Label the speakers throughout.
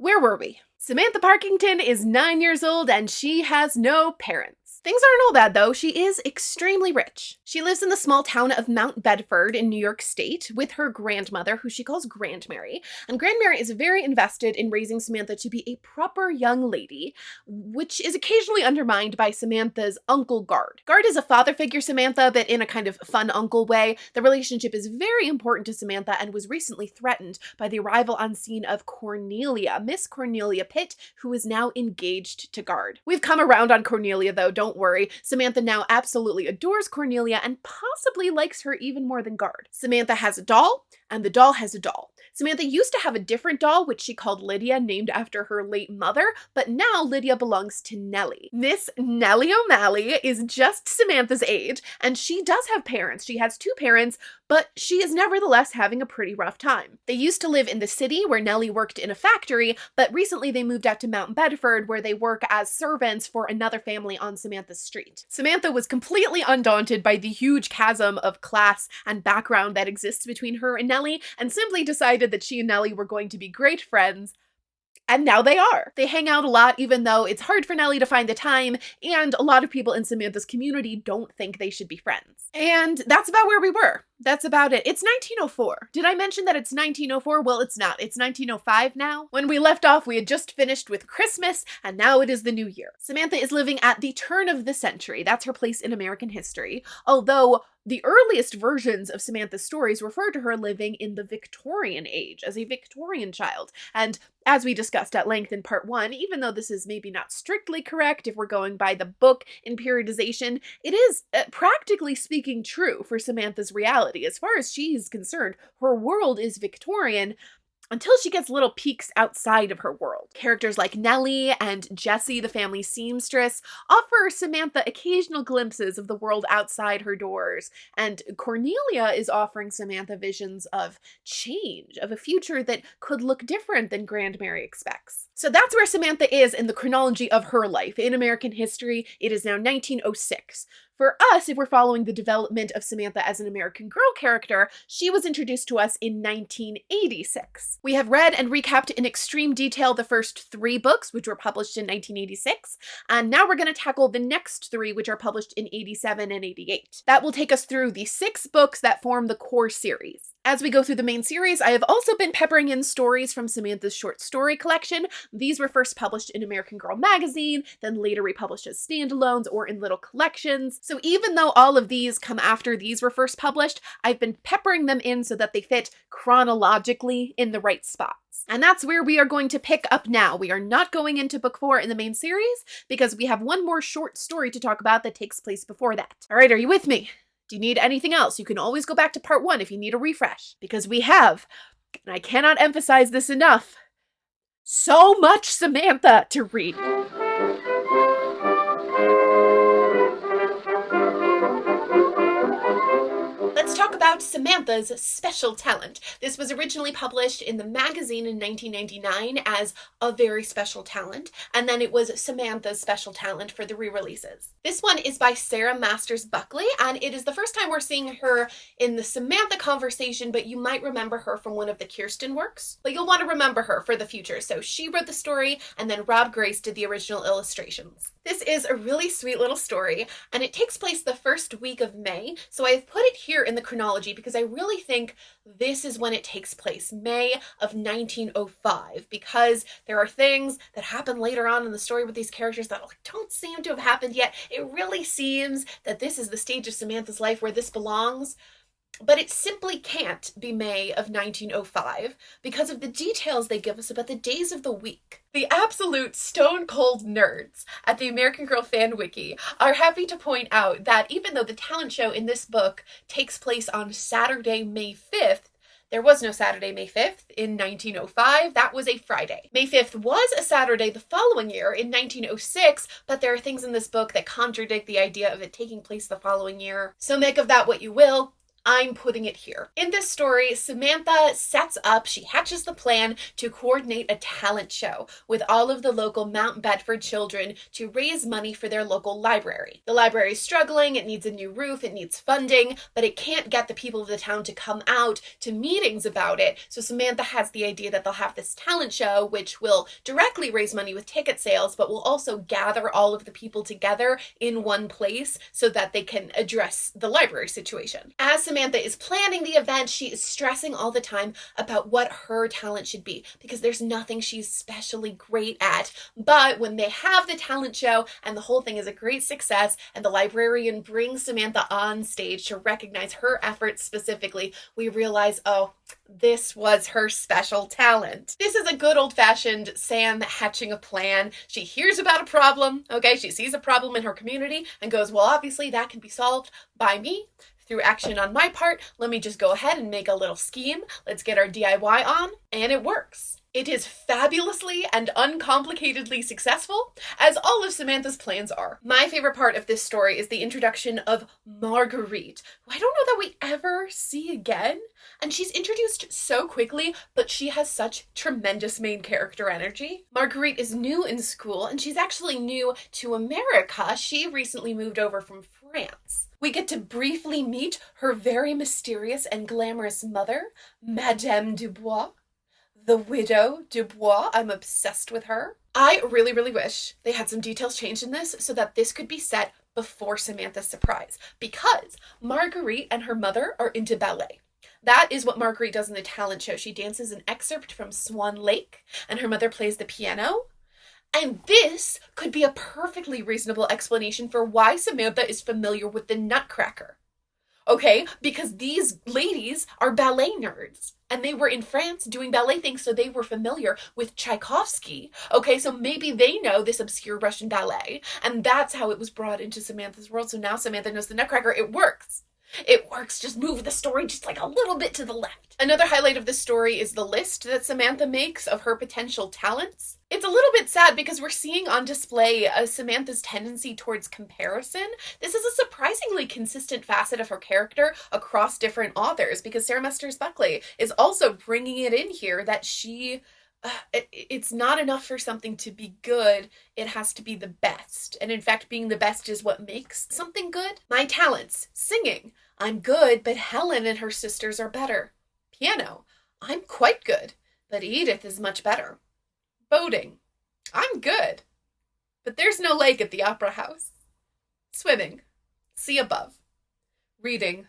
Speaker 1: Where were we? Samantha Parkington is 9 years old and she has no parents. Things aren't all bad though. She is extremely rich. She lives in the small town of Mount Bedford in New York State with her grandmother, who she calls Grandmary. And Grandmary is very invested in raising Samantha to be a proper young lady, which is occasionally undermined by Samantha's uncle Guard. Guard is a father figure Samantha, but in a kind of fun uncle way. The relationship is very important to Samantha and was recently threatened by the arrival on scene of Cornelia, Miss Cornelia Pitt, who is now engaged to Guard. We've come around on Cornelia though, don't worry. Samantha now absolutely adores Cornelia and possibly likes her even more than Guard. Samantha has a doll, and the doll has a doll. Samantha used to have a different doll, which she called Lydia, named after her late mother, but now Lydia belongs to Nellie. Miss Nellie O'Malley is just Samantha's age, and she does have parents. She has two parents, but she is nevertheless having a pretty rough time. They used to live in the city where Nellie worked in a factory, but recently they moved out to Mount Bedford where they work as servants for another family on Samantha's street. Samantha was completely undaunted by the huge chasm of class and background that exists between her and Nellie, and simply decided that she and Nellie were going to be great friends. And now they are. They hang out a lot, even though it's hard for Nellie to find the time, and a lot of people in Samantha's community don't think they should be friends. And that's about where we were. That's about it. It's 1904. Did I mention that it's 1904? Well, it's not. It's 1905 now. When we left off, we had just finished with Christmas, and now it is the new year. Samantha is living at the turn of the century. That's her place in American history, although the earliest versions of Samantha's stories refer to her living in the Victorian age as a Victorian child. And as we discussed at length in part 1, even though this is maybe not strictly correct if we're going by the book in periodization, it is, practically speaking, true for Samantha's reality. As far as she's concerned, her world is Victorian, until she gets little peeks outside of her world. Characters like Nellie and Jessie, the family seamstress, offer Samantha occasional glimpses of the world outside her doors, and Cornelia is offering Samantha visions of change, of a future that could look different than Grandmary expects. So that's where Samantha is in the chronology of her life. In American history, it is now 1906. For us, if we're following the development of Samantha as an American Girl character, she was introduced to us in 1986. We have read and recapped in extreme detail the first 3 books, which were published in 1986, and now we're going to tackle the next 3, which are published in 87 and 88. That will take us through the 6 books that form the core series. As we go through the main series, I have also been peppering in stories from Samantha's short story collection. These were first published in American Girl magazine, then later republished as standalones or in little collections. So even though all of these come after these were first published, I've been peppering them in so that they fit chronologically in the right spots. And that's where we are going to pick up now. We are not going into book 4 in the main series because we have one more short story to talk about that takes place before that. All right, are you with me? Do you need anything else? You can always go back to part 1 if you need a refresh, because we have, and I cannot emphasize this enough, so much Samantha to read. Let's talk about Samantha's special talent. This was originally published in the magazine in 1999 as A Very Special Talent, and then it was Samantha's Special Talent for the re-releases. This one is by Sarah Masters Buckley, and it is the first time we're seeing her in the Samantha conversation, but you might remember her from one of the Kirsten works. But you'll want to remember her for the future. So she wrote the story, and then Rob Grace did the original illustrations. This is a really sweet little story, and it takes place the first week of May, so I've put it here in the chronology because I really think this is when it takes place, May of 1905, because there are things that happen later on in the story with these characters that don't seem to have happened yet. It really seems that this is the stage of Samantha's life where this belongs. But it simply can't be May of 1905 because of the details they give us about the days of the week. The absolute stone-cold nerds at the American Girl Fan Wiki are happy to point out that even though the talent show in this book takes place on Saturday, May 5th, there was no Saturday, May 5th in 1905. That was a Friday. May 5th was a Saturday the following year in 1906, but there are things in this book that contradict the idea of it taking place the following year. So make of that what you will. I'm putting it here. In this story, Samantha sets up, she hatches the plan to coordinate a talent show with all of the local Mount Bedford children to raise money for their local library. The library is struggling, it needs a new roof, it needs funding, but it can't get the people of the town to come out to meetings about it. So Samantha has the idea that they'll have this talent show, which will directly raise money with ticket sales, but will also gather all of the people together in one place so that they can address the library situation. As Samantha is planning the event, she is stressing all the time about what her talent should be because there's nothing she's especially great at. But when they have the talent show and the whole thing is a great success and the librarian brings Samantha on stage to recognize her efforts specifically, we realize, oh, this was her special talent. This is a good old-fashioned Sam hatching a plan. She hears about a problem, okay? She sees a problem in her community and goes, well, obviously that can be solved by me through action on my part. Let me just go ahead and make a little scheme. Let's get our DIY on, and it works. It is fabulously and uncomplicatedly successful, as all of Samantha's plans are. My favorite part of this story is the introduction of Marguerite, who I don't know that we ever see again. And she's introduced so quickly, but she has such tremendous main character energy. Marguerite is new in school, and she's actually new to America. She recently moved over from France. We get to briefly meet her very mysterious and glamorous mother, Madame Dubois. The widow Dubois. I'm obsessed with her. I really, really wish they had some details changed in this so that this could be set before Samantha's surprise, because Marguerite and her mother are into ballet. That is what Marguerite does in the talent show. She dances an excerpt from Swan Lake, and her mother plays the piano. And this could be a perfectly reasonable explanation for why Samantha is familiar with the Nutcracker. Okay, because these ladies are ballet nerds. And they were in France doing ballet things, so they were familiar with Tchaikovsky. Okay, so maybe they know this obscure Russian ballet, and that's how it was brought into Samantha's world. So now Samantha knows the Nutcracker. It works. It works. Just move the story just like a little bit to the left. Another highlight of the story is the list that Samantha makes of her potential talents. It's a little bit sad because we're seeing on display Samantha's tendency towards comparison. This is a surprisingly consistent facet of her character across different authors, because Sarah Masters Buckley is also bringing it in here that she... it's not enough for something to be good, it has to be the best. And in fact, being the best is what makes something good. My talents: singing, I'm good, but Helen and her sisters are better. Piano, I'm quite good, but Edith is much better. Boating, I'm good, but there's no lake at the Opera House. Swimming, see above. Reading,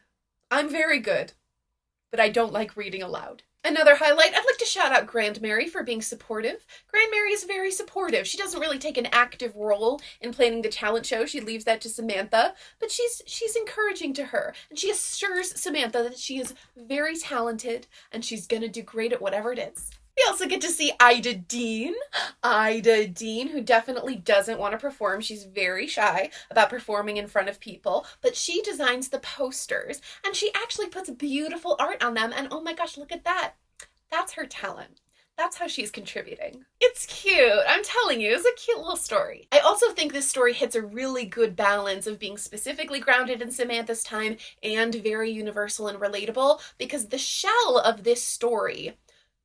Speaker 1: I'm very good, but I don't like reading aloud. Another highlight, I'd like to shout out Grandmary for being supportive. Grandmary is very supportive. She doesn't really take an active role in planning the talent show. She leaves that to Samantha, but she's encouraging to her, and she assures Samantha that she is very talented and she's gonna do great at whatever it is. We also get to see Ida Dean. Ida Dean, who definitely doesn't want to perform. She's very shy about performing in front of people, but she designs the posters, and she actually puts beautiful art on them, and oh my gosh, look at that. That's her talent. That's how she's contributing. It's cute. I'm telling you, it's a cute little story. I also think this story hits a really good balance of being specifically grounded in Samantha's time and very universal and relatable, because the shell of this story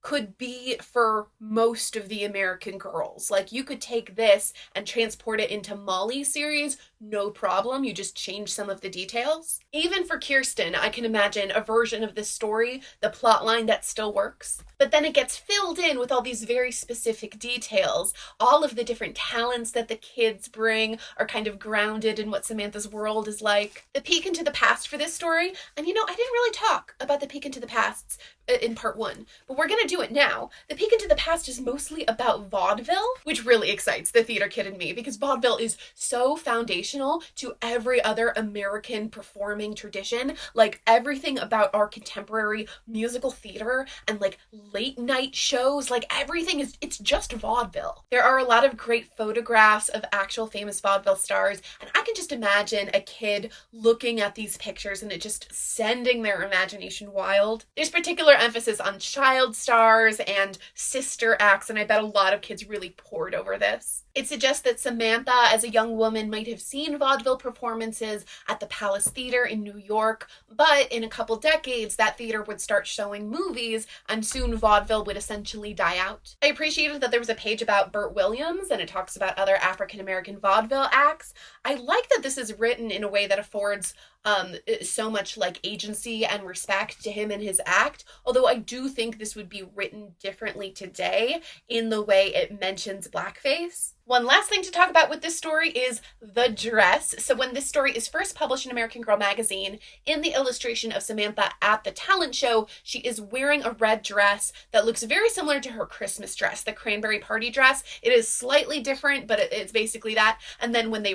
Speaker 1: could be for most of the American girls. Like, you could take this and transport it into Molly's series, no problem. You just change some of the details. Even for Kirsten, I can imagine a version of this story, the plot line that still works. But then it gets filled in with all these very specific details. All of the different talents that the kids bring are kind of grounded in what Samantha's world is like. The peek into the past for this story, and you know, I didn't really talk about the peek into the pasts in part one, but we're gonna do it now. The peek into the past is mostly about vaudeville, which really excites the theater kid in me, because vaudeville is so foundational to every other American performing tradition. Like, everything about our contemporary musical theater and like late night shows, like everything is, it's just vaudeville. There are a lot of great photographs of actual famous vaudeville stars, and I can just imagine a kid looking at these pictures and it just sending their imagination wild. There's particular emphasis on child stars stars and sister acts, and I bet a lot of kids really pored over this. It suggests that Samantha, as a young woman, might have seen vaudeville performances at the Palace Theater in New York, but in a couple decades, that theater would start showing movies, and soon vaudeville would essentially die out. I appreciated that there was a page about Burt Williams, and it talks about other African-American vaudeville acts. I like that this is written in a way that affords so much like agency and respect to him and his act, although I do think this would be written differently today in the way it mentions blackface. One last thing to talk about with this story is the dress. So when this story is first published in American Girl magazine, in the illustration of Samantha at the talent show, she is wearing a red dress that looks very similar to her Christmas dress, the cranberry party dress. It is slightly different, but it's basically that. And then when they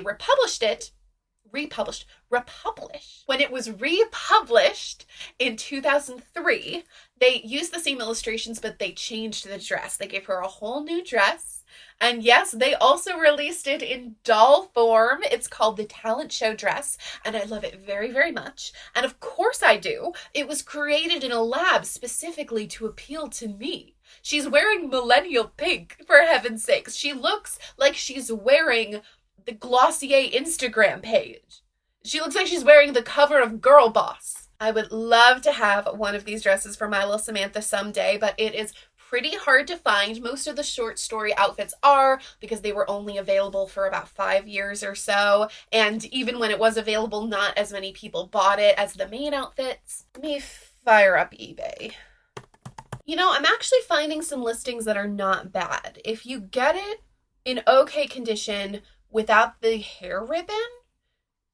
Speaker 1: when it was republished in 2003, they used the same illustrations, but they changed the dress. They gave her a whole new dress. And yes, they also released it in doll form. It's called the Talent Show Dress, and I love it very, very much. And of course I do. It was created in a lab specifically to appeal to me. She's wearing millennial pink, for heaven's sakes. She looks like she's wearing the Glossier Instagram page. She looks like she's wearing the cover of Girl Boss. I would love to have one of these dresses for my little Samantha someday, but it is pretty hard to find. Most of the short story outfits are, because they were only available for about 5 years or so, and even when it was available, not as many people bought it as the main outfits. Let me fire up eBay. You know, I'm actually finding some listings that are not bad. If you get it in okay condition without the hair ribbon,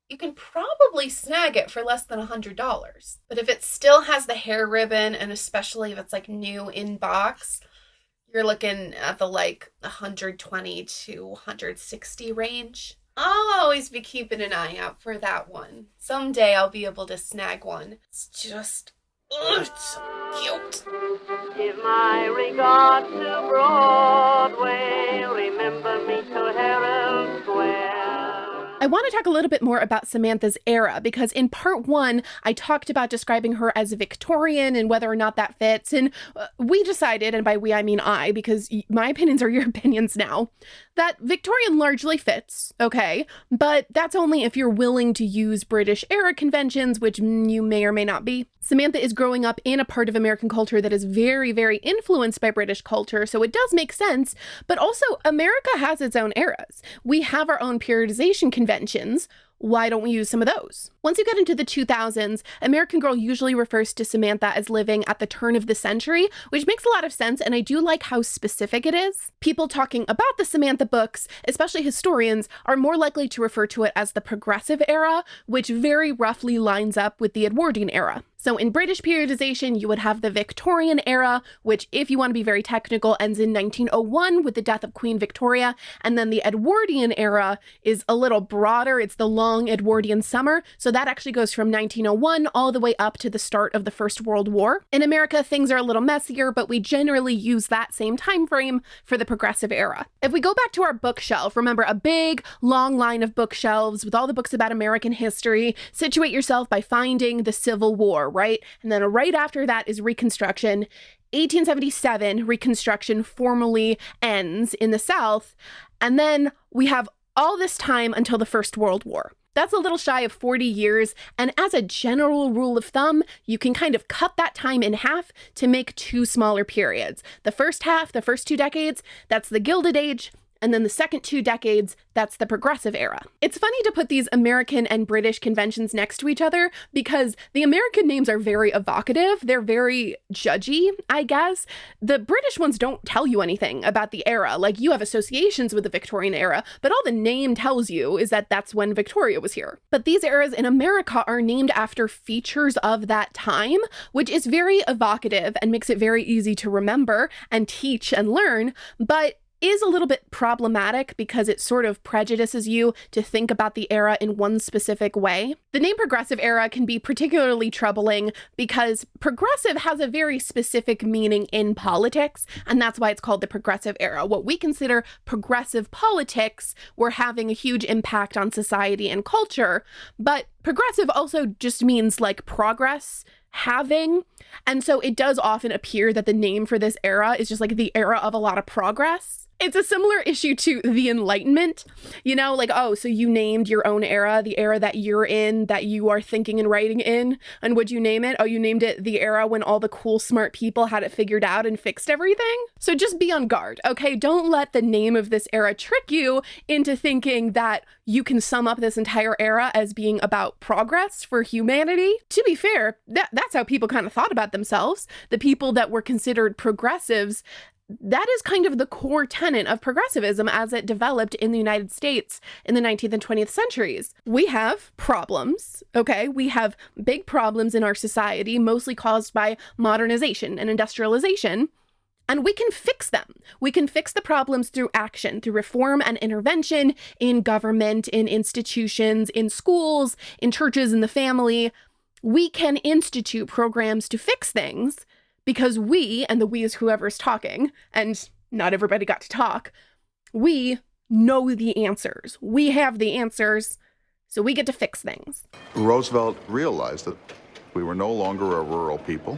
Speaker 1: you can probably snag it for less than $100. But if it still has the hair ribbon, and especially if it's like new in box, you're looking at the like 120 to 160 range. I'll always be keeping an eye out for that one. Someday I'll be able to snag one. It's just, it's so cute.
Speaker 2: Give my regards to Broadway. Remember me to Herald Square.
Speaker 1: I want to talk a little bit more about Samantha's era, because in part 1, I talked about describing her as Victorian and whether or not that fits. And we decided, and by we, I mean I, because my opinions are your opinions now, that Victorian largely fits, okay? But that's only if you're willing to use British era conventions, which you may or may not be. Samantha is growing up in a part of American culture that is very, very influenced by British culture, so it does make sense. But also, America has its own eras. We have our own periodization conventions. Why don't we use some of those? Once you get into the 2000s, American Girl usually refers to Samantha as living at the turn of the century, which makes a lot of sense, and I do like how specific it is. People talking about the Samantha books, especially historians, are more likely to refer to it as the Progressive Era, which very roughly lines up with the Edwardian era. So in British periodization, you would have the Victorian era, which, if you want to be very technical, ends in 1901 with the death of Queen Victoria. And then the Edwardian era is a little broader. It's the long Edwardian summer. So that actually goes from 1901 all the way up to the start of the First World War. In America, things are a little messier, but we generally use that same time frame for the Progressive era. If we go back to our bookshelf, remember a big, long line of bookshelves with all the books about American history. Situate yourself by finding the Civil War, right? And then right after that is Reconstruction. 1877, Reconstruction formally ends in the South. And then we have all this time until the First World War. That's a little shy of 40 years. And as a general rule of thumb, you can kind of cut that time in half to make 2 smaller periods. The first half, the first 2 decades, that's the Gilded Age. And then the second 2 decades, that's the Progressive era. It's funny to put these American and British conventions next to each other because the American names are very evocative. They're very judgy, I guess. The British ones don't tell you anything about the era. Like, you have associations with the Victorian era, but all the name tells you is that that's when Victoria was here. But these eras in America are named after features of that time, which is very evocative and makes it very easy to remember and teach and learn. But is a little bit problematic because it sort of prejudices you to think about the era in one specific way. The name Progressive Era can be particularly troubling because progressive has a very specific meaning in politics, and that's why it's called the Progressive Era. What we consider progressive politics were having a huge impact on society and culture, but Progressive also just means like progress, having. And so it does often appear that the name for this era is just like the era of a lot of progress. It's a similar issue to the Enlightenment, you know, like, oh, so you named your own era, the era that you're in, that you are thinking and writing in. And would you name it? Oh, you named it the era when all the cool, smart people had it figured out and fixed everything. So just be on guard, okay? Don't let the name of this era trick you into thinking that you can sum up this entire era as being about progress for humanity. To be fair, that's how people kind of thought about themselves. The people that were considered progressives, that is kind of the core tenet of progressivism as it developed in the United States in the 19th and 20th centuries. We have problems, okay? We have big problems in our society, mostly caused by modernization and industrialization, and we can fix them. We can fix the problems through action, through reform and intervention in government, in institutions, in schools, in churches, in the family. We can institute programs to fix things, because we, and the we is whoever's talking, and not everybody got to talk, we know the answers. We have the answers, so we get to fix things.
Speaker 3: Roosevelt realized that we were no longer a rural people,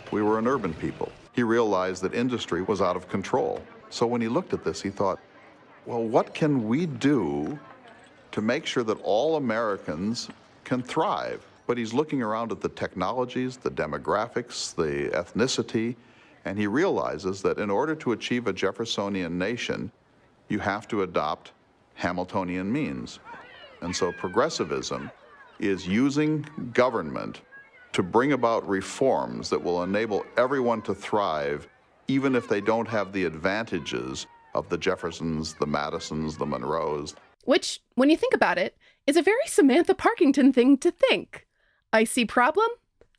Speaker 3: we were an urban people. He realized that industry was out of control. So when he looked at this, he thought, well, what can we do to make sure that all Americans can thrive? But he's looking around at the technologies, the demographics, the ethnicity, and he realizes that in order to achieve a Jeffersonian nation, you have to adopt Hamiltonian means. And so progressivism is using government to bring about reforms that will enable everyone to thrive, even if they don't have the advantages of the Jeffersons, the Madisons, the Monroes.
Speaker 1: Which, when you think about it, is a very Samantha Parkington thing to think. I see problem,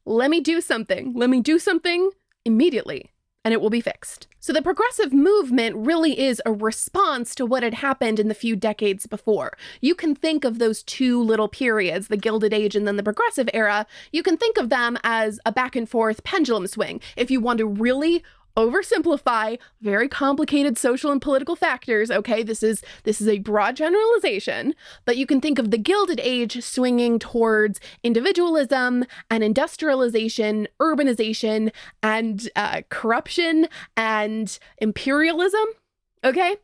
Speaker 1: let me do something. Let me do something immediately, and it will be fixed. So the progressive movement really is a response to what had happened in the few decades before. You can think of those two little periods, the Gilded Age and then the Progressive Era, you can think of them as a back and forth pendulum swing. If you want to really oversimplify very complicated social and political factors, okay, this is a broad generalization, but you can think of the Gilded Age swinging towards individualism and industrialization, urbanization, and corruption and imperialism, okay?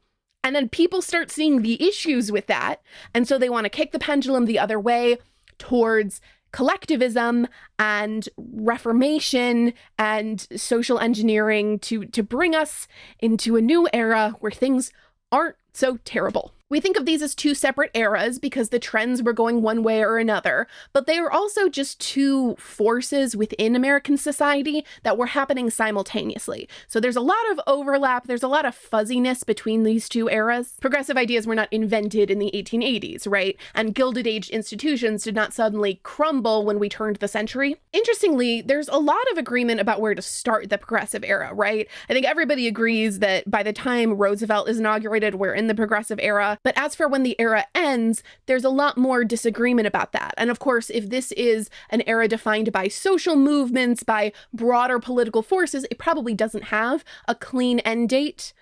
Speaker 1: And then people start seeing the issues with that, and so they want to kick the pendulum the other way towards collectivism and reformation and social engineering to bring us into a new era where things aren't so terrible. We think of these as two separate eras because the trends were going one way or another, but they are also just two forces within American society that were happening simultaneously. So there's a lot of overlap, there's a lot of fuzziness between these two eras. Progressive ideas were not invented in the 1880s, right? And Gilded Age institutions did not suddenly crumble when we turned the century. Interestingly, there's a lot of agreement about where to start the progressive era, right? I think everybody agrees that by the time Roosevelt is inaugurated, we're in the progressive era. But as for when the era ends, there's a lot more disagreement about that. And of course, if this is an era defined by social movements, by broader political forces, it probably doesn't have a clean end date.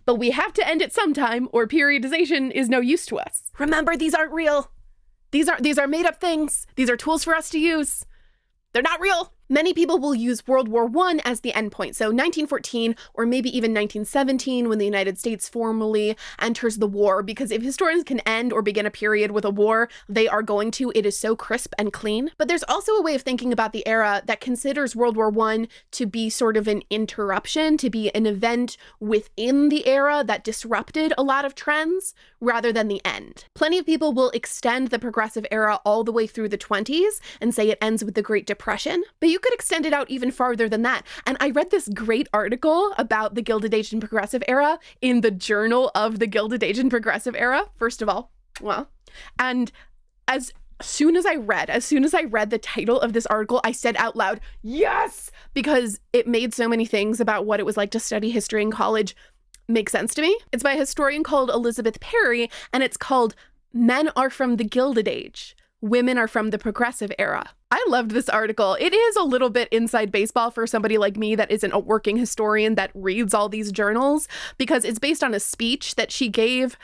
Speaker 1: But we have to end it sometime, or periodization is no use to us. Remember, these aren't real. These are made up things. These are tools for us to use. They're not real. Many people will use World War I as the endpoint, so 1914 or maybe even 1917 when the United States formally enters the war, because if historians can end or begin a period with a war, they are going to. It is so crisp and clean. But there's also a way of thinking about the era that considers World War I to be sort of an interruption, to be an event within the era that disrupted a lot of trends rather than the end. Plenty of people will extend the progressive era all the way through the 20s and say it ends with the Great Depression, but you could extend it out even farther than that. And I read this great article about the Gilded Age and Progressive Era in the Journal of the Gilded Age and Progressive Era, first of all. Well, and as soon as I read the title of this article, I said out loud, yes, because it made so many things about what it was like to study history in college make sense to me. It's by a historian called Elizabeth Perry, and it's called Men Are From the Gilded Age. Women Are From the Progressive Era. I loved this article. It is a little bit inside baseball for somebody like me that isn't a working historian that reads all these journals, because it's based on a speech that she gave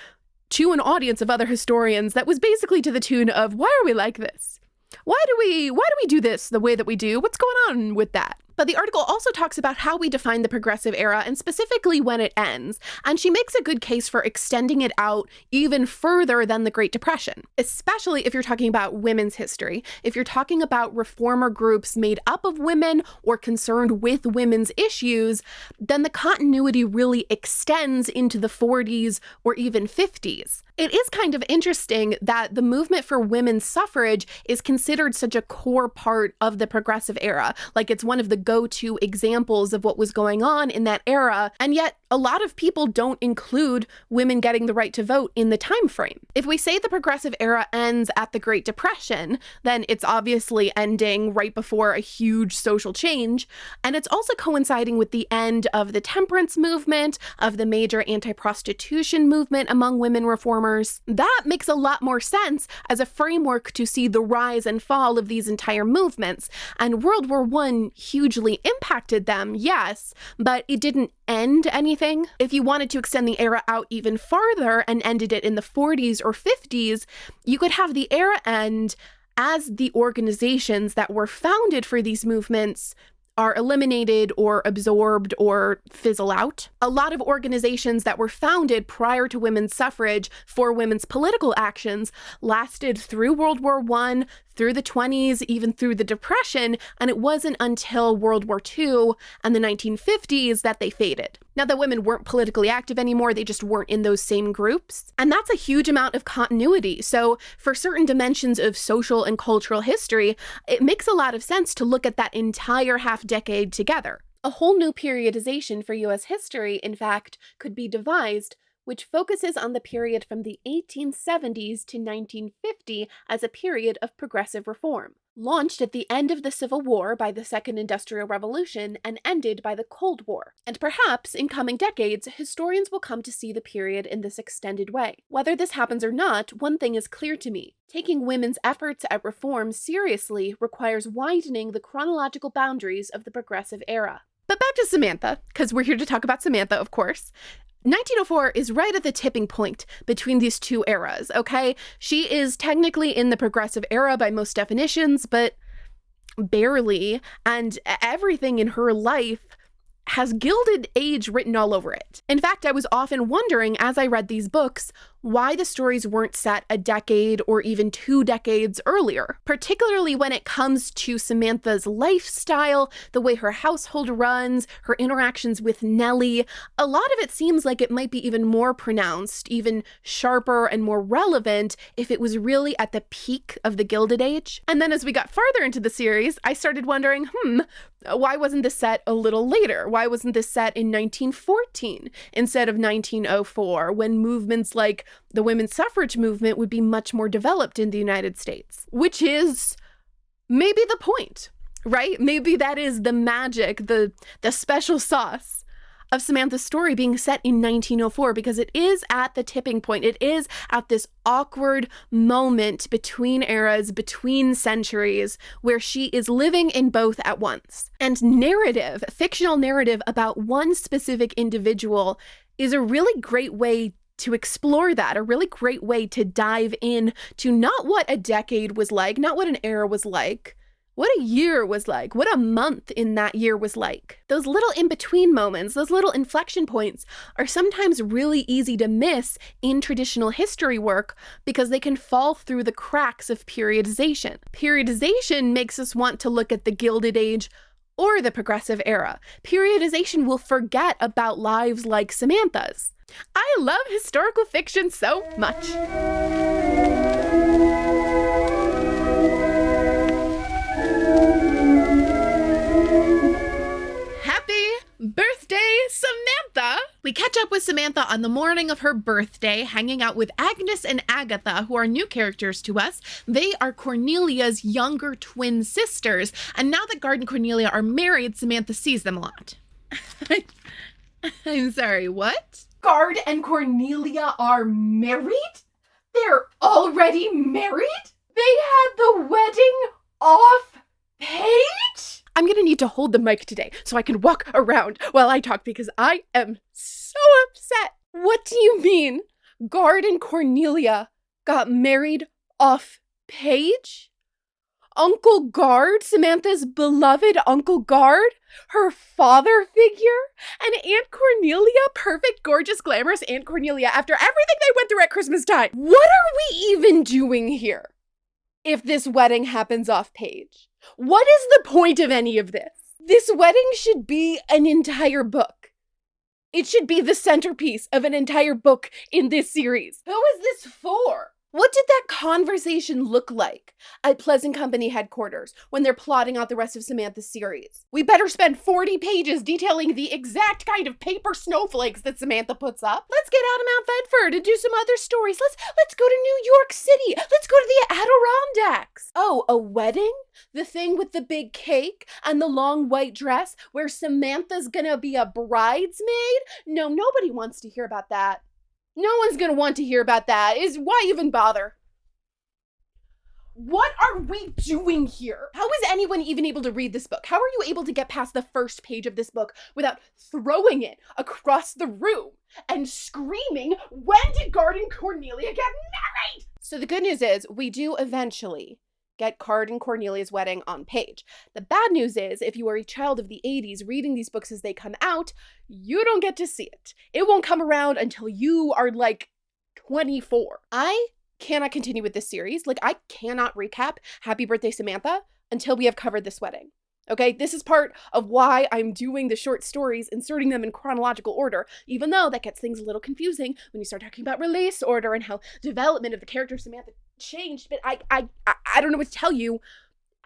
Speaker 1: to an audience of other historians that was basically to the tune of, why are we like this? Why do we do this the way that we do? What's going on with that? But the article also talks about how we define the progressive era and specifically when it ends. And she makes a good case for extending it out even further than the Great Depression, especially if you're talking about women's history. If you're talking about reformer groups made up of women or concerned with women's issues, then the continuity really extends into the 40s or even 50s. It is kind of interesting that the movement for women's suffrage is considered such a core part of the progressive era. Like it's one of the go-to examples of what was going on in that era, and yet a lot of people don't include women getting the right to vote in the time frame. If we say the progressive era ends at the Great Depression, then it's obviously ending right before a huge social change, and it's also coinciding with the end of the temperance movement, of the major anti-prostitution movement among women reformers. That makes a lot more sense as a framework to see the rise and fall of these entire movements, and World War I hugely impacted them, yes, but it didn't end anything. If you wanted to extend the era out even farther and ended it in the 40s or 50s, you could have the era end as the organizations that were founded for these movements are eliminated or absorbed or fizzle out. A lot of organizations that were founded prior to women's suffrage for women's political actions lasted through World War I, through the 20s, even through the Depression, and it wasn't until World War II and the 1950s that they faded. Now that women weren't politically active anymore, they just weren't in those same groups. And that's a huge amount of continuity. So for certain dimensions of social and cultural history, it makes a lot of sense to look at that entire half decade together. A whole new periodization for US history, in fact, could be devised, which focuses on the period from the 1870s to 1950 as a period of progressive reform. Launched at the end of the Civil War by the Second Industrial Revolution and ended by the Cold War. And perhaps, in coming decades, historians will come to see the period in this extended way. Whether this happens or not, one thing is clear to me. Taking women's efforts at reform seriously requires widening the chronological boundaries of the progressive era. But back to Samantha, because we're here to talk about Samantha, of course. 1904 is right at the tipping point between these two eras, okay? She is technically in the progressive era by most definitions, but barely, and everything in her life has Gilded Age written all over it. In fact, I was often wondering as I read these books why the stories weren't set a decade or even 2 decades earlier, particularly when it comes to Samantha's lifestyle, the way her household runs, her interactions with Nellie. A lot of it seems like it might be even more pronounced, even sharper and more relevant if it was really at the peak of the Gilded Age. And then as we got farther into the series, I started wondering, why wasn't this set a little later? Why wasn't this set in 1914 instead of 1904, when movements like the women's suffrage movement would be much more developed in the United States? Which is maybe the point, right? Maybe that is the magic, the special sauce of Samantha's story being set in 1904, because it is at the tipping point. It is at this awkward moment between eras, between centuries, where she is living in both at once. And narrative, fictional narrative about one specific individual is a really great way to explore that, a really great way to dive in to not what a decade was like, not what an era was like, what a year was like, what a month in that year was like. Those little in-between moments, those little inflection points are sometimes really easy to miss in traditional history work because they can fall through the cracks of periodization. Periodization makes us want to look at the Gilded Age or the progressive era. Periodization will forget about lives like Samantha's. I love historical fiction so much. Happy birthday, Samantha! We catch up with Samantha on the morning of her birthday, hanging out with Agnes and Agatha, who are new characters to us. They are Cornelia's younger twin sisters, and now that Guard and Cornelia are married, Samantha sees them a lot. I'm sorry, what? Guard and Cornelia are married? They're already married? They had the wedding off page? I'm gonna need to hold the mic today so I can walk around while I talk because I am so upset. What do you mean? Guard and Cornelia got married off page? Uncle Guard, Samantha's beloved Uncle Guard, her father figure, and Aunt Cornelia, perfect, gorgeous, glamorous Aunt Cornelia after everything they went through at Christmas time. What are we even doing here if this wedding happens off page? What is the point of any of this? This wedding should be an entire book. It should be the centerpiece of an entire book in this series. Who is this for? What did that conversation look like at Pleasant Company headquarters when they're plotting out the rest of Samantha's series? We better spend 40 pages detailing the exact kind of paper snowflakes that Samantha puts up. Let's get out of Mount Bedford and do some other stories. Let's go to New York City. Let's go to the Adirondacks. Oh, a wedding? The thing with the big cake and the long white dress where Samantha's gonna be a bridesmaid? No, nobody wants to hear about that. No one's gonna want to hear about that. Why even bother? What are we doing here? How is anyone even able to read this book? How are you able to get past the first page of this book without throwing it across the room and screaming, when did Guard and Cornelia get married? So the good news is we do eventually get Guard and Cornelia's wedding on page. The bad news is, if you are a child of the 80s reading these books as they come out, you don't get to see it. It won't come around until you are like 24. I cannot continue with this series. Like, I cannot recap Happy Birthday Samantha until we have covered this wedding. Okay, this is part of why I'm doing the short stories, inserting them in chronological order, even though that gets things a little confusing when you start talking about release order and how development of the character of Samantha changed. But I don't know what to tell you.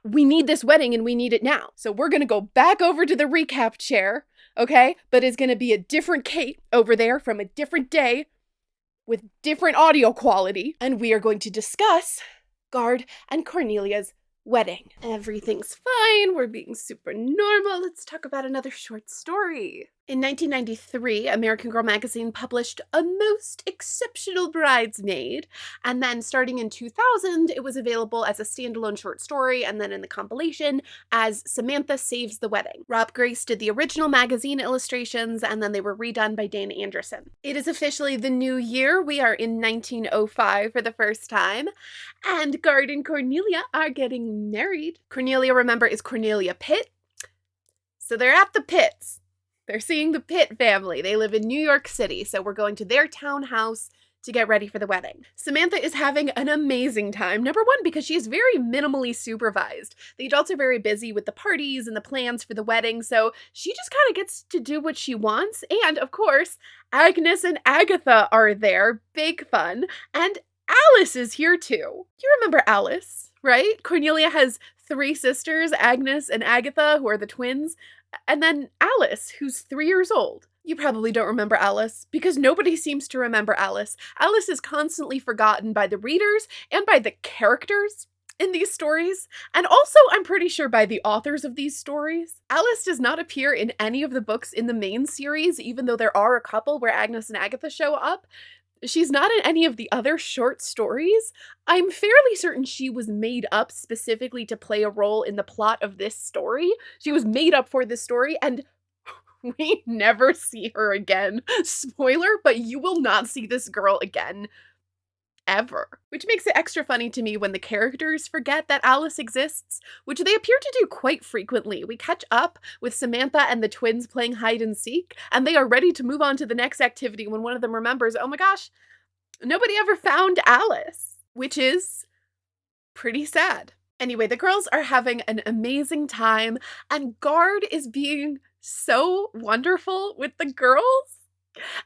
Speaker 1: We need this wedding and we need it now. So we're going to go back over to the recap chair, okay? But it's going to be a different Kate over there from a different day with different audio quality. And we are going to discuss Guard and Cornelia's wedding. Everything's fine. We're being super normal. Let's talk about another short story. In 1993, American Girl magazine published A Most Exceptional Bridesmaid, and then starting in 2000, it was available as a standalone short story, and then in the compilation as Samantha Saves the Wedding. Rob Grace did the original magazine illustrations, and then they were redone by Dana Anderson. It is officially the new year. We are in 1905 for the first time, and Guard and Cornelia are getting married. Cornelia, remember, is Cornelia Pitt. So they're at the Pitts. They're seeing the Pitt family. They live in New York City, so we're going to their townhouse to get ready for the wedding. Samantha is having an amazing time. Number one, because she is very minimally supervised. The adults are very busy with the parties and the plans for the wedding, so she just kind of gets to do what she wants. And, of course, Agnes and Agatha are there. Big fun. And Alice is here, too. You remember Alice, right? Cornelia has 3 sisters, Agnes and Agatha, who are the twins. And then Alice, who's 3 years old. You probably don't remember Alice, because nobody seems to remember Alice. Alice is constantly forgotten by the readers and by the characters in these stories, and also, I'm pretty sure, by the authors of these stories. Alice does not appear in any of the books in the main series, even though there are a couple where Agnes and Agatha show up. She's not in any of the other short stories. I'm fairly certain she was made up specifically to play a role in the plot of this story. She was made up for this story, and we never see her again. Spoiler, but you will not see this girl again. Ever. Which makes it extra funny to me when the characters forget that Alice exists, which they appear to do quite frequently. We catch up with Samantha and the twins playing hide and seek, and they are ready to move on to the next activity when one of them remembers, oh my gosh, nobody ever found Alice, which is pretty sad. Anyway, the girls are having an amazing time, and Guard is being so wonderful with the girls.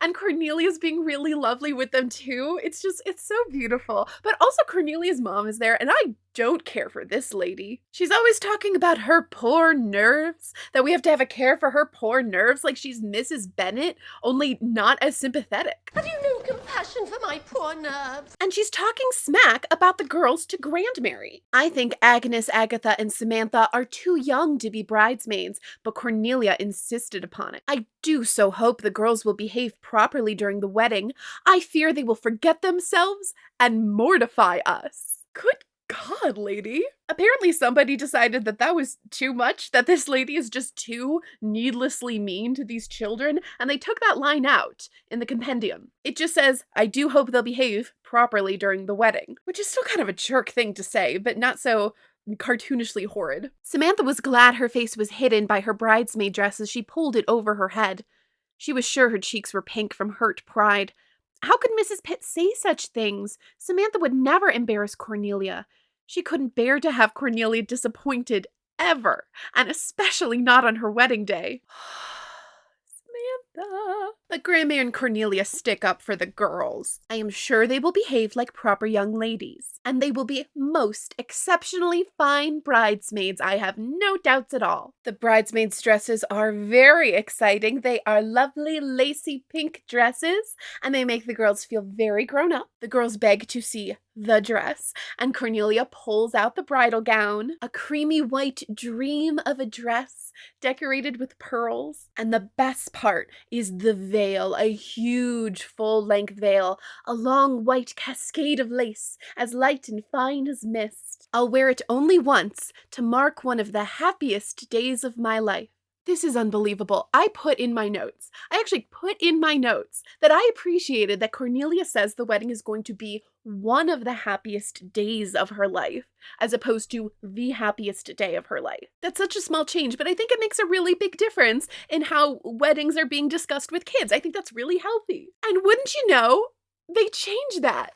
Speaker 1: And Cornelia's being really lovely with them too. It's so beautiful. But also Cornelia's mom is there, and I don't care for this lady. She's always talking about her poor nerves, that we have to have a care for her poor nerves, like she's Mrs. Bennet, only not as sympathetic.
Speaker 4: Have you no compassion for my poor nerves?
Speaker 1: And she's talking smack about the girls to Grandmary. I think Agnes, Agatha, and Samantha are too young to be bridesmaids, but Cornelia insisted upon it. I do so hope the girls will behave properly during the wedding. I fear they will forget themselves and mortify us. Good God, lady. Apparently somebody decided that that was too much, that this lady is just too needlessly mean to these children, and they took that line out in the compendium. It just says, I do hope they'll behave properly during the wedding, which is still kind of a jerk thing to say, but not so cartoonishly horrid. Samantha was glad her face was hidden by her bridesmaid dress as she pulled it over her head. She was sure her cheeks were pink from hurt pride. How could Mrs. Pitt say such things? Samantha would never embarrass Cornelia. She couldn't bear to have Cornelia disappointed, ever, and especially not on her wedding day. Samantha. But Grandmary and Cornelia stick up for the girls. I am sure they will behave like proper young ladies, and they will be most exceptionally fine bridesmaids. I have no doubts at all. The bridesmaids' dresses are very exciting. They are lovely, lacy pink dresses, and they make the girls feel very grown up. The girls beg to see the dress, and Cornelia pulls out the bridal gown, a creamy white dream of a dress decorated with pearls. And the best part is the veil, a huge full-length veil, a long white cascade of lace, as light and fine as mist. I'll wear it only once to mark one of the happiest days of my life. This is unbelievable. I actually put in my notes that I appreciated that Cornelia says the wedding is going to be one of the happiest days of her life, as opposed to the happiest day of her life. That's such a small change, but I think it makes a really big difference in how weddings are being discussed with kids. I think that's really healthy. And wouldn't you know, they changed that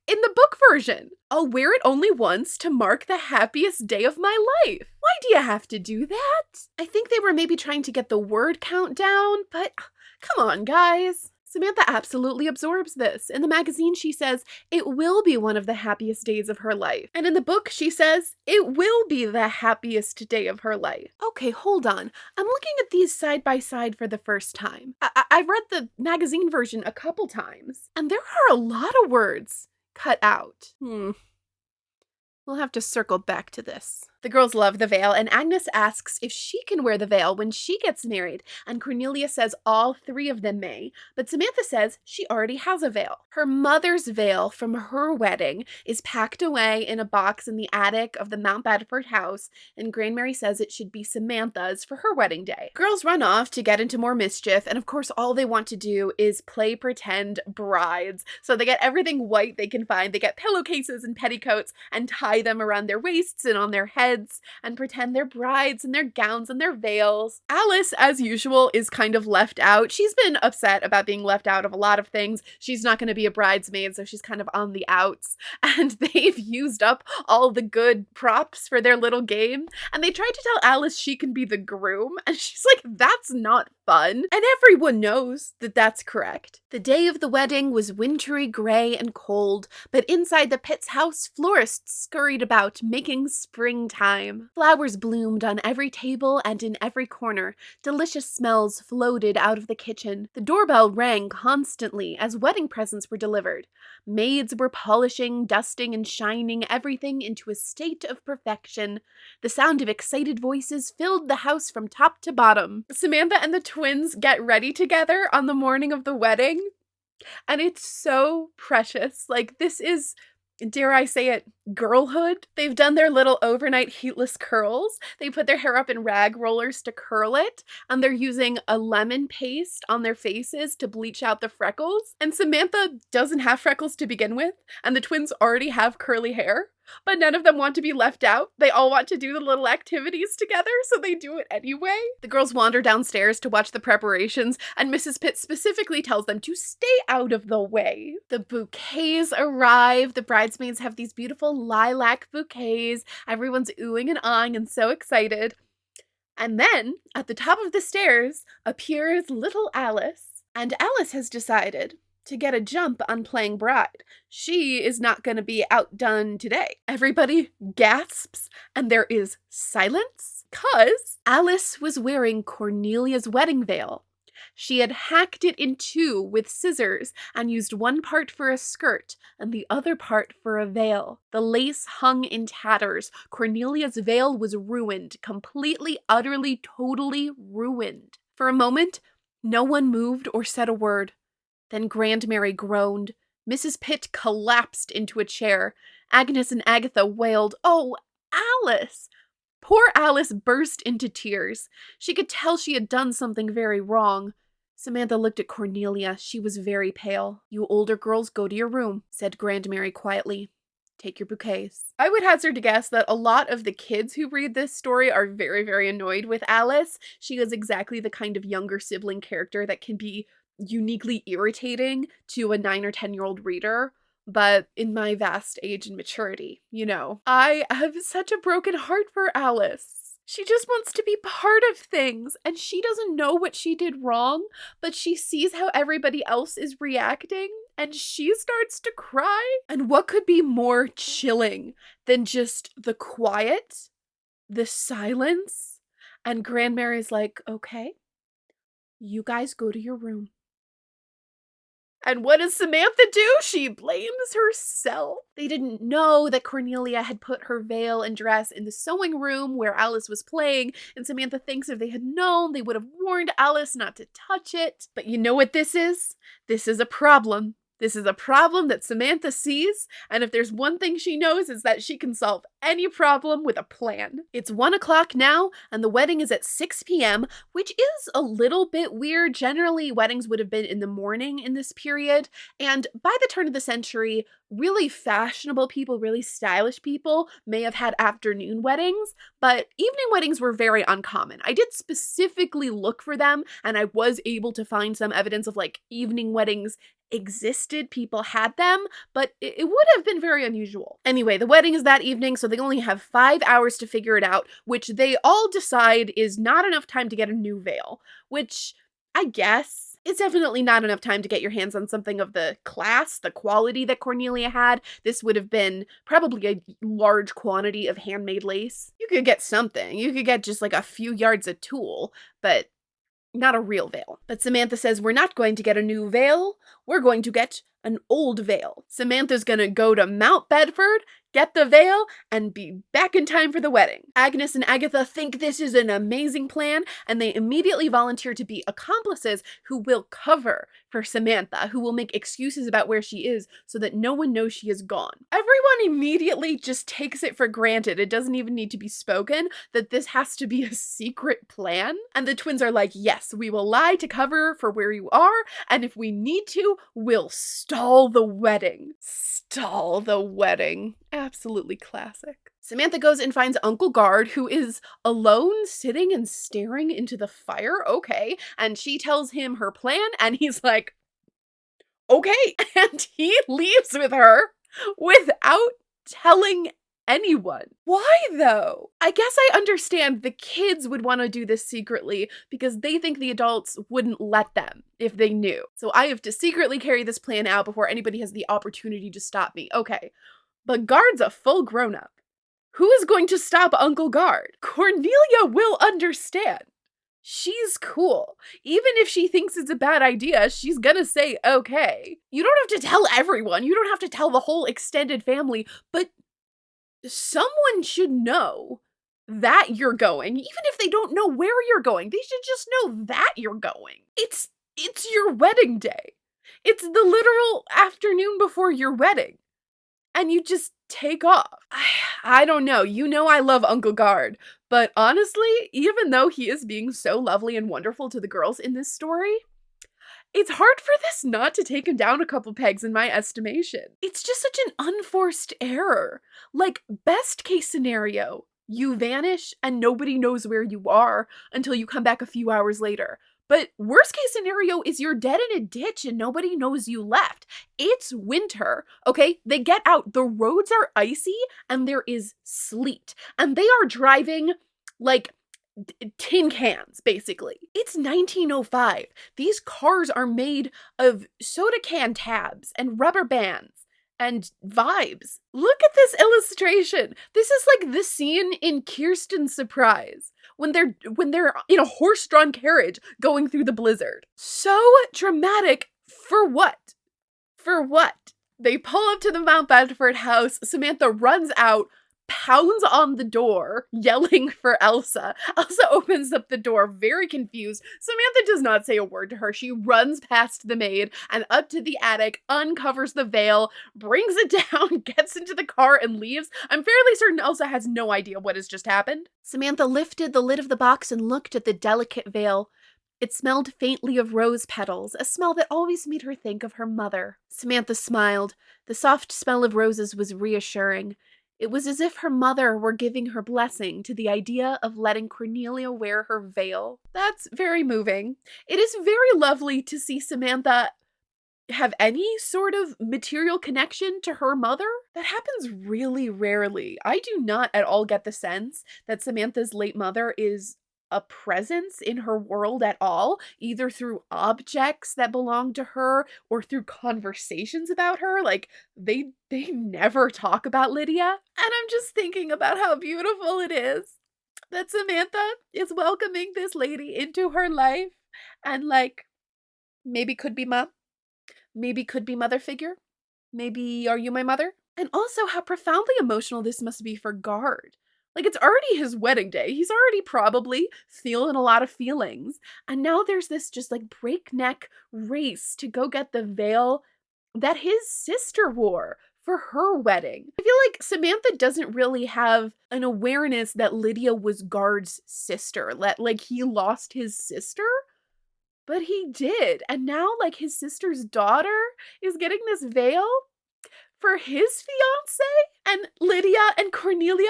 Speaker 1: in the book version. I'll wear it only once to mark the happiest day of my life. Why do you have to do that? I think they were maybe trying to get the word count down, but come on, guys. Samantha absolutely absorbs this. In the magazine, she says it will be one of the happiest days of her life. And in the book, she says it will be the happiest day of her life. Okay, hold on. I'm looking at these side by side for the first time. I've read the magazine version a couple times, and there are a lot of words cut out. We'll have to circle back to this. The girls love the veil, and Agnes asks if she can wear the veil when she gets married, and Cornelia says all three of them may, but Samantha says she already has a veil. Her mother's veil from her wedding is packed away in a box in the attic of the Mount Bedford house, and Grandmary says it should be Samantha's for her wedding day. Girls run off to get into more mischief, and of course all they want to do is play pretend brides. So they get everything white they can find. They get pillowcases and petticoats and tie them around their waists and on their heads and pretend they're brides in their gowns and their veils. Alice, as usual, is kind of left out. She's been upset about being left out of a lot of things. She's not going to be a bridesmaid, so she's kind of on the outs. And they've used up all the good props for their little game. And they tried to tell Alice she can be the groom. And she's like, that's not fun. And everyone knows that that's correct. The day of the wedding was wintry, gray, and cold, but inside the Pitts house, florists scurried about, making springtime. Flowers bloomed on every table and in every corner. Delicious smells floated out of the kitchen. The doorbell rang constantly as wedding presents were delivered. Maids were polishing, dusting, and shining everything into a state of perfection. The sound of excited voices filled the house from top to bottom. Samantha and the twins get ready together on the morning of the wedding, and it's so precious. Like, this is, dare I say it, girlhood. They've done their little overnight heatless curls. They put their hair up in rag rollers to curl it, and they're using a lemon paste on their faces to bleach out the freckles. And Samantha doesn't have freckles to begin with, and the twins already have curly hair, but none of them want to be left out. They all want to do the little activities together, so they do it anyway. The girls wander downstairs to watch the preparations, and Mrs. Pitt specifically tells them to stay out of the way. The bouquets arrive. The bridesmaids have these beautiful lilac bouquets. Everyone's oohing and ahhing and so excited. And then, at the top of the stairs, appears little Alice. And Alice has decided to get a jump on playing bride. She is not going to be outdone today. Everybody gasps, and there is silence, 'cause Alice was wearing Cornelia's wedding veil. She had hacked it in two with scissors and used one part for a skirt and the other part for a veil. The lace hung in tatters. Cornelia's veil was ruined, completely, utterly, totally ruined. For a moment, no one moved or said a word. Then Grandmary groaned. Mrs. Pitt collapsed into a chair. Agnes and Agatha wailed, "Oh, Alice!" Poor Alice burst into tears. She could tell she had done something very wrong. Samantha looked at Cornelia. She was very pale. "You older girls go to your room," said Grandmary quietly. take your bouquets. I would hazard to guess that a lot of the kids who read this story are very, very annoyed with Alice. She is exactly the kind of younger sibling character that can be uniquely irritating to a 9 or 10-year-old reader. But in my vast age and maturity, I have such a broken heart for Alice. She just wants to be part of things, and she doesn't know what she did wrong, but she sees how everybody else is reacting, and she starts to cry. And what could be more chilling than just the quiet, the silence, and Grandmary's like, okay, you guys go to your room. And what does Samantha do? She blames herself. They didn't know that Cornelia had put her veil and dress in the sewing room where Alice was playing, and Samantha thinks if they had known, they would have warned Alice not to touch it. But you know what this is? This is a problem. This is a problem that Samantha sees, and if there's one thing she knows, is that she can solve any problem with a plan. It's 1 o'clock now, and the wedding is at 6 p.m., which is a little bit weird. Generally, weddings would have been in the morning in this period, and by the turn of the century, really fashionable people, really stylish people may have had afternoon weddings, but evening weddings were very uncommon. I did specifically look for them, and I was able to find some evidence of evening weddings existed, people had them, but it would have been very unusual. Anyway, the wedding is that evening, so they only have 5 hours to figure it out, which they all decide is not enough time to get a new veil, which I guess it's definitely not enough time to get your hands on something of the class, the quality that Cornelia had. This would have been probably a large quantity of handmade lace. You could get something. You could get just a few yards of tulle, but not a real veil. But Samantha says, we're not going to get a new veil. We're going to get an old veil. Samantha's gonna go to Mount Bedford, get the veil, and be back in time for the wedding. Agnes and Agatha think this is an amazing plan, and they immediately volunteer to be accomplices who will cover for Samantha, who will make excuses about where she is so that no one knows she is gone. Everyone immediately just takes it for granted, it doesn't even need to be spoken, that this has to be a secret plan. And the twins are like, yes, we will lie to cover for where you are, and if we need to, we'll stall the wedding. Stall the wedding. Absolutely classic. Samantha goes and finds Uncle Guard, who is alone, sitting and staring into the fire. Okay. And she tells him her plan, and he's like, okay. And he leaves with her without telling anyone. Why though? I guess I understand the kids would want to do this secretly because they think the adults wouldn't let them if they knew. So I have to secretly carry this plan out before anybody has the opportunity to stop me. Okay. But Guard's a full grown-up. Who is going to stop Uncle Guard? Cornelia will understand. She's cool. Even if she thinks it's a bad idea, she's gonna say okay. You don't have to tell everyone. You don't have to tell the whole extended family, but someone should know that you're going. Even if they don't know where you're going, they should just know that you're going. It's your wedding day. It's the literal afternoon before your wedding. And you just take off. I don't know. I love Uncle Guard. But honestly, even though he is being so lovely and wonderful to the girls in this story, it's hard for this not to take him down a couple pegs in my estimation. It's just such an unforced error. Best case scenario, you vanish and nobody knows where you are until you come back a few hours later. But worst case scenario is you're dead in a ditch and nobody knows you left. It's winter, okay? They get out. The roads are icy and there is sleet. And they are driving tin cans, basically. It's 1905. These cars are made of soda can tabs and rubber bands and vibes. Look at this illustration. This is the scene in Kirsten's Surprise when they're in a horse-drawn carriage going through the blizzard. So dramatic. For what? For what? They pull up to the Mount Bedford house. Samantha runs out, pounds on the door, yelling for Elsa. Elsa opens up the door, very confused. Samantha does not say a word to her. She runs past the maid and up to the attic, uncovers the veil, brings it down, gets into the car, and leaves. I'm fairly certain Elsa has no idea what has just happened. Samantha lifted the lid of the box and looked at the delicate veil. It smelled faintly of rose petals, a smell that always made her think of her mother. Samantha smiled. The soft smell of roses was reassuring. It was as if her mother were giving her blessing to the idea of letting Cornelia wear her veil. That's very moving. It is very lovely to see Samantha have any sort of material connection to her mother. That happens really rarely. I do not at all get the sense that Samantha's late mother is a presence in her world at all, either through objects that belong to her or through conversations about her. Like, they never talk about Lydia. And I'm just thinking about how beautiful it is that Samantha is welcoming this lady into her life and, like, maybe could be mom. Maybe could be mother figure. Maybe are you my mother? And also how profoundly emotional this must be for Guard. Like, it's already his wedding day. He's already probably feeling a lot of feelings. And now there's this just like breakneck race to go get the veil that his sister wore for her wedding. I feel like Samantha doesn't really have an awareness that Lydia was Guard's sister. Like he lost his sister. But he did. And now, like, his sister's daughter is getting this veil for his fiance. And Lydia and Cornelia,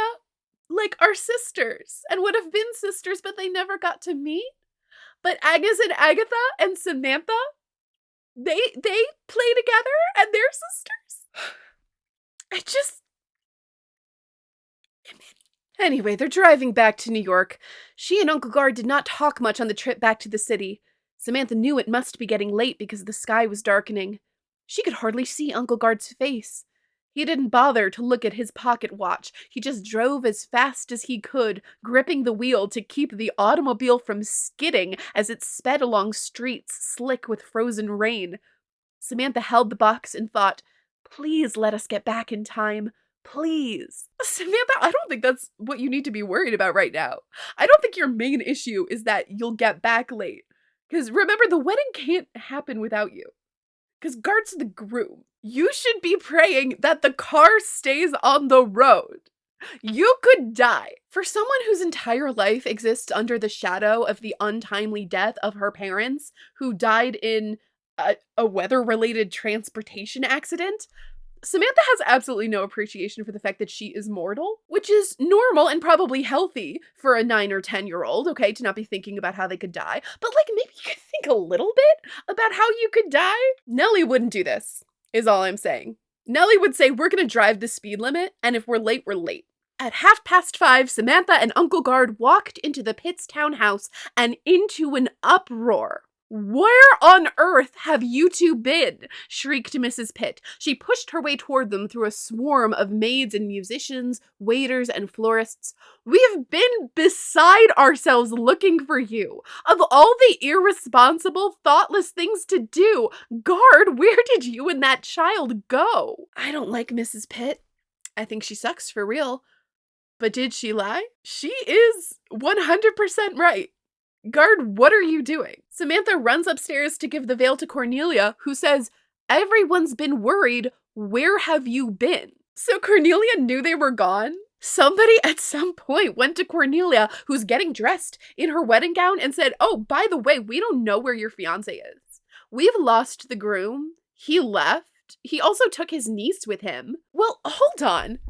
Speaker 1: like, are sisters and would have been sisters, but they never got to meet. But Agnes and Agatha and Samantha, they play together and they're sisters. I just... Anyway, they're driving back to New York. She and Uncle Guard did not talk much on the trip back to the city. Samantha knew it must be getting late because the sky was darkening. She could hardly see Uncle Guard's face. He didn't bother to look at his pocket watch. He just drove as fast as he could, gripping the wheel to keep the automobile from skidding as it sped along streets slick with frozen rain. Samantha held the box and thought, "Please let us get back in time. Please." Samantha, I don't think that's what you need to be worried about right now. I don't think your main issue is that you'll get back late. Because remember, the wedding can't happen without you. Because Guard's the groom. You should be praying that the car stays on the road. You could die. For someone whose entire life exists under the shadow of the untimely death of her parents, who died in a weather-related transportation accident, Samantha has absolutely no appreciation for the fact that she is mortal, which is normal and probably healthy for a 9 or 10-year-old, okay, to not be thinking about how they could die. But, like, maybe you could think a little bit about how you could die. Nellie wouldn't do this, is all I'm saying. Nellie would say, we're gonna drive the speed limit, and if we're late, we're late. At 5:30, Samantha and Uncle Guard walked into the Pitts townhouse and into an uproar. "Where on earth have you two been?" shrieked Mrs. Pitt. She pushed her way toward them through a swarm of maids and musicians, waiters and florists. "We've been beside ourselves looking for you. Of all the irresponsible, thoughtless things to do, Guard, where did you and that child go?" I don't like Mrs. Pitt. I think she sucks for real. But did she lie? She is 100% right. "Guard, what are you doing?" Samantha runs upstairs to give the veil to Cornelia, who says, "Everyone's been worried. Where have you been?" So Cornelia knew they were gone. Somebody at some point went to Cornelia, who's getting dressed in her wedding gown, and said, "Oh, by the way, we don't know where your fiance is. We've lost the groom. He left. He also took his niece with him." Well, hold on.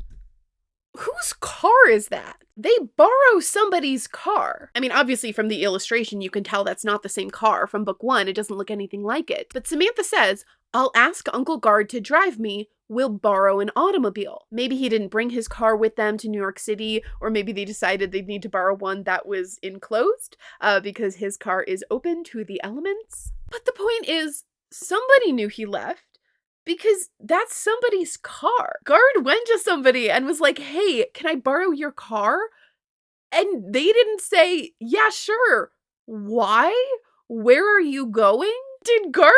Speaker 1: Whose car is that? They borrow somebody's car. I mean, obviously from the illustration, you can tell that's not the same car from book 1. It doesn't look anything like it. But Samantha says, "I'll ask Uncle Guard to drive me. We'll borrow an automobile." Maybe he didn't bring his car with them to New York City, or maybe they decided they'd need to borrow one that was enclosed because his car is open to the elements. But the point is, somebody knew he left. Because that's somebody's car. Guard went to somebody and was like, "Hey, can I borrow your car?" And they didn't say, "Yeah, sure." Why? Where are you going? Did Guard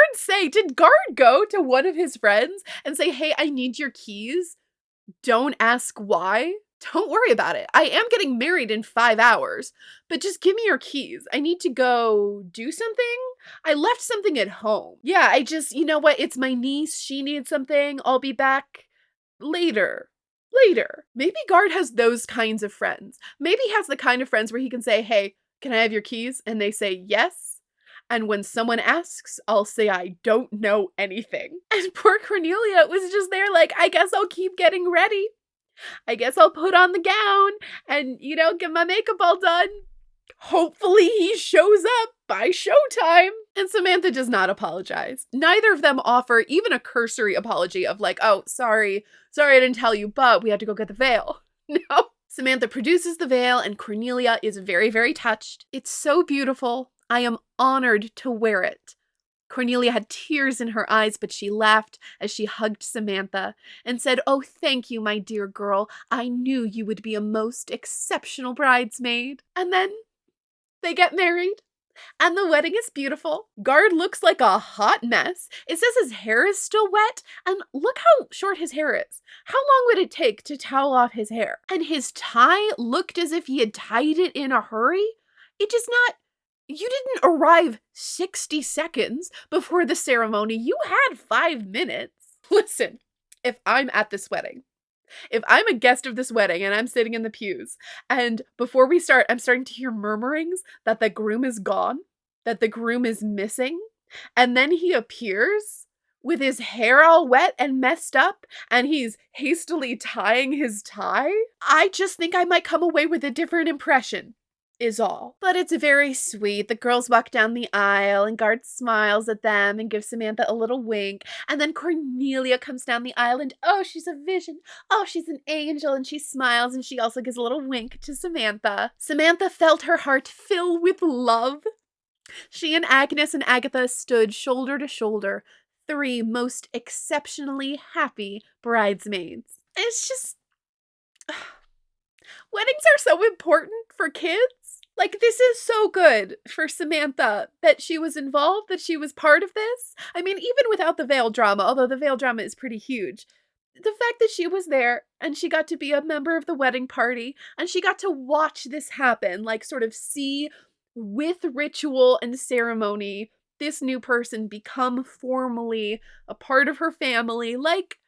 Speaker 1: go to one of his friends and say, "Hey, I need your keys. Don't ask why. Don't worry about it. I am getting married in 5 hours, but just give me your keys. I need to go do something. I left something at home. Yeah, you know what? It's my niece. She needs something. I'll be back later." Maybe Guard has those kinds of friends. Maybe he has the kind of friends where he can say, "Hey, can I have your keys?" And they say yes. And when someone asks, I'll say I don't know anything. And poor Cornelia was just there like, I guess I'll keep getting ready. I guess I'll put on the gown and, get my makeup all done. Hopefully he shows up by showtime. And Samantha does not apologize. Neither of them offer even a cursory apology of like, oh, sorry I didn't tell you, but we had to go get the veil. No. Samantha produces the veil and Cornelia is very, very touched. It's so beautiful. I am honored to wear it. Cornelia had tears in her eyes, but she laughed as she hugged Samantha and said, oh, thank you, my dear girl. I knew you would be a most exceptional bridesmaid. And then they get married. And the wedding is beautiful. Guard looks like a hot mess. It says his hair is still wet. And look how short his hair is. How long would it take to towel off his hair? And his tie looked as if he had tied it in a hurry. It does not... You didn't arrive 60 seconds before the ceremony. You had 5 minutes. Listen, if I'm at this wedding, if I'm a guest of this wedding and I'm sitting in the pews, and before we start, I'm starting to hear murmurings that the groom is gone, that the groom is missing, and then he appears with his hair all wet and messed up, and he's hastily tying his tie, I just think I might come away with a different impression. Is all. But it's very sweet. The girls walk down the aisle and Guard smiles at them and gives Samantha a little wink. And then Cornelia comes down the aisle and oh, she's a vision. Oh, she's an angel. And she smiles and she also gives a little wink to Samantha. Samantha felt her heart fill with love. She and Agnes and Agatha stood shoulder to shoulder, 3 most exceptionally happy bridesmaids. And it's just... Weddings are so important for kids. Like, this is so good for Samantha that she was involved, that she was part of this. I mean, even without the veil drama, although the veil drama is pretty huge, the fact that she was there and she got to be a member of the wedding party and she got to watch this happen, like sort of see with ritual and ceremony this new person become formally a part of her family, like,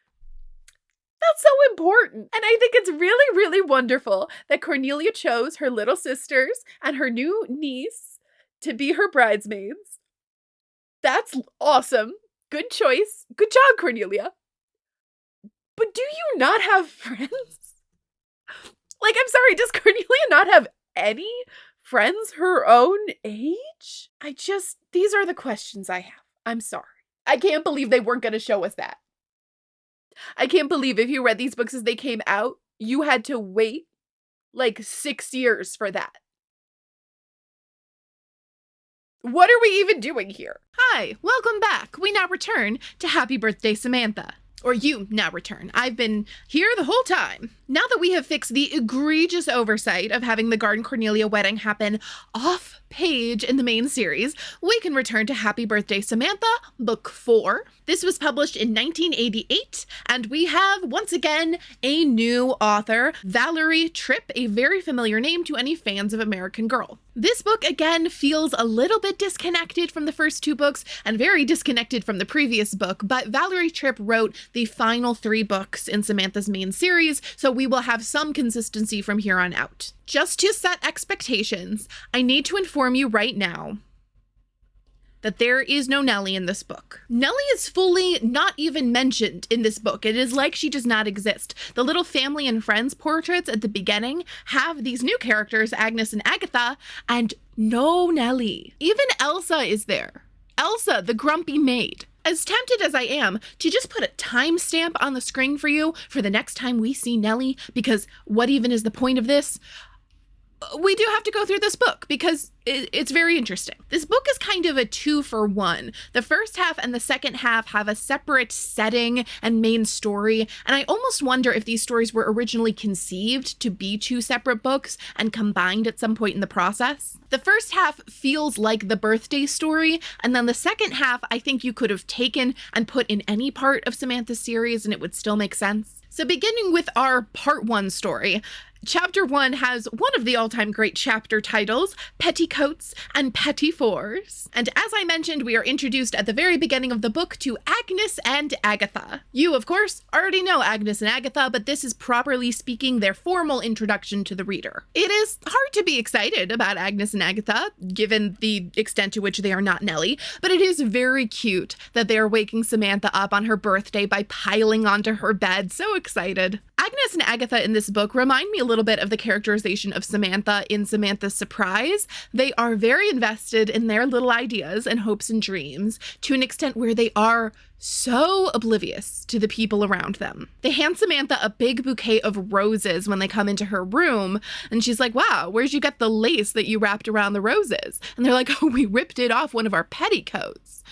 Speaker 1: that's so important. And I think it's really, really wonderful that Cornelia chose her little sisters and her new niece to be her bridesmaids. That's awesome. Good choice. Good job, Cornelia. But do you not have friends? Like, I'm sorry, does Cornelia not have any friends her own age? These are the questions I have. I'm sorry. I can't believe they weren't going to show us that. I can't believe if you read these books as they came out, you had to wait like 6 years for that. What are we even doing here? Hi, welcome back. We now return to Happy Birthday, Samantha. Or you now return. I've been here the whole time. Now that we have fixed the egregious oversight of having the Guard and Cornelia wedding happen off page in the main series, we can return to Happy Birthday, Samantha, Book 4. This was published in 1988, and we have, once again, a new author, Valerie Tripp, a very familiar name to any fans of American Girl. This book, again, feels a little bit disconnected from the first 2 books and very disconnected from the previous book, but Valerie Tripp wrote the final 3 books in Samantha's main series, so we will have some consistency from here on out. Just to set expectations, I need to inform you right now that there is no Nellie in this book. Nellie is fully not even mentioned in this book. It is like she does not exist. The little family and friends portraits at the beginning have these new characters, Agnes and Agatha, and no Nellie. Even Elsa is there. Elsa, the grumpy maid. As tempted as I am to just put a timestamp on the screen for you for the next time we see Nellie, because what even is the point of this? We do have to go through this book because it's very interesting. This book is kind of a 2-for-1. The first half and the second half have a separate setting and main story, and I almost wonder if these stories were originally conceived to be 2 separate books and combined at some point in the process. The first half feels like the birthday story, and then the second half I think you could have taken and put in any part of Samantha's series and it would still make sense. So beginning with our part 1 story, Chapter 1 has one of the all-time great chapter titles, Petticoats and Petty-Fours. And as I mentioned, we are introduced at the very beginning of the book to Agnes and Agatha. You, of course, already know Agnes and Agatha, but this is properly speaking their formal introduction to the reader. It is hard to be excited about Agnes and Agatha, given the extent to which they are not Nellie, but it is very cute that they are waking Samantha up on her birthday by piling onto her bed. So excited. Agnes and Agatha in this book remind me a little bit of the characterization of Samantha in Samantha's Surprise. They are very invested in their little ideas and hopes and dreams to an extent where they are so oblivious to the people around them. They hand Samantha a big bouquet of roses when they come into her room, and she's like, wow, where'd you get the lace that you wrapped around the roses? And they're like, oh, we ripped it off one of our petticoats.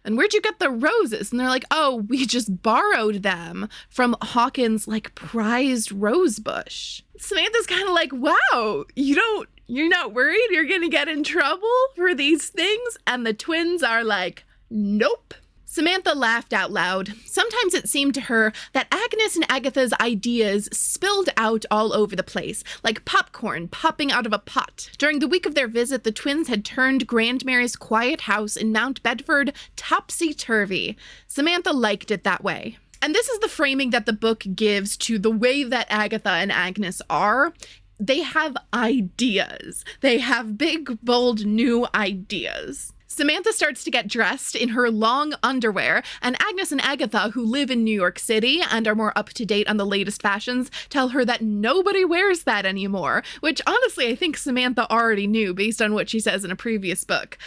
Speaker 1: And where'd you get the roses? And they're like, oh, we just borrowed them from Hawkins' prized rose bush. Samantha's kind of like, wow, you're not worried you're gonna get in trouble for these things? And the twins are like, nope. Samantha laughed out loud. Sometimes it seemed to her that Agnes and Agatha's ideas spilled out all over the place, like popcorn popping out of a pot. During the week of their visit, the twins had turned Grandmary's quiet house in Mount Bedford topsy-turvy. Samantha liked it that way. And this is the framing that the book gives to the way that Agatha and Agnes are. They have ideas. They have big, bold, new ideas. Samantha starts to get dressed in her long underwear, and Agnes and Agatha, who live in New York City and are more up to date on the latest fashions, tell her that nobody wears that anymore, which honestly I think Samantha already knew based on what she says in a previous book.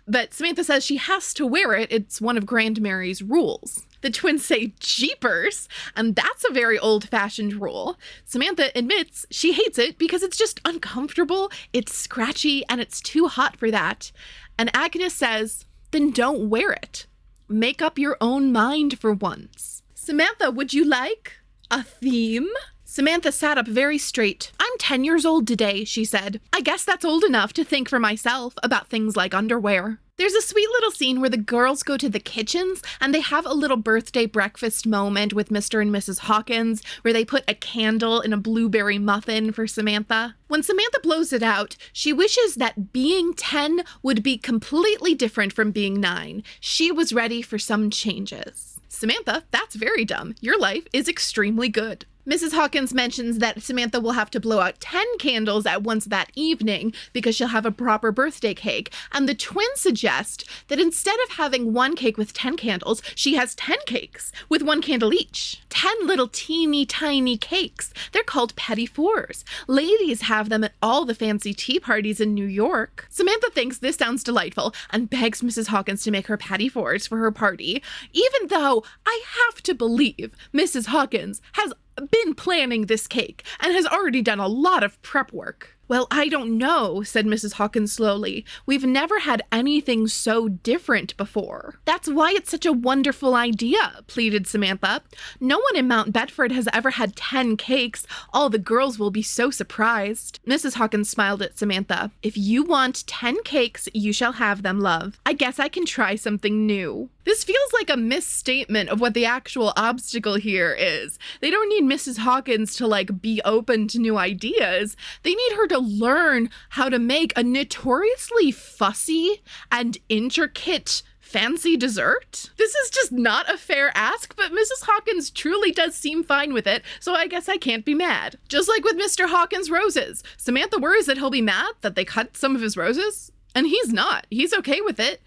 Speaker 1: But Samantha says she has to wear it. It's one of Grandmary's rules. The twins say jeepers, and that's a very old-fashioned rule. Samantha admits she hates it because it's just uncomfortable, it's scratchy, and it's too hot for that. And Agnes says, then don't wear it. Make up your own mind for once. Samantha, would you like a theme? Samantha sat up very straight. I'm 10 years old today, she said. I guess that's old enough to think for myself about things like underwear. There's a sweet little scene where the girls go to the kitchens and they have a little birthday breakfast moment with Mr. and Mrs. Hawkins, where they put a candle in a blueberry muffin for Samantha. When Samantha blows it out, she wishes that being 10 would be completely different from being 9. She was ready for some changes. Samantha, that's very dumb. Your life is extremely good. Mrs. Hawkins mentions that Samantha will have to blow out 10 candles at once that evening because she'll have a proper birthday cake, and the twins suggest that instead of having one cake with 10 candles, she has 10 cakes with 1 candle each. 10 little teeny tiny cakes. They're called petty-fours. Ladies have them at all the fancy tea parties in New York. Samantha thinks this sounds delightful and begs Mrs. Hawkins to make her petty-fours for her party, even though I have to believe Mrs. Hawkins has been planning this cake and has already done a lot of prep work. Well, I don't know, said Mrs. Hawkins slowly. We've never had anything so different before. That's why it's such a wonderful idea, pleaded Samantha. No one in Mount Bedford has ever had 10 cakes. All the girls will be so surprised. Mrs. Hawkins smiled at Samantha. If you want 10 cakes, you shall have them, love. I guess I can try something new. This feels like a misstatement of what the actual obstacle here is. They don't need Mrs. Hawkins to be open to new ideas. They need her to learn how to make a notoriously fussy and intricate fancy dessert. This is just not a fair ask, but Mrs. Hawkins truly does seem fine with it, so I guess I can't be mad. Just like with Mr. Hawkins' roses. Samantha worries that he'll be mad that they cut some of his roses, and he's not. He's okay with it.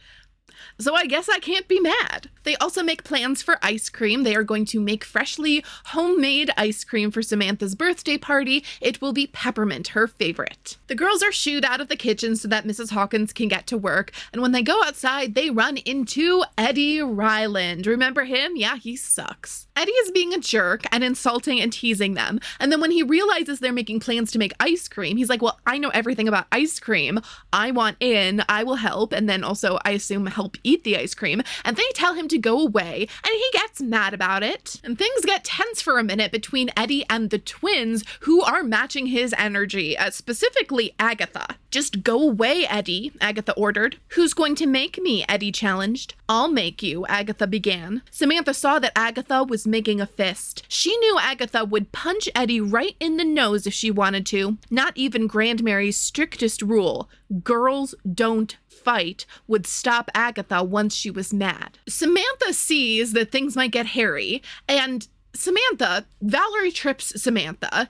Speaker 1: So I guess I can't be mad. They also make plans for ice cream. They are going to make freshly homemade ice cream for Samantha's birthday party. It will be peppermint, her favorite. The girls are shooed out of the kitchen so that Mrs. Hawkins can get to work. And when they go outside, they run into Eddie Ryland. Remember him? Yeah, he sucks. Eddie is being a jerk and insulting and teasing them. And then when he realizes they're making plans to make ice cream, he's like, well, I know everything about ice cream. I want in, I will help. And then also, I assume, help eat the ice cream. And they tell him to go away, and he gets mad about it. And things get tense for a minute between Eddie and the twins, who are matching his energy, specifically Agatha. "Just go away, Eddie," Agatha ordered. "Who's going to make me?" Eddie challenged. "I'll make you," Agatha began. Samantha saw that Agatha was making a fist. She knew Agatha would punch Eddie right in the nose if she wanted to. Not even Grandmary's strictest rule, "girls don't fight," would stop Agatha once she was mad. Samantha sees that things might get hairy, and Valerie trips Samantha,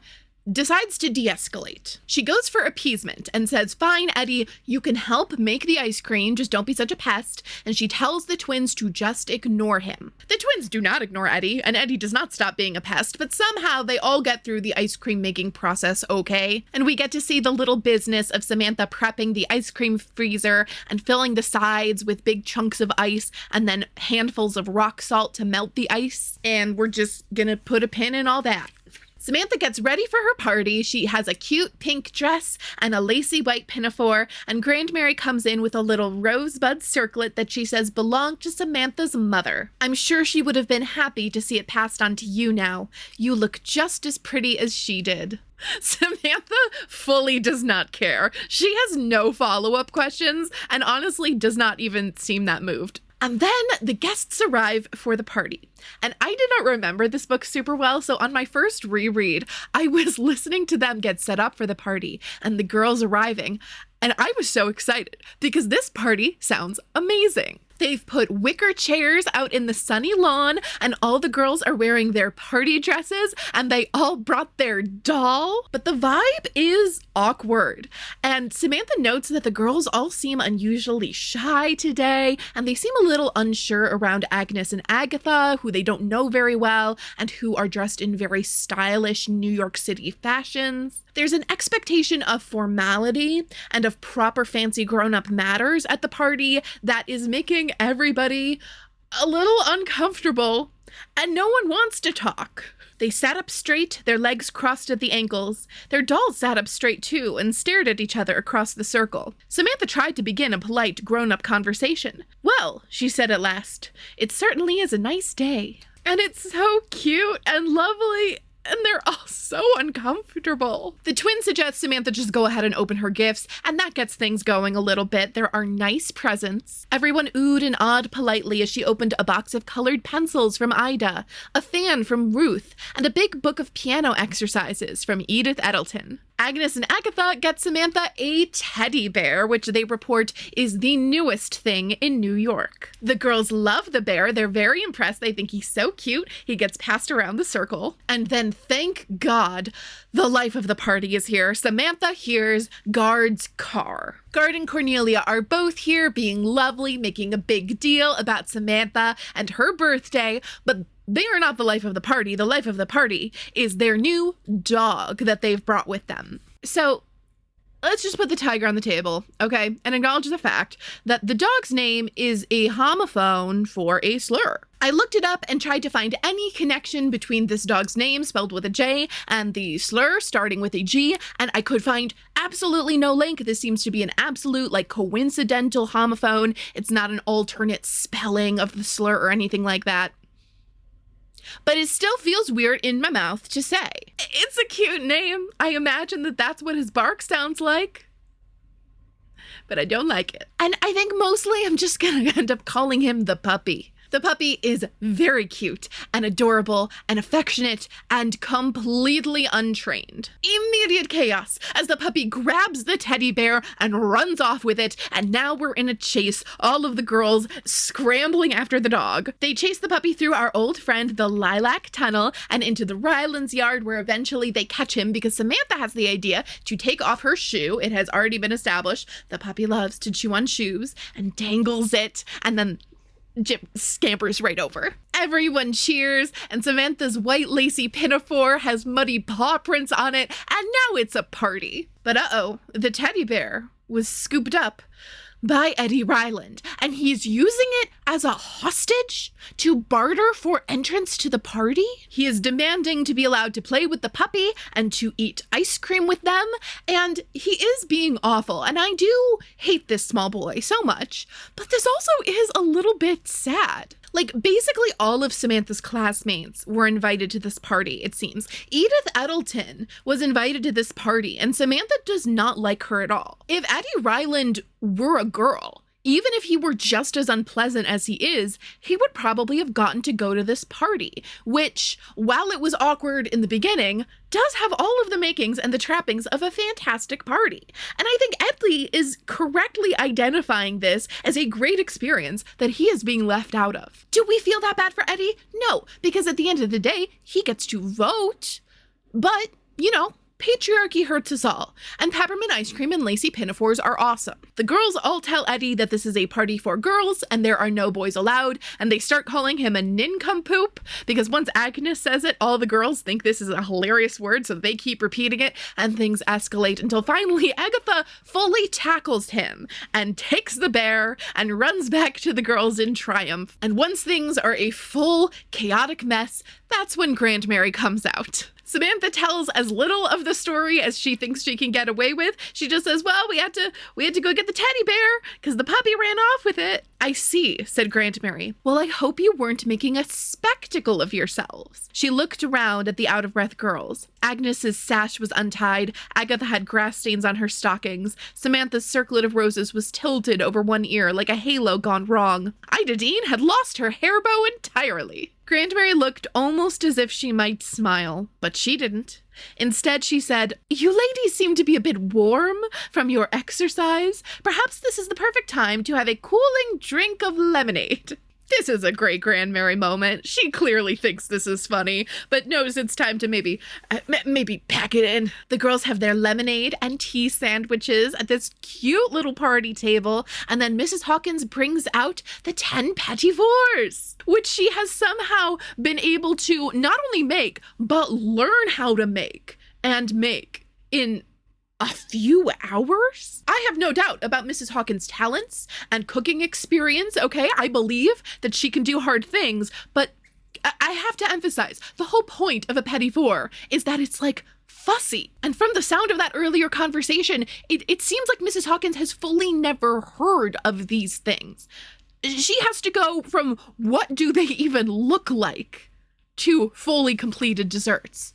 Speaker 1: decides to de-escalate. She goes for appeasement and says, "Fine, Eddie, you can help make the ice cream, just don't be such a pest," and she tells the twins to just ignore him. The twins do not ignore Eddie, and Eddie does not stop being a pest, but somehow they all get through the ice cream making process okay, and we get to see the little business of Samantha prepping the ice cream freezer and filling the sides with big chunks of ice and then handfuls of rock salt to melt the ice, and we're just gonna put a pin in all that. Samantha gets ready for her party. She has a cute pink dress and a lacy white pinafore, and Grandmary comes in with a little rosebud circlet that she says belonged to Samantha's mother. "I'm sure she would have been happy to see it passed on to you now. You look just as pretty as she did." Samantha fully does not care. She has no follow-up questions and honestly does not even seem that moved. And then the guests arrive for the party. And I did not remember this book super well, so on my first reread, I was listening to them get set up for the party and the girls arriving, and I was so excited because this party sounds amazing. They've put wicker chairs out in the sunny lawn, and all the girls are wearing their party dresses, and they all brought their doll. But the vibe is awkward. And Samantha notes that the girls all seem unusually shy today, and they seem a little unsure around Agnes and Agatha, who they don't know very well, and who are dressed in very stylish New York City fashions. There's an expectation of formality and of proper fancy grown-up matters at the party that is making everybody a little uncomfortable, and no one wants to talk. They sat up straight, their legs crossed at the ankles. Their dolls sat up straight too and stared at each other across the circle. Samantha tried to begin a polite, grown-up conversation. "Well," she said at last, "it certainly is a nice day." And it's so cute and lovely, and they're all so uncomfortable. The twins suggest Samantha just go ahead and open her gifts, and that gets things going a little bit. There are nice presents. Everyone oohed and awed politely as she opened a box of colored pencils from Ida, a fan from Ruth, and a big book of piano exercises from Edith Edelton. Agnes and Agatha get Samantha a teddy bear, which they report is the newest thing in New York. The girls love the bear. They're very impressed. They think he's so cute. He gets passed around the circle. And then, thank God, the life of the party is here. Samantha hears Guard's car. Guard and Cornelia are both here, being lovely, making a big deal about Samantha and her birthday, but they are not the life of the party. The life of the party is their new dog that they've brought with them. So let's just put the tiger on the table, okay, and acknowledge the fact that the dog's name is a homophone for a slur. I looked it up and tried to find any connection between this dog's name, spelled with a J, and the slur, starting with a G, and I could find absolutely no link. This seems to be an absolute, coincidental homophone. It's not an alternate spelling of the slur or anything like that. But it still feels weird in my mouth to say. It's a cute name. I imagine that that's what his bark sounds like. But I don't like it. And I think mostly I'm just gonna end up calling him the puppy. The puppy is very cute and adorable and affectionate and completely untrained. Immediate chaos as the puppy grabs the teddy bear and runs off with it, and now we're in a chase, all of the girls scrambling after the dog. They chase the puppy through our old friend, the Lilac Tunnel, and into the Rylands yard, where eventually they catch him because Samantha has the idea to take off her shoe. It has already been established the puppy loves to chew on shoes, and dangles it, and then Jim scampers right over. Everyone cheers, and Samantha's white lacy pinafore has muddy paw prints on it, and now it's a party. But the teddy bear was scooped up by Eddie Ryland, and he's using it as a hostage to barter for entrance to the party. He is demanding to be allowed to play with the puppy and to eat ice cream with them, and he is being awful, and I do hate this small boy so much, but this also is a little bit sad. Like, basically all of Samantha's classmates were invited to this party, it seems. Edith Eddleton was invited to this party, and Samantha does not like her at all. If Eddie Ryland were a girl, even if he were just as unpleasant as he is, he would probably have gotten to go to this party, which, while it was awkward in the beginning, does have all of the makings and the trappings of a fantastic party. And I think Eddie is correctly identifying this as a great experience that he is being left out of. Do we feel that bad for Eddie? No, because at the end of the day, he gets to vote. But, you know, patriarchy hurts us all, and peppermint ice cream and lacy pinafores are awesome. The girls all tell Eddie that this is a party for girls and there are no boys allowed, and they start calling him a nincompoop because once Agnes says it, all the girls think this is a hilarious word, so they keep repeating it, and things escalate until finally Agatha fully tackles him and takes the bear and runs back to the girls in triumph. And once things are a full chaotic mess, that's when Grandmary comes out. Samantha tells as little of the story as she thinks she can get away with. She just says, well, we had to go get the teddy bear because the puppy ran off with it. I see, said Grandmary. Well, I hope you weren't making a spectacle of yourselves. She looked around at the out-of-breath girls. Agnes's sash was untied. Agatha had grass stains on her stockings. Samantha's circlet of roses was tilted over one ear like a halo gone wrong. Ida Dean had lost her hairbow entirely. Grandmary looked almost as if she might smile, but she didn't. Instead, she said, you ladies seem to be a bit warm from your exercise. Perhaps this is the perfect time to have a cooling drink of lemonade. This is a great Grandmary moment. She clearly thinks this is funny, but knows it's time to maybe pack it in. The girls have their lemonade and tea sandwiches at this cute little party table, and then Mrs. Hawkins brings out the 10 petits fours, which she has somehow been able to not only make, but learn how to make and make in a few hours? I have no doubt about Mrs. Hawkins' talents and cooking experience, okay? I believe that she can do hard things, but I have to emphasize, the whole point of a petit four is that it's like fussy. And from the sound of that earlier conversation, it seems like Mrs. Hawkins has fully never heard of these things. She has to go from what do they even look like to fully completed desserts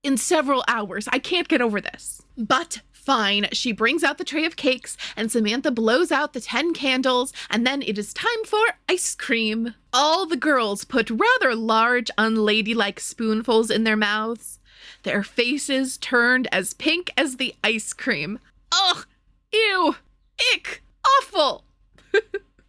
Speaker 1: in several hours. I can't get over this. But fine, she brings out the tray of cakes and Samantha blows out the 10 candles, and then it is time for ice cream. All the girls put rather large, unladylike spoonfuls in their mouths. Their faces turned as pink as the ice cream. Ugh! Ew! Ick! Awful!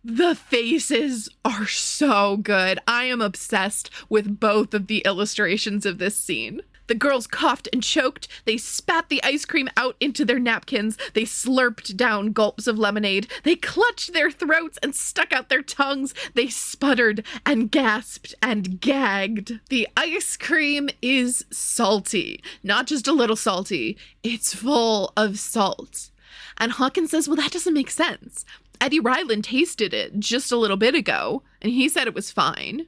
Speaker 1: The faces are so good. I am obsessed with both of the illustrations of this scene. The girls coughed and choked. They spat the ice cream out into their napkins. They slurped down gulps of lemonade. They clutched their throats and stuck out their tongues. They sputtered and gasped and gagged. The ice cream is salty. Not just a little salty. It's full of salt. And Hawkins says, well, that doesn't make sense. Eddie Ryland tasted it just a little bit ago, and he said it was fine.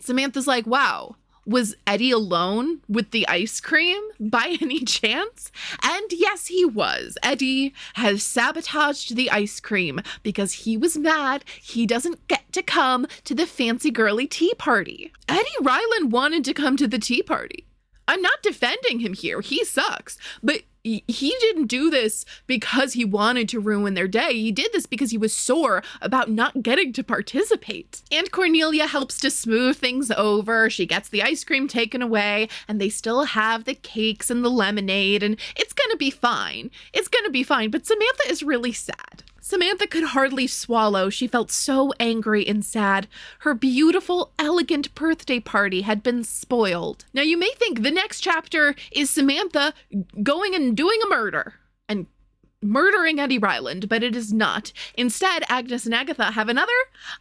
Speaker 1: Samantha's like, wow. Was Eddie alone with the ice cream by any chance? And yes, he was. Eddie has sabotaged the ice cream because he was mad he doesn't get to come to the fancy girly tea party. Eddie Ryland wanted to come to the tea party. I'm not defending him here. He sucks. But he didn't do this because he wanted to ruin their day. He did this because he was sore about not getting to participate. Aunt Cornelia helps to smooth things over. She gets the ice cream taken away, and they still have the cakes and the lemonade, and it's gonna be fine. It's gonna be fine, but Samantha is really sad. Samantha could hardly swallow. She felt so angry and sad. Her beautiful, elegant birthday party had been spoiled. Now, you may think the next chapter is Samantha going and doing a murder and murdering Eddie Ryland, but it is not. Instead, Agnes and Agatha have another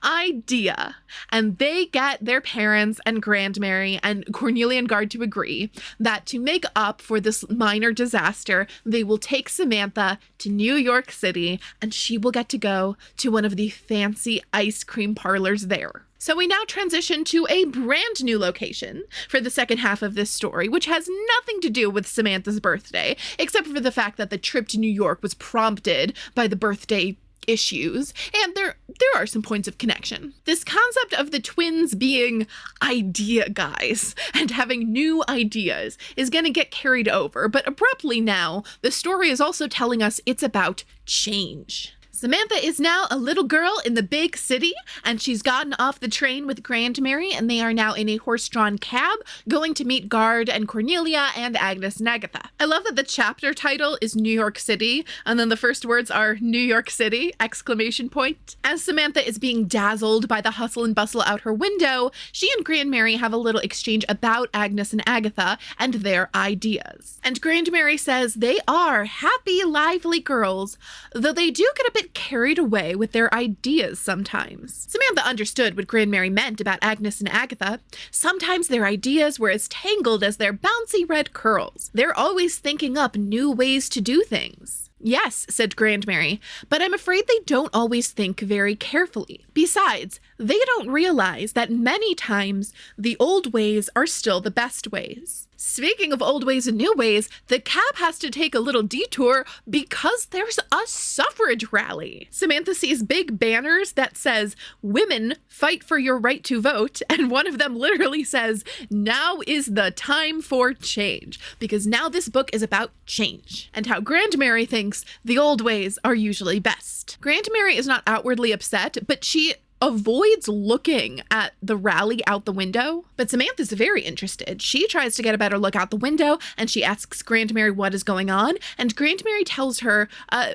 Speaker 1: idea, and they get their parents and Grandmary and Cornelia and Guard to agree that to make up for this minor disaster, they will take Samantha to New York City, and she will get to go to one of the fancy ice cream parlors there. So we now transition to a brand new location for the second half of this story, which has nothing to do with Samantha's birthday, except for the fact that the trip to New York was prompted by the birthday issues, and there are some points of connection. This concept of the twins being idea guys and having new ideas is going to get carried over, but abruptly now, the story is also telling us it's about change. Samantha is now a little girl in the big city, and she's gotten off the train with Grandmary, and they are now in a horse-drawn cab going to meet Gard and Cornelia and Agnes and Agatha. I love that the chapter title is New York City, and then the first words are New York City, exclamation point. As Samantha is being dazzled by the hustle and bustle out her window, she and Grandmary have a little exchange about Agnes and Agatha and their ideas. And Grandmary says they are happy, lively girls, though they do get a bit carried away with their ideas sometimes. Samantha understood what Grandmary meant about Agnes and Agatha. Sometimes their ideas were as tangled as their bouncy red curls. They're always thinking up new ways to do things. Yes, said Grandmary, but I'm afraid they don't always think very carefully. Besides, they don't realize that many times the old ways are still the best ways. Speaking of old ways and new ways, the cab has to take a little detour because there's a suffrage rally. Samantha sees big banners that says, "Women fight for your right to vote," and one of them literally says, "Now is the time for change," because now this book is about change and how Grandmary thinks the old ways are usually best. Grandmary is not outwardly upset, but she avoids looking at the rally out the window. But Samantha's very interested. She tries to get a better look out the window, and she asks Grandmary what is going on, and Grandmary tells her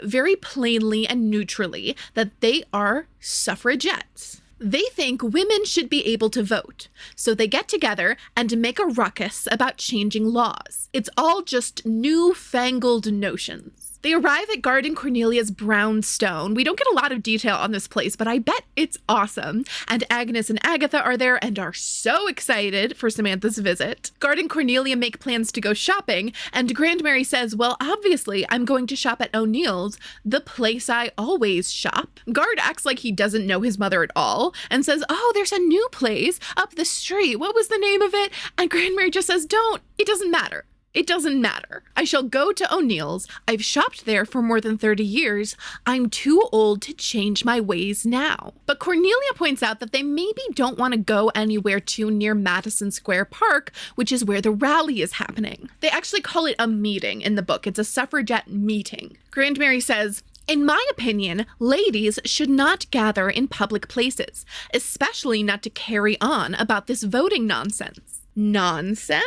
Speaker 1: very plainly and neutrally that they are suffragettes. They think women should be able to vote, so they get together and make a ruckus about changing laws. It's all just newfangled notions. They arrive at Gard and Cornelia's brownstone. We don't get a lot of detail on this place, but I bet it's awesome. And Agnes and Agatha are there and are so excited for Samantha's visit. Gard and Cornelia make plans to go shopping, and Grandmary says, "Well, obviously, I'm going to shop at O'Neill's, the place I always shop." Gard acts like he doesn't know his mother at all and says, "Oh, there's a new place up the street. What was the name of it?" And Grandmary just says, "It doesn't matter. It doesn't matter. I shall go to O'Neill's. I've shopped there for more than 30 years. I'm too old to change my ways now." But Cornelia points out that they maybe don't want to go anywhere too near Madison Square Park, which is where the rally is happening. They actually call it a meeting in the book. It's a suffragette meeting. Grandmary says, "In my opinion, ladies should not gather in public places, especially not to carry on about this voting nonsense." Nonsense?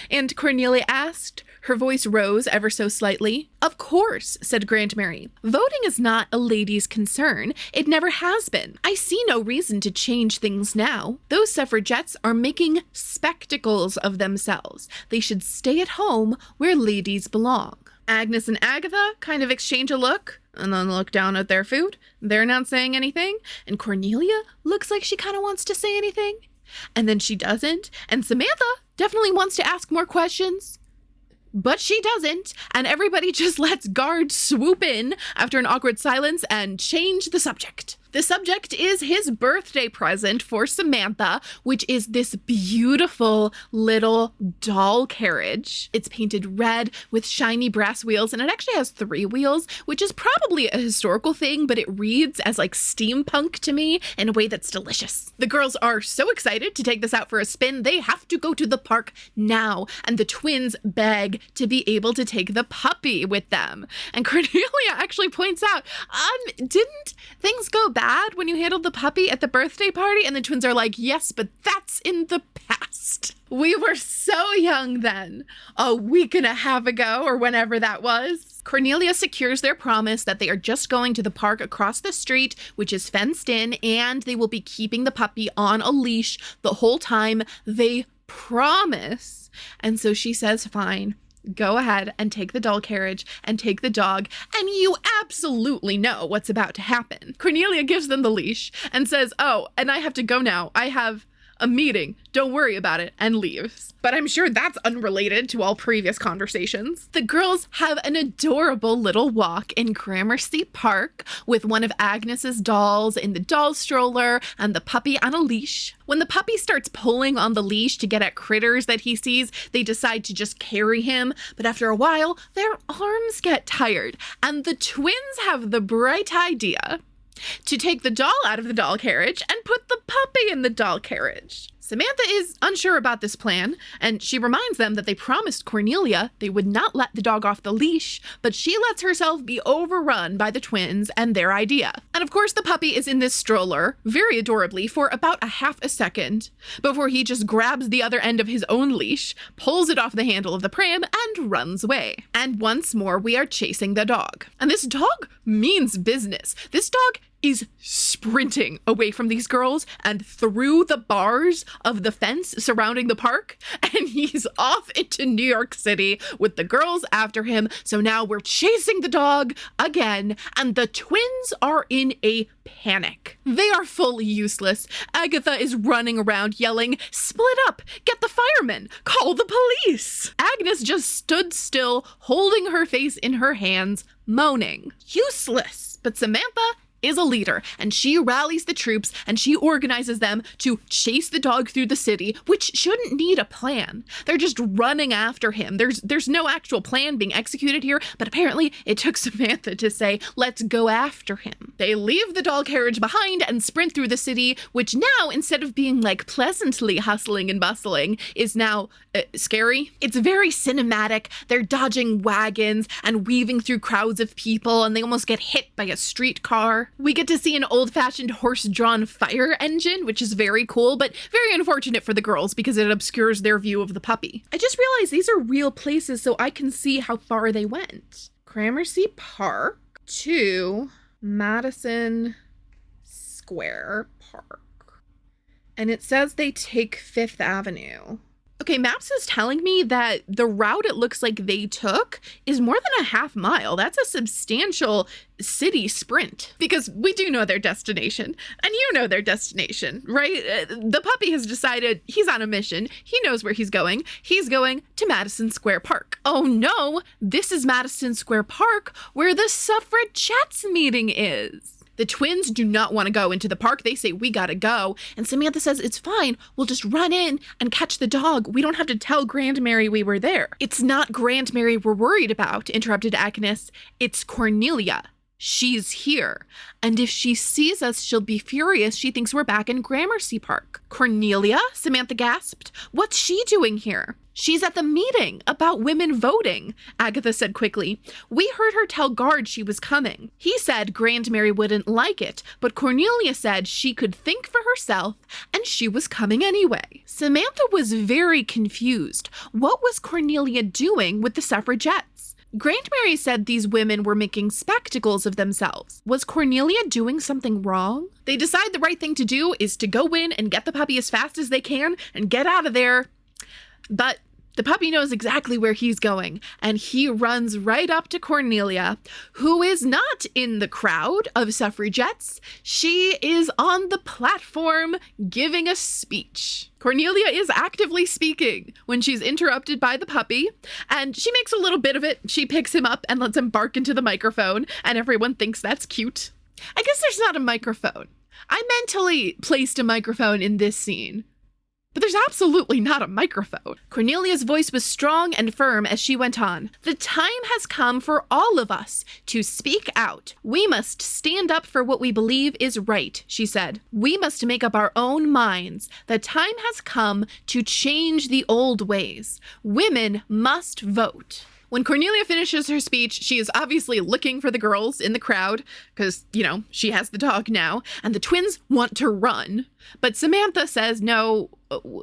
Speaker 1: And Cornelia asked. Her voice rose ever so slightly. "Of course," said Grandmary. "Voting is not a lady's concern. It never has been. I see no reason to change things now. Those suffragettes are making spectacles of themselves. They should stay at home where ladies belong." Agnes and Agatha kind of exchange a look and then look down at their food. They're not saying anything. And Cornelia looks like she kind of wants to say anything. And then she doesn't. And Samantha definitely wants to ask more questions, but she doesn't. And everybody just lets Gard swoop in after an awkward silence and change the subject. The subject is his birthday present for Samantha, which is this beautiful little doll carriage. It's painted red with shiny brass wheels, and it actually has 3 wheels, which is probably a historical thing, but it reads as like steampunk to me in a way that's delicious. The girls are so excited to take this out for a spin. They have to go to the park now, and the twins beg to be able to take the puppy with them. And Cornelia actually points out, didn't things go bad when you handled the puppy at the birthday party? And the twins are like, "Yes, but that's in the past. We were so young then, a week and a half ago," or whenever that was. Cornelia secures their promise that they are just going to the park across the street, which is fenced in, and they will be keeping the puppy on a leash the whole time. They promise. And so she says, "Fine. Go ahead and take the doll carriage and take the dog, and you absolutely know what's about to happen." Cornelia gives them the leash and says, "Oh, and I have to go now. I have a meeting, don't worry about it, and leaves. But I'm sure that's unrelated to all previous conversations. The girls have an adorable little walk in Gramercy Park with one of Agnes's dolls in the doll stroller and the puppy on a leash. When the puppy starts pulling on the leash to get at critters that he sees, they decide to just carry him. But after a while, their arms get tired, and the twins have the bright idea to take the doll out of the doll carriage and put the puppy in the doll carriage. Samantha is unsure about this plan, and she reminds them that they promised Cornelia they would not let the dog off the leash, but she lets herself be overrun by the twins and their idea. And of course, the puppy is in this stroller, very adorably, for about a half a second, before he just grabs the other end of his own leash, pulls it off the handle of the pram, and runs away. And once more, we are chasing the dog. And this dog means business. This dog is sprinting away from these girls and through the bars of the fence surrounding the park, and he's off into New York City with the girls after him. So now we're chasing the dog again, and the twins are in a panic. They are fully useless. Agatha is running around yelling, "Split up! Get the firemen! Call the police!" Agnes just stood still, holding her face in her hands, moaning. Useless. But Samantha is a leader, and she rallies the troops and she organizes them to chase the dog through the city, which shouldn't need a plan. They're just running after him. There's no actual plan being executed here, but apparently it took Samantha to say, let's go after him. They leave the doll carriage behind and sprint through the city, which now, instead of being like pleasantly hustling and bustling, is now scary. It's very cinematic. They're dodging wagons and weaving through crowds of people, and they almost get hit by a streetcar. We get to see an old-fashioned horse-drawn fire engine, which is very cool, but very unfortunate for the girls because it obscures their view of the puppy. I just realized these are real places so I can see how far they went. Gramercy Park to Madison Square Park. And it says they take Fifth Avenue. Okay, Maps is telling me that the route it looks like they took is more than a half mile. That's a substantial city sprint, because we do know their destination, and you know their destination, right? The puppy has decided he's on a mission. He knows where he's going. He's going to Madison Square Park. Oh no, this is Madison Square Park where the suffragettes meeting is. The twins do not want to go into the park. They say, we gotta go. And Samantha says, it's fine. We'll just run in and catch the dog. We don't have to tell Grandmary we were there. It's not Grandmary we're worried about, interrupted Agnes. It's Cornelia. She's here. And if she sees us, she'll be furious. She thinks we're back in Gramercy Park. Cornelia? Samantha gasped. What's she doing here? She's at the meeting about women voting, Agatha said quickly. We heard her tell guards she was coming. He said Grandmary wouldn't like it, but Cornelia said she could think for herself and she was coming anyway. Samantha was very confused. What was Cornelia doing with the suffragettes? Grandmary said these women were making spectacles of themselves. Was Cornelia doing something wrong? They decide the right thing to do is to go in and get the puppy as fast as they can and get out of there. But the puppy knows exactly where he's going, and he runs right up to Cornelia, who is not in the crowd of suffragettes. She is on the platform giving a speech. Cornelia is actively speaking when she's interrupted by the puppy, and she makes a little bit of it. She picks him up and lets him bark into the microphone, and everyone thinks that's cute. I guess there's not a microphone. I mentally placed a microphone in this scene. But there's absolutely not a microphone. Cornelia's voice was strong and firm as she went on. The time has come for all of us to speak out. We must stand up for what we believe is right, she said. We must make up our own minds. The time has come to change the old ways. Women must vote. When Cornelia finishes her speech, she is obviously looking for the girls in the crowd because, she has the dog now, and the twins want to run. But Samantha says, no,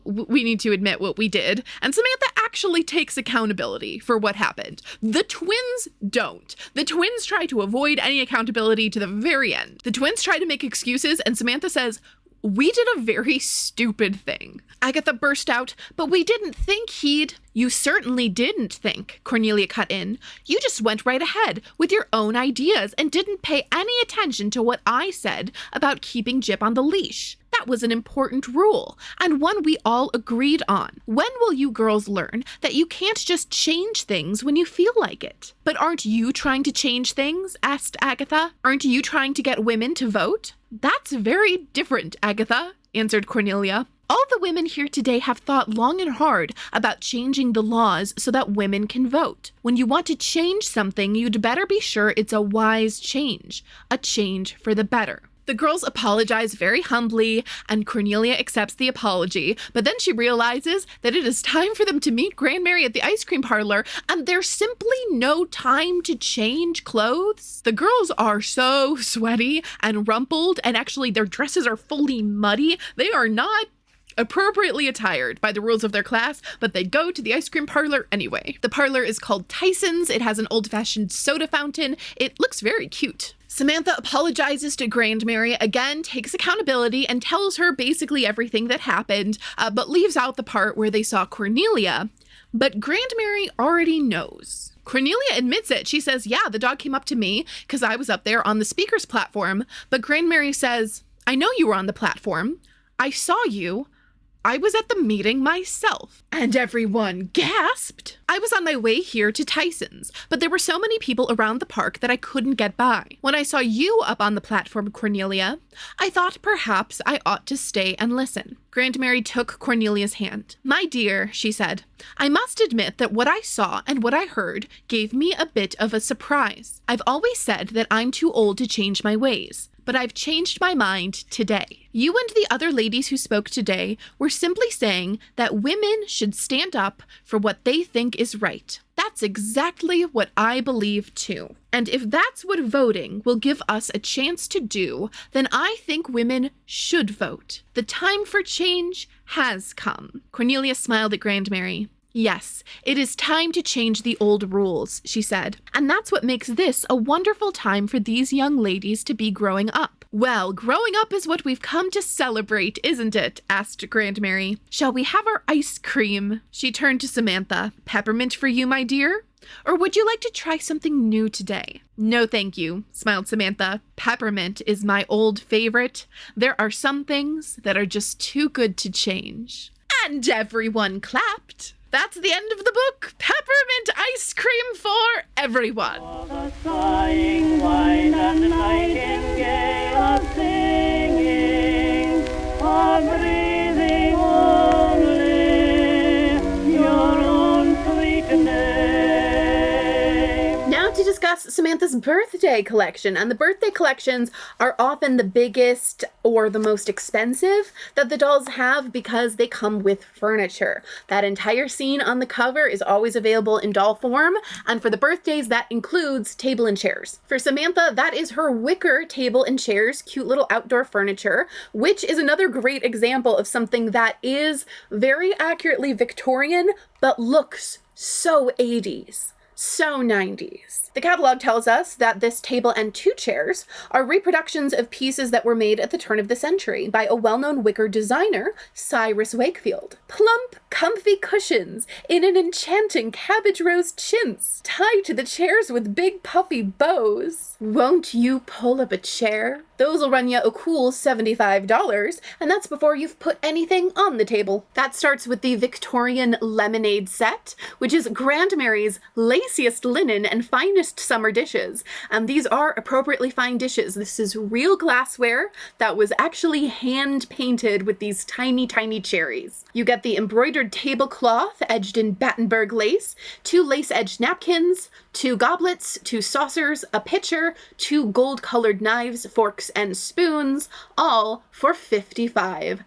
Speaker 1: we need to admit what we did. And Samantha actually takes accountability for what happened. The twins don't. The twins try to avoid any accountability to the very end. The twins try to make excuses, and Samantha says, we did a very stupid thing. Agatha burst out, but we didn't think he'd... You certainly didn't think, Cornelia cut in. You just went right ahead with your own ideas and didn't pay any attention to what I said about keeping Jip on the leash. That was an important rule, and one we all agreed on. When will you girls learn that you can't just change things when you feel like it? But aren't you trying to change things? Asked Agatha. Aren't you trying to get women to vote? That's very different, Agatha, answered Cornelia. All the women here today have thought long and hard about changing the laws so that women can vote. When you want to change something, you'd better be sure it's a wise change, a change for the better. The girls apologize very humbly, and Cornelia accepts the apology, but then she realizes that it is time for them to meet Grandmary at the ice cream parlor, and there's simply no time to change clothes. The girls are so sweaty and rumpled, and actually their dresses are fully muddy. They are not appropriately attired by the rules of their class, but they go to the ice cream parlor anyway. The parlor is called Tyson's. It has an old-fashioned soda fountain. It looks very cute. Samantha apologizes to Grandmary, again takes accountability and tells her basically everything that happened, but leaves out the part where they saw Cornelia. But Grandmary already knows. Cornelia admits it. She says, yeah, the dog came up to me because I was up there on the speaker's platform. But Grandmary says, I know you were on the platform. I saw you. I was at the meeting myself. And everyone gasped. I was on my way here to Tyson's, but there were so many people around the park that I couldn't get by. When I saw you up on the platform, Cornelia, I thought perhaps I ought to stay and listen. Grandmary took Cornelia's hand. My dear, she said, I must admit that what I saw and what I heard gave me a bit of a surprise. I've always said that I'm too old to change my ways, but I've changed my mind today. You and the other ladies who spoke today were simply saying that women should stand up for what they think is right. That's exactly what I believe too. And if that's what voting will give us a chance to do, then I think women should vote. The time for change has come. Cornelia smiled at Grandmary. Yes, it is time to change the old rules, she said. And that's what makes this a wonderful time for these young ladies to be growing up. Well, growing up is what we've come to celebrate, isn't it? Asked Grandmary. Shall we have our ice cream? She turned to Samantha. Peppermint for you, my dear? Or would you like to try something new today? No, thank you, smiled Samantha. Peppermint is my old favorite. There are some things that are just too good to change. And everyone clapped. That's the end of the book. Peppermint ice cream for everyone.
Speaker 2: The sighing wine and nightingale singing, are breathing only your own sweet name.
Speaker 1: Now to discuss Samantha's birthday collection, and the birthday collections are often the biggest or the most expensive that the dolls have because they come with furniture. That entire scene on the cover is always available in doll form, and for the birthdays that includes table and chairs. For Samantha, that is her wicker table and chairs, cute little outdoor furniture, which is another great example of something that is very accurately Victorian but looks so 80s. So 90s. The catalog tells us that this table and two chairs are reproductions of pieces that were made at the turn of the century by a well-known wicker designer, Cyrus Wakefield. Plump, comfy cushions in an enchanting cabbage rose chintz, tied to the chairs with big puffy bows. Won't you pull up a chair? Those will run you a cool $75, and that's before you've put anything on the table. That starts with the Victorian lemonade set, which is Grandmary's laciest linen and finest summer dishes. And these are appropriately fine dishes. This is real glassware that was actually hand painted with these tiny, tiny cherries. You get the embroidered tablecloth edged in Battenberg lace, 2 lace-edged napkins, 2 goblets, 2 saucers, a pitcher, 2 gold-colored knives, forks, and spoons, all for $55.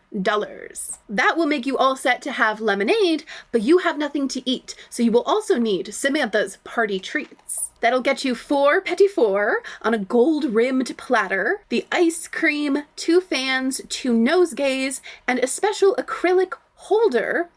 Speaker 1: That will make you all set to have lemonade, but you have nothing to eat, so you will also need Samantha's party treats. That'll get you 4 petit fours on a gold-rimmed platter, the ice cream, 2 fans, 2 nosegays, and a special acrylic holder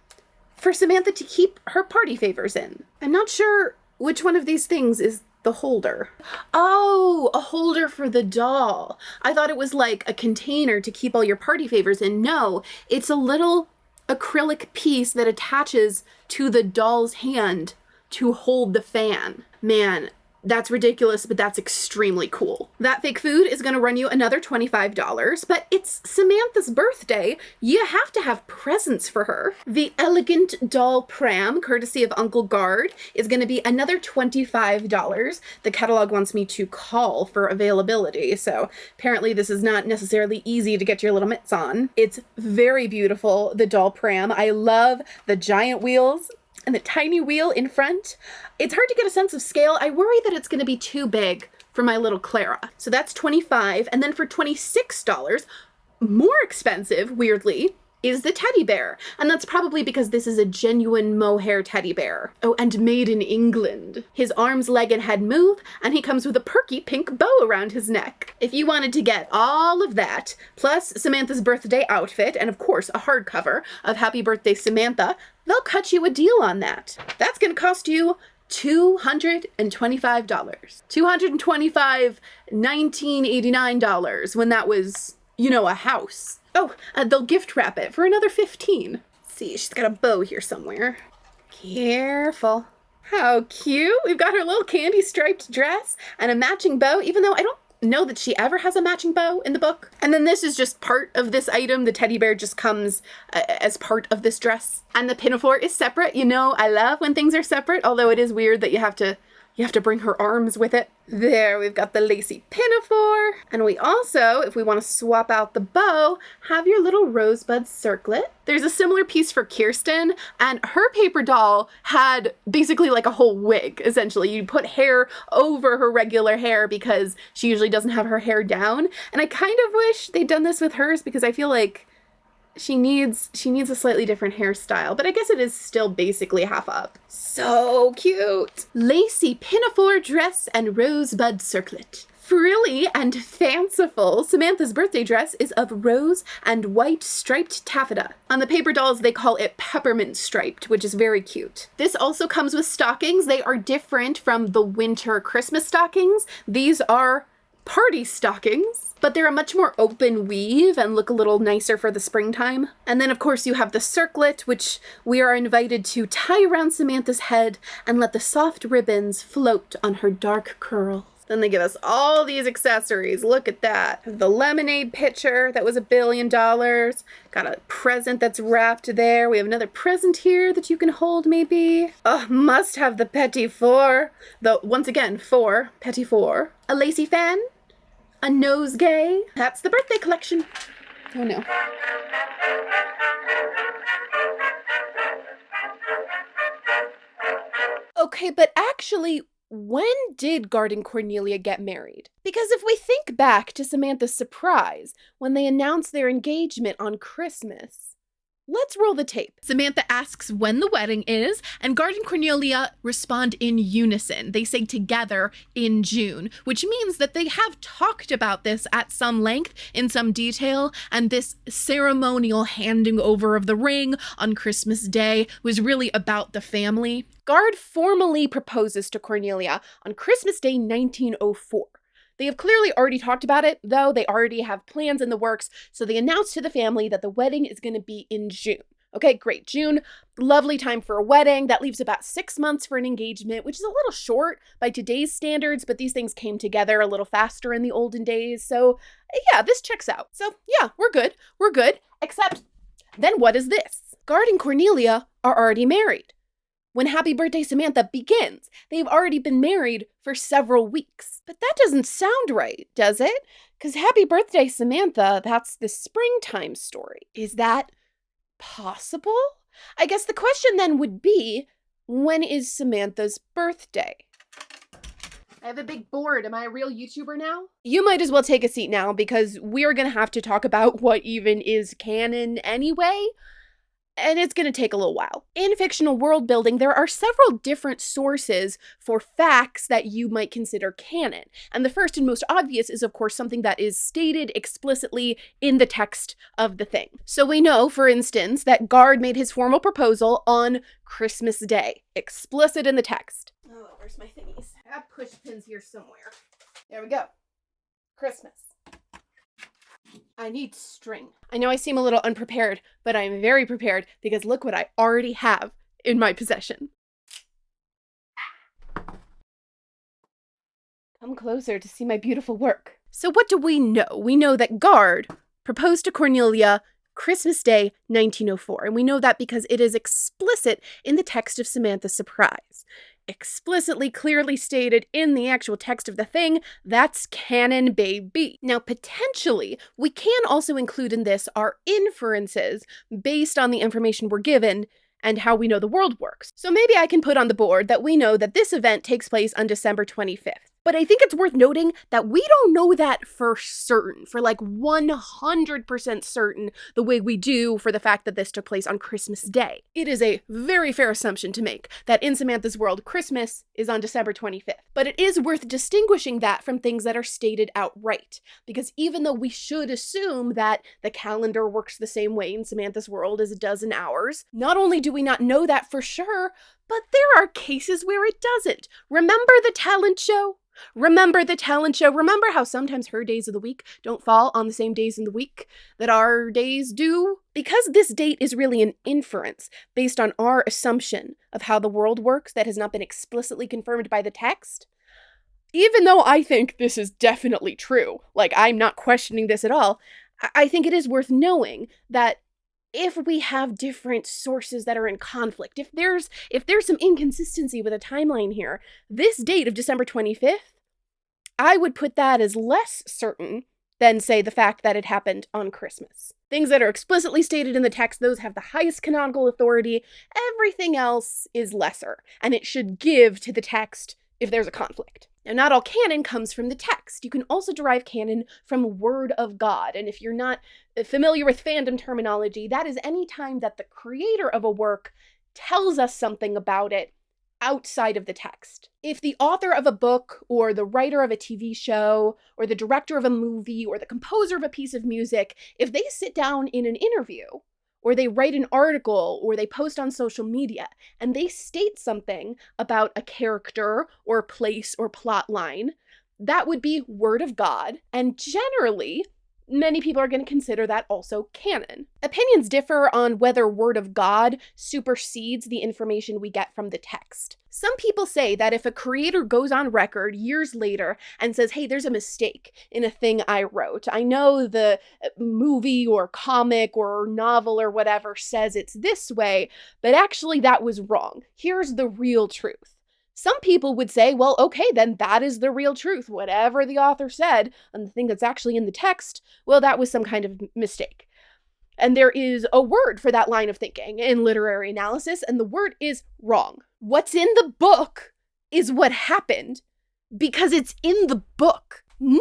Speaker 1: for Samantha to keep her party favors in. I'm not sure which one of these things is the holder. Oh, a holder for the doll. I thought it was like a container to keep all your party favors in. No, it's a little acrylic piece that attaches to the doll's hand to hold the fan. Man, That's ridiculous, but that's extremely cool. That fake food is gonna run you another $25, but it's Samantha's birthday. You have to have presents for her. The elegant doll pram, courtesy of Uncle Guard, is gonna be another $25. The catalog wants me to call for availability, so apparently this is not necessarily easy to get your little mitts on. It's very beautiful, the doll pram. I love the giant wheels and the tiny wheel in front. It's hard to get a sense of scale. I worry that it's gonna be too big for my little Clara. So that's $25, and then for $26, more expensive, weirdly, is the teddy bear. And that's probably because this is a genuine mohair teddy bear. Oh, and made in England. His arms, leg, and head move, and he comes with a perky pink bow around his neck. If you wanted to get all of that, plus Samantha's birthday outfit, and of course a hardcover of Happy Birthday Samantha, they'll cut you a deal on that. That's gonna cost you $225. $225, $19.89 when that was, you know, a house. Oh, they'll gift wrap it for another $15. Let's see, she's got a bow here somewhere. Careful. How cute. We've got her little candy striped dress and a matching bow, even though I don't know that she ever has a matching bow in the book. And then this is just part of this item. The teddy bear just comes as part of this dress. And the pinafore is separate. You know, I love when things are separate, although it is weird that you have to bring her arms with it. There, we've got the lacy pinafore. And we also, if we want to swap out the bow, have your little rosebud circlet. There's a similar piece for Kirsten, and her paper doll had basically like a whole wig, essentially. You put hair over her regular hair because she usually doesn't have her hair down. And I kind of wish they'd done this with hers because I feel like she needs a slightly different hairstyle, but I guess it is still basically half up. So cute. Lacy pinafore dress and rosebud circlet. Frilly and fanciful, Samantha's birthday dress is of rose and white striped taffeta. On the paper dolls, they call it peppermint striped, which is very cute. This also comes with stockings. They are different from the winter Christmas stockings. These are party stockings, but they're a much more open weave and look a little nicer for the springtime. And then of course you have the circlet, which we are invited to tie around Samantha's head and let the soft ribbons float on her dark curls. Then they give us all these accessories. Look at that. The lemonade pitcher that was $1 billion. Got a present that's wrapped there. We have another present here that you can hold maybe. Oh, must have the petit four. Once again, petit four. A lacy fan. A nosegay. That's the birthday collection. Oh no. Okay, but actually, when did Guard and Cornelia get married? Because if we think back to Samantha's surprise when they announced their engagement on Christmas, let's roll the tape. Samantha asks when the wedding is, and Guard and Cornelia respond in unison. They say together in June, which means that they have talked about this at some length, in some detail, and this ceremonial handing over of the ring on Christmas Day was really about the family. Guard formally proposes to Cornelia on Christmas Day 1904. They have clearly already talked about it, though. They already have plans in the works, so they announce to the family that the wedding is going to be in June. Okay, great. June, lovely time for a wedding. That leaves about 6 months for an engagement, which is a little short by today's standards, but these things came together a little faster in the olden days. So yeah, this checks out. So yeah, we're good. We're good. Except then what is this? Guard and Cornelia are already married. When Happy Birthday Samantha begins, they've already been married for several weeks. But that doesn't sound right, does it? Because Happy Birthday Samantha, that's the springtime story. Is that possible? I guess the question then would be, when is Samantha's birthday? I have a big board. Am I a real YouTuber now? You might as well take a seat now because we are going to have to talk about what even is canon anyway. And it's going to take a little while. In fictional world building, there are several different sources for facts that you might consider canon. And the first and most obvious is, of course, something that is stated explicitly in the text of the thing. So we know, for instance, that Guard made his formal proposal on Christmas Day. Explicit in the text. Oh, where's my thingies? I have push pins here somewhere. There we go. Christmas. I need string. I know I seem a little unprepared, but I'm very prepared because look what I already have in my possession. Come closer to see my beautiful work. So what do we know? We know that Guard proposed to Cornelia Christmas Day, 1904. And we know that because it is explicit in the text of Samantha's surprise. Explicitly, clearly stated in the actual text of the thing, that's canon, baby. Now, potentially, we can also include in this our inferences based on the information we're given and how we know the world works. So maybe I can put on the board that we know that this event takes place on December 25th. But I think it's worth noting that we don't know that for certain, for like 100% certain, the way we do for the fact that this took place on Christmas Day. It is a very fair assumption to make that in Samantha's world, Christmas is on December 25th. But it is worth distinguishing that from things that are stated outright. Because even though we should assume that the calendar works the same way in Samantha's world as it does in ours, not only do we not know that for sure, but there are cases where it doesn't. Remember the talent show? Remember the talent show? Remember how sometimes her days of the week don't fall on the same days in the week that our days do? Because this date is really an inference based on our assumption of how the world works that has not been explicitly confirmed by the text. Even though I think this is definitely true, like I'm not questioning this at all, I think it is worth knowing that if we have different sources that are in conflict, if there's some inconsistency with a timeline here, this date of December 25th, I would put that as less certain than, say, the fact that it happened on Christmas. Things that are explicitly stated in the text, those have the highest canonical authority. Everything else is lesser, and it should give to the text if there's a conflict. Now, not all canon comes from the text. You can also derive canon from Word of God. And if you're not familiar with fandom terminology, that is any time that the creator of a work tells us something about it outside of the text. If the author of a book, or the writer of a TV show, or the director of a movie, or the composer of a piece of music, if they sit down in an interview, or they write an article, or they post on social media, and they state something about a character, or place, or plot line, that would be Word of God, and generally, many people are going to consider that also canon. Opinions differ on whether Word of God supersedes the information we get from the text. Some people say that if a creator goes on record years later and says, hey, there's a mistake in a thing I wrote. I know the movie or comic or novel or whatever says it's this way, but actually that was wrong. Here's the real truth. Some people would say, well, okay, then that is the real truth. Whatever the author said, and the thing that's actually in the text, well, that was some kind of mistake. And there is a word for that line of thinking in literary analysis, and the word is wrong. What's in the book is what happened because it's in the book. None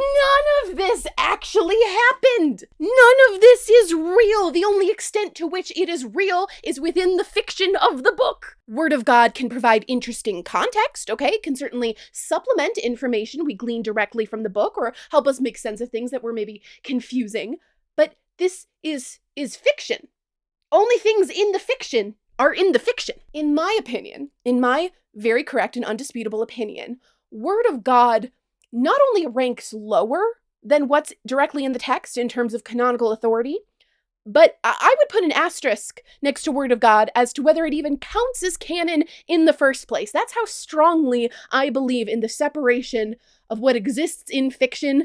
Speaker 1: of this actually happened. None of this is real. The only extent to which it is real is within the fiction of the book. Word of God can provide interesting context, okay? Can certainly supplement information we glean directly from the book or help us make sense of things that were maybe confusing. But this is fiction. Only things in the fiction are in the fiction. In my opinion, in my very correct and undisputable opinion, Word of God not only ranks lower than what's directly in the text in terms of canonical authority, but I would put an asterisk next to Word of God as to whether it even counts as canon in the first place. That's how strongly I believe in the separation of what exists in fiction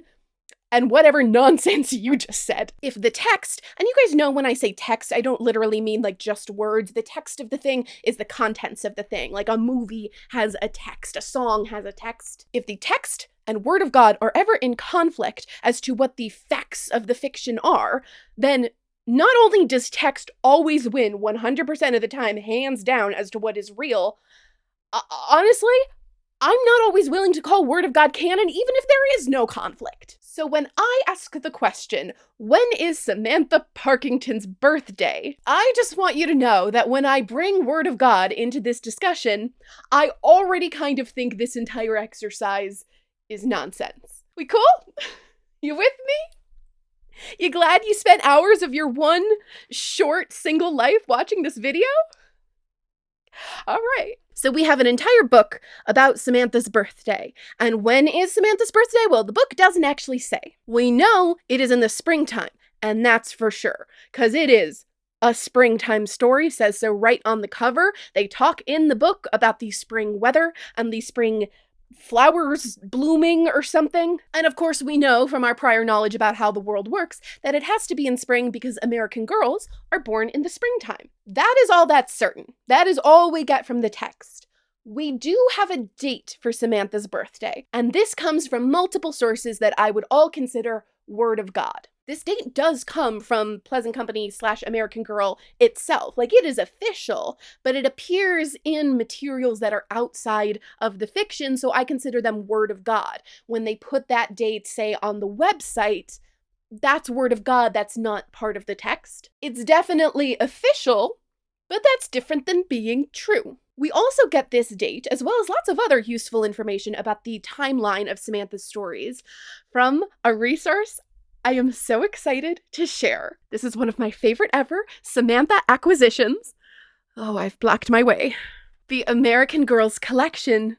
Speaker 1: and whatever nonsense you just said. If the text, and you guys know when I say text, I don't literally mean like just words. The text of the thing is the contents of the thing. Like a movie has a text, a song has a text. If the text and Word of God are ever in conflict as to what the facts of the fiction are, then not only does text always win 100% of the time, hands down, as to what is real, honestly, I'm not always willing to call Word of God canon, even if there is no conflict. So when I ask the question, when is Samantha Parkington's birthday? I just want you to know that when I bring Word of God into this discussion, I already kind of think this entire exercise is nonsense. We cool? You with me? You glad you spent hours of your one short single life watching this video? All right. So we have an entire book about Samantha's birthday. And when is Samantha's birthday? Well, the book doesn't actually say. We know it is in the springtime, and that's for sure, because it is a springtime story, says so right on the cover. They talk in the book about the spring weather and the spring flowers blooming or something. And of course, we know from our prior knowledge about how the world works that it has to be in spring because American girls are born in the springtime. That is all that's certain. That is all we get from the text. We do have a date for Samantha's birthday, and this comes from multiple sources that I would all consider word of God. This date does come from Pleasant Company / American Girl itself. Like, it is official, but it appears in materials that are outside of the fiction, so I consider them word of God. When they put that date, say, on the website, that's word of God, that's not part of the text. It's definitely official, but that's different than being true. We also get this date, as well as lots of other useful information about the timeline of Samantha's stories, from a resource I am so excited to share. This is one of my favorite ever Samantha acquisitions. Oh, I've blocked my way. The American Girls Collection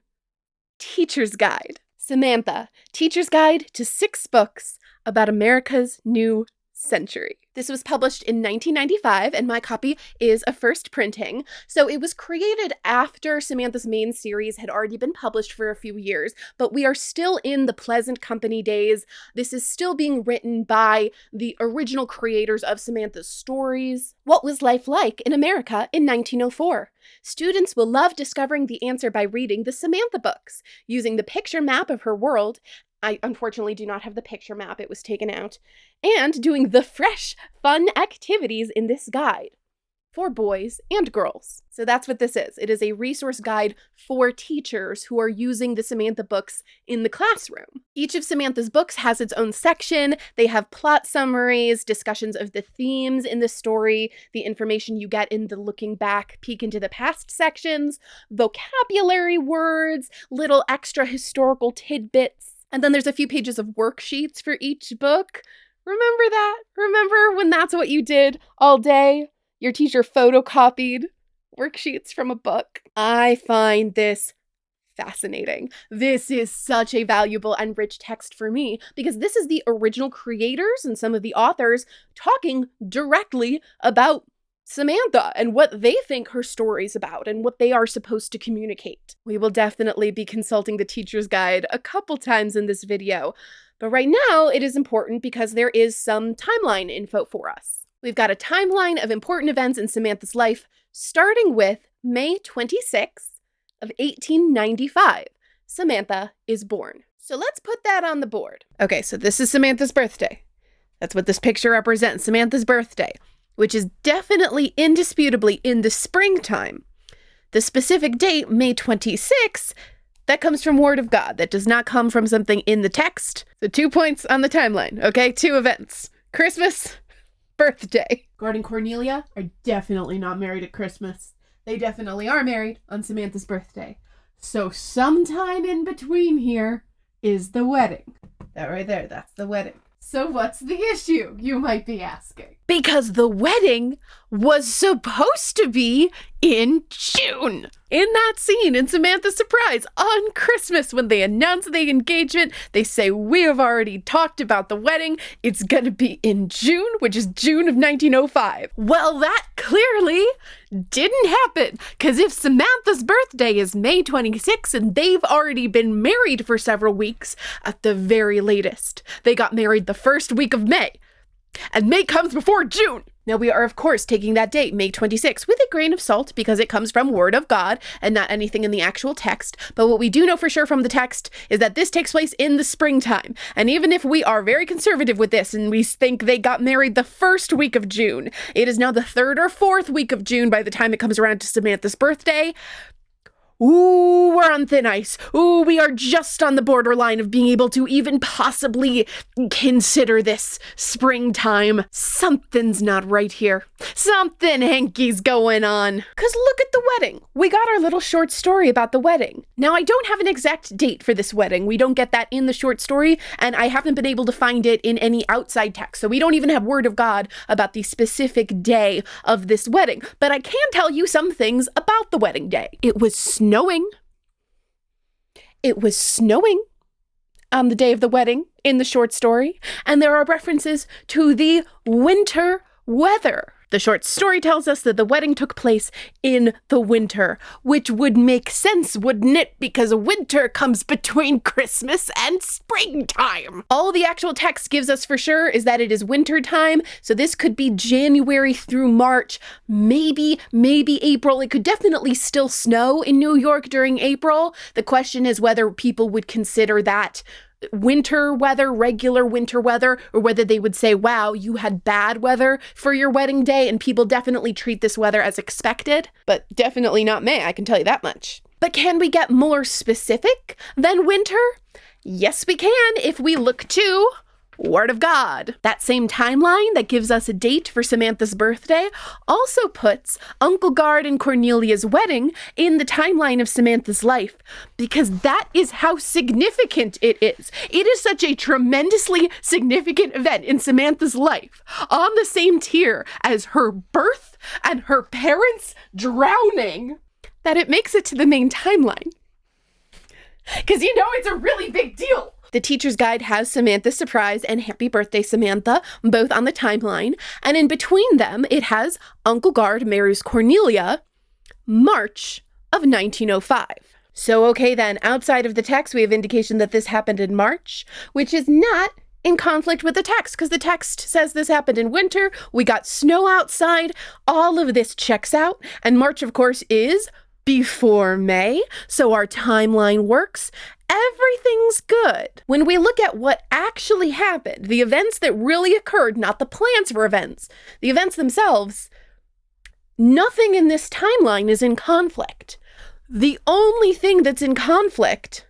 Speaker 1: Teacher's Guide. Samantha, Teacher's Guide to 6 Books about America's New Century. This was published in 1995, and my copy is a first printing. So it was created after Samantha's main series had already been published for a few years, but we are still in the Pleasant Company days. This is still being written by the original creators of Samantha's stories. What was life like in America in 1904? Students will love discovering the answer by reading the Samantha books, using the picture map of her world. I unfortunately do not have the picture map, it was taken out, and doing the fresh, fun activities in this guide for boys and girls. So that's what this is. It is a resource guide for teachers who are using the Samantha books in the classroom. Each of Samantha's books has its own section. They have plot summaries, discussions of the themes in the story, the information you get in the looking back, peek into the past sections, vocabulary words, little extra historical tidbits. And then there's a few pages of worksheets for each book. Remember that? Remember when that's what you did all day? Your teacher photocopied worksheets from a book. I find this fascinating. This is such a valuable and rich text for me because this is the original creators and some of the authors talking directly about Samantha and what they think her story's about and what they are supposed to communicate. We will definitely be consulting the teacher's guide a couple times in this video, but right now it is important because there is some timeline info for us. We've got a timeline of important events in Samantha's life, starting with May 26th of 1895. Samantha is born. So let's put that on the board. Okay, so this is Samantha's birthday. That's what this picture represents, Samantha's birthday, which is definitely indisputably in the springtime. The specific date, May 26th, that comes from word of God. That does not come from something in the text. So 2 points on the timeline, okay? 2 events. Christmas, birthday. Gord and Cornelia are definitely not married at Christmas. They definitely are married on Samantha's birthday. So sometime in between here is the wedding. That right there, that's the wedding. So what's the issue, you might be asking? Because the wedding was supposed to be in June. In that scene in Samantha's Surprise on Christmas, when they announce the engagement, they say, we have already talked about the wedding. It's gonna be in June, which is June of 1905. Well, that clearly didn't happen, because if Samantha's birthday is May 26th and they've already been married for several weeks, at the very latest, they got married the first week of May. And May comes before June. Now, we are, of course, taking that date, May 26th, with a grain of salt because it comes from word of God and not anything in the actual text. But what we do know for sure from the text is that this takes place in the springtime. And even if we are very conservative with this and we think they got married the first week of June, it is now the 3rd or 4th week of June by the time it comes around to Samantha's birthday. Ooh, we're on thin ice. Ooh, we are just on the borderline of being able to even possibly consider this springtime. Something's not right here. Something hanky's going on. Because look at the wedding. We got our little short story about the wedding. Now, I don't have an exact date for this wedding. We don't get that in the short story, and I haven't been able to find it in any outside text. So we don't even have word of God about the specific day of this wedding. But I can tell you some things about the wedding day. It was snowing. It was snowing on the day of the wedding in the short story, and there are references to the winter weather. The short story tells us that the wedding took place in the winter, which would make sense, wouldn't it? Because winter comes between Christmas and springtime. All the actual text gives us for sure is that it is winter time, so this could be January through March, maybe April. It could definitely still snow in New York during April. The question is whether people would consider that winter weather, regular winter weather, or whether they would say, wow, you had bad weather for your wedding day, and people definitely treat this weather as expected, but definitely not May, I can tell you that much. But can we get more specific than winter? Yes, we can if we look to Word of God. That same timeline that gives us a date for Samantha's birthday also puts Uncle Gard and Cornelia's wedding in the timeline of Samantha's life, because that is how significant it is. It is such a tremendously significant event in Samantha's life, on the same tier as her birth and her parents drowning, that it makes it to the main timeline. Because it's a really big deal. The teacher's guide has Samantha's surprise and happy birthday Samantha both on the timeline, and in between them it has Uncle Gard marries Cornelia, March of 1905. So okay then, outside of the text we have indication that this happened in March, which is not in conflict with the text, because the text says this happened in winter, we got snow outside, all of this checks out, and March of course is before May, so our timeline works. Everything's good. When we look at what actually happened, the events that really occurred, not the plans for events, the events themselves, nothing in this timeline is in conflict. The only thing that's in conflict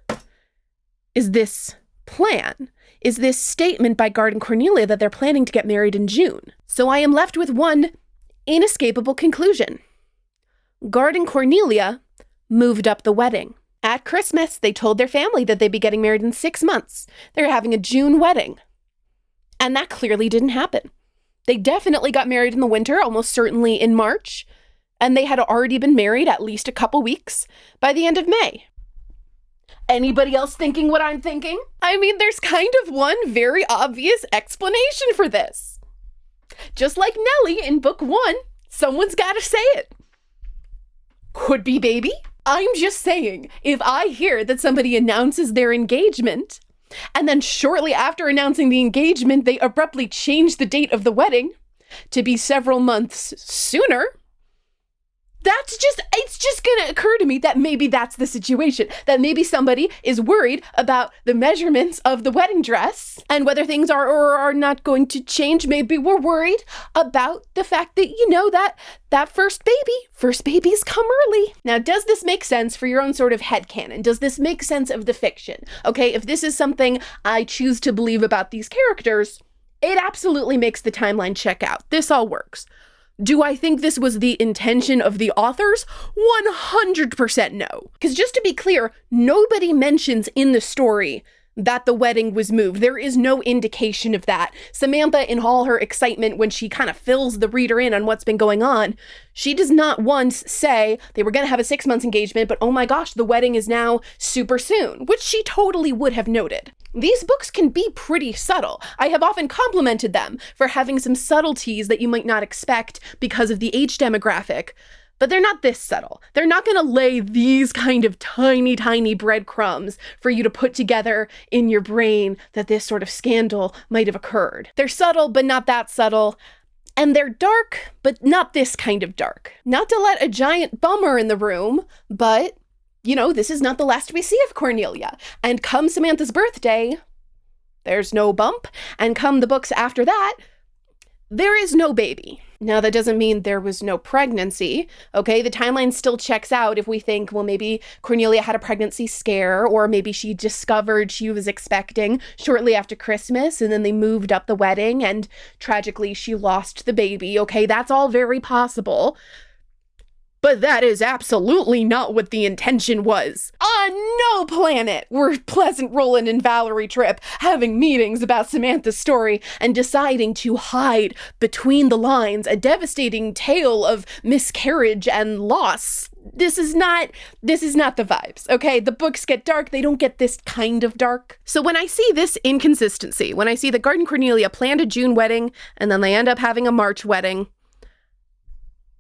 Speaker 1: is this plan, is this statement by Gard and Cornelia that they're planning to get married in June. So I am left with one inescapable conclusion. Gard and Cornelia moved up the wedding. At Christmas, they told their family that they'd be getting married in 6 months. They were having a June wedding. And that clearly didn't happen. They definitely got married in the winter, almost certainly in March. And they had already been married at least a couple weeks by the end of May. Anybody else thinking what I'm thinking? I mean, there's kind of one very obvious explanation for this. Just like Nellie in book 1, someone's got to say it. Could be baby. I'm just saying, if I hear that somebody announces their engagement, and then shortly after announcing the engagement, they abruptly change the date of the wedding to be several months sooner, it's just gonna occur to me that maybe that's the situation, that maybe somebody is worried about the measurements of the wedding dress and whether things are or are not going to change. Maybe we're worried about the fact that, that first babies come early. Now, does this make sense for your own sort of headcanon? Does this make sense of the fiction? Okay, if this is something I choose to believe about these characters, it absolutely makes the timeline check out. This all works. Do I think this was the intention of the authors? 100% no. Because just to be clear, nobody mentions in the story that the wedding was moved. There is no indication of that. Samantha, in all her excitement when she kind of fills the reader in on what's been going on, she does not once say they were going to have a 6 months engagement, but oh my gosh, the wedding is now super soon, which she totally would have noted. These books can be pretty subtle. I have often complimented them for having some subtleties that you might not expect because of the age demographic, but they're not this subtle. They're not going to lay these kind of tiny breadcrumbs for you to put together in your brain that this sort of scandal might have occurred. They're subtle, but not that subtle. And they're dark, but not this kind of dark. Not to let a giant bummer in the room, but this is not the last we see of Cornelia. And come Samantha's birthday, there's no bump. And come the books after that, there is no baby. Now, that doesn't mean there was no pregnancy, okay? The timeline still checks out if we think, well, maybe Cornelia had a pregnancy scare, or maybe she discovered she was expecting shortly after Christmas, and then they moved up the wedding, and tragically she lost the baby, okay? That's all very possible. But that is absolutely not what the intention was. On no planet were Pleasant Roland and Valerie Tripp having meetings about Samantha's story and deciding to hide between the lines a devastating tale of miscarriage and loss. This is not the vibes, okay? The books get dark, they don't get this kind of dark. So when I see this inconsistency, when I see that Gard and Cornelia planned a June wedding and then they end up having a March wedding,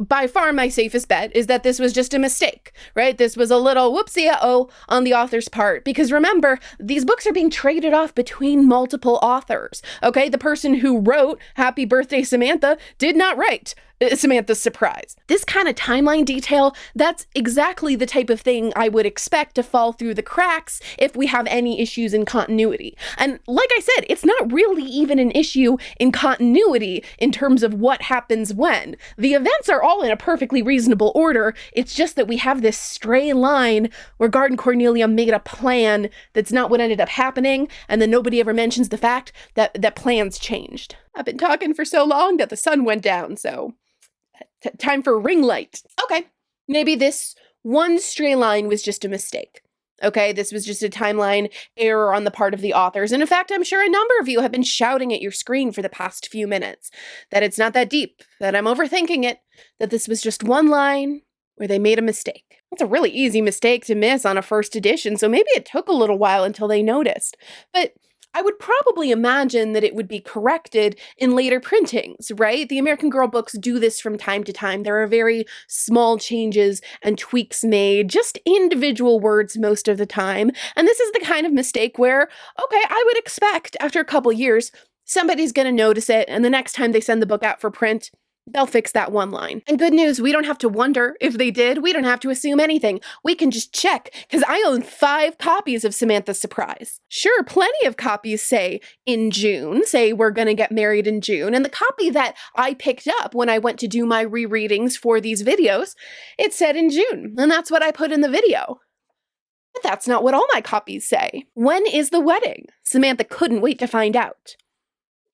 Speaker 1: by far my safest bet is that this was just a mistake, right? This was a little whoopsie on the author's part, because remember, these books are being traded off between multiple authors, okay? The person who wrote Happy Birthday Samantha did not write Samantha's Surprise. This kind of timeline detail, that's exactly the type of thing I would expect to fall through the cracks if we have any issues in continuity. And like I said, it's not really even an issue in continuity in terms of what happens when. The events are all in a perfectly reasonable order. It's just that we have this stray line where Garden Cornelia made a plan that's not what ended up happening, and then nobody ever mentions the fact that plans changed. I've been talking for so long that the sun went down, so time for ring light. Okay, maybe this one stray line was just a mistake. Okay, this was just a timeline error on the part of the authors. And in fact, I'm sure a number of you have been shouting at your screen for the past few minutes that it's not that deep, that I'm overthinking it, that this was just one line where they made a mistake. It's a really easy mistake to miss on a first edition, so maybe it took a little while until they noticed. But I would probably imagine that it would be corrected in later printings, right? The American Girl books do this from time to time. There are very small changes and tweaks made, just individual words most of the time. And this is the kind of mistake where, okay, I would expect after a couple years, somebody's going to notice it, and the next time they send the book out for print, they'll fix that one line. And good news, we don't have to wonder if they did. We don't have to assume anything. We can just check, because I own 5 copies of Samantha's Surprise. Sure, plenty of copies say in June, say we're gonna get married in June, and the copy that I picked up when I went to do my rereadings for these videos, it said in June, and that's what I put in the video. But that's not what all my copies say. When is the wedding? Samantha couldn't wait to find out.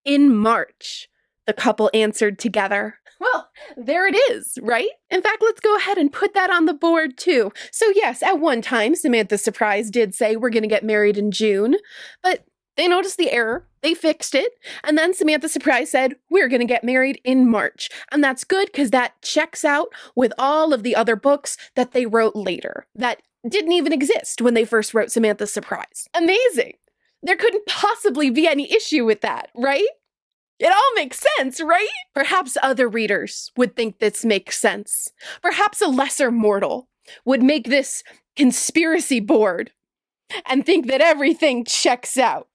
Speaker 1: In March, the couple answered together. Well, there it is, right? In fact, let's go ahead and put that on the board too. So yes, at one time, Samantha's Surprise did say we're gonna get married in June, but they noticed the error, they fixed it, and then Samantha's Surprise said we're gonna get married in March. And that's good because that checks out with all of the other books that they wrote later that didn't even exist when they first wrote Samantha's Surprise. Amazing. There couldn't possibly be any issue with that, right? It all makes sense, right? Perhaps other readers would think this makes sense. Perhaps a lesser mortal would make this conspiracy board and think that everything checks out.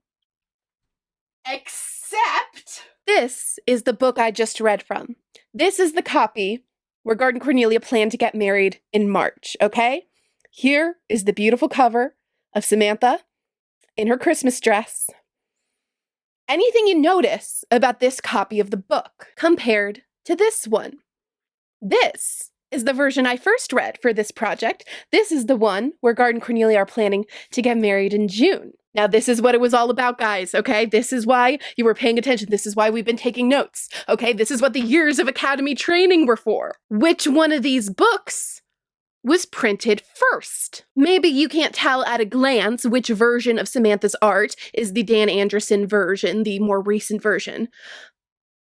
Speaker 1: Except this is the book I just read from. This is the copy where Garden Cornelia planned to get married in March, okay? Here is the beautiful cover of Samantha in her Christmas dress. Anything you notice about this copy of the book compared to this one? This is the version I first read for this project. This is the one where Garden Cornelia are planning to get married in June. Now, this is what it was all about, guys, okay? This is why you were paying attention. This is why we've been taking notes, okay? This is what the years of academy training were for. Which one of these books was printed first? Maybe you can't tell at a glance which version of Samantha's art is the Dan Anderson version, the more recent version.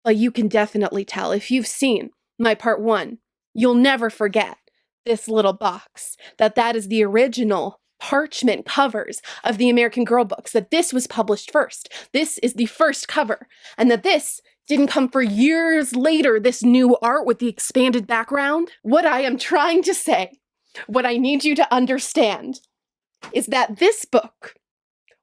Speaker 1: But you can definitely tell if you've seen my part 1. You'll never forget this little box, that is the original parchment covers of the American Girl books, that this was published first. This is the first cover, and that this didn't come for years later, this new art with the expanded background. What I am trying to say, what I need you to understand, is that this book,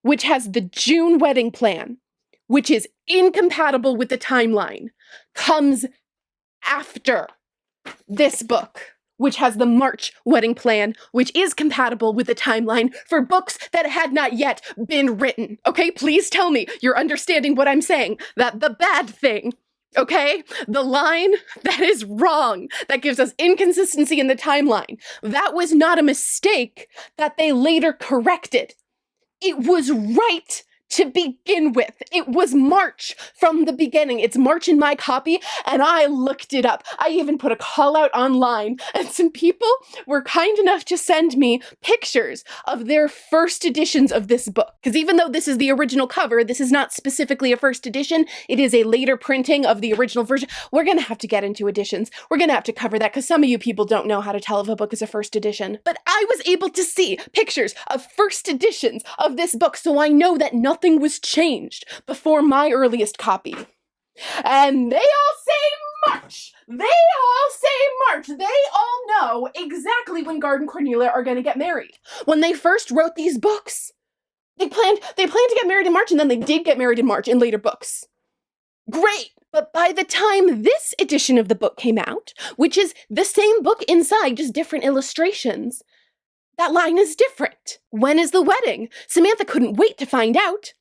Speaker 1: which has the June wedding plan, which is incompatible with the timeline, comes after this book, which has the March wedding plan, which is compatible with the timeline for books that had not yet been written. Okay, please tell me you're understanding what I'm saying, that the bad thing, okay, the line that is wrong, that gives us inconsistency in the timeline, that was not a mistake that they later corrected. It was right to begin with. It was March from the beginning. It's March in my copy, and I looked it up. I even put a call out online, and some people were kind enough to send me pictures of their first editions of this book. Because even though this is the original cover, this is not specifically a first edition. It is a later printing of the original version. We're gonna have to get into editions. We're gonna have to cover that because some of you people don't know how to tell if a book is a first edition. But I was able to see pictures of first editions of this book, so I know that nothing was changed before my earliest copy. And they all say March. They all say March. They all know exactly when Garden Cornelia are going to get married. When they first wrote these books, they planned to get married in March, and then they did get married in March in later books. Great! But by the time this edition of the book came out, which is the same book inside, just different illustrations, that line is different. When is the wedding? Samantha couldn't wait to find out.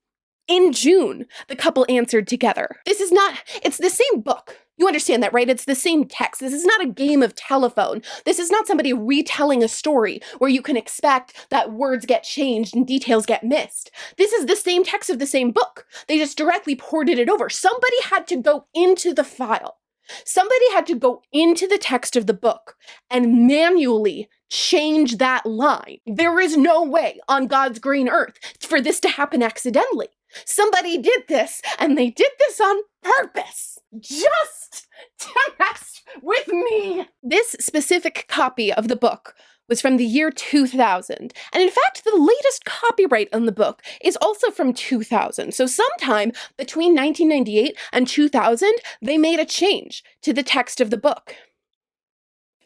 Speaker 1: In June, the couple answered together. It's the same book. You understand that, right? It's the same text. This is not a game of telephone. This is not somebody retelling a story where you can expect that words get changed and details get missed. This is the same text of the same book. They just directly ported it over. Somebody had to go into the file. Somebody had to go into the text of the book and manually change that line. There is no way on God's green earth for this to happen accidentally. Somebody did this, and they did this on purpose, just to mess with me. This specific copy of the book was from the year 2000, and in fact, the latest copyright on the book is also from 2000. So sometime between 1998 and 2000, they made a change to the text of the book.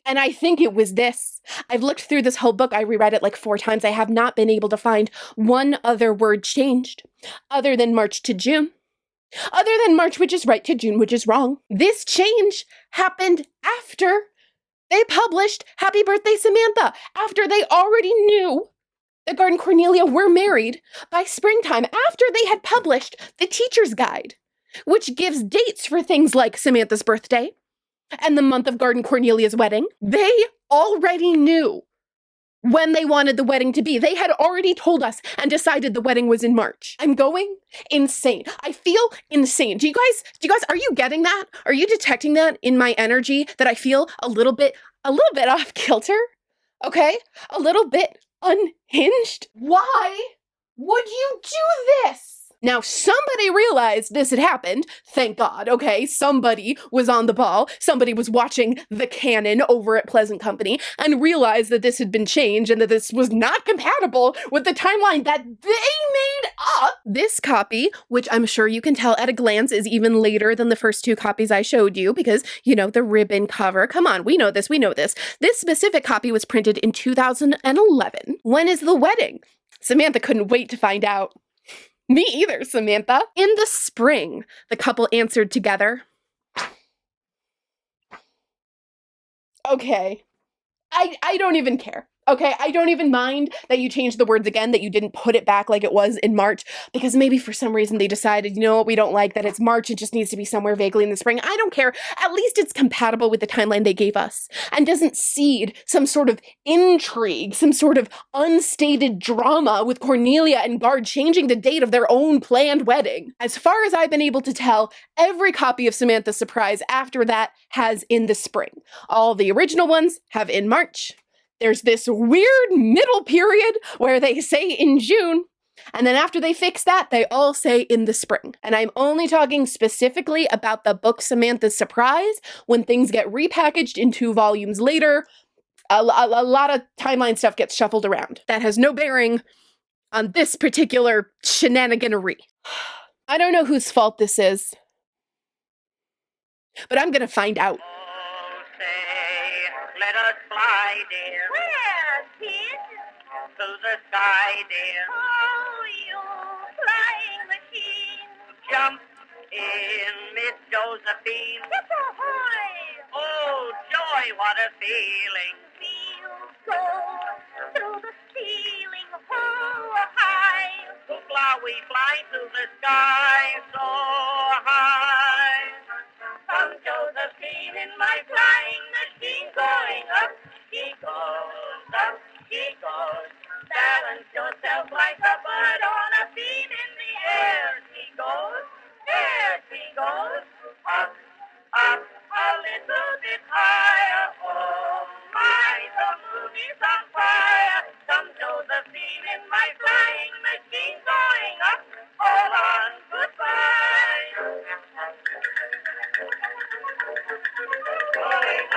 Speaker 1: And I think it was this. I've looked through this whole book. I reread it like 4 times. I have not been able to find one other word changed other than March to June. Other than March, which is right, to June, which is wrong. This change happened after they published Happy Birthday, Samantha, after they already knew that Garden Cornelia were married by springtime, after they had published the teacher's guide, which gives dates for things like Samantha's birthday and the month of Garden Cornelia's wedding. They already knew when they wanted the wedding to be. They had already told us and decided the wedding was in March. I'm going insane. I feel insane. Do you guys, are you getting that? Are you detecting that in my energy, that I feel a little bit off kilter? Okay? A little bit unhinged? Why would you do this? Now, somebody realized this had happened, thank God, okay? Somebody was on the ball, somebody was watching the canon over at Pleasant Company, and realized that this had been changed and that this was not compatible with the timeline that they made up. This copy, which I'm sure you can tell at a glance is even later than the first 2 copies I showed you, because, you know, the ribbon cover, come on, we know this. This specific copy was printed in 2011. When is the wedding? Samantha couldn't wait to find out. Me either, Samantha. In the spring, the couple answered together. Okay. I don't even care. Okay, I don't even mind that you changed the words again, that you didn't put it back like it was in March, because maybe for some reason they decided, you know what, we don't like that it's March, it just needs to be somewhere vaguely in the spring. I don't care. At least it's compatible with the timeline they gave us and doesn't seed some sort of intrigue, some sort of unstated drama with Cornelia and Guard changing the date of their own planned wedding. As far as I've been able to tell, every copy of Samantha's Surprise after that has in the spring. All the original ones have in March. There's this weird middle period where they say in June, and then after they fix that, they all say in the spring. And I'm only talking specifically about the book Samantha's Surprise. When things get repackaged in 2 volumes later, a lot of timeline stuff gets shuffled around. That has no bearing on this particular shenaniganery. I don't know whose fault this is, but I'm gonna find out.
Speaker 2: Oh, say, let us fly, dear.
Speaker 4: Where, kid?
Speaker 2: To the sky, dear.
Speaker 4: Oh, you flying machine.
Speaker 2: Jump in, Miss Josephine.
Speaker 4: Ahoy!
Speaker 2: Oh, joy, what a feeling.
Speaker 4: Feel so through the ceiling, oh, high.
Speaker 2: Hoopla, we fly to the sky so high.
Speaker 4: Come, Josephine, in my flying machine, going up. She goes up, she goes. Balance yourself like a bird on a beam in the air. She goes, there she goes. Up, up, a little bit higher. Oh my, the moon is on fire. Come, Josephine, in my flying machine, going up. Hold on, goodbye. Going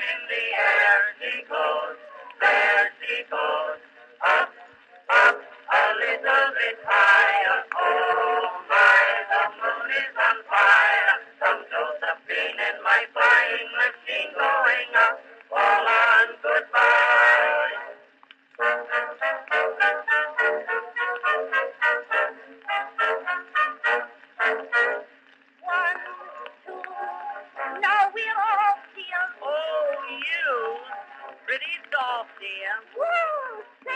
Speaker 2: in the air she goes, there she goes, up, up, a little bit higher. Oh my, the moon is on fire. Some Josephine in my flying machine going up. All on goodbye. One, two, now we're off, dear. Oh, you pretty soft, dear. Woo! Say,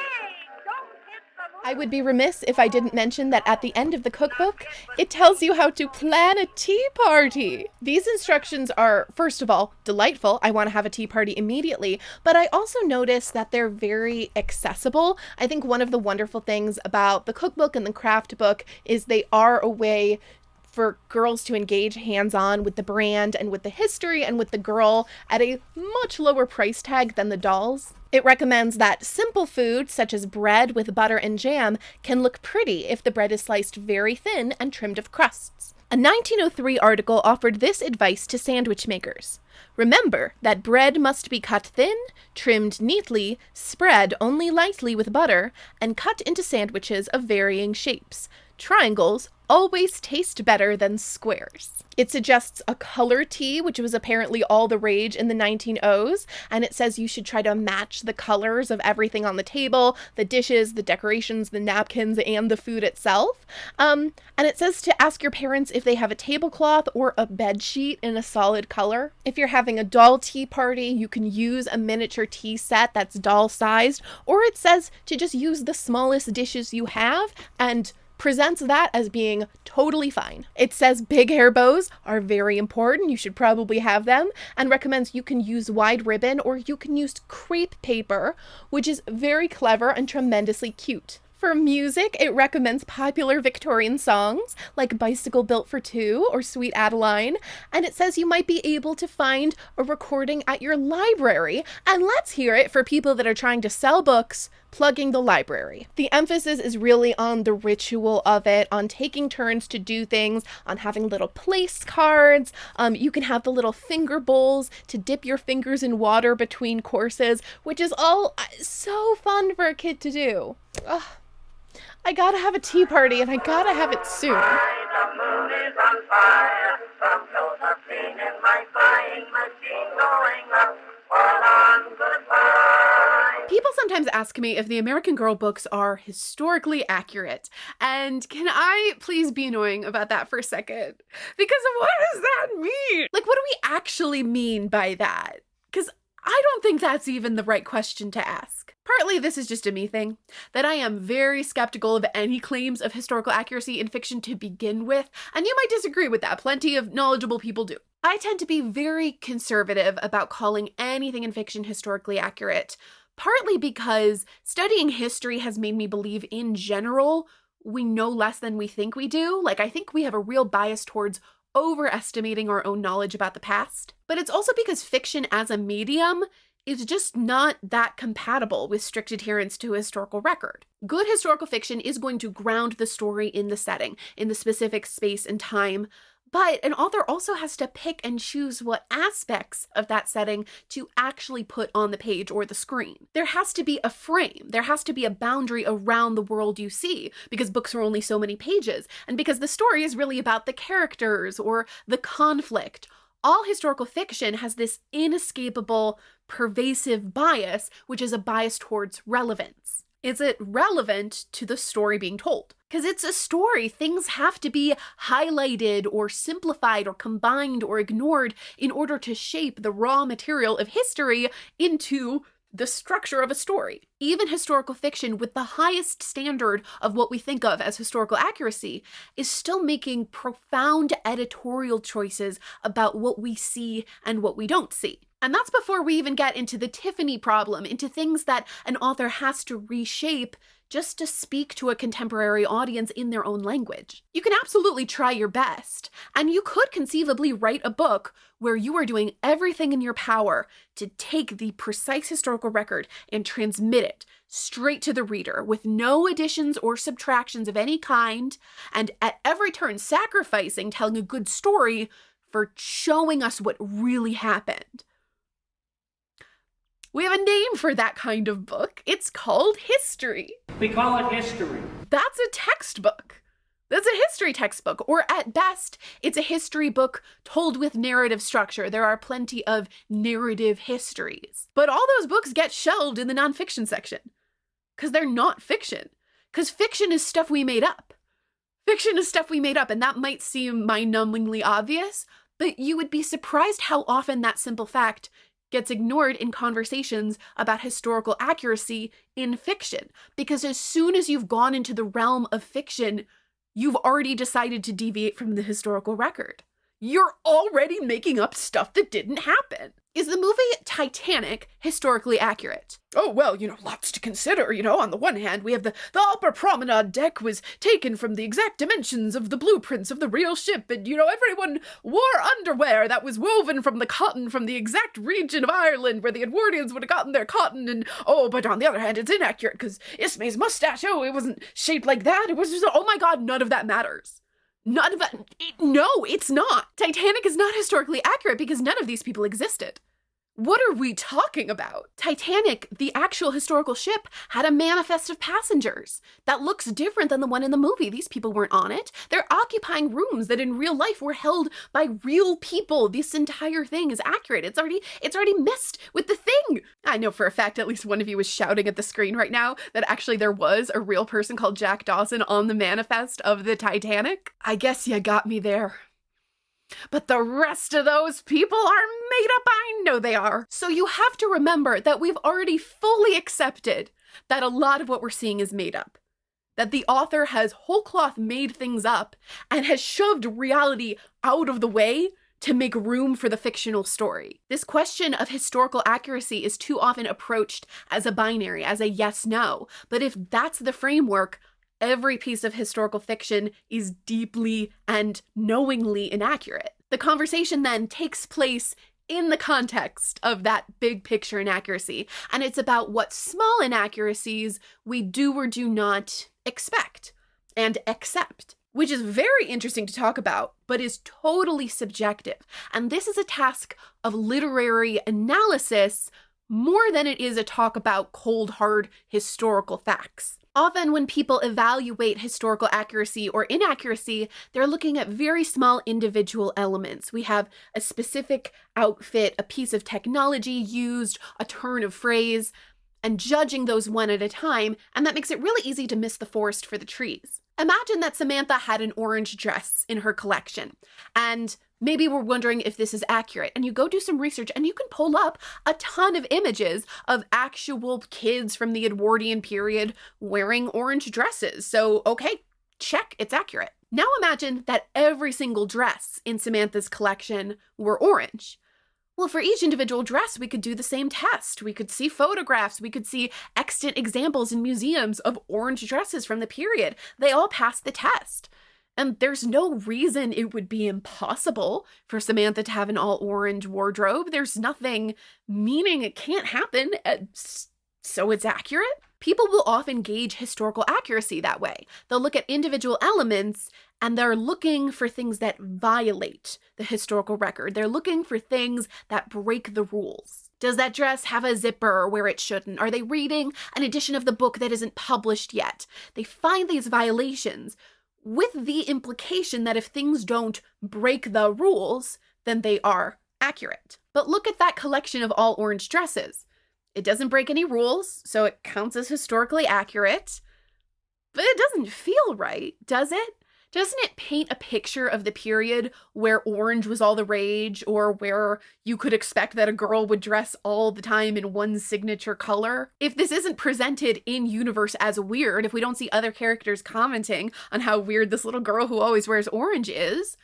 Speaker 2: don't hit the moon.
Speaker 1: I would be remiss if I didn't mention that at the end of the cookbook, it tells you how to plan a tea party. These instructions are, first of all, delightful. I want to have a tea party immediately, but I also notice that they're very accessible. I think one of the wonderful things about the cookbook and the craft book is they are a way for girls to engage hands-on with the brand and with the history and with the girl at a much lower price tag than the dolls. It recommends that simple food, such as bread with butter and jam, can look pretty if the bread is sliced very thin and trimmed of crusts. A 1903 article offered this advice to sandwich makers. Remember that bread must be cut thin, trimmed neatly, spread only lightly with butter, and cut into sandwiches of varying shapes. Triangles always taste better than squares. It suggests a color tea, which was apparently all the rage in the 1900s, and it says you should try to match the colors of everything on the table, the dishes, the decorations, the napkins, and the food itself. And it says to ask your parents if they have a tablecloth or a bed sheet in a solid color. If you're having a doll tea party, you can use a miniature tea set that's doll-sized, or it says to just use the smallest dishes you have and presents that as being totally fine. It says big hair bows are very important, you should probably have them, and recommends you can use wide ribbon or you can use crepe paper, which is very clever and tremendously cute. For music, it recommends popular Victorian songs like Bicycle Built for Two or Sweet Adeline, and it says you might be able to find a recording at your library, and let's hear it for people that are trying to sell books, plugging the library. The emphasis is really on the ritual of it, on taking turns to do things, on having little place cards. You can have the little finger bowls to dip your fingers in water between courses, which is all so fun for a kid to do. Ugh. I gotta have a tea party, and I gotta have it soon.
Speaker 2: The moon is on fire. Some Josephine in my flying machine going up. All on goodbye.
Speaker 1: People sometimes ask me if the American Girl books are historically accurate. And can I please be annoying about that for a second? Because what does that mean? Like, what do we actually mean by that? Because I don't think that's even the right question to ask. Partly this is just a me thing, that I am very skeptical of any claims of historical accuracy in fiction to begin with, and you might disagree with that. Plenty of knowledgeable people do. I tend to be very conservative about calling anything in fiction historically accurate, partly because studying history has made me believe in general we know less than we think we do. Like, I think we have a real bias towards overestimating our own knowledge about the past. But it's also because fiction as a medium is just not that compatible with strict adherence to a historical record. Good historical fiction is going to ground the story in the setting, in the specific space and time, but an author also has to pick and choose what aspects of that setting to actually put on the page or the screen. There has to be a frame. There has to be a boundary around the world you see, because books are only so many pages, and because the story is really about the characters or the conflict. All historical fiction has this inescapable, pervasive bias, which is a bias towards relevance. Is it relevant to the story being told? Because it's a story, things have to be highlighted or simplified or combined or ignored in order to shape the raw material of history into the structure of a story. Even historical fiction with the highest standard of what we think of as historical accuracy is still making profound editorial choices about what we see and what we don't see. And that's before we even get into the Tiffany problem, into things that an author has to reshape just to speak to a contemporary audience in their own language. You can absolutely try your best, and you could conceivably write a book where you are doing everything in your power to take the precise historical record and transmit it straight to the reader with no additions or subtractions of any kind, and at every turn sacrificing telling a good story for showing us what really happened. We have a name for that kind of book. It's called history.
Speaker 5: We call it history.
Speaker 1: That's a textbook. That's a history textbook, or at best, it's a history book told with narrative structure. There are plenty of narrative histories. But all those books get shelved in the nonfiction section because they're not fiction. Because fiction is stuff we made up. Fiction is stuff we made up, and that might seem mind-numbingly obvious, but you would be surprised how often that simple fact gets ignored in conversations about historical accuracy in fiction. Because as soon as you've gone into the realm of fiction, you've already decided to deviate from the historical record. You're already making up stuff that didn't happen. Is the movie Titanic historically accurate? Oh, well, lots to consider. On the one hand, we have the upper promenade deck was taken from the exact dimensions of the blueprints of the real ship. And, everyone wore underwear that was woven from the cotton from the exact region of Ireland where the Edwardians would have gotten their cotton. And, but on the other hand, it's inaccurate because Ismay's mustache, it wasn't shaped like that. It was just, oh my God, none of that matters. None of that. No, it's not. Titanic is not historically accurate because none of these people existed. What are we talking about? Titanic, the actual historical ship, had a manifest of passengers that looks different than the one in the movie. These people weren't on it. They're occupying rooms that in real life were held by real people. This entire thing is accurate. It's already messed with the thing. I know for a fact at least one of you is shouting at the screen right now that actually there was a real person called Jack Dawson on the manifest of the Titanic. I guess you got me there. But the rest of those people are made up. I know they are. So you have to remember that we've already fully accepted that a lot of what we're seeing is made up. That the author has whole cloth made things up and has shoved reality out of the way to make room for the fictional story. This question of historical accuracy is too often approached as a binary, as a yes-no. But if that's the framework, every piece of historical fiction is deeply and knowingly inaccurate. The conversation then takes place in the context of that big picture inaccuracy, and it's about what small inaccuracies we do or do not expect and accept, which is very interesting to talk about, but is totally subjective. And this is a task of literary analysis more than it is a talk about cold, hard historical facts. Often when people evaluate historical accuracy or inaccuracy, they're looking at very small individual elements. We have a specific outfit, a piece of technology used, a turn of phrase, and judging those one at a time, and that makes it really easy to miss the forest for the trees. Imagine that Samantha had an orange dress in her collection, and maybe we're wondering if this is accurate, and you go do some research and you can pull up a ton of images of actual kids from the Edwardian period wearing orange dresses. So, okay, check, it's accurate. Now imagine that every single dress in Samantha's collection were orange. Well, for each individual dress, we could do the same test. We could see photographs. We could see extant examples in museums of orange dresses from the period. They all passed the test. And there's no reason it would be impossible for Samantha to have an all-orange wardrobe. There's nothing meaning it can't happen, so it's accurate. People will often gauge historical accuracy that way. They'll look at individual elements and they're looking for things that violate the historical record. They're looking for things that break the rules. Does that dress have a zipper where it shouldn't? Are they reading an edition of the book that isn't published yet? They find these violations with the implication that if things don't break the rules, then they are accurate. But look at that collection of all orange dresses. It doesn't break any rules, so it counts as historically accurate, but it doesn't feel right, does it? Doesn't it paint a picture of the period where orange was all the rage, or where you could expect that a girl would dress all the time in one signature color? If this isn't presented in universe as weird, if we don't see other characters commenting on how weird this little girl who always wears orange is,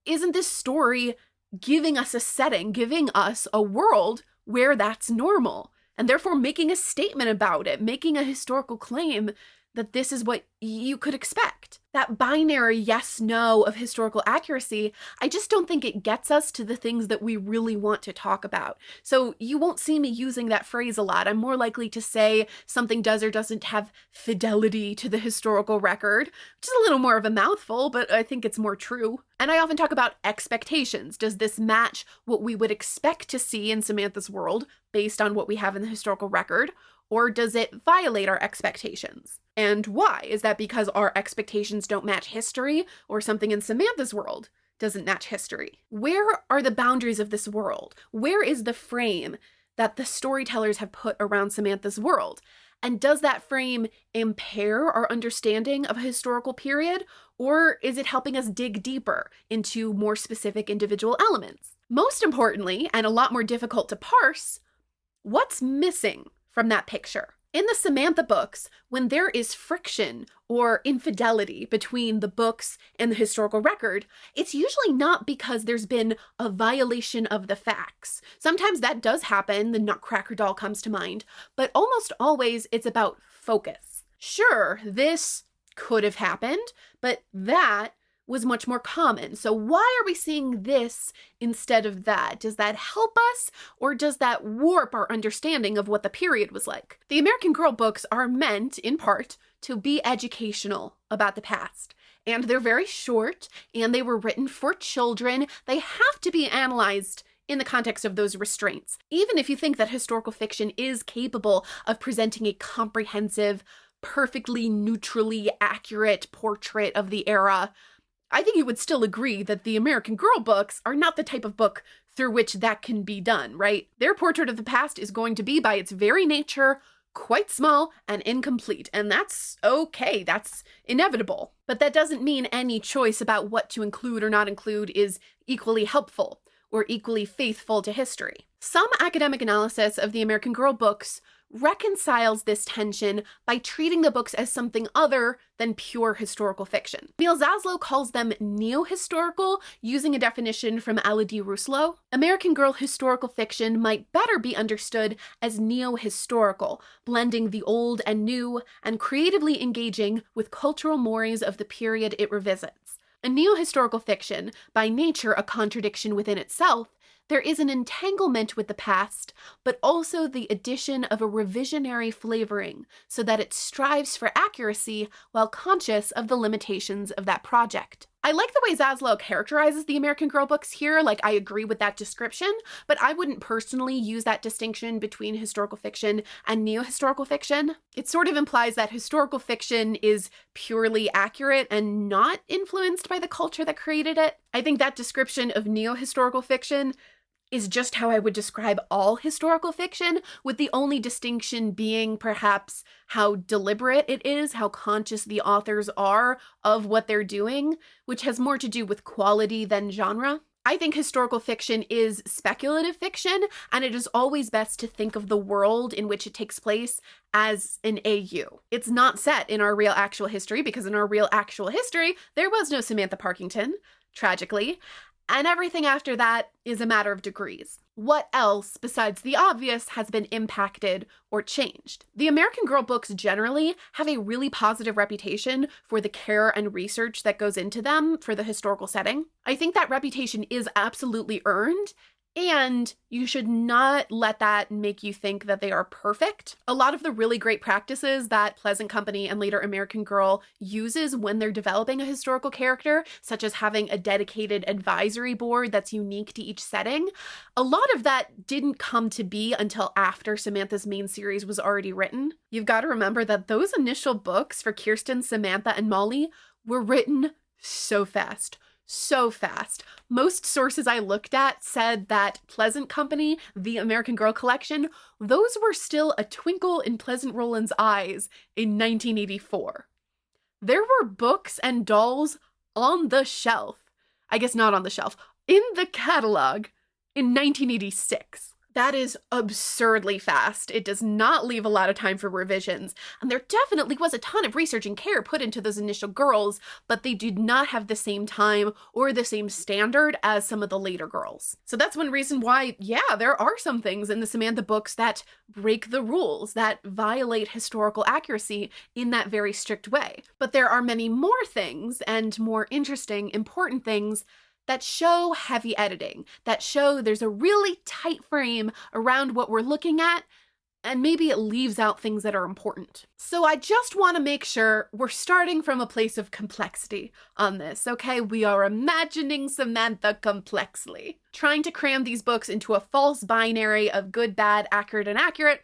Speaker 1: isn't this story giving us a setting, giving us a world where that's normal, and therefore making a statement about it, making a historical claim that this is what you could expect? that binary yes-no of historical accuracy, I just don't think it gets us to the things that we really want to talk about. So you won't see me using that phrase a lot. I'm more likely to say something does or doesn't have fidelity to the historical record, which is a little more of a mouthful, but I think it's more true. And I often talk about expectations. Does this match what we would expect to see in Samantha's world based on what we have in the historical record? Or does it violate our expectations? And why? Is that because our expectations don't match history, or something in Samantha's world doesn't match history? Where are the boundaries of this world? Where is the frame that the storytellers have put around Samantha's world? And does that frame impair our understanding of a historical period, or is it helping us dig deeper into more specific individual elements? Most importantly, and a lot more difficult to parse, what's missing from that picture? In the Samantha books, when there is friction or infidelity between the books and the historical record, it's usually not because there's been a violation of the facts. Sometimes that does happen, the Nutcracker doll comes to mind, but almost always it's about focus. Sure, this could have happened, but that was much more common. So why are we seeing this instead of that? Does that help us, or does that warp our understanding of what the period was like? The American Girl books are meant, in part, to be educational about the past. And they're very short, and they were written for children. They have to be analyzed in the context of those restraints. Even if you think that historical fiction is capable of presenting a comprehensive, perfectly neutrally accurate portrait of the era, I think you would still agree that the American Girl books are not the type of book through which that can be done, right? Their portrait of the past is going to be, by its very nature, quite small and incomplete, and that's okay, that's inevitable. But that doesn't mean any choice about what to include or not include is equally helpful or equally faithful to history. Some academic analysis of the American Girl books reconciles this tension by treating the books as something other than pure historical fiction. Neil Zaslow calls them neo-historical, using a definition from Ala D. Rousselot. American Girl historical fiction might better be understood as neo-historical, blending the old and new, and creatively engaging with cultural mores of the period it revisits. A neo-historical fiction, by nature a contradiction within itself, there is an entanglement with the past, but also the addition of a revisionary flavoring so that it strives for accuracy while conscious of the limitations of that project. I like the way Zaslow characterizes the American Girl books here, like I agree with that description, but I wouldn't personally use that distinction between historical fiction and neo-historical fiction. It sort of implies that historical fiction is purely accurate and not influenced by the culture that created it. I think that description of neo-historical fiction is just how I would describe all historical fiction, with the only distinction being perhaps how deliberate it is, how conscious the authors are of what they're doing, which has more to do with quality than genre. I think historical fiction is speculative fiction, and it is always best to think of the world in which it takes place as an AU. It's not set in our real actual history, because in our real actual history, there was no Samantha Parkington, tragically, and everything after that is a matter of degrees. What else, besides the obvious, has been impacted or changed? The American Girl books generally have a really positive reputation for the care and research that goes into them for the historical setting. I think that reputation is absolutely earned, and you should not let that make you think that they are perfect. A lot of the really great practices that Pleasant Company and later American Girl uses when they're developing a historical character, such as having a dedicated advisory board that's unique to each setting, a lot of that didn't come to be until after Samantha's main series was already written. You've got to remember that those initial books for Kirsten, Samantha, and Molly were written so fast. So fast. Most sources I looked at said that Pleasant Company, the American Girl collection, those were still a twinkle in Pleasant Rowland's eyes in 1984. There were books and dolls on the shelf. I guess not on the shelf, in the catalog in 1986. That is absurdly fast. It does not leave a lot of time for revisions, and there definitely was a ton of research and care put into those initial girls, but they did not have the same time or the same standard as some of the later girls. So that's one reason why, yeah, there are some things in the Samantha books that break the rules, that violate historical accuracy in that very strict way. But there are many more things, and more interesting, important things, that show heavy editing, that show there's a really tight frame around what we're looking at, and maybe it leaves out things that are important. So I just want to make sure we're starting from a place of complexity on this, okay? We are imagining Samantha complexly. Trying to cram these books into a false binary of good, bad, accurate, and accurate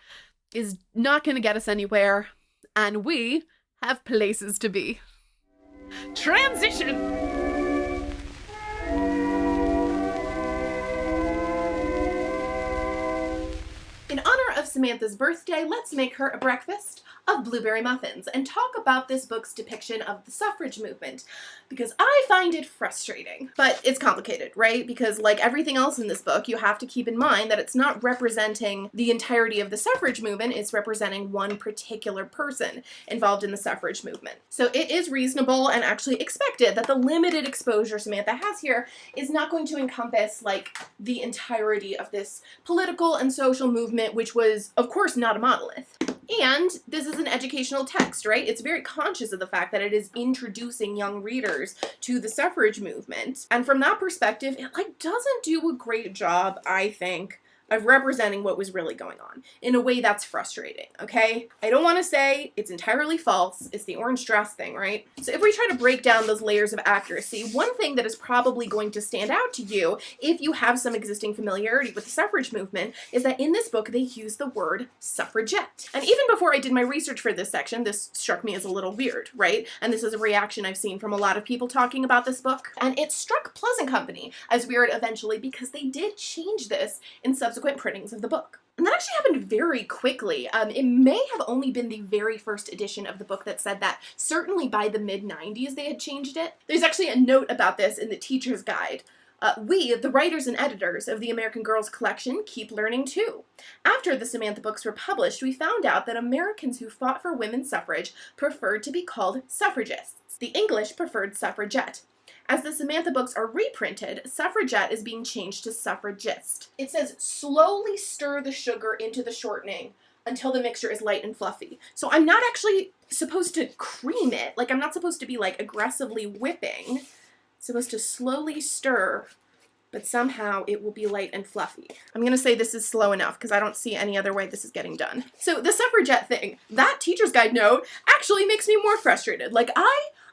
Speaker 1: is not going to get us anywhere, and we have places to be. Transition! In honor of Samantha's birthday, let's make her a breakfast of blueberry muffins and talk about this book's depiction of the suffrage movement, because I find it frustrating. But it's complicated, right? Because like everything else in this book, you have to keep in mind that it's not representing the entirety of the suffrage movement, it's representing one particular person involved in the suffrage movement. So it is reasonable and actually expected that the limited exposure Samantha has here is not going to encompass like the entirety of this political and social movement, which was, of course, not a monolith. And this is an educational text, right? It's very conscious of the fact that it is introducing young readers to the suffrage movement. And from that perspective, it like doesn't do a great job, I think, of representing what was really going on in a way that's frustrating, okay? I don't want to say it's entirely false. It's the orange dress thing, right? So if we try to break down those layers of accuracy, one thing that is probably going to stand out to you if you have some existing familiarity with the suffrage movement is that in this book they use the word suffragette. And even before I did my research for this section, this struck me as a little weird, right? And this is a reaction I've seen from a lot of people talking about this book. And it struck Pleasant Company as weird eventually because they did change this in subsequent printings of the book. And that actually happened very quickly. It may have only been the very first edition of the book that said that. Certainly by the mid-90s they had changed it. There's actually a note about this in the teacher's guide. We, the writers and editors of the American Girls collection, keep learning too. After the Samantha books were published, we found out that Americans who fought for women's suffrage preferred to be called suffragists. The English preferred suffragette. As the Samantha books are reprinted, suffragette is being changed to suffragist. It says, slowly stir the sugar into the shortening until the mixture is light and fluffy. So I'm not actually supposed to cream it. Like, I'm not supposed to be, like, aggressively whipping. I'm supposed to slowly stir, but somehow it will be light and fluffy. I'm gonna say this is slow enough because I don't see any other way this is getting done. So the suffragette thing, that teacher's guide note actually makes me more frustrated. Like,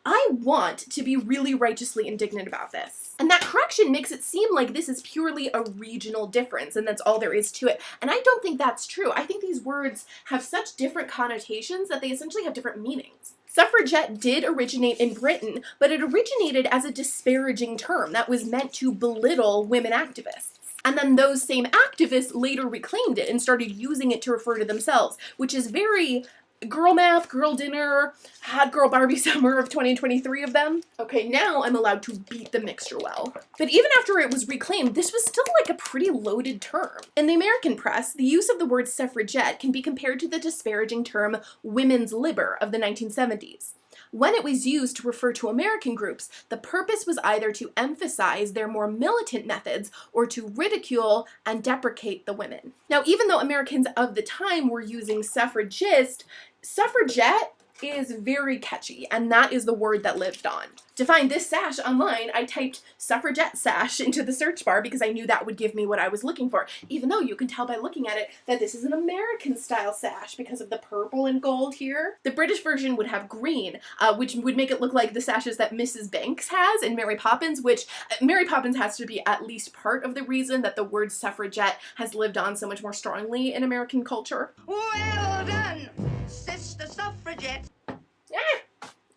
Speaker 1: I want to be really righteously indignant about this. And that correction makes it seem like this is purely a regional difference and that's all there is to it. And I don't think that's true. I think these words have such different connotations that they essentially have different meanings. Suffragette did originate in Britain, but it originated as a disparaging term that was meant to belittle women activists. And then those same activists later reclaimed it and started using it to refer to themselves, which is very girl math, girl dinner, hot girl Barbie summer of 2023 of them. Okay, now I'm allowed to beat the mixture well. But even after it was reclaimed, this was still like a pretty loaded term. In the American press, the use of the word suffragette can be compared to the disparaging term women's liber of the 1970s. When it was used to refer to American groups, the purpose was either to emphasize their more militant methods or to ridicule and deprecate the women. Now, even though Americans of the time were using suffragist, suffragette is very catchy, and that is the word that lived on. To find this sash online, I typed suffragette sash into the search bar because I knew that would give me what I was looking for, even though you can tell by looking at it that this is an American style sash because of the purple and gold here. The British version would have green, which would make it look like the sashes that Mrs. Banks has in Mary Poppins, which Mary Poppins has to be at least part of the reason that the word suffragette has lived on so much more strongly in American culture.
Speaker 4: Well done, Sister Suffragette.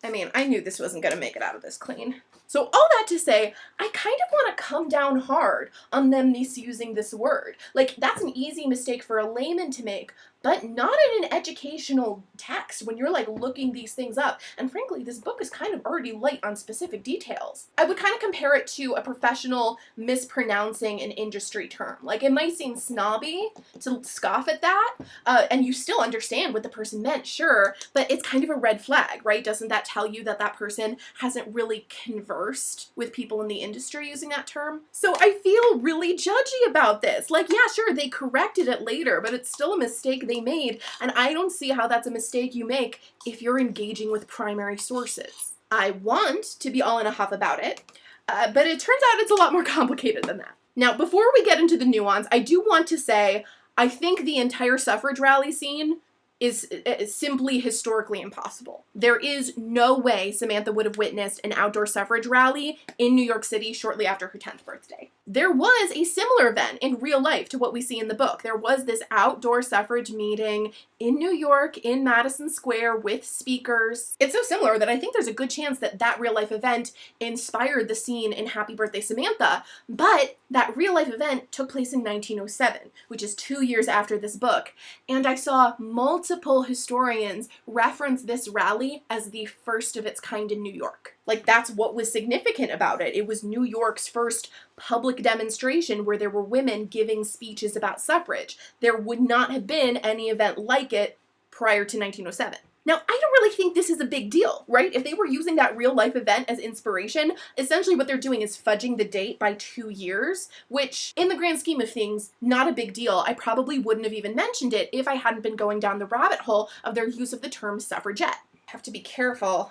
Speaker 1: I mean, I knew this wasn't going to make it out of this clean. So all that to say, I kind of want to come down hard on them misusing this word. Like, that's an easy mistake for a layman to make, but not in an educational text when you're like looking these things up. And frankly, this book is kind of already light on specific details. I would kind of compare it to a professional mispronouncing an industry term. Like, it might seem snobby to scoff at that, and you still understand what the person meant, sure, but it's kind of a red flag, right? Doesn't that tell you that that person hasn't really conversed with people in the industry using that term? So I feel really judgy about this. Like, yeah, sure, they corrected it later, but it's still a mistake they made, and I don't see how that's a mistake you make if you're engaging with primary sources. I want to be all in a huff about it, but it turns out it's a lot more complicated than that. Now, before we get into the nuance, I do want to say I think the entire suffrage rally scene is simply historically impossible. There is no way Samantha would have witnessed an outdoor suffrage rally in New York City shortly after her 10th birthday. There was a similar event in real life to what we see in the book. There was this outdoor suffrage meeting in New York, in Madison Square, with speakers. It's so similar that I think there's a good chance that that real life event inspired the scene in Happy Birthday Samantha, but that real life event took place in 1907, which is 2 years after this book, and I saw multiple historians reference this rally as the first of its kind in New York. Like, that's what was significant about it. It was New York's first public demonstration where there were women giving speeches about suffrage. There would not have been any event like it prior to 1907. Now, I don't really think this is a big deal, right? If they were using that real life event as inspiration, essentially what they're doing is fudging the date by 2 years, which in the grand scheme of things, not a big deal. I probably wouldn't have even mentioned it if I hadn't been going down the rabbit hole of their use of the term suffragette. I have to be careful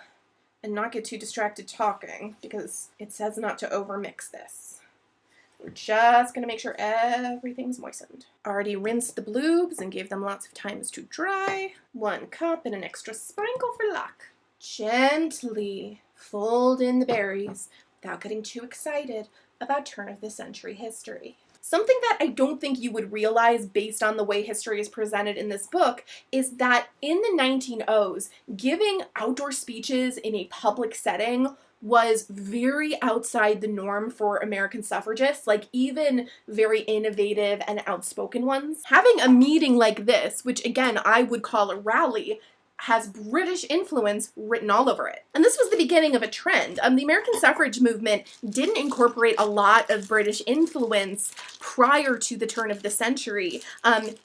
Speaker 1: and not get too distracted talking because it says not to overmix this. We're just gonna make sure everything's moistened. Already rinsed the bloobs and gave them lots of times to dry. 1 cup and an extra sprinkle for luck. Gently fold in the berries without getting too excited about turn of the century history. Something that I don't think you would realize based on the way history is presented in this book is that in the 1900s, giving outdoor speeches in a public setting was very outside the norm for American suffragists, like even very innovative and outspoken ones. Having a meeting like this, which again I would call a rally, has British influence written all over it. And this was the beginning of a trend. The American suffrage movement didn't incorporate a lot of British influence prior to the turn of the century,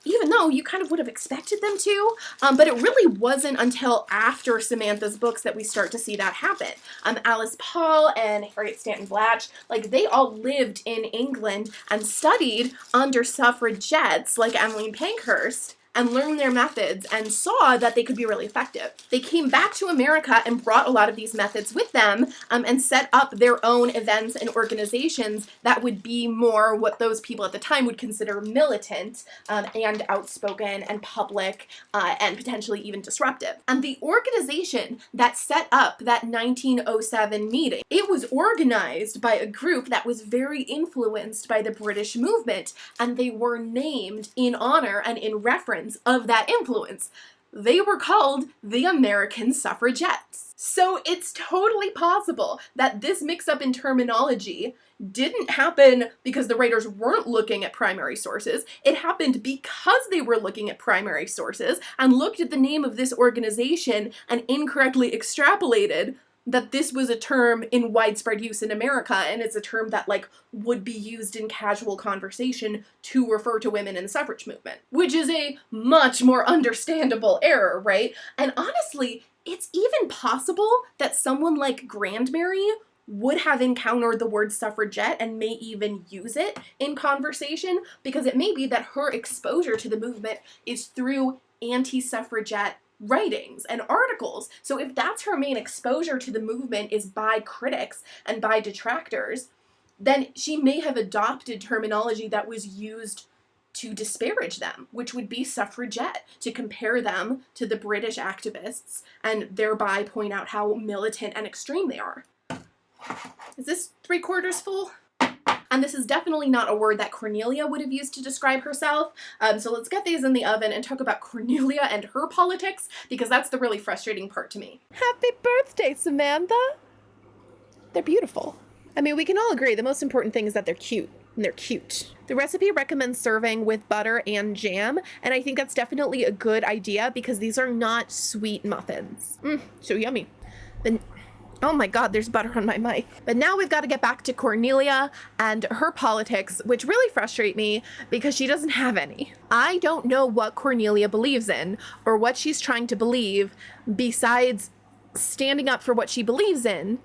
Speaker 1: even though you kind of would have expected them to, but it really wasn't until after Samantha's books that we start to see that happen. Alice Paul and Harriet Stanton Blatch, like, they all lived in England and studied under suffragettes like Emmeline Pankhurst, and learned their methods and saw that they could be really effective. They came back to America and brought a lot of these methods with them and set up their own events and organizations that would be more what those people at the time would consider militant and outspoken and public and potentially even disruptive. And the organization that set up that 1907 meeting, it was organized by a group that was very influenced by the British movement, and they were named in honor and in reference of that influence. They were called the American Suffragettes. So it's totally possible that this mix-up in terminology didn't happen because the writers weren't looking at primary sources. It happened because they were looking at primary sources and looked at the name of this organization and incorrectly extrapolated that this was a term in widespread use in America, and it's a term that, like, would be used in casual conversation to refer to women in the suffrage movement, which is a much more understandable error, right? And honestly, it's even possible that someone like Grandmary would have encountered the word suffragette and may even use it in conversation, because it may be that her exposure to the movement is through anti-suffragette writings and articles. So if that's her main exposure to the movement is by critics and by detractors, then she may have adopted terminology that was used to disparage them, which would be suffragette, to compare them to the British activists and thereby point out how militant and extreme they are. Is this 3/4 full? And this is definitely not a word that Cornelia would have used to describe herself. So let's get these in the oven and talk about Cornelia and her politics, because that's the really frustrating part to me. Happy birthday, Samantha! They're beautiful. I mean, we can all agree the most important thing is that they're cute. and they're cute. The recipe recommends serving with butter and jam, and I think that's definitely a good idea because these are not sweet muffins. So yummy. Then, oh my God, there's butter on my mic. But now we've got to get back to Cornelia and her politics, which really frustrate me because she doesn't have any. I don't know what Cornelia believes in or what she's trying to believe besides standing up for what she believes in.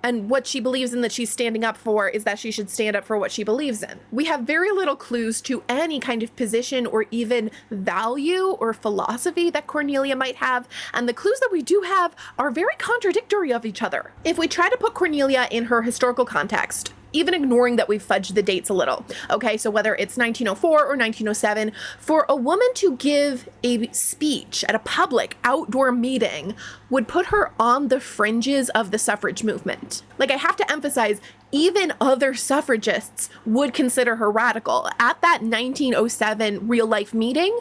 Speaker 1: And what she believes in that she's standing up for is that she should stand up for what she believes in. We have very little clues to any kind of position or even value or philosophy that Cornelia might have, and the clues that we do have are very contradictory of each other. If we try to put Cornelia in her historical context, even ignoring that we've fudged the dates a little, okay, so whether it's 1904 or 1907, for a woman to give a speech at a public outdoor meeting would put her on the fringes of the suffrage movement. Like, I have to emphasize, even other suffragists would consider her radical. At that 1907 real-life meeting,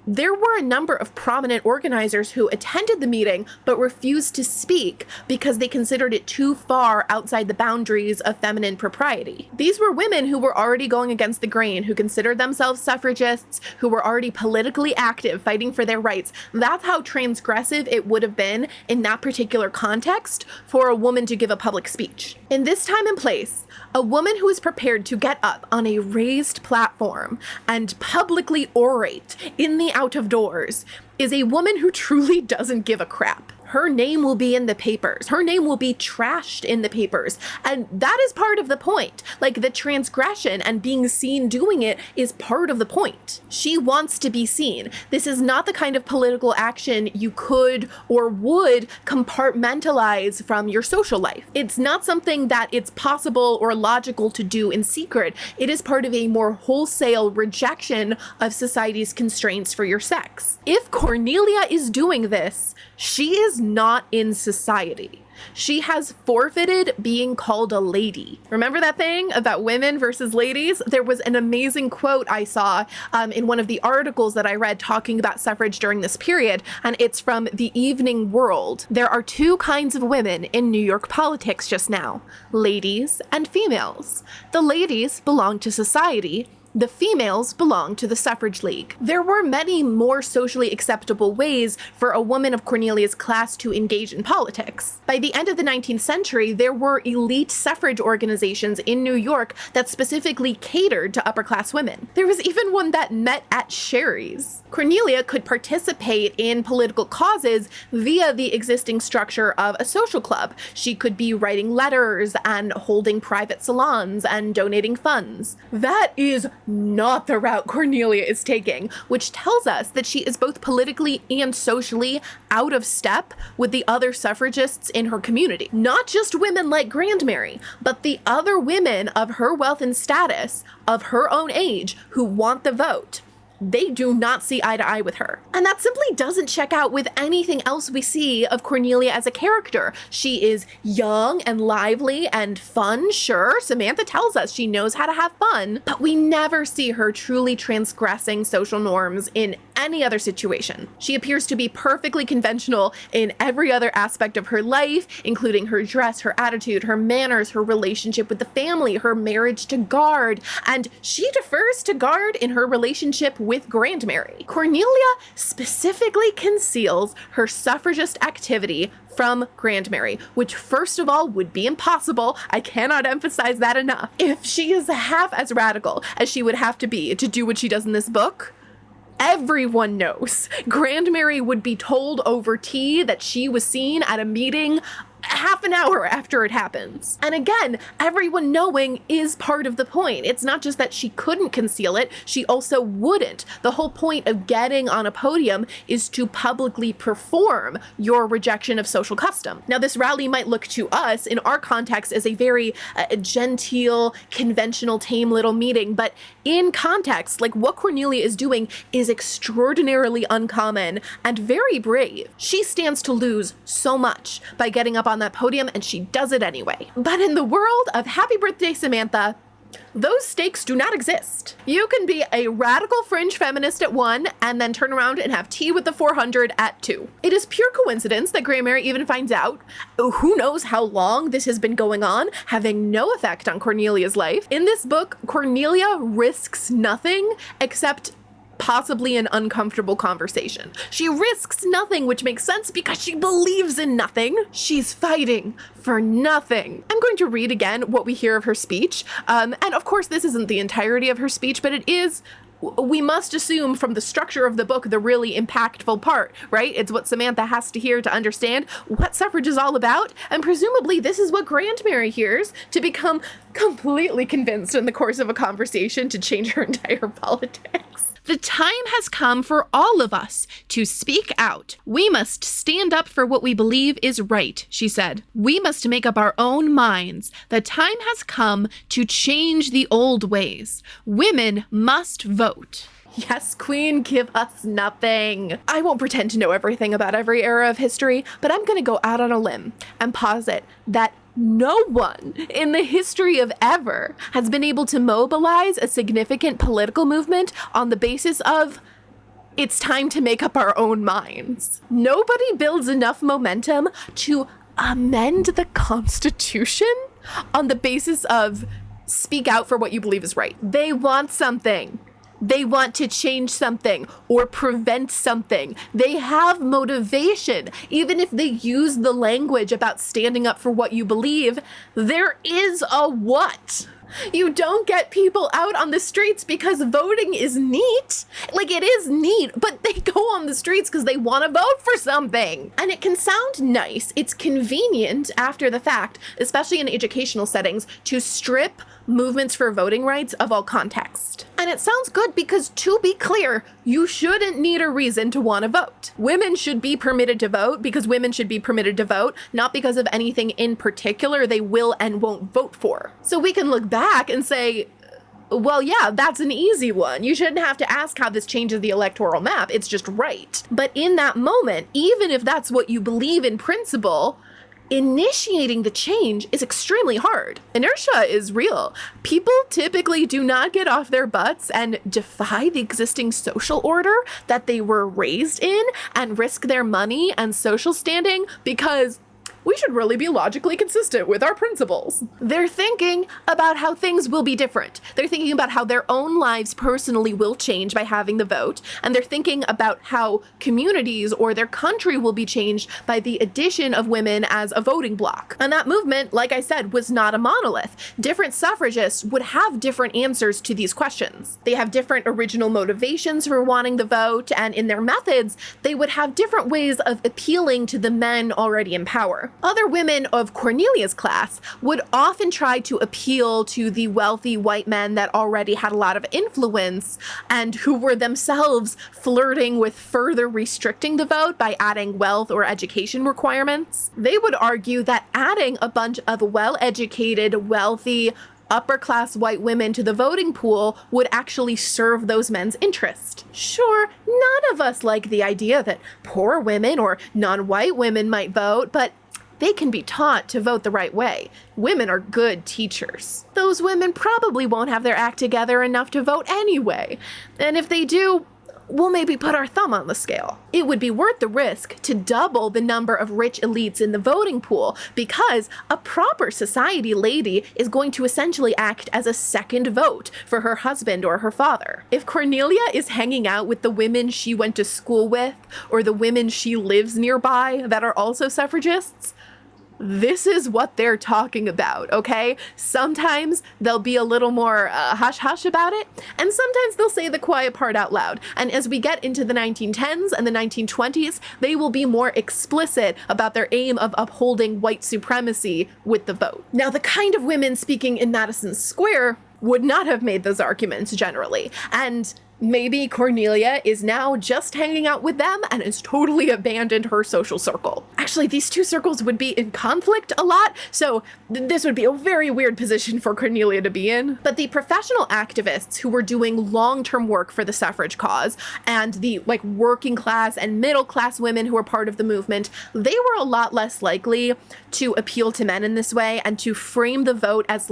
Speaker 1: there were a number of prominent organizers who attended the meeting but refused to speak because they considered it too far outside the boundaries of feminine propriety. These were women who were already going against the grain, who considered themselves suffragists, who were already politically active, fighting for their rights. That's how transgressive it would have been in that particular context for a woman to give a public speech. In this time and place, a woman who is prepared to get up on a raised platform and publicly orate in the out of doors is a woman who truly doesn't give a crap. Her name will be in the papers. Her name will be trashed in the papers. And that is part of the point. Like, the transgression and being seen doing it is part of the point. She wants to be seen. This is not the kind of political action you could or would compartmentalize from your social life. It's not something that it's possible or logical to do in secret. It is part of a more wholesale rejection of society's constraints for your sex. If Cornelia is doing this, she is not in society. She has forfeited being called a lady. Remember that thing about women versus ladies? There was an amazing quote I saw in one of the articles that I read talking about suffrage during this period, and it's from the Evening World. There are two kinds of women in New York politics just now: ladies and females. The ladies belong to society. The females belong to the suffrage league. There were many more socially acceptable ways for a woman of Cornelia's class to engage in politics. By the end of the 19th century, there were elite suffrage organizations in New York that specifically catered to upper-class women. There was even one that met at Sherry's. Cornelia could participate in political causes via the existing structure of a social club. She could be writing letters and holding private salons and donating funds. That is not the route Cornelia is taking, which tells us that she is both politically and socially out of step with the other suffragists in her community. Not just women like Grandmary, but the other women of her wealth and status, of her own age, who want the vote. They do not see eye to eye with her. And that simply doesn't check out with anything else we see of Cornelia as a character. She is young and lively and fun, sure. Samantha tells us she knows how to have fun, but we never see her truly transgressing social norms in any other situation. She appears to be perfectly conventional in every other aspect of her life, including her dress, her attitude, her manners, her relationship with the family, her marriage to Guard, and she defers to Guard in her relationship with Grandmary. Cornelia specifically conceals her suffragist activity from Grandmary, which first of all would be impossible. I cannot emphasize that enough. If she is half as radical as she would have to be to do what she does in this book, everyone knows Grandmary would be told over tea that she was seen at a meeting half an hour after it happens. And again, everyone knowing is part of the point. It's not just that she couldn't conceal it, she also wouldn't. The whole point of getting on a podium is to publicly perform your rejection of social custom. Now, this rally might look to us in our context as a very genteel, conventional, tame little meeting, but in context, like what Cornelia is doing is extraordinarily uncommon and very brave. She stands to lose so much by getting up on that podium, and she does it anyway. But in the world of Happy Birthday, Samantha, Those stakes do not exist. You can be a radical fringe feminist at 1 and then turn around and have tea with the 400 at 2. It is pure coincidence that Grandmary even finds out. Who knows how long this has been going on, having no effect on Cornelia's life. In this book, Cornelia risks nothing except possibly an uncomfortable conversation. She risks nothing, which makes sense because she believes in nothing. She's fighting for nothing. I'm going to read again what we hear of her speech. And of course, this isn't the entirety of her speech, but it is, we must assume from the structure of the book, the really impactful part, right? It's what Samantha has to hear to understand what suffrage is all about. And presumably this is what Grandmary hears to become completely convinced in the course of a conversation to change her entire politics. The time has come for all of us to speak out. We must stand up for what we believe is right, she said. We must make up our own minds. The time has come to change the old ways. Women must vote. Yes, Queen, give us nothing. I won't pretend to know everything about every era of history, but I'm going to go out on a limb and posit that no one in the history of ever has been able to mobilize a significant political movement on the basis of it's time to make up our own minds. Nobody builds enough momentum to amend the Constitution on the basis of speak out for what you believe is right. They want something. They want to change something or prevent something. They have motivation. Even if they use the language about standing up for what you believe, there is a what. You don't get people out on the streets because voting is neat. Like, it is neat, but they go on the streets because they want to vote for something. And it can sound nice. It's convenient after the fact, especially in educational settings, to strip movements for voting rights of all context. And it sounds good because, to be clear, you shouldn't need a reason to want to vote. Women should be permitted to vote because women should be permitted to vote, not because of anything in particular they will and won't vote for. So we can look back and say, well, yeah, that's an easy one. You shouldn't have to ask how this changes the electoral map. It's just right. But in that moment, even if that's what you believe in principle, initiating the change is extremely hard. Inertia is real. People typically do not get off their butts and defy the existing social order that they were raised in and risk their money and social standing because we should really be logically consistent with our principles. They're thinking about how things will be different. They're thinking about how their own lives personally will change by having the vote, and they're thinking about how communities or their country will be changed by the addition of women as a voting bloc. And that movement, like I said, was not a monolith. Different suffragists would have different answers to these questions. They have different original motivations for wanting the vote, and in their methods, they would have different ways of appealing to the men already in power. Other women of Cornelia's class would often try to appeal to the wealthy white men that already had a lot of influence and who were themselves flirting with further restricting the vote by adding wealth or education requirements. They would argue that adding a bunch of well-educated, wealthy, upper-class white women to the voting pool would actually serve those men's interest. Sure, none of us like the idea that poor women or non-white women might vote, but they can be taught to vote the right way. Women are good teachers. Those women probably won't have their act together enough to vote anyway. And if they do, we'll maybe put our thumb on the scale. It would be worth the risk to double the number of rich elites in the voting pool because a proper society lady is going to essentially act as a second vote for her husband or her father. If Cornelia is hanging out with the women she went to school with or the women she lives nearby that are also suffragists, this is what they're talking about, okay? Sometimes they'll be a little more hush-hush about it, and sometimes they'll say the quiet part out loud. And as we get into the 1910s and the 1920s, they will be more explicit about their aim of upholding white supremacy with the vote. Now, the kind of women speaking in Madison Square would not have made those arguments generally, and maybe Cornelia is now just hanging out with them and has totally abandoned her social circle. Actually, these two circles would be in conflict a lot, so this would be a very weird position for Cornelia to be in. But the professional activists who were doing long-term work for the suffrage cause and the working class and middle class women who were part of the movement, they were a lot less likely to appeal to men in this way and to frame the vote as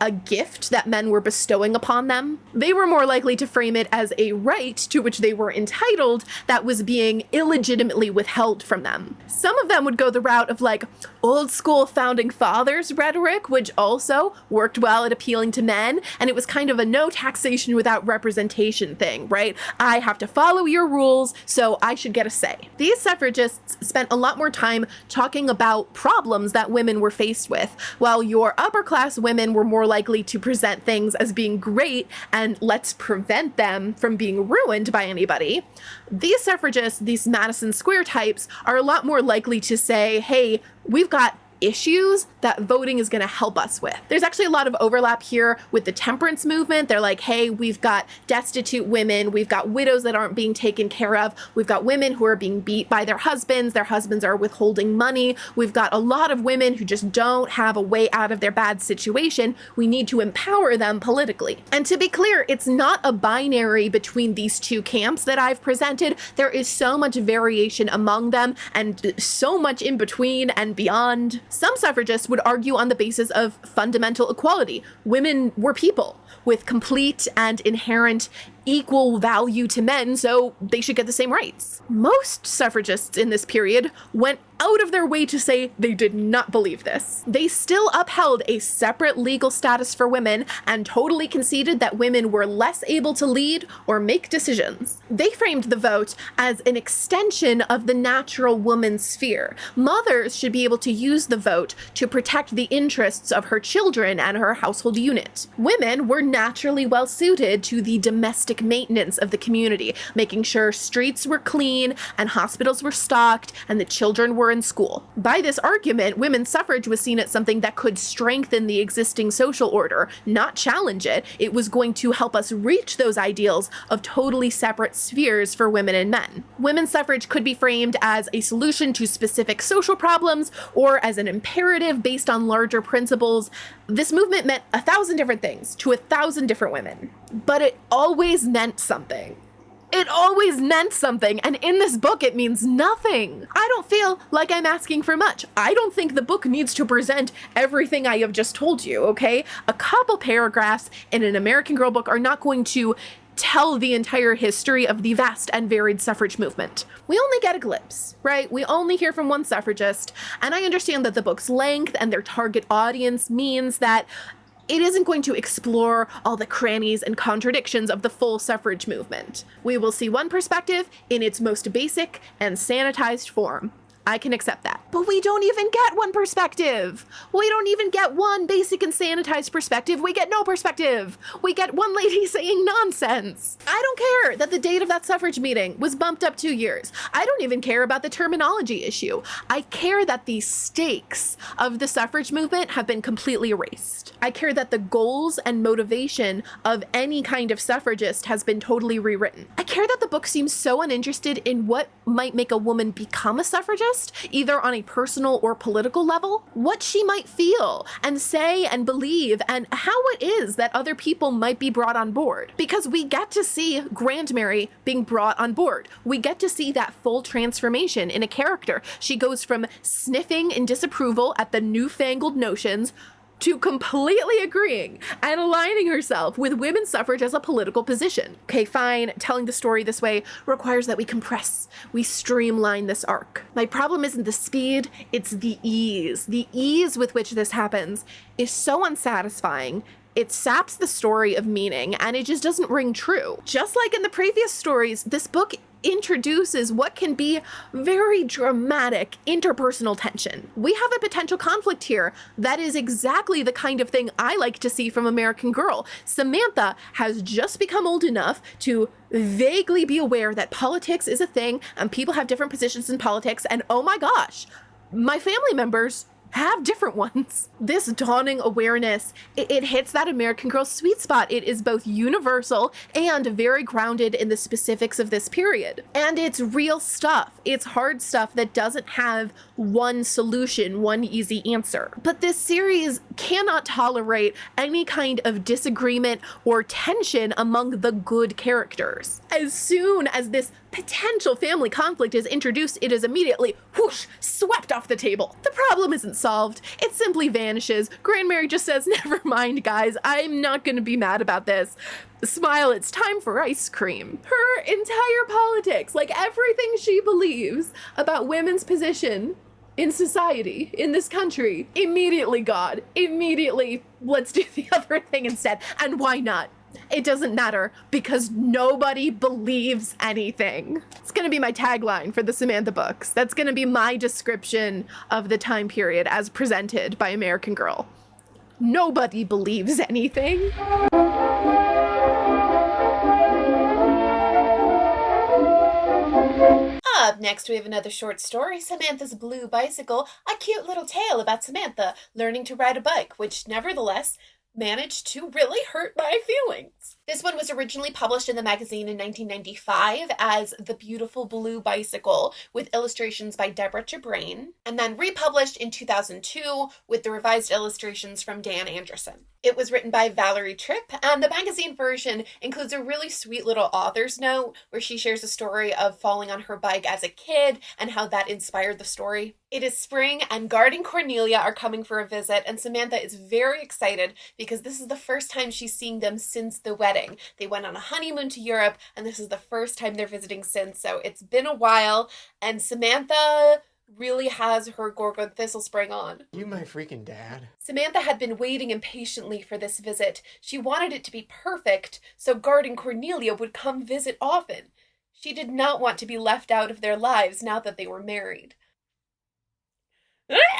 Speaker 1: a gift that men were bestowing upon them. They were more likely to frame it as a right to which they were entitled that was being illegitimately withheld from them. Some of them would go the route of like old school founding fathers rhetoric, which also worked well at appealing to men, and it was kind of a no taxation without representation thing, right? I have to follow your rules, so I should get a say. These suffragists spent a lot more time talking about problems that women were faced with, while your upper class women were more likely to present things as being great and let's prevent them from being ruined by anybody. These suffragists, these Madison Square types, are a lot more likely to say, hey, we've got issues that voting is going to help us with. There's actually a lot of overlap here with the temperance movement. They're like, hey, we've got destitute women, we've got widows that aren't being taken care of, we've got women who are being beat by their husbands are withholding money, we've got a lot of women who just don't have a way out of their bad situation. We need to empower them politically. And to be clear, it's not a binary between these two camps that I've presented. There is so much variation among them and so much in between and beyond. Some suffragists would argue on the basis of fundamental equality. Women were people with complete and inherent equal value to men, so they should get the same rights. Most suffragists in this period went out of their way to say they did not believe this. They still upheld a separate legal status for women and totally conceded that women were less able to lead or make decisions. They framed the vote as an extension of the natural woman's sphere. Mothers should be able to use the vote to protect the interests of her children and her household unit. Women were naturally well suited to the domestic maintenance of the community, making sure streets were clean and hospitals were stocked and the children were in school. By this argument, women's suffrage was seen as something that could strengthen the existing social order, not challenge it. It was going to help us reach those ideals of totally separate spheres for women and men. Women's suffrage could be framed as a solution to specific social problems or as an imperative based on larger principles. This movement meant 1,000 different things to 1,000 different women, but it always meant something. It always meant something, and in this book it means nothing. I don't feel like I'm asking for much. I don't think the book needs to present everything I have just told you, okay? A couple paragraphs in an American Girl book are not going to tell the entire history of the vast and varied suffrage movement. We only get a glimpse, right? We only hear from one suffragist, and I understand that the book's length and their target audience means that it isn't going to explore all the crannies and contradictions of the full suffrage movement. We will see one perspective in its most basic and sanitized form. I can accept that. But we don't even get one perspective. We don't even get one basic and sanitized perspective. We get no perspective. We get one lady saying nonsense. I don't care that the date of that suffrage meeting was bumped up 2 years. I don't even care about the terminology issue. I care that the stakes of the suffrage movement have been completely erased. I care that the goals and motivation of any kind of suffragist has been totally rewritten. I care that the book seems so uninterested in what might make a woman become a suffragist, either on a personal or political level, what she might feel and say and believe, and how it is that other people might be brought on board. Because we get to see Grandmary being brought on board. We get to see that full transformation in a character. She goes from sniffing in disapproval at the newfangled notions to completely agreeing and aligning herself with women's suffrage as a political position. Okay, fine, telling the story this way requires that we compress, we streamline this arc. My problem isn't the speed, it's the ease. The ease with which this happens is so unsatisfying. It saps the story of meaning, and it just doesn't ring true. Just like in the previous stories, this book introduces what can be very dramatic interpersonal tension. We have a potential conflict here that is exactly the kind of thing I like to see from American Girl. Samantha has just become old enough to vaguely be aware that politics is a thing and people have different positions in politics, and oh my gosh, my family members have different ones. This dawning awareness, it hits that American Girl sweet spot. It is both universal and very grounded in the specifics of this period. And it's real stuff. It's hard stuff that doesn't have one solution, one easy answer. But this series cannot tolerate any kind of disagreement or tension among the good characters. As soon as this potential family conflict is introduced, it is immediately, whoosh, swept off the table. The problem isn't solved. It simply vanishes. Grandmary just says, never mind, guys. I'm not going to be mad about this. Smile, it's time for ice cream. Her entire politics, like everything she believes about women's position in society, in this country, immediately God, immediately let's do the other thing instead. And why not? It doesn't matter, because nobody believes anything. It's gonna be my tagline for the Samantha books. That's gonna be my description of the time period as presented by American Girl. Nobody believes anything. Up next, we have another short story, Samantha's Blue Bicycle, a cute little tale about Samantha learning to ride a bike, which nevertheless managed to really hurt my feelings. This one was originally published in the magazine in 1995 as The Beautiful Blue Bicycle with illustrations by Deborah Chabrain, and then republished in 2002 with the revised illustrations from Dan Anderson. It was written by Valerie Tripp, and the magazine version includes a really sweet little author's note where she shares a story of falling on her bike as a kid and how that inspired the story. It is spring, and Guard and Cornelia are coming for a visit, and Samantha is very excited because this is the first time she's seeing them since the wedding. They went on a honeymoon to Europe, and this is the first time they're visiting since, so it's been a while, and Samantha really has her Gorgon Thistle spring on.
Speaker 5: You my freaking dad.
Speaker 1: Samantha had been waiting impatiently for this visit. She wanted it to be perfect, so Guard and Cornelia would come visit often. She did not want to be left out of their lives now that they were married.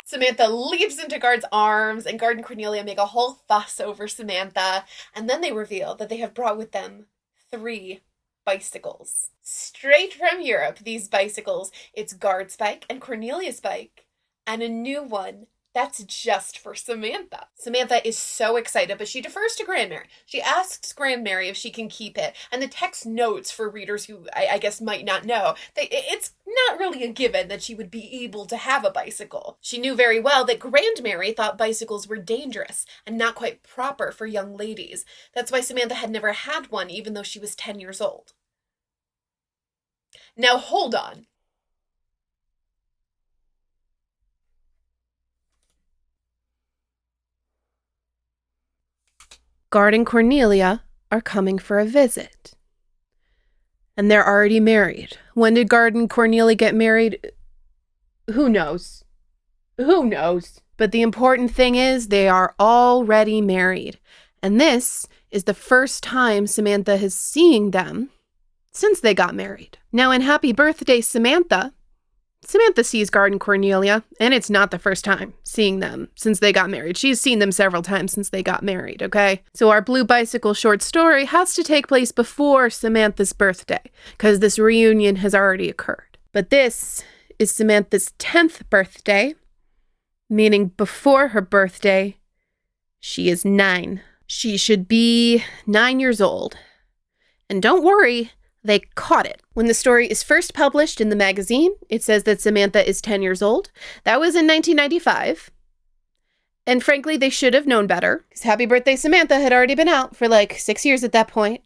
Speaker 1: Samantha leaps into Guard's arms, and Guard and Cornelia make a whole fuss over Samantha, and then they reveal that they have brought with them 3 bicycles. Straight from Europe, these bicycles. It's Guard's bike and Cornelia's bike, and a new one that's just for Samantha. Samantha is so excited, but she defers to Grandmary. She asks Grandmary if she can keep it, and the text notes for readers who I guess might not know that it's not really a given that she would be able to have a bicycle. She knew very well that Grandmary thought bicycles were dangerous and not quite proper for young ladies. That's why Samantha had never had one, even though she was 10 years old. Now hold on. Guard and Cornelia are coming for a visit. And they're already married. When did Guard and Cornelia get married? Who knows? Who knows? But the important thing is they are already married. And this is the first time Samantha is seeing them since they got married. Now in Happy Birthday, Samantha sees Guard and Cornelia, and it's not the first time seeing them since they got married. She's seen them several times since they got married, okay? So our Blue Bicycle short story has to take place before Samantha's birthday, because this reunion has already occurred. But this is Samantha's 10th birthday, meaning before her birthday, she is 9. She should be 9 years old. And don't worry, they caught it. When the story is first published in the magazine, it says that Samantha is 10 years old. That was in 1995. And frankly, they should have known better, because Happy Birthday Samantha had already been out for like 6 years at that point.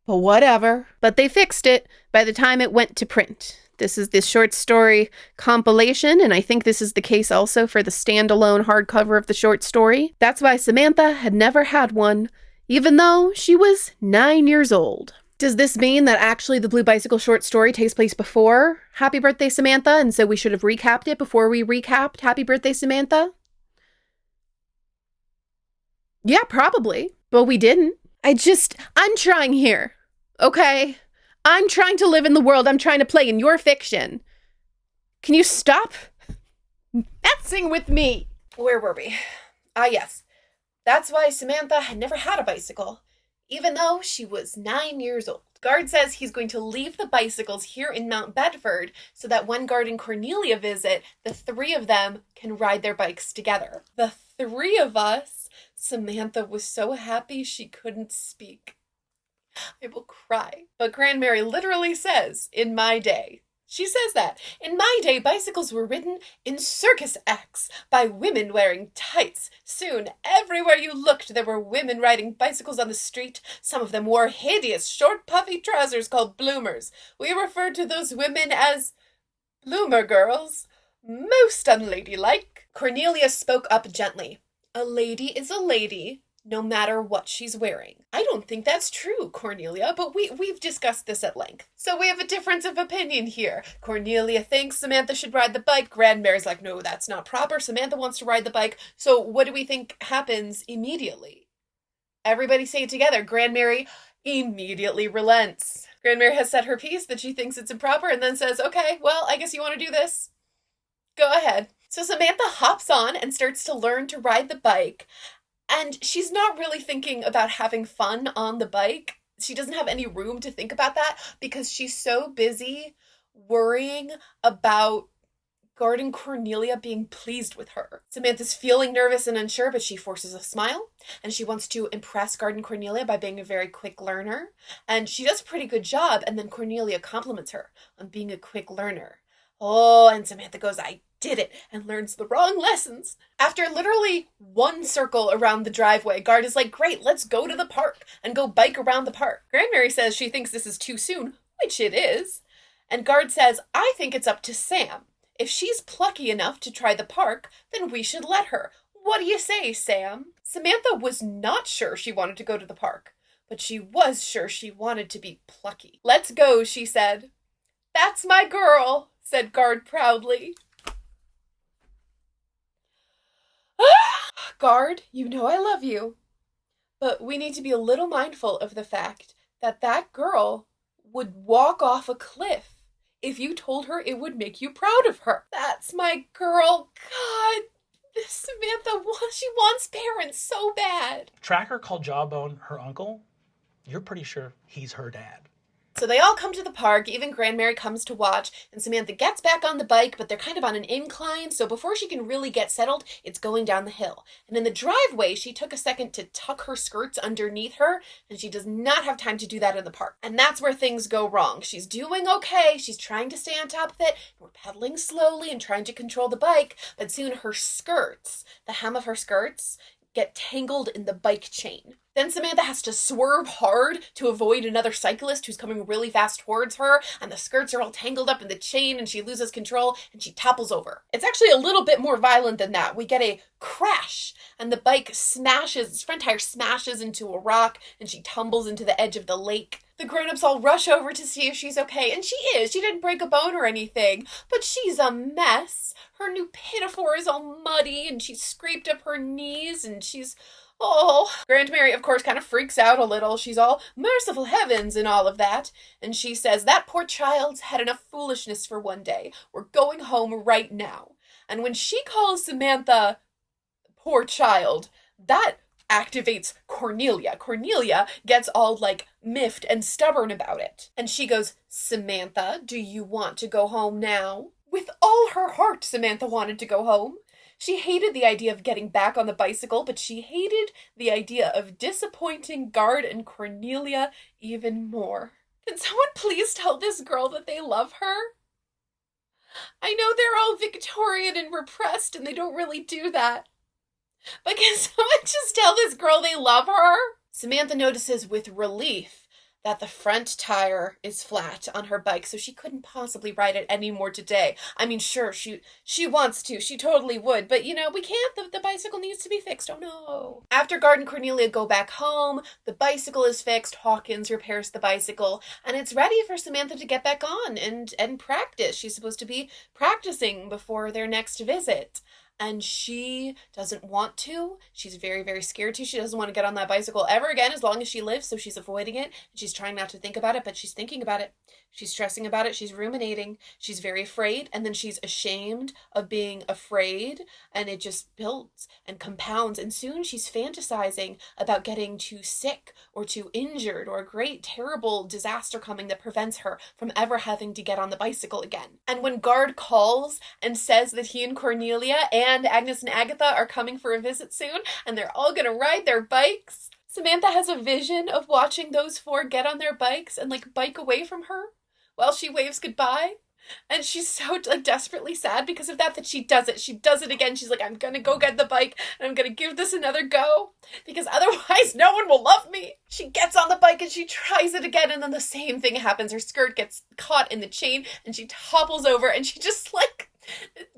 Speaker 1: But whatever. But they fixed it by the time it went to print. This is this short story compilation, and I think this is the case also for the standalone hardcover of the short story. That's why Samantha had never had one, even though she was 9 years old. Does this mean that actually the Blue Bicycle short story takes place before Happy Birthday Samantha, and so we should have recapped it before we recapped Happy Birthday Samantha? Yeah, probably, but we didn't. I'm trying here, okay? I'm trying to live in the world. I'm trying to play in your fiction. Can you stop messing with me? Where were we? Yes. That's why Samantha had never had a bicycle, even though she was 9 years old. Guard says he's going to leave the bicycles here in Mount Bedford so that when Guard and Cornelia visit, the 3 of them can ride their bikes together. The 3 of us? Samantha was so happy she couldn't speak. I will cry. But Grandmary literally says, in my day, She says that. In my day, bicycles were ridden in circus acts by women wearing tights. Soon, everywhere you looked, there were women riding bicycles on the street. Some of them wore hideous, short, puffy trousers called bloomers. We referred to those women as bloomer girls. Most unladylike. Cornelia spoke up gently. A lady is a lady, no matter what she's wearing. I don't think that's true, Cornelia, but we've discussed this at length. So we have a difference of opinion here. Cornelia thinks Samantha should ride the bike. Grandmary's like, no, that's not proper. Samantha wants to ride the bike. So what do we think happens immediately? Everybody say it together. Grandmary immediately relents. Grandmary has said her piece that she thinks it's improper and then says, okay, well, I guess you want to do this. Go ahead. So Samantha hops on and starts to learn to ride the bike. And she's not really thinking about having fun on the bike. She doesn't have any room to think about that because she's so busy worrying about Guard and Cornelia being pleased with her. Samantha's feeling nervous and unsure, but she forces a smile, and she wants to impress Guard and Cornelia by being a very quick learner. And she does a pretty good job, and then Cornelia compliments her on being a quick learner. Oh, and Samantha goes, I did it, and learns the wrong lessons. After literally one circle around the driveway, Guard is like, great, let's go to the park and go bike around the park. Grandmary says she thinks this is too soon, which it is. And Guard says, I think it's up to Sam. If she's plucky enough to try the park, then we should let her. What do you say, Sam? Samantha was not sure she wanted to go to the park, but she was sure she wanted to be plucky. Let's go, she said. That's my girl, said Guard proudly. Guard, you know I love you, but we need to be a little mindful of the fact that that girl would walk off a cliff if you told her it would make you proud of her. That's my girl. God, Samantha, she wants parents so bad.
Speaker 5: Tracker called Jawbone her uncle. You're pretty sure he's her dad.
Speaker 1: So they all come to the park, even Grandmary comes to watch, and Samantha gets back on the bike, but they're kind of on an incline, so before she can really get settled, it's going down the hill. And in the driveway, she took a second to tuck her skirts underneath her, and she does not have time to do that in the park. And that's where things go wrong. She's doing okay, she's trying to stay on top of it, we're pedaling slowly and trying to control the bike, but soon her skirts, the hem of her skirts, get tangled in the bike chain. Then Samantha has to swerve hard to avoid another cyclist who's coming really fast towards her, and the skirts are all tangled up in the chain, and she loses control, and she topples over. It's actually a little bit more violent than that. We get a crash, and the bike smashes, its front tire smashes into a rock, and she tumbles into the edge of the lake. The grown-ups all rush over to see if she's okay, and she is. She didn't break a bone or anything, but she's a mess. Her new pinafore is all muddy, and she's scraped up her knees, and she's... Oh, Grandmary, of course, kind of freaks out a little. She's all, merciful heavens and all of that. And she says, that poor child's had enough foolishness for one day. We're going home right now. And when she calls Samantha poor child, that activates Cornelia. Cornelia gets all, like, miffed and stubborn about it. And she goes, Samantha, do you want to go home now? With all her heart, Samantha wanted to go home. She hated the idea of getting back on the bicycle, but she hated the idea of disappointing Guard and Cornelia even more. Can someone please tell this girl that they love her? I know they're all Victorian and repressed and they don't really do that. But can someone just tell this girl they love her? Samantha notices with relief that the front tire is flat on her bike, so she couldn't possibly ride it anymore today. I mean, sure, she wants to. She totally would. But, you know, we can't. The bicycle needs to be fixed. Oh, no. After Guard and Cornelia go back home, the bicycle is fixed. Hawkins repairs the bicycle, and it's ready for Samantha to get back on and practice. She's supposed to be practicing before their next visit. And she doesn't want to. She's very, very scared to. She doesn't want to get on that bicycle ever again as long as she lives, so she's avoiding it. And she's trying not to think about it, but she's thinking about it. She's stressing about it. She's ruminating. She's very afraid, and then she's ashamed of being afraid, and it just builds and compounds. And soon she's fantasizing about getting too sick or too injured or a great, terrible disaster coming that prevents her from ever having to get on the bicycle again. And when Guard calls and says that he and Cornelia and Agnes and Agatha are coming for a visit soon, and they're all gonna ride their bikes, Samantha has a vision of watching those four get on their bikes and, like, bike away from her while she waves goodbye. And she's so like desperately sad because of that she does it. She does it again. She's like, I'm gonna go get the bike and I'm gonna give this another go because otherwise no one will love me. She gets on the bike and she tries it again, and then the same thing happens. Her skirt gets caught in the chain and she topples over and she just like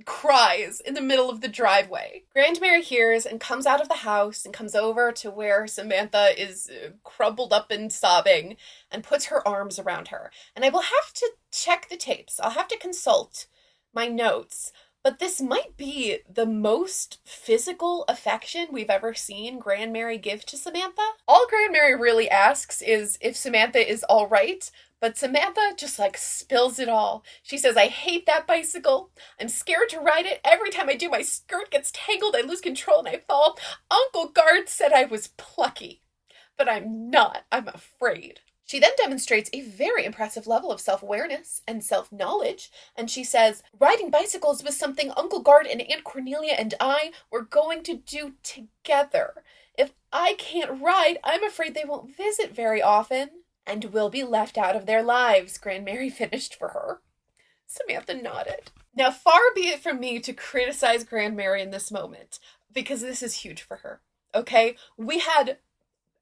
Speaker 1: cries in the middle of the driveway. Grandmary hears and comes out of the house and comes over to where Samantha is crumpled up and sobbing and puts her arms around her. And I will have to check the tapes. I'll have to consult my notes. But this might be the most physical affection we've ever seen Grandmary give to Samantha. All Grandmary really asks is if Samantha is all right, but Samantha just like spills it all. She says, I hate that bicycle. I'm scared to ride it. Every time I do, my skirt gets tangled. I lose control and I fall. Uncle Guard said I was plucky, but I'm not. I'm afraid. She then demonstrates a very impressive level of self-awareness and self-knowledge, and she says, riding bicycles was something Uncle Guard and Aunt Cornelia and I were going to do together. If I can't ride, I'm afraid they won't visit very often and will be left out of their lives, Grandmary finished for her. Samantha nodded. Now, far be it from me to criticize Grandmary in this moment, because this is huge for her, okay? We had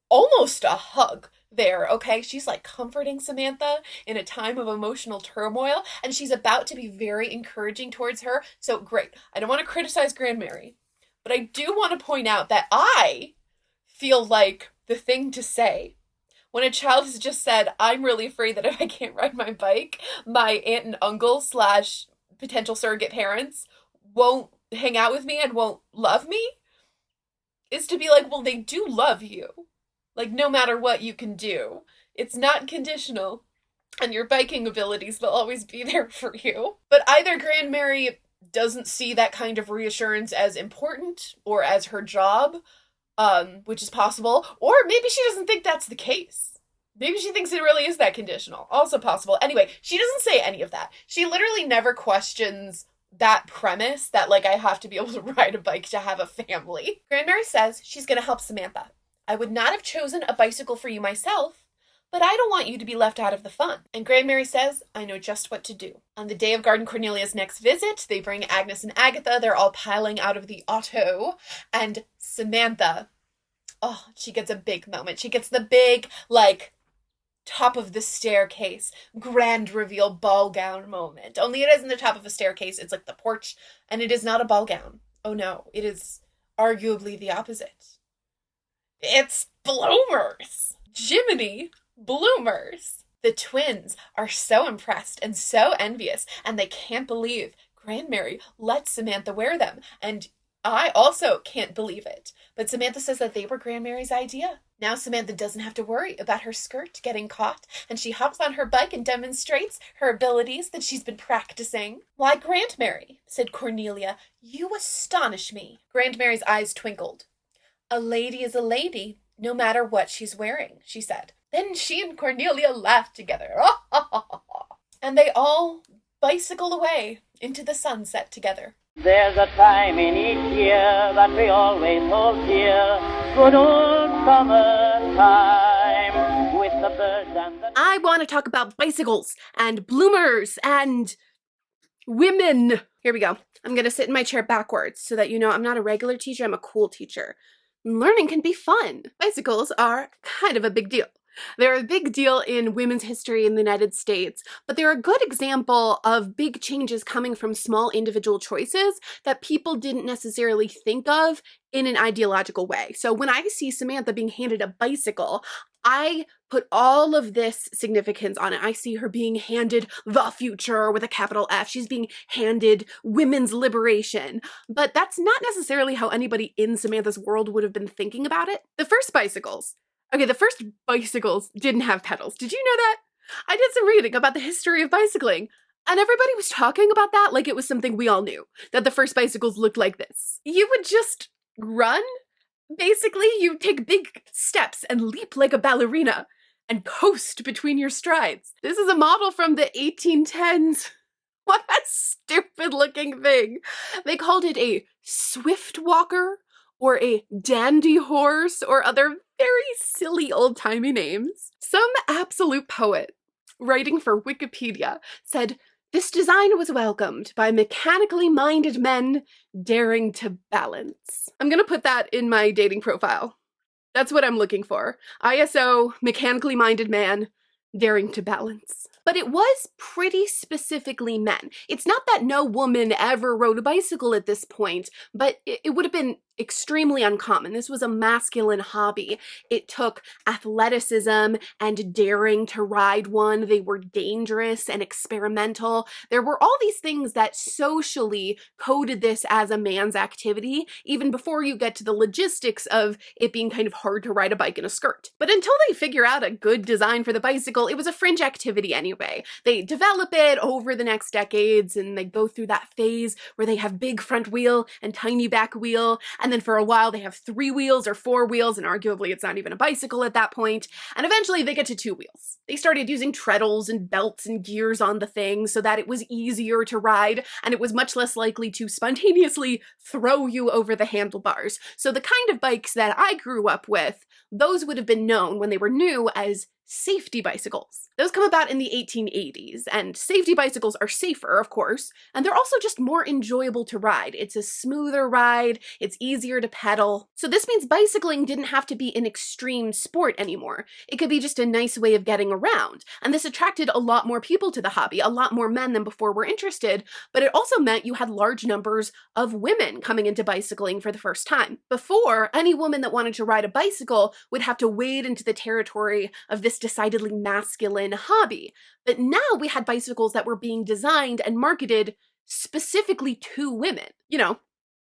Speaker 1: almost a hug there, okay? She's like comforting Samantha in a time of emotional turmoil, and she's about to be very encouraging towards her. So great. I don't want to criticize Grandmary, but I do want to point out that I feel like the thing to say when a child has just said, I'm really afraid that if I can't ride my bike, my aunt and uncle / potential surrogate parents won't hang out with me and won't love me, is to be like, well, they do love you. Like, no matter what you can do. It's not conditional. And your biking abilities will always be there for you. But either Grandmary doesn't see that kind of reassurance as important or as her job, which is possible, or maybe she doesn't think that's the case. Maybe she thinks it really is that conditional. Also possible. Anyway, she doesn't say any of that. She literally never questions that premise that, like, I have to be able to ride a bike to have a family. Grandmary says she's going to help Samantha. I would not have chosen a bicycle for you myself, but I don't want you to be left out of the fun. And Grandmary says, I know just what to do. On the day of Garden Cornelia's next visit, they bring Agnes and Agatha. They're all piling out of the auto. And Samantha, oh, she gets a big moment. She gets the big, like, top of the staircase, grand reveal ball gown moment. Only it isn't the top of a staircase. It's like the porch, and it is not a ball gown. Oh no, it is arguably the opposite. It's bloomers! Jiminy bloomers! The twins are so impressed and so envious, and they can't believe Grandmary let Samantha wear them. And I also can't believe it. But Samantha says that they were Grandmary's idea. Now Samantha doesn't have to worry about her skirt getting caught, and she hops on her bike and demonstrates her abilities that she's been practicing. Why, Grandmary, said Cornelia, you astonish me. Grandmary's eyes twinkled. A lady is a lady, no matter what she's wearing, she said. Then she and Cornelia laughed together. And they all bicycle away into the sunset together.
Speaker 2: There's a time in each year that we always hold dear, good old summer time, with the birds and the...
Speaker 1: I want to talk about bicycles and bloomers and women. Here we go. I'm going to sit in my chair backwards so that you know I'm not a regular teacher, I'm a cool teacher. Learning can be fun. Bicycles are kind of a big deal. They're a big deal in women's history in the United States, but they're a good example of big changes coming from small individual choices that people didn't necessarily think of in an ideological way. So when I see Samantha being handed a bicycle, I put all of this significance on it. I see her being handed the future with a capital F. She's being handed women's liberation. But that's not necessarily how anybody in Samantha's world would have been thinking about it. The first bicycles didn't have pedals. Did you know that? I did some reading about the history of bicycling, and everybody was talking about that like it was something we all knew, that the first bicycles looked like this. You would just run. Basically, you take big steps and leap like a ballerina and coast between your strides. This is a model from the 1810s. What a stupid looking thing. They called it a swift walker or a dandy horse or other very silly old-timey names. Some absolute poet writing for Wikipedia said, This design was welcomed by mechanically minded men daring to balance. I'm gonna put that in my dating profile. That's what I'm looking for. ISO, mechanically minded man, daring to balance. But it was pretty specifically men. It's not that no woman ever rode a bicycle at this point, but it would have been extremely uncommon. This was a masculine hobby. It took athleticism and daring to ride one. They were dangerous and experimental. There were all these things that socially coded this as a man's activity, even before you get to the logistics of it being kind of hard to ride a bike in a skirt. But until they figure out a good design for the bicycle, it was a fringe activity anyway. They develop it over the next decades, and they go through that phase where they have big front wheel and tiny back wheel, and then for a while they have 3 wheels or 4 wheels, and arguably it's not even a bicycle at that point, and eventually they get to 2 wheels. They started using treadles and belts and gears on the thing so that it was easier to ride, and it was much less likely to spontaneously throw you over the handlebars. So the kind of bikes that I grew up with, those would have been known when they were new as safety bicycles. Those come about in the 1880s, and safety bicycles are safer, of course, and they're also just more enjoyable to ride. It's a smoother ride, it's easier to pedal. So this means bicycling didn't have to be an extreme sport anymore. It could be just a nice way of getting around, and this attracted a lot more people to the hobby. A lot more men than before were interested, but it also meant you had large numbers of women coming into bicycling for the first time. Before, any woman that wanted to ride a bicycle would have to wade into the territory of this decidedly masculine hobby. But now we had bicycles that were being designed and marketed specifically to women. You know,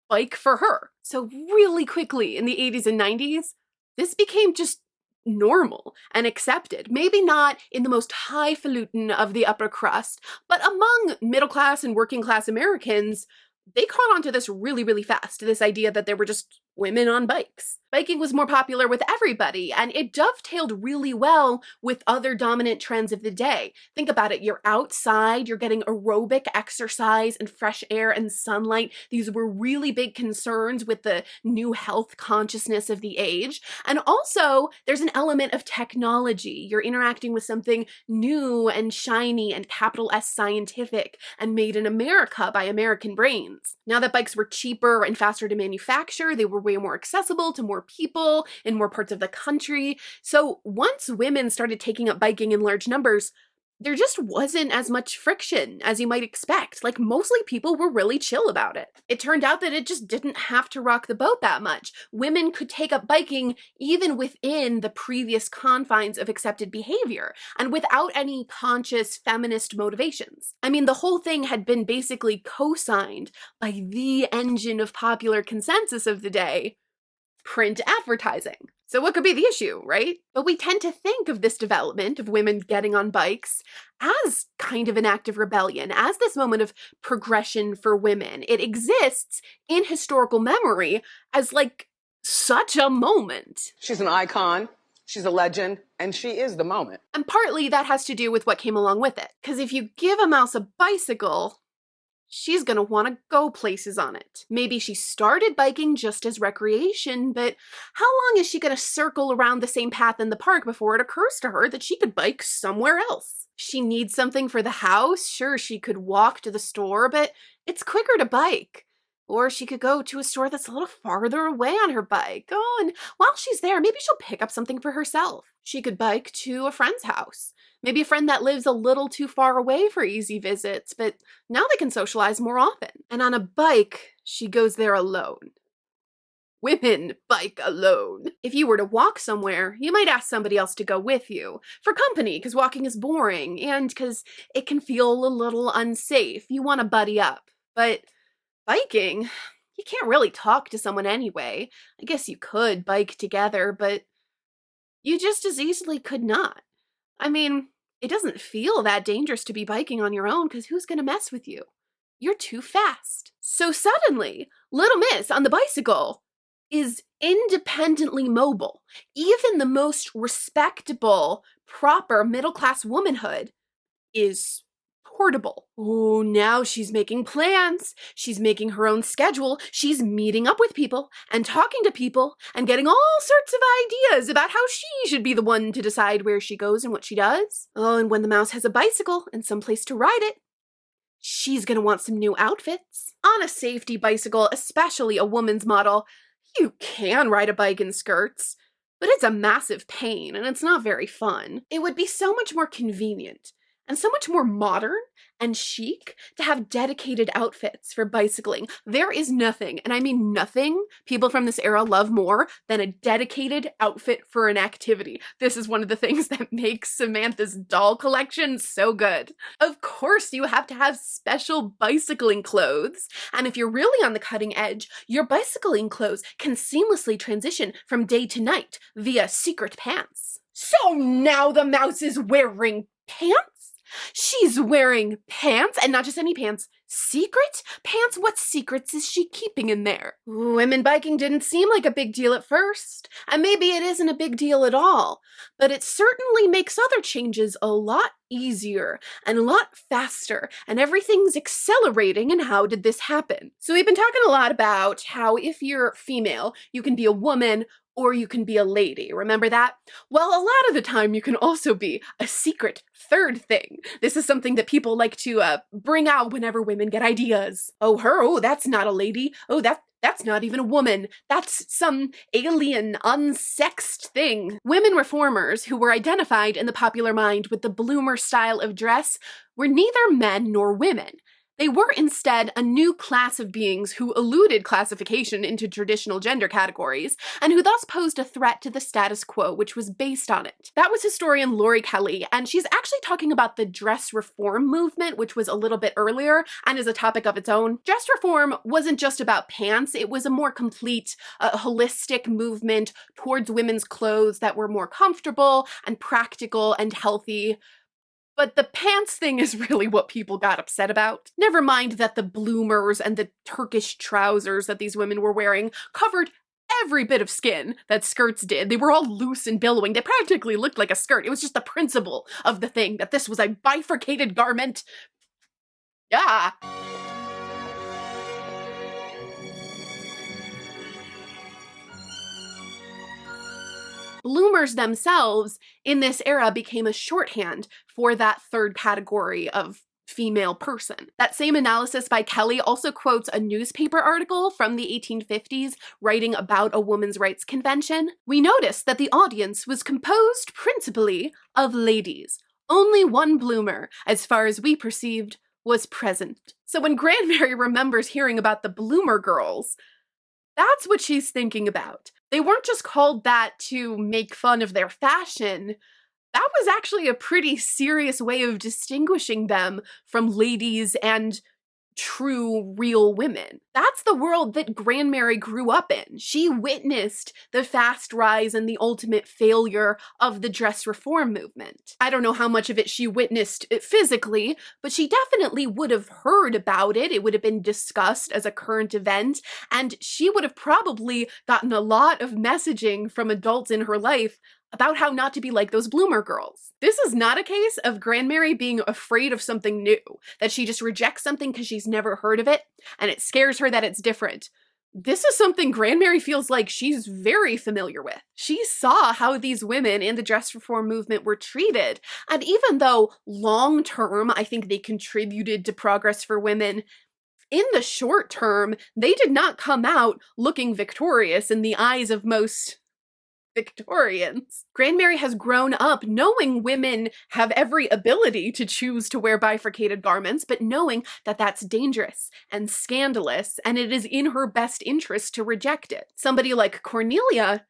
Speaker 1: bike for her. So really quickly in the 80s and 90s, this became just normal and accepted. Maybe not in the most highfalutin of the upper crust, but among middle class and working class Americans, they caught on to this really, really fast, this idea that there were just women on bikes. Biking was more popular with everybody, and it dovetailed really well with other dominant trends of the day. Think about it, you're outside, you're getting aerobic exercise and fresh air and sunlight. These were really big concerns with the new health consciousness of the age. And also, there's an element of technology. You're interacting with something new and shiny and capital S scientific and made in America by American brains. Now that bikes were cheaper and faster to manufacture, they were way more accessible to more people in more parts of the country. So once women started taking up biking in large numbers, there just wasn't as much friction as you might expect. Like, mostly people were really chill about it. It turned out that it just didn't have to rock the boat that much. Women could take up biking even within the previous confines of accepted behavior and without any conscious feminist motivations. I mean, the whole thing had been basically co-signed by the engine of popular consensus of the day, print advertising. So what could be the issue, right? But we tend to think of this development of women getting on bikes as kind of an act of rebellion, as this moment of progression for women. It exists in historical memory as like such a moment.
Speaker 6: She's an icon, she's a legend, and she is the moment.
Speaker 1: And partly that has to do with what came along with it. Because if you give a mouse a bicycle, she's gonna want to go places on it. Maybe she started biking just as recreation, but how long is she gonna circle around the same path in the park before it occurs to her that she could bike somewhere else? She needs something for the house. Sure, she could walk to the store, but it's quicker to bike. Or she could go to a store that's a little farther away on her bike. Oh, and while she's there, maybe she'll pick up something for herself. She could bike to a friend's house. Maybe a friend that lives a little too far away for easy visits, but now they can socialize more often. And on a bike, she goes there alone. Women bike alone. If you were to walk somewhere, you might ask somebody else to go with you. For company, because walking is boring, and because it can feel a little unsafe. You want to buddy up. But biking, you can't really talk to someone anyway. I guess you could bike together, but you just as easily could not. I mean, it doesn't feel that dangerous to be biking on your own because who's gonna mess with you? You're too fast. So suddenly, Little Miss on the bicycle is independently mobile. Even the most respectable, proper middle-class womanhood is portable. Oh, now she's making plans. She's making her own schedule. She's meeting up with people and talking to people and getting all sorts of ideas about how she should be the one to decide where she goes and what she does. Oh, and when the mouse has a bicycle and someplace to ride it, she's gonna want some new outfits. On a safety bicycle, especially a woman's model, you can ride a bike in skirts, but it's a massive pain and it's not very fun. It would be so much more convenient and so much more modern and chic to have dedicated outfits for bicycling. There is nothing, and I mean nothing, people from this era love more than a dedicated outfit for an activity. This is one of the things that makes Samantha's doll collection so good. Of course, you have to have special bicycling clothes, and if you're really on the cutting edge, your bicycling clothes can seamlessly transition from day to night via secret pants. So now the mouse is wearing pants? She's wearing pants, and not just any pants, secret pants? What secrets is she keeping in there? Women biking didn't seem like a big deal at first, and maybe it isn't a big deal at all, but it certainly makes other changes a lot easier and a lot faster, and everything's accelerating. And how did this happen? So we've been talking a lot about how if you're female, you can be a woman or you can be a lady. Remember that? Well, a lot of the time you can also be a secret third thing. This is something that people like to bring out whenever women get ideas. Oh, her, oh, that's not a lady. Oh, that's not even a woman. That's some alien, unsexed thing. Women reformers who were identified in the popular mind with the bloomer style of dress were neither men nor women. They were instead a new class of beings who eluded classification into traditional gender categories, and who thus posed a threat to the status quo which was based on it. That was historian Lori Kelly, and she's actually talking about the dress reform movement, which was a little bit earlier and is a topic of its own. Dress reform wasn't just about pants, it was a more complete, holistic movement towards women's clothes that were more comfortable and practical and healthy. But the pants thing is really what people got upset about. Never mind that the bloomers and the Turkish trousers that these women were wearing covered every bit of skin that skirts did. They were all loose and billowing. They practically looked like a skirt. It was just the principle of the thing, that this was a bifurcated garment. Yeah. Bloomers themselves in this era became a shorthand for that third category of female person. That same analysis by Kelly also quotes a newspaper article from the 1850s writing about a women's rights convention. We noticed that the audience was composed principally of ladies. Only one bloomer, as far as we perceived, was present. So when Grandmary remembers hearing about the bloomer girls, that's what she's thinking about. They weren't just called that to make fun of their fashion. That was actually a pretty serious way of distinguishing them from ladies and true, real women. That's the world that Grandmary grew up in. She witnessed the fast rise and the ultimate failure of the dress reform movement. I don't know how much of it she witnessed physically, but she definitely would have heard about it. It would have been discussed as a current event, and she would have probably gotten a lot of messaging from adults in her life about how not to be like those bloomer girls. This is not a case of Grandmary being afraid of something new, that she just rejects something because she's never heard of it, and it scares her that it's different. This is something Grandmary feels like she's very familiar with. She saw how these women in the dress reform movement were treated, and even though long-term I think they contributed to progress for women, in the short term, they did not come out looking victorious in the eyes of most Victorians. Grandmary has grown up knowing women have every ability to choose to wear bifurcated garments, but knowing that that's dangerous and scandalous, and it is in her best interest to reject it. Somebody like Cornelia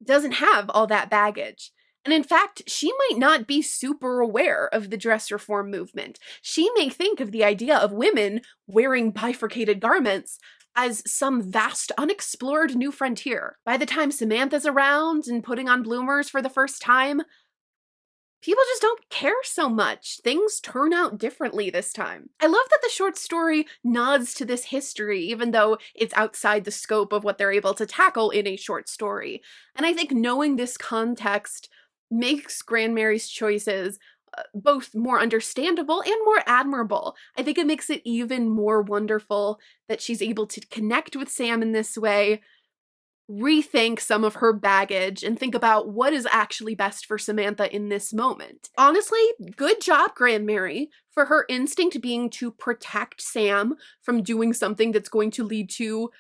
Speaker 1: doesn't have all that baggage. And in fact, she might not be super aware of the dress reform movement. She may think of the idea of women wearing bifurcated garments as some vast, unexplored new frontier. By the time Samantha's around and putting on bloomers for the first time, people just don't care so much. Things turn out differently this time. I love that the short story nods to this history, even though it's outside the scope of what they're able to tackle in a short story. And I think knowing this context makes Grandmary's choices both more understandable and more admirable. I think it makes it even more wonderful that she's able to connect with Sam in this way, rethink some of her baggage and think about what is actually best for Samantha in this moment. Honestly, good job, Grandmary, for her instinct being to protect Sam from doing something that's going to lead to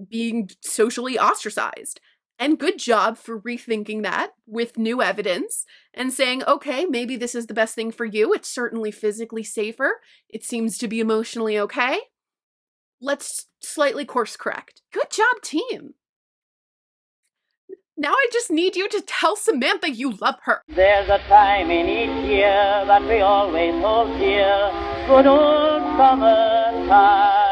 Speaker 1: being socially ostracized. And good job for rethinking that with new evidence and saying, okay, maybe this is the best thing for you. It's certainly physically safer. It seems to be emotionally okay. Let's slightly course correct. Good job, team. Now I just need you to tell Samantha you love her.
Speaker 4: There's a time in each year that we always hold dear. Good old summertime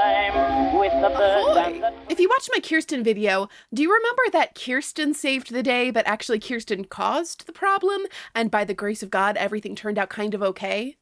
Speaker 4: with the birds and the...
Speaker 1: If you watched my Kirsten video, do you remember that Kirsten saved the day, but actually Kirsten caused the problem? And by the grace of God, everything turned out kind of okay?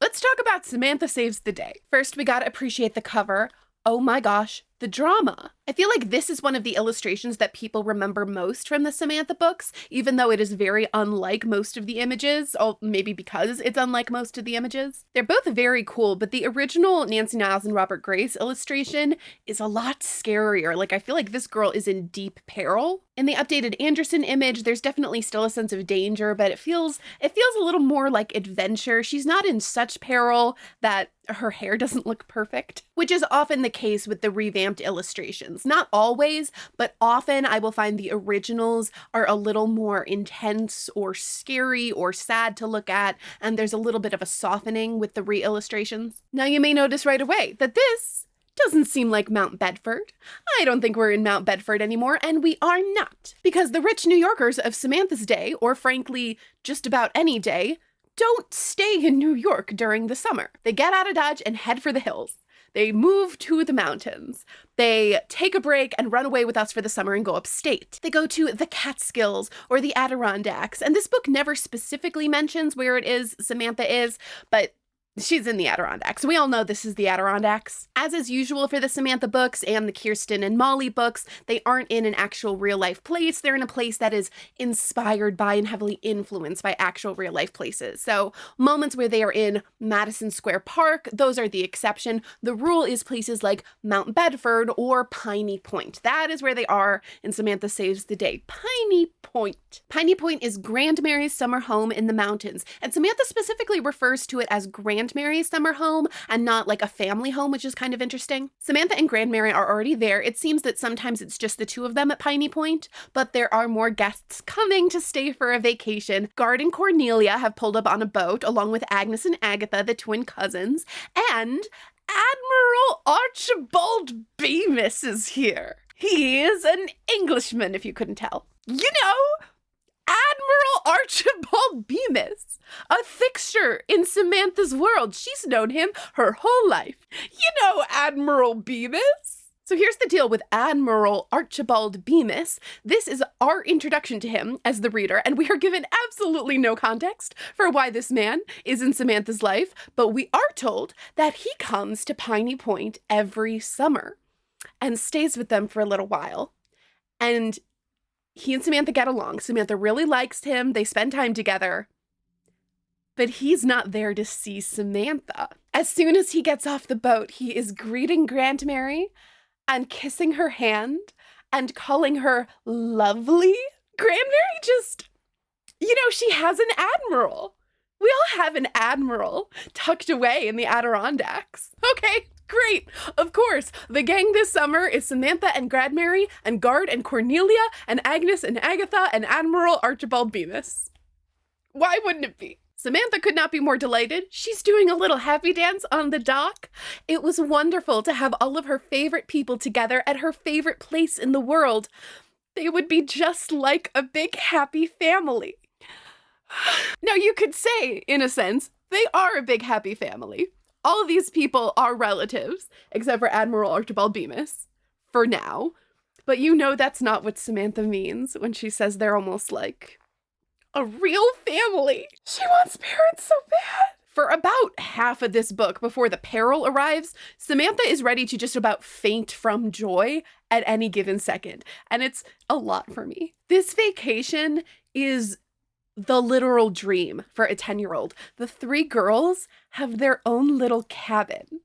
Speaker 1: Let's talk about Samantha Saves the Day. First, we gotta appreciate the cover. Oh my gosh, the drama. I feel like this is one of the illustrations that people remember most from the Samantha books, even though it is very unlike most of the images, or maybe because it's unlike most of the images. They're both very cool, but the original Nancy Niles and Robert Grace illustration is a lot scarier. Like, I feel like this girl is in deep peril. In the updated Anderson image, there's definitely still a sense of danger, but it feels a little more like adventure. She's not in such peril that her hair doesn't look perfect, which is often the case with the revamped illustrations. Not always, but often I will find the originals are a little more intense or scary or sad to look at, and there's a little bit of a softening with the re-illustrations. Now you may notice right away that this doesn't seem like Mount Bedford. I don't think we're in Mount Bedford anymore, and we are not, because the rich New Yorkers of Samantha's day, or frankly, just about any day, don't stay in New York during the summer. They get out of Dodge and head for the hills. They move to the mountains. They take a break and run away with us for the summer and go upstate. They go to the Catskills or the Adirondacks, and this book never specifically mentions where it is Samantha is, but she's in the Adirondacks. We all know this is the Adirondacks. As is usual for the Samantha books and the Kirsten and Molly books, they aren't in an actual real-life place. They're in a place that is inspired by and heavily influenced by actual real-life places. So moments where they are in Madison Square Park, those are the exception. The rule is places like Mount Bedford or Piney Point. That is where they are in Samantha Saves the Day. Piney Point. Piney Point is Grandmary's summer home in the mountains, and Samantha specifically refers to it as Grandmary's summer home and not like a family home, which is kind of interesting. Samantha and Grandmary are already there. It seems that sometimes it's just the two of them at Piney Point, but there are more guests coming to stay for a vacation. Guard and Cornelia have pulled up on a boat along with Agnes and Agatha, the twin cousins, and Admiral Archibald Bemis is here. He is an Englishman, if you couldn't tell. You know, Admiral Archibald Bemis, a fixture in Samantha's world. She's known him her whole life. You know Admiral Bemis. So here's the deal with Admiral Archibald Bemis. This is our introduction to him as the reader, and we are given absolutely no context for why this man is in Samantha's life, but we are told that he comes to Piney Point every summer and stays with them for a little while. And he and Samantha get along. Samantha really likes him. They spend time together. But he's not there to see Samantha. As soon as he gets off the boat, he is greeting Grandmary and kissing her hand and calling her lovely. Grandmary just, she has an admiral. We all have an admiral tucked away in the Adirondacks. Okay, great. Of course, the gang this summer is Samantha and Grandmary and Guard and Cornelia and Agnes and Agatha and Admiral Archibald Bemis. Why wouldn't it be? Samantha could not be more delighted. She's doing a little happy dance on the dock. It was wonderful to have all of her favorite people together at her favorite place in the world. They would be just like a big happy family. Now you could say, in a sense, they are a big happy family. All of these people are relatives, except for Admiral Archibald Bemis, for now. But you know that's not what Samantha means when she says they're almost like a real family. She wants parents so bad. For about half of this book, before the peril arrives, Samantha is ready to just about faint from joy at any given second. And it's a lot for me. This vacation is the literal dream for a 10-year-old. The three girls have their own little cabin.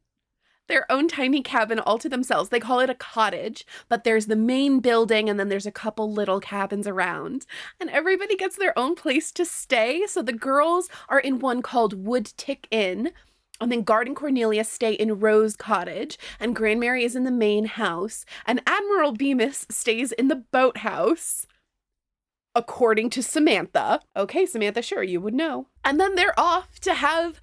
Speaker 1: their own tiny cabin all to themselves. They call it a cottage, but there's the main building and then there's a couple little cabins around. And everybody gets their own place to stay. So the girls are in one called Wood Tick Inn. And then Guard and Cornelia stay in Rose Cottage, and Grandmary is in the main house, and Admiral Bemis stays in the boathouse, according to Samantha. Okay, Samantha, sure, you would know. And then they're off to have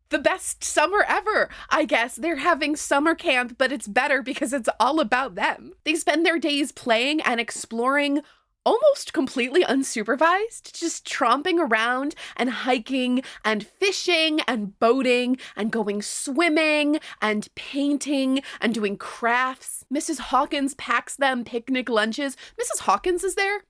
Speaker 1: the best summer ever, I guess. They're having summer camp, but it's better because it's all about them. They spend their days playing and exploring almost completely unsupervised, just tromping around and hiking and fishing and boating and going swimming and painting and doing crafts. Mrs. Hawkins packs them picnic lunches. Mrs. Hawkins is there,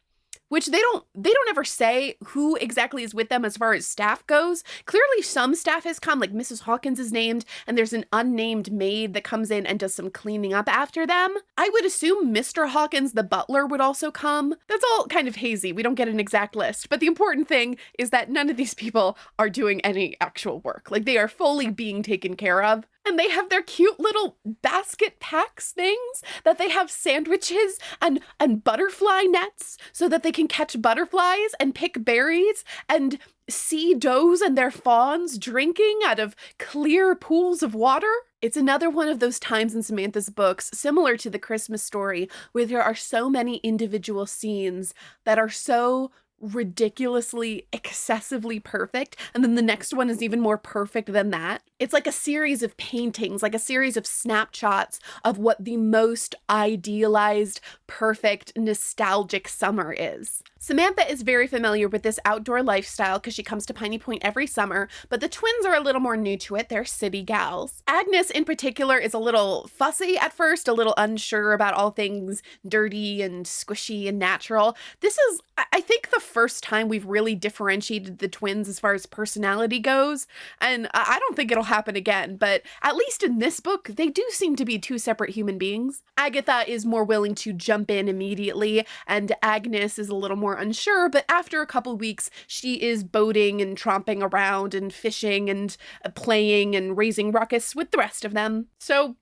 Speaker 1: which they don't ever say who exactly is with them as far as staff goes. Clearly some staff has come, like Mrs. Hawkins is named, and there's an unnamed maid that comes in and does some cleaning up after them. I would assume Mr. Hawkins, the butler, would also come. That's all kind of hazy. We don't get an exact list, but the important thing is that none of these people are doing any actual work. Like, they are fully being taken care of. And they have their cute little basket packs things that they have sandwiches and butterfly nets so that they can catch butterflies and pick berries and see does and their fawns drinking out of clear pools of water. It's another one of those times in Samantha's books, similar to The Christmas Story, where there are so many individual scenes that are so ridiculously, excessively perfect, and then the next one is even more perfect than that. It's like a series of paintings, like a series of snapshots of what the most idealized, perfect, nostalgic summer is. Samantha is very familiar with this outdoor lifestyle because she comes to Piney Point every summer, but the twins are a little more new to it. They're city gals. Agnes in particular is a little fussy at first, a little unsure about all things dirty and squishy and natural. This is, I think, the first time we've really differentiated the twins as far as personality goes, and I don't think it'll happen again, but at least in this book, they do seem to be two separate human beings. Agatha is more willing to jump in immediately, and Agnes is a little more unsure, but after a couple weeks, she is boating and tromping around and fishing and playing and raising ruckus with the rest of them. So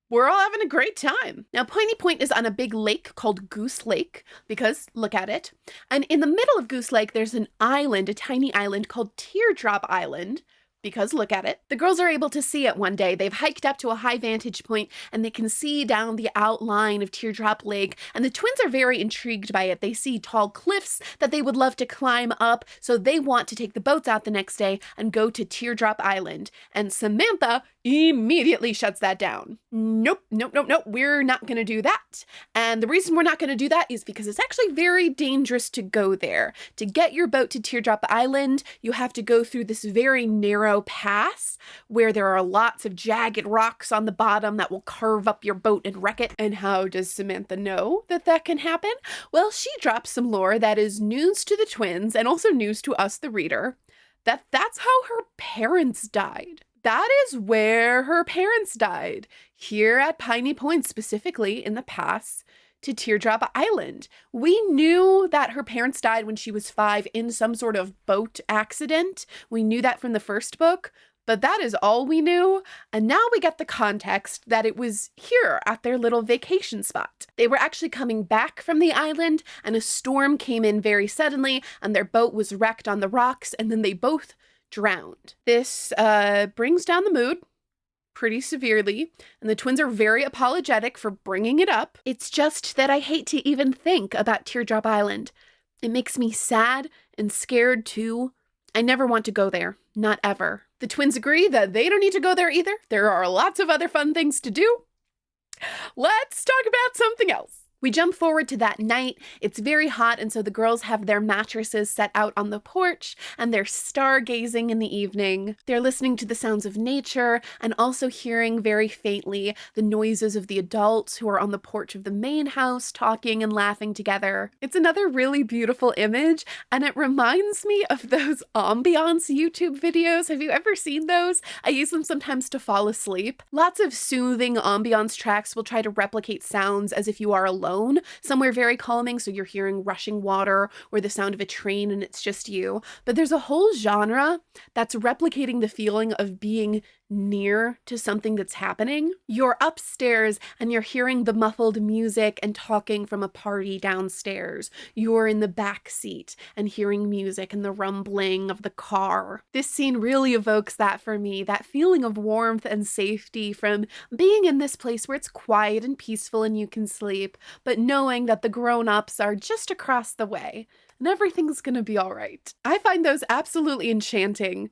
Speaker 1: we're all having a great time. Now, Piney Point is on a big lake called Goose Lake, because look at it. And in the middle of Goose Lake, there's an island, a tiny island called Teardrop Island, because look at it. The girls are able to see it one day. They've hiked up to a high vantage point and they can see down the outline of Teardrop Lake, and the twins are very intrigued by it. They see tall cliffs that they would love to climb up, so they want to take the boats out the next day and go to Teardrop Island. And Samantha immediately shuts that down. Nope, we're not gonna do that. And the reason we're not gonna do that is because it's actually very dangerous to go there. To get your boat to Teardrop Island, you have to go through this very narrow pass where there are lots of jagged rocks on the bottom that will carve up your boat and wreck it. And how does Samantha know that that can happen? Well, she drops some lore that is news to the twins and also news to us, the reader, that's how her parents died. That is where her parents died, here at Piney Point, specifically in the pass to Teardrop Island. We knew that her parents died when she was 5 in some sort of boat accident. We knew that from the first book, but that is all we knew. And now we get the context that it was here at their little vacation spot. They were actually coming back from the island and a storm came in very suddenly and their boat was wrecked on the rocks and then they both drowned. This brings down the mood pretty severely, and the twins are very apologetic for bringing it up. It's just that I hate to even think about Teardrop Island. It makes me sad and scared too. I never want to go there, not ever. The twins agree that they don't need to go there either. There are lots of other fun things to do. Let's talk about something else. We jump forward to that night. It's very hot, and so the girls have their mattresses set out on the porch, and they're stargazing in the evening. They're listening to the sounds of nature, and also hearing very faintly the noises of the adults who are on the porch of the main house, talking and laughing together. It's another really beautiful image, and it reminds me of those ambiance YouTube videos. Have you ever seen those? I use them sometimes to fall asleep. Lots of soothing ambiance tracks will try to replicate sounds as if you are alone, somewhere very calming, so you're hearing rushing water or the sound of a train and it's just you. But there's a whole genre that's replicating the feeling of being near to something that's happening. You're upstairs and you're hearing the muffled music and talking from a party downstairs. You're in the back seat and hearing music and the rumbling of the car. This scene really evokes that for me, that feeling of warmth and safety from being in this place where it's quiet and peaceful and you can sleep, but knowing that the grown-ups are just across the way and everything's gonna be all right. I find those absolutely enchanting.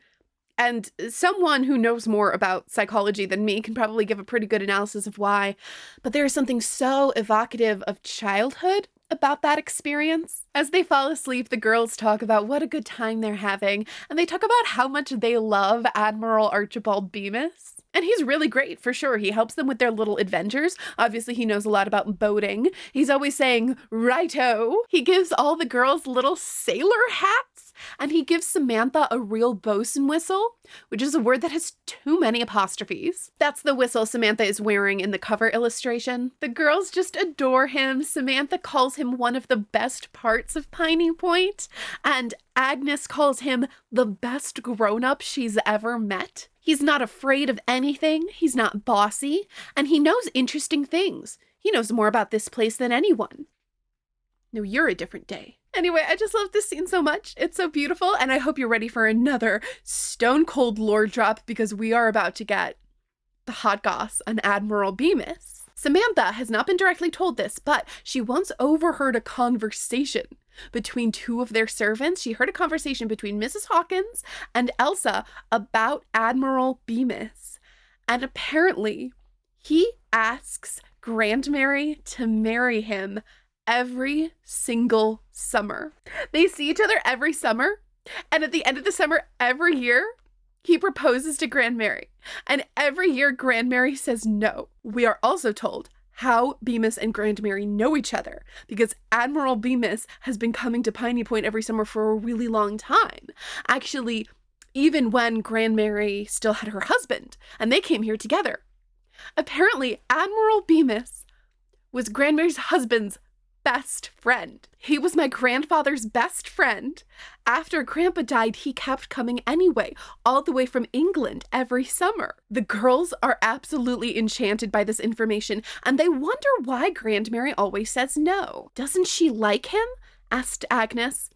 Speaker 1: And someone who knows more about psychology than me can probably give a pretty good analysis of why, but there is something so evocative of childhood about that experience. As they fall asleep, the girls talk about what a good time they're having, and they talk about how much they love Admiral Archibald Bemis. And he's really great, for sure. He helps them with their little adventures. Obviously, he knows a lot about boating. He's always saying, righto. He gives all the girls little sailor hats, and he gives Samantha a real bosun whistle, which is a word that has too many apostrophes. That's the whistle Samantha is wearing in the cover illustration. The girls just adore him. Samantha calls him one of the best parts of Piney Point, and Agnes calls him the best grown-up she's ever met. He's not afraid of anything, he's not bossy, and he knows interesting things. He knows more about this place than anyone. No, you're a different day. Anyway, I just love this scene so much. It's so beautiful, and I hope you're ready for another stone cold lore drop because we are about to get the hot goss on Admiral Bemis. Samantha has not been directly told this, but she once overheard a conversation between two of their servants. She heard a conversation between Mrs. Hawkins and Elsa about Admiral Bemis. And apparently, he asks Grandmary to marry him every single summer. They see each other every summer, and at the end of the summer every year, he proposes to Grandmary. And every year, Grandmary says no. We are also told how Bemis and Grandmary know each other, because Admiral Bemis has been coming to Piney Point every summer for a really long time. Actually, even when Grandmary still had her husband, and they came here together. Apparently, Admiral Bemis was Grandmary's husband's best friend. He was my grandfather's best friend. After Grandpa died, he kept coming anyway, all the way from England every summer. The girls are absolutely enchanted by this information, and they wonder why Grandmary always says no. Doesn't she like him? Asked Agnes.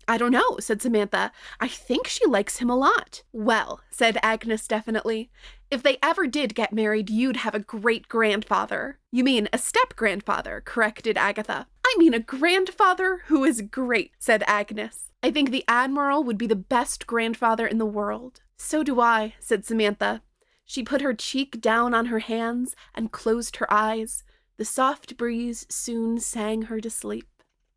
Speaker 1: I don't know, said Samantha. I think she likes him a lot. Well, said Agnes definitely, if they ever did get married, you'd have a great-grandfather. You mean a step-grandfather, corrected Agatha. I mean a grandfather who is great, said Agnes. I think the Admiral would be the best grandfather in the world. So do I, said Samantha. She put her cheek down on her hands and closed her eyes. The soft breeze soon sang her to sleep.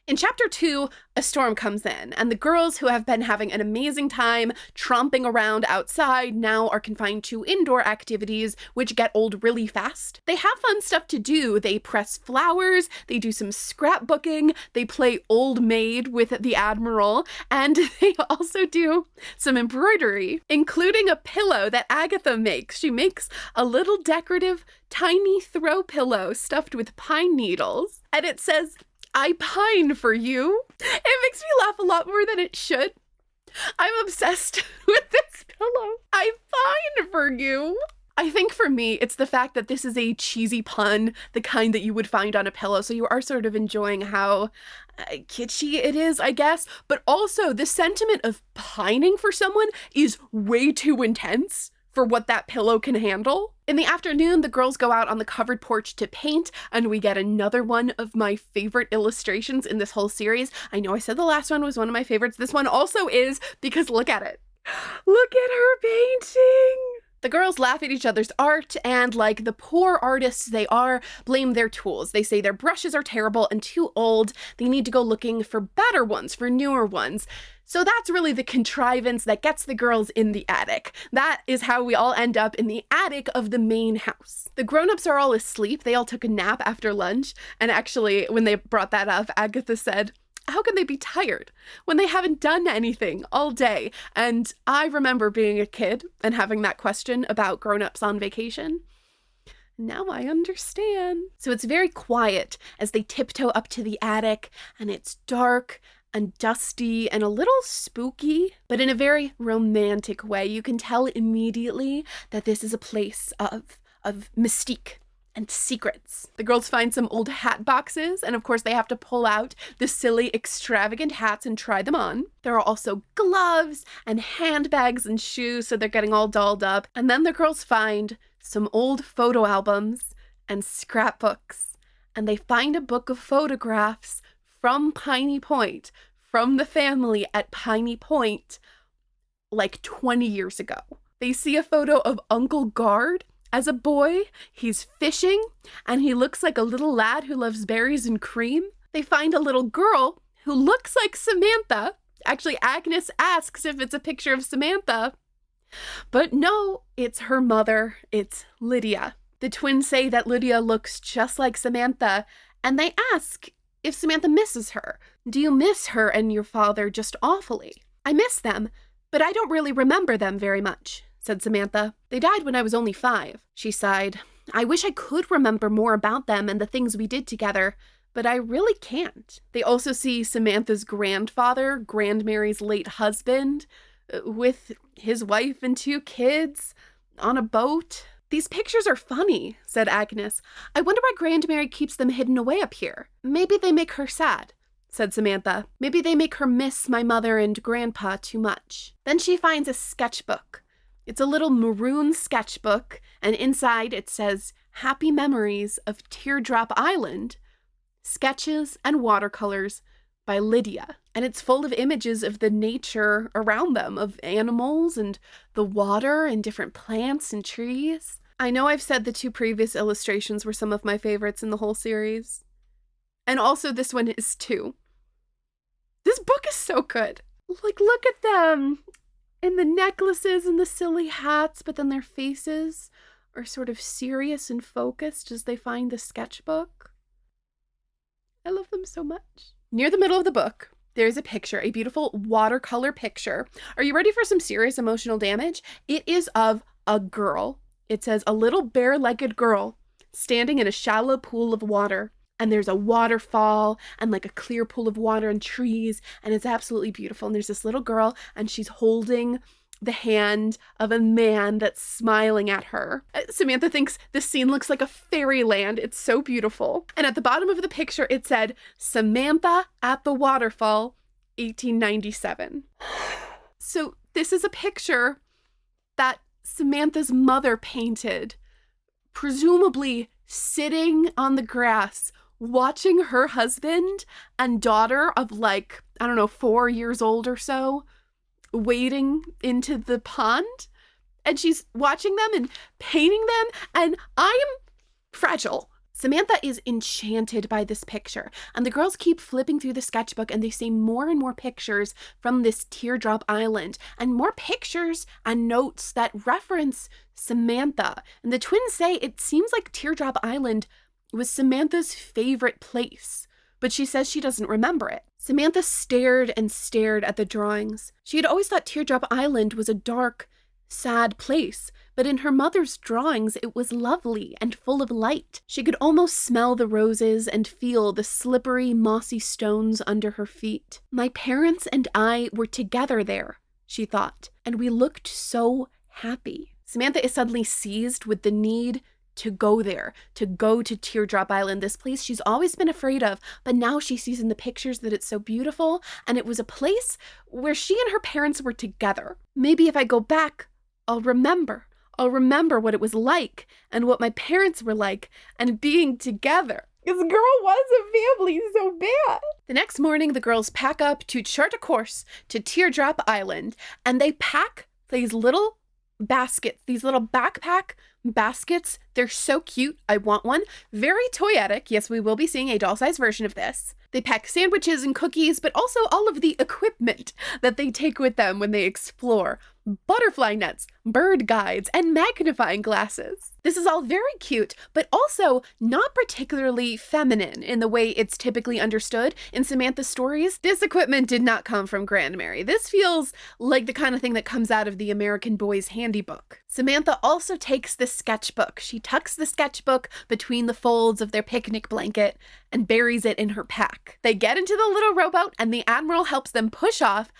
Speaker 1: In Chapter 2, a storm comes in, and the girls who have been having an amazing time tromping around outside now are confined to indoor activities, which get old really fast. They have fun stuff to do. They press flowers, they do some scrapbooking, they play Old Maid with the Admiral, and they also do some embroidery, including a pillow that Agatha makes. She makes a little decorative, tiny throw pillow stuffed with pine needles, and it says, I pine for you. It makes me laugh a lot more than it should. I'm obsessed with this pillow. I pine for you. I think for me, it's the fact that this is a cheesy pun, the kind that you would find on a pillow. So you are sort of enjoying how kitschy it is, I guess. But also the sentiment of pining for someone is way too intense for what that pillow can handle. In the afternoon, the girls go out on the covered porch to paint, and we get another one of my favorite illustrations in this whole series. I know I said the last one was one of my favorites. This one also is, because look at it. Look at her painting. The girls laugh at each other's art and, like the poor artists they are, blame their tools. They say their brushes are terrible and too old. They need to go looking for better ones, for newer ones. So that's really the contrivance that gets the girls in the attic. That is how we all end up in the attic of the main house. The grown-ups are all asleep. They all took a nap after lunch. And actually, when they brought that up, Agatha said, how can they be tired when they haven't done anything all day? And I remember being a kid and having that question about grown-ups on vacation. Now I understand. So it's very quiet as they tiptoe up to the attic, and it's dark, and dusty and a little spooky, but in a very romantic way. You can tell immediately that this is a place of mystique and secrets. The girls find some old hat boxes, and of course they have to pull out the silly, extravagant hats and try them on. There are also gloves and handbags and shoes, so they're getting all dolled up. And then the girls find some old photo albums and scrapbooks, and they find a book of photographs from Piney Point, from the family at Piney Point, like 20 years ago. They see a photo of Uncle Guard. As a boy, he's fishing, and he looks like a little lad who loves berries and cream. They find a little girl who looks like Samantha. Actually, Agnes asks if it's a picture of Samantha. But no, it's her mother. It's Lydia. The twins say that Lydia looks just like Samantha, and they ask if Samantha misses her. Do you miss her and your father just awfully? I miss them, but I don't really remember them very much, said Samantha. They died when I was only 5. She sighed. I wish I could remember more about them and the things we did together, but I really can't. They also see Samantha's grandfather, Grandmary's late husband, with his wife and 2 kids on a boat. These pictures are funny, said Agnes. I wonder why Grandmary keeps them hidden away up here. Maybe they make her sad, said Samantha. Maybe they make her miss my mother and grandpa too much. Then she finds a sketchbook. It's a little maroon sketchbook, and inside it says, Happy Memories of Teardrop Island, Sketches and Watercolors by Lydia. And it's full of images of the nature around them, of animals and the water and different plants and trees. I know I've said the 2 previous illustrations were some of my favorites in the whole series. And also this one is too. This book is so good. Like, look at them. And the necklaces and the silly hats, but then their faces are sort of serious and focused as they find the sketchbook. I love them so much. Near the middle of the book, there's a picture, a beautiful watercolor picture. Are you ready for some serious emotional damage? It is of a girl. It says, a little bare-legged girl standing in a shallow pool of water. And there's a waterfall and like a clear pool of water and trees, and it's absolutely beautiful. And there's this little girl, and she's holding the hand of a man that's smiling at her. Samantha thinks this scene looks like a fairyland. It's so beautiful. And at the bottom of the picture, it said, Samantha at the waterfall, 1897. So this is a picture that Samantha's mother painted, presumably sitting on the grass, watching her husband and daughter of 4 years old or so, wading into the pond. And she's watching them and painting them, and I am fragile. Samantha is enchanted by this picture, and the girls keep flipping through the sketchbook, and they see more and more pictures from this teardrop island, and more pictures and notes that reference Samantha. And the twins say it seems like Teardrop Island was Samantha's favorite place, but she says she doesn't remember it. Samantha stared and stared at the drawings. She had always thought Teardrop Island was a dark, sad place, but in her mother's drawings, it was lovely and full of light. She could almost smell the roses and feel the slippery, mossy stones under her feet. My parents and I were together there, she thought, and we looked so happy. Samantha is suddenly seized with the need to go there, to go to Teardrop Island, this place she's always been afraid of, but now she sees in the pictures that it's so beautiful, and it was a place where she and her parents were together. Maybe if I go back, I'll remember what it was like, and what my parents were like, and being together. This girl was a family so bad. The next morning, the girls pack up to chart a course to Teardrop Island, and they pack these little baskets, these little backpack baskets. They're so cute. I want one. Very toyetic. Yes, we will be seeing a doll-sized version of this. They pack sandwiches and cookies, but also all of the equipment that they take with them when they explore. butterfly nets, bird guides, and magnifying glasses. This is all very cute, but also not particularly feminine in the way it's typically understood in Samantha's stories. This equipment did not come from Grandmary. This feels like the kind of thing that comes out of the American Boy's Handy Book. Samantha also takes the sketchbook. She tucks the sketchbook between the folds of their picnic blanket and buries it in her pack. They get into the little rowboat and the Admiral helps them push off,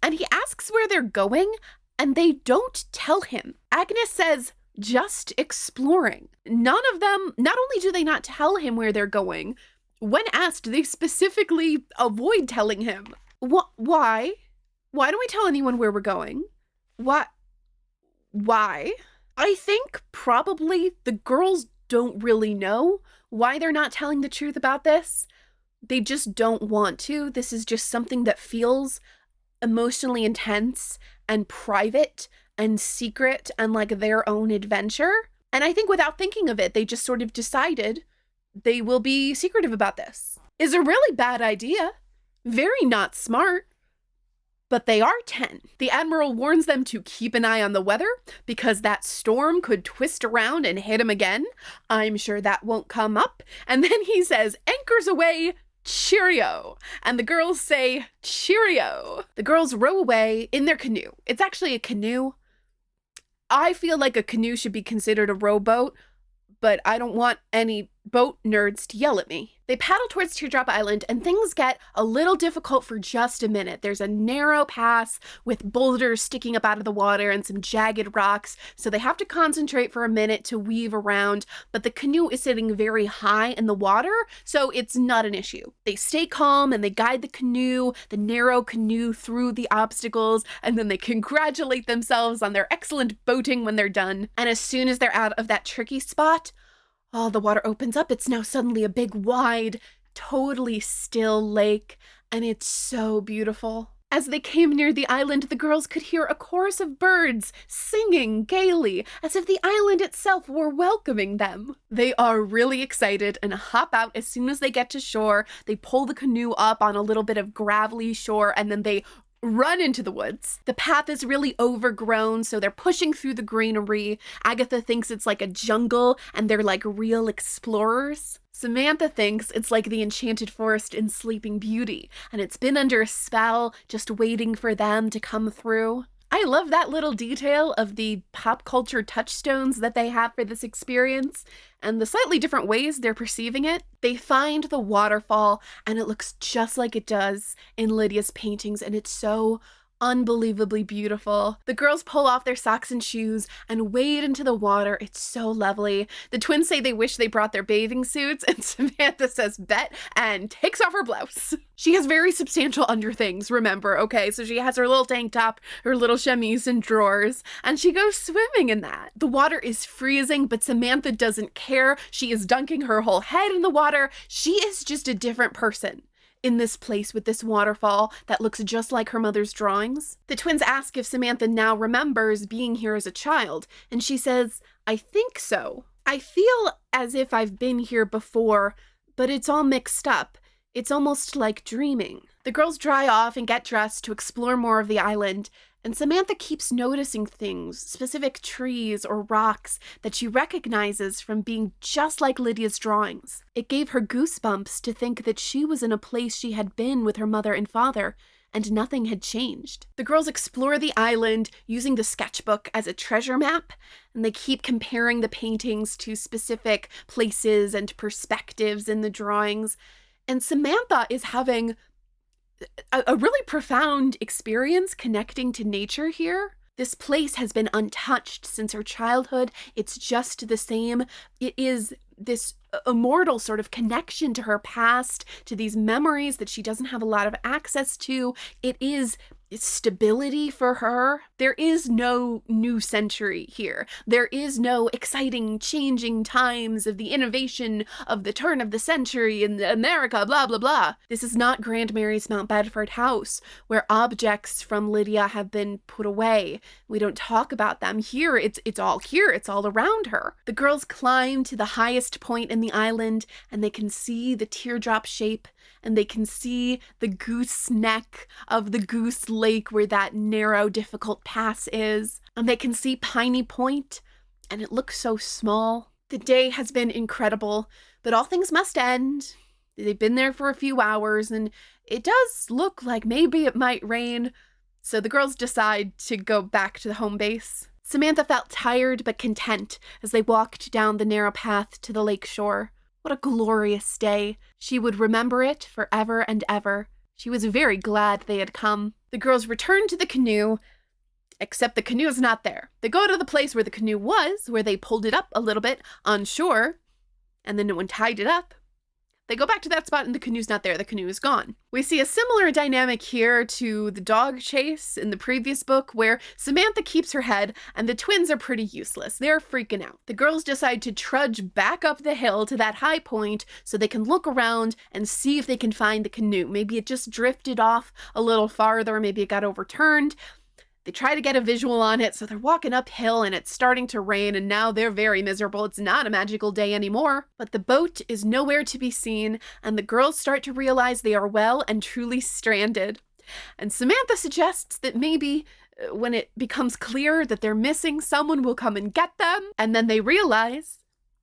Speaker 1: and he asks where they're going, and they don't tell him. Agnes says, just exploring. None of them, not only do they not tell him where they're going, when asked, they specifically avoid telling him. Why? Why don't we tell anyone where we're going? Why? I think probably the girls don't really know why they're not telling the truth about this. They just don't want to. This is just something that feels emotionally intense and private and secret and like their own adventure. And I think without thinking of it, they just sort of decided they will be secretive about this. Is a really bad idea. Very not smart. But they are 10. The Admiral warns them to keep an eye on the weather because that storm could twist around and hit them again. I'm sure that won't come up. And then he says, anchors away, cheerio. And the girls say, cheerio. The girls row away in their canoe. It's actually a canoe. I feel like a canoe should be considered a rowboat, but I don't want any boat nerds to yell at me. They paddle towards Teardrop Island and things get a little difficult for just a minute. There's a narrow pass with boulders sticking up out of the water and some jagged rocks, so they have to concentrate for a minute to weave around, but the canoe is sitting very high in the water, so it's not an issue. They stay calm and they guide the narrow canoe through the obstacles, and then they congratulate themselves on their excellent boating when they're done. And as soon as they're out of that tricky spot, oh, the water opens up. It's now suddenly a big, wide, totally still lake, and it's so beautiful. As they came near the island, the girls could hear a chorus of birds singing gaily, as if the island itself were welcoming them. They are really excited and hop out as soon as they get to shore. They pull the canoe up on a little bit of gravelly shore, and then they run into the woods. The path is really overgrown, so they're pushing through the greenery. Agatha thinks it's like a jungle, and they're like real explorers. Samantha thinks it's like the enchanted forest in Sleeping Beauty, and it's been under a spell, just waiting for them to come through. I love that little detail of the pop culture touchstones that they have for this experience and the slightly different ways they're perceiving it. They find the waterfall and it looks just like it does in Lydia's paintings, and it's so unbelievably beautiful. The girls pull off their socks and shoes and wade into the water. It's so lovely. The twins say they wish they brought their bathing suits, and Samantha says bet and takes off her blouse. She has very substantial underthings, remember, okay? So she has her little tank top, her little chemise and drawers, and she goes swimming in that. The water is freezing, but Samantha doesn't care. She is dunking her whole head in the water. She is just a different person in this place with this waterfall that looks just like her mother's drawings. The twins ask if Samantha now remembers being here as a child, and she says, I think so. I feel as if I've been here before, but it's all mixed up. It's almost like dreaming. The girls dry off and get dressed to explore more of the island, and Samantha keeps noticing things, specific trees or rocks that she recognizes from being just like Lydia's drawings. It gave her goosebumps to think that she was in a place she had been with her mother and father, and nothing had changed. The girls explore the island using the sketchbook as a treasure map, and they keep comparing the paintings to specific places and perspectives in the drawings. And Samantha is having a really profound experience connecting to nature here. This place has been untouched since her childhood. It's just the same. It is this immortal sort of connection to her past, to these memories that she doesn't have a lot of access to. It is stability for her. There is no new century here. There is no exciting changing times of the innovation of the turn of the century in America, blah, blah, blah. This is not Grandmary's Mount Bedford house where objects from Lydia have been put away. We don't talk about them. Here, it's all here. It's all around her. The girls climb to the highest point in the island, and they can see the teardrop shape, and they can see the goose neck of the goose lake where that narrow, difficult pass is, and they can see Piney Point, and it looks so small. The day has been incredible, but all things must end. They've been there for a few hours, and it does look like maybe it might rain, so the girls decide to go back to the home base. Samantha felt tired but content as they walked down the narrow path to the lake shore. What a glorious day. She would remember it forever and ever. She was very glad they had come. The girls returned to the canoe, except the canoe is not there. They go to the place where the canoe was, where they pulled it up a little bit on shore, and then no one tied it up. They go back to that spot and the canoe's not there. The canoe is gone. We see a similar dynamic here to the dog chase in the previous book, where Samantha keeps her head and the twins are pretty useless. They're freaking out. The girls decide to trudge back up the hill to that high point so they can look around and see if they can find the canoe. Maybe it just drifted off a little farther. Maybe it got overturned. They try to get a visual on it, so they're walking uphill and it's starting to rain, and now they're very miserable. It's not a magical day anymore. But the boat is nowhere to be seen, and the girls start to realize they are well and truly stranded. And Samantha suggests that maybe when it becomes clear that they're missing, someone will come and get them, and then they realize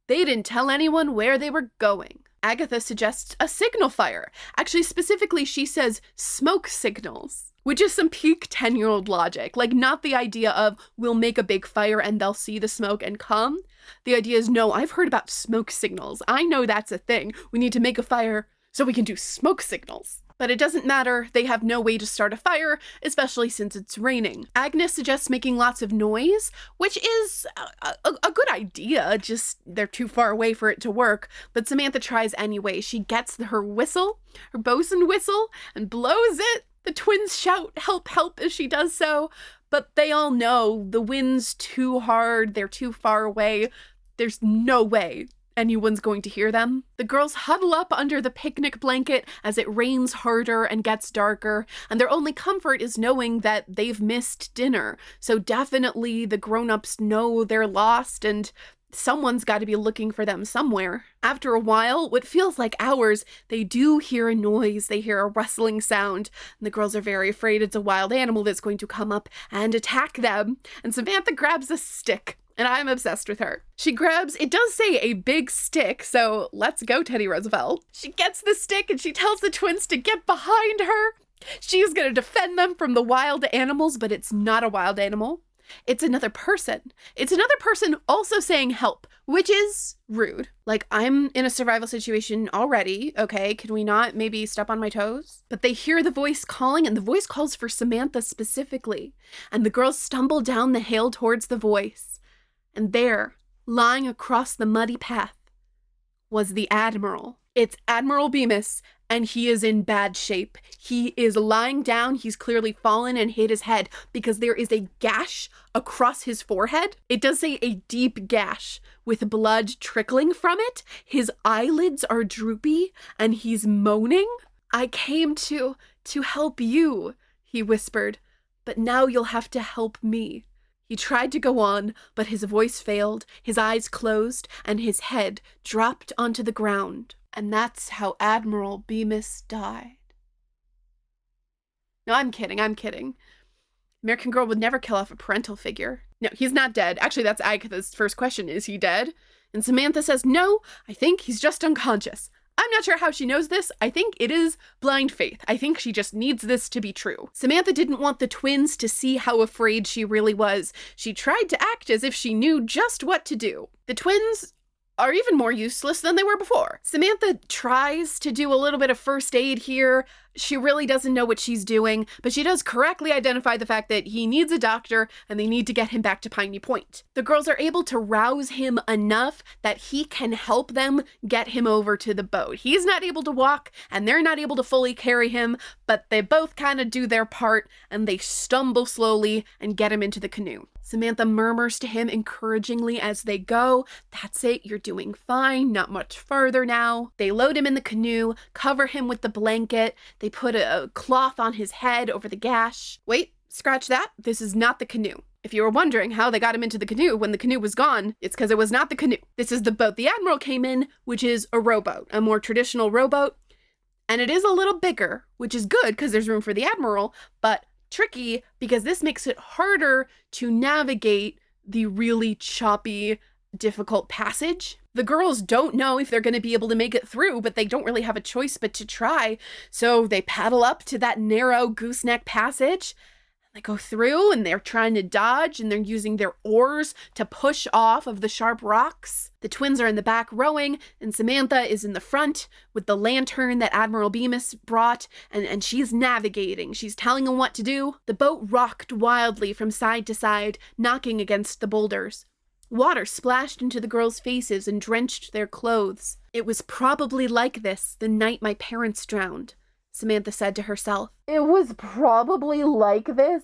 Speaker 1: they didn't tell anyone where they were going. Agatha suggests a signal fire. Actually, specifically, she says smoke signals, which is some peak 10-year-old logic. Like, not the idea of we'll make a big fire and they'll see the smoke and come. The idea is, no, I've heard about smoke signals. I know that's a thing. We need to make a fire so we can do smoke signals. But it doesn't matter. They have no way to start a fire, especially since it's raining. Agnes suggests making lots of noise, which is a good idea, just they're too far away for it to work. But Samantha tries anyway. She gets her whistle, her bosun whistle, and blows it. The twins shout, "Help, help," as she does so, but they all know the wind's too hard, they're too far away. There's no way anyone's going to hear them. The girls huddle up under the picnic blanket as it rains harder and gets darker, and their only comfort is knowing that they've missed dinner. So definitely the grown-ups know they're lost, and someone's got to be looking for them somewhere. After a while, what feels like hours, they do hear a noise. They hear a rustling sound, and the girls are very afraid it's a wild animal that's going to come up and attack them. And Samantha grabs a stick, and I'm obsessed with her. She grabs, it does say a big stick, so let's go, Teddy Roosevelt. She gets the stick and she tells the twins to get behind her. She's going to defend them from the wild animals, but it's not a wild animal. It's another person. It's another person also saying help, which is rude. Like, I'm in a survival situation already, okay? Can we not maybe step on my toes? But they hear the voice calling, and the voice calls for Samantha specifically. And the girls stumble down the hill towards the voice. And there, lying across the muddy path, was the Admiral. It's Admiral Bemis, and he is in bad shape. He is lying down. He's clearly fallen and hit his head because there is a gash across his forehead. It does say a deep gash with blood trickling from it. His eyelids are droopy and he's moaning. "I came to help you," he whispered, "but now you'll have to help me." He tried to go on, but his voice failed, his eyes closed, and his head dropped onto the ground. And that's how Admiral Bemis died. No, I'm kidding. American Girl would never kill off a parental figure. No, he's not dead. Actually, that's Agatha's first question. Is he dead? And Samantha says, no, I think he's just unconscious. I'm not sure how she knows this. I think it is blind faith. I think she just needs this to be true. Samantha didn't want the twins to see how afraid she really was. She tried to act as if she knew just what to do. The twins are even more useless than they were before. Samantha tries to do a little bit of first aid here. She really doesn't know what she's doing, but she does correctly identify the fact that he needs a doctor and they need to get him back to Piney Point. The girls are able to rouse him enough that he can help them get him over to the boat. He's not able to walk and they're not able to fully carry him, but they both kind of do their part and they stumble slowly and get him into the canoe. Samantha murmurs to him encouragingly as they go, "That's it, you're doing fine, not much further now." They load him in the canoe, cover him with the blanket, they put a cloth on his head over the gash. Wait, scratch that, this is not the canoe. If you were wondering how they got him into the canoe when the canoe was gone, it's because it was not the canoe. This is the boat the Admiral came in, which is a rowboat, a more traditional rowboat. And it is a little bigger, which is good because there's room for the Admiral, but tricky because this makes it harder to navigate the really choppy, difficult passage. The girls don't know if they're going to be able to make it through, but they don't really have a choice but to try. So they paddle up to that narrow gooseneck passage. They go through and they're trying to dodge and they're using their oars to push off of the sharp rocks. The twins are in the back rowing and Samantha is in the front with the lantern that Admiral Bemis brought and she's navigating. She's telling them what to do. The boat rocked wildly from side to side, knocking against the boulders. Water splashed into the girls' faces and drenched their clothes. It was probably like this the night my parents drowned, Samantha said to herself.
Speaker 7: It was probably like this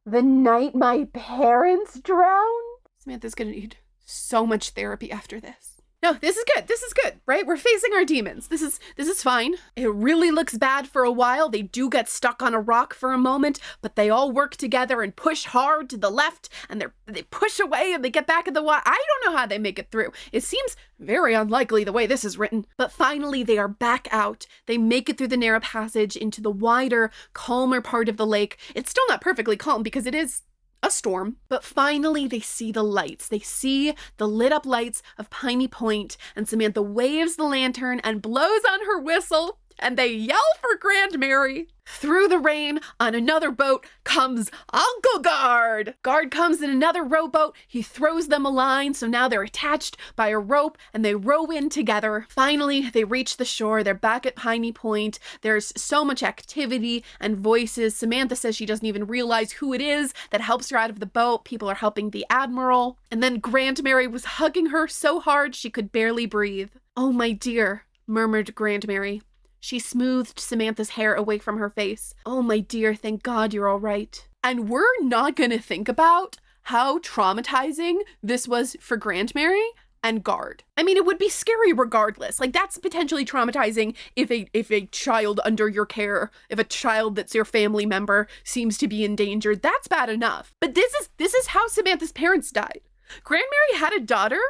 Speaker 7: the night my parents drowned?
Speaker 1: Samantha's gonna need so much therapy after this. No, this is good. This is good, right? We're facing our demons. This is fine. It really looks bad for a while. They do get stuck on a rock for a moment, but they all work together and push hard to the left, and they push away and they get back in the water. I don't know how they make it through. It seems very unlikely the way this is written. But finally, they are back out. They make it through the narrow passage into the wider, calmer part of the lake. It's still not perfectly calm because it is a storm, but finally they see the lights. They see the lit up lights of Piney Point, and Samantha waves the lantern and blows on her whistle, and they yell for Grandmary. Through the rain, on another boat, comes Uncle Guard. Guard comes in another rowboat. He throws them a line, so now they're attached by a rope, and they row in together. Finally, they reach the shore. They're back at Piney Point. There's so much activity and voices. Samantha says she doesn't even realize who it is that helps her out of the boat. People are helping the Admiral. And then Grandmary was hugging her so hard she could barely breathe. "Oh, my dear," murmured Grandmary. She smoothed Samantha's hair away from her face. "Oh, my dear, thank God you're all right." And we're not going to think about how traumatizing this was for Grandmary and Guard. I mean, it would be scary regardless. Like, that's potentially traumatizing if a child under your care, if a child that's your family member seems to be endangered. That's bad enough. But this is how Samantha's parents died. Grandmary had a daughter.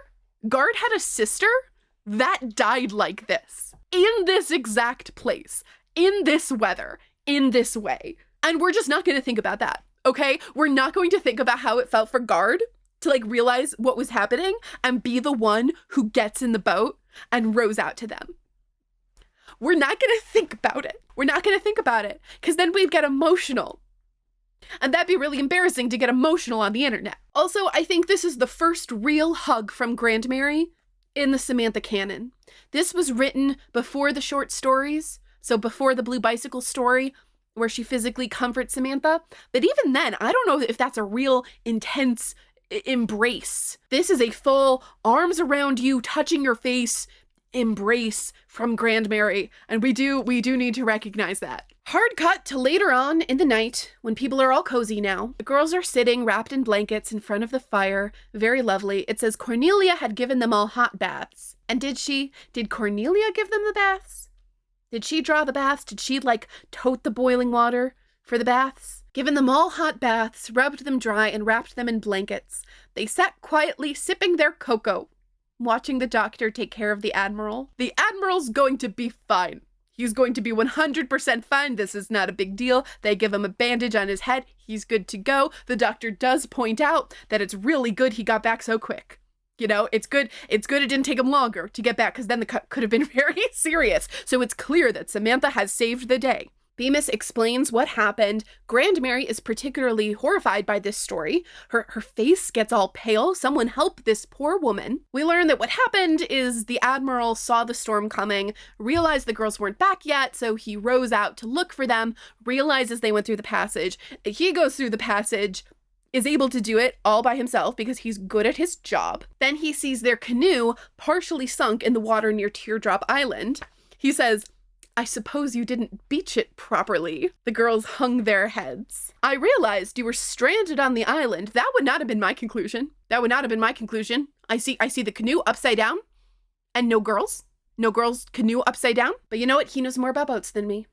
Speaker 1: Guard had a sister that died like this. In this exact place, in this weather, in this way. And we're just not going to think about that, okay? We're not going to think about how it felt for Guard to like realize what was happening and be the one who gets in the boat and rows out to them. We're not going to think about it. We're not going to think about it because then we'd get emotional. And that'd be really embarrassing to get emotional on the internet. Also, I think this is the first real hug from Grandmary in the Samantha canon. This was written before the short stories, so before the Blue Bicycle story, where she physically comforts Samantha. But even then, I don't know if that's a real intense embrace. This is a full arms around you, touching your face embrace from Grandmary, and we do need to recognize that. Hard cut to later on in the night, when people are all cozy now. The girls are sitting wrapped in blankets in front of the fire. Very lovely. It says Cornelia had given them all hot baths. And did Cornelia give them the baths? Did she draw the baths? Did she like tote the boiling water for the baths? Given them all hot baths, rubbed them dry, and wrapped them in blankets. They sat quietly sipping their cocoa, watching the doctor take care of the Admiral. The Admiral's going to be fine. He's going to be 100% fine. This is not a big deal. They give him a bandage on his head. He's good to go. The doctor does point out that it's really good he got back so quick. You know, it's good it didn't take him longer to get back because then the cut could have been very serious. So it's clear that Samantha has saved the day. Bemis explains what happened. Grandmary is particularly horrified by this story. Her face gets all pale. Someone help this poor woman. We learn that what happened is the Admiral saw the storm coming, realized the girls weren't back yet, so he rows out to look for them, realizes they went through the passage. He goes through the passage, is able to do it all by himself because he's good at his job. Then he sees their canoe partially sunk in the water near Teardrop Island. He says, "I suppose you didn't beach it properly." The girls hung their heads. "I realized you were stranded on the island. That would not have been my conclusion. That would not have been my conclusion. I see the canoe upside down and no girls. No girls' canoe upside down. But you know what? He knows more about boats than me.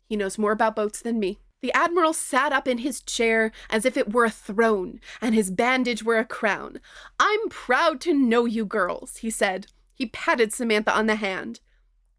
Speaker 1: He knows more about boats than me." The Admiral sat up in his chair as if it were a throne and his bandage were a crown. "I'm proud to know you girls," he said. He patted Samantha on the hand.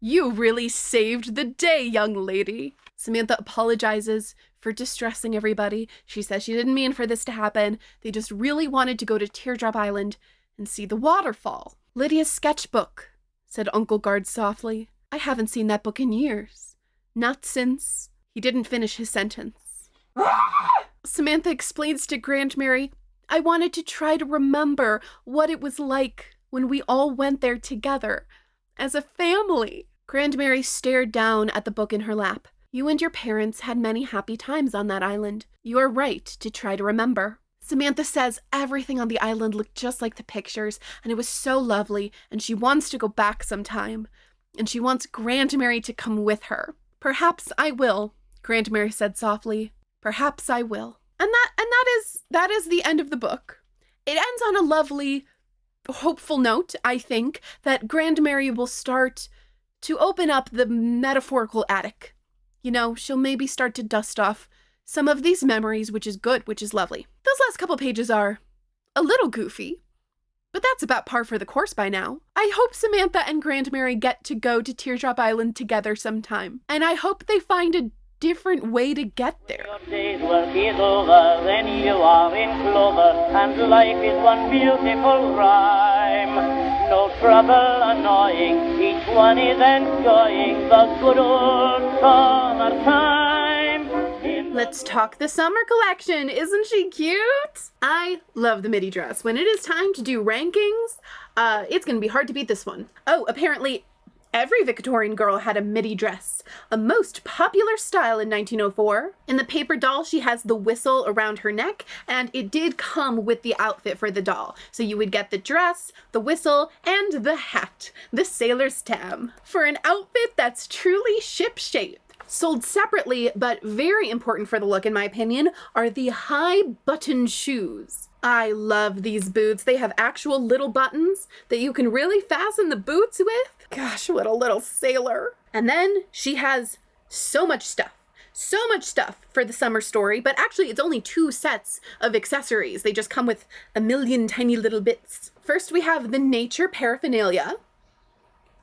Speaker 1: "You really saved the day, young lady." Samantha apologizes for distressing everybody. She says she didn't mean for this to happen. They just really wanted to go to Teardrop Island and see the waterfall. Lydia's sketchbook, said Uncle Guard softly. I haven't seen that book in years. Not since... He didn't finish his sentence. Samantha explains to Grandmary, I wanted to try to remember what it was like when we all went there together, as a family. Grandmary stared down at the book in her lap. You and your parents had many happy times on that island. You are right to try to remember. Samantha says everything on the island looked just like the pictures, and it was so lovely, and she wants to go back sometime. And she wants Grandmary to come with her. Perhaps I will, Grandmary said softly. Perhaps I will. And that is the end of the book. It ends on a lovely, hopeful note, I think, that Grandmary will start to open up the metaphorical attic. You know, she'll maybe start to dust off some of these memories, which is good, which is lovely. Those last couple pages are a little goofy, but that's about par for the course by now. I hope Samantha and Grandmary get to go to Teardrop Island together sometime, and I hope they find a different way to get there.
Speaker 4: Your day's work is over, then you are in clover, and life is one beautiful rhyme. No trouble annoying, each one is enjoying the good old summertime.
Speaker 1: Let's talk the summer collection. Isn't she cute? I love the midi dress. When it is time to do rankings, it's gonna be hard to beat this one. Oh, apparently every Victorian girl had a midi dress, a most popular style in 1904. In the paper doll, she has the whistle around her neck, and it did come with the outfit for the doll. So you would get the dress, the whistle, and the hat, the sailor's tam, for an outfit that's truly ship-shape. Sold separately, but very important for the look in my opinion, are the high button shoes. I love these boots. They have actual little buttons that you can really fasten the boots with. Gosh, what a little sailor. And then she has so much stuff for the summer story, but actually it's only 2 sets of accessories. They just come with a million tiny little bits. First we have the nature paraphernalia.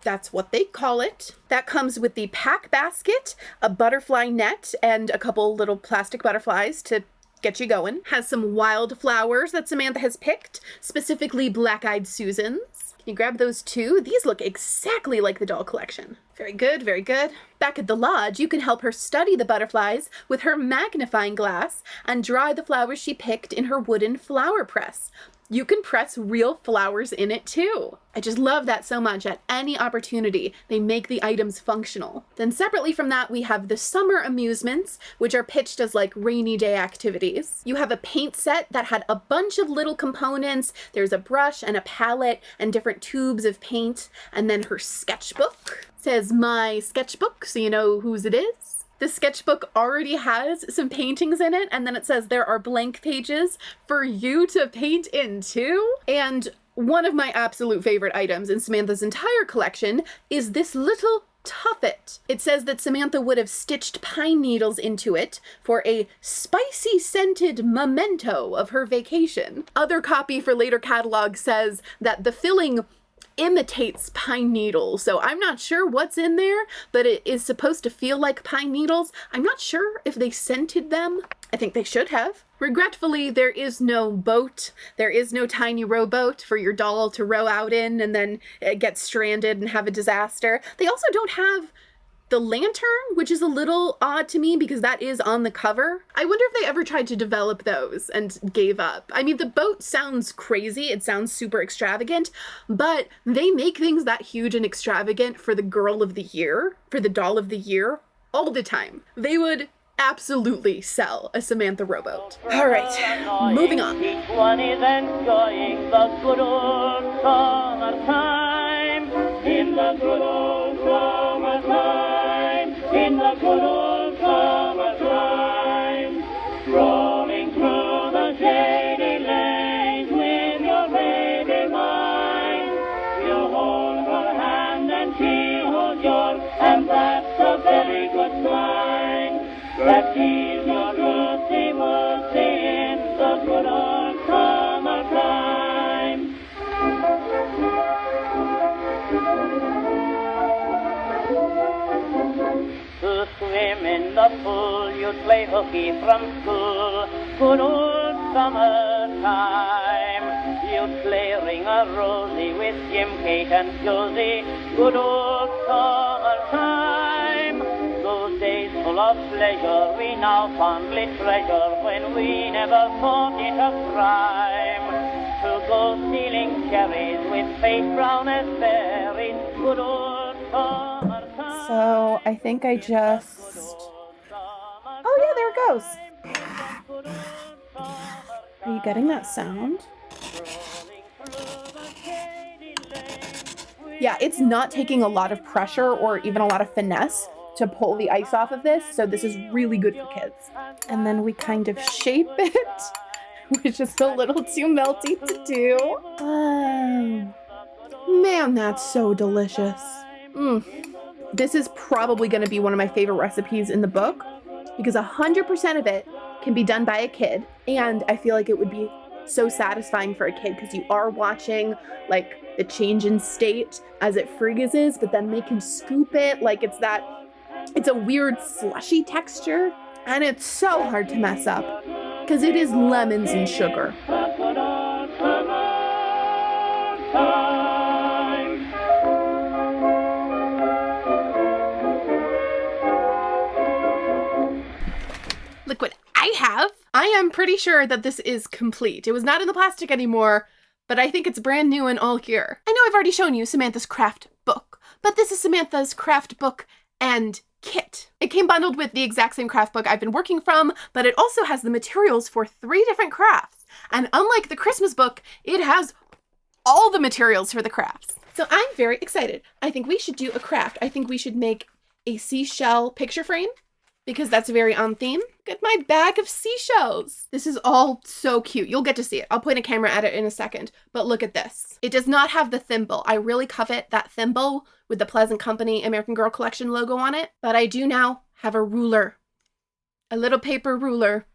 Speaker 1: That's what they call it. That comes with the pack basket, a butterfly net, and a couple little plastic butterflies to get you going. Has some wild flowers that Samantha has picked, specifically black-eyed Susans. Can you grab those too? These look exactly like the doll collection. Very good, very good. Back at the lodge, you can help her study the butterflies with her magnifying glass and dry the flowers she picked in her wooden flower press. You can press real flowers in it too. I just love that so much. At any opportunity, they make the items functional. Then separately from that, we have the summer amusements, which are pitched as like rainy day activities. You have a paint set that had a bunch of little components. There's a brush and a palette and different tubes of paint. And then her sketchbook. It says my sketchbook, so you know whose it is. The sketchbook already has some paintings in it, and then it says there are blank pages for you to paint in too. And one of my absolute favorite items in Samantha's entire collection is this little tuffet. It says that Samantha would have stitched pine needles into it for a spicy scented memento of her vacation. Other copy for later catalog says that the filling imitates pine needles, so I'm not sure what's in there, but it is supposed to feel like pine needles. I'm not sure if they scented them. I think they should have. Regretfully, there is no boat. There is no tiny rowboat for your doll to row out in and then get stranded and have a disaster. They also don't have the lantern, which is a little odd to me because that is on the cover. I wonder if they ever tried to develop those and gave up. I mean, the boat sounds crazy. It sounds super extravagant, but they make things that huge and extravagant for the girl of the year, for the doll of the year, all the time. They would absolutely sell a Samantha rowboat. All right, moving on.
Speaker 4: Each one is enjoying the good old summertime. In the good old summertime. In the good old summertime. Strolling through the shady lanes with your baby mind. You hold her hand and she holds yours, and that's a very good sign. That she's your Lucy Woodsie in the good old summertime. To swim in the a fool, you'd play hooky from school. Good old summertime. You'd play ring-a-rosy with Jim, Kate, and Josie. Good old summertime. Those days full of pleasure we now fondly treasure, when we never thought it a crime to go stealing cherries with face brown as berries. Good old summertime.
Speaker 1: So I think I just... Oh yeah, there it goes. Are you getting that sound? Yeah, it's not taking a lot of pressure or even a lot of finesse to pull the ice off of this, so this is really good for kids. And then we kind of shape it, which is a little too melty to do. Oh, man, that's so delicious. This is probably going to be one of my favorite recipes in the book, because 100% of it can be done by a kid, and I feel like it would be so satisfying for a kid, because you are watching like the change in state as it freezes, but then they can scoop it like it's a weird slushy texture, and it's so hard to mess up because it is lemons and sugar. Look what I have. I am pretty sure that this is complete. It was not in the plastic anymore, but I think it's brand new and all here. I know I've already shown you Samantha's craft book, but this is Samantha's craft book and kit. It came bundled with the exact same craft book I've been working from, but it also has the materials for 3 different crafts. And unlike the Christmas book, it has all the materials for the crafts. So I'm very excited. I think we should do a craft. I think we should make a seashell picture frame, because that's very on theme. Look at my bag of seashells. This is all so cute. You'll get to see it. I'll point a camera at it in a second, but look at this. It does not have the thimble. I really covet that thimble with the Pleasant Company American Girl Collection logo on it, but I do now have a ruler, a little paper ruler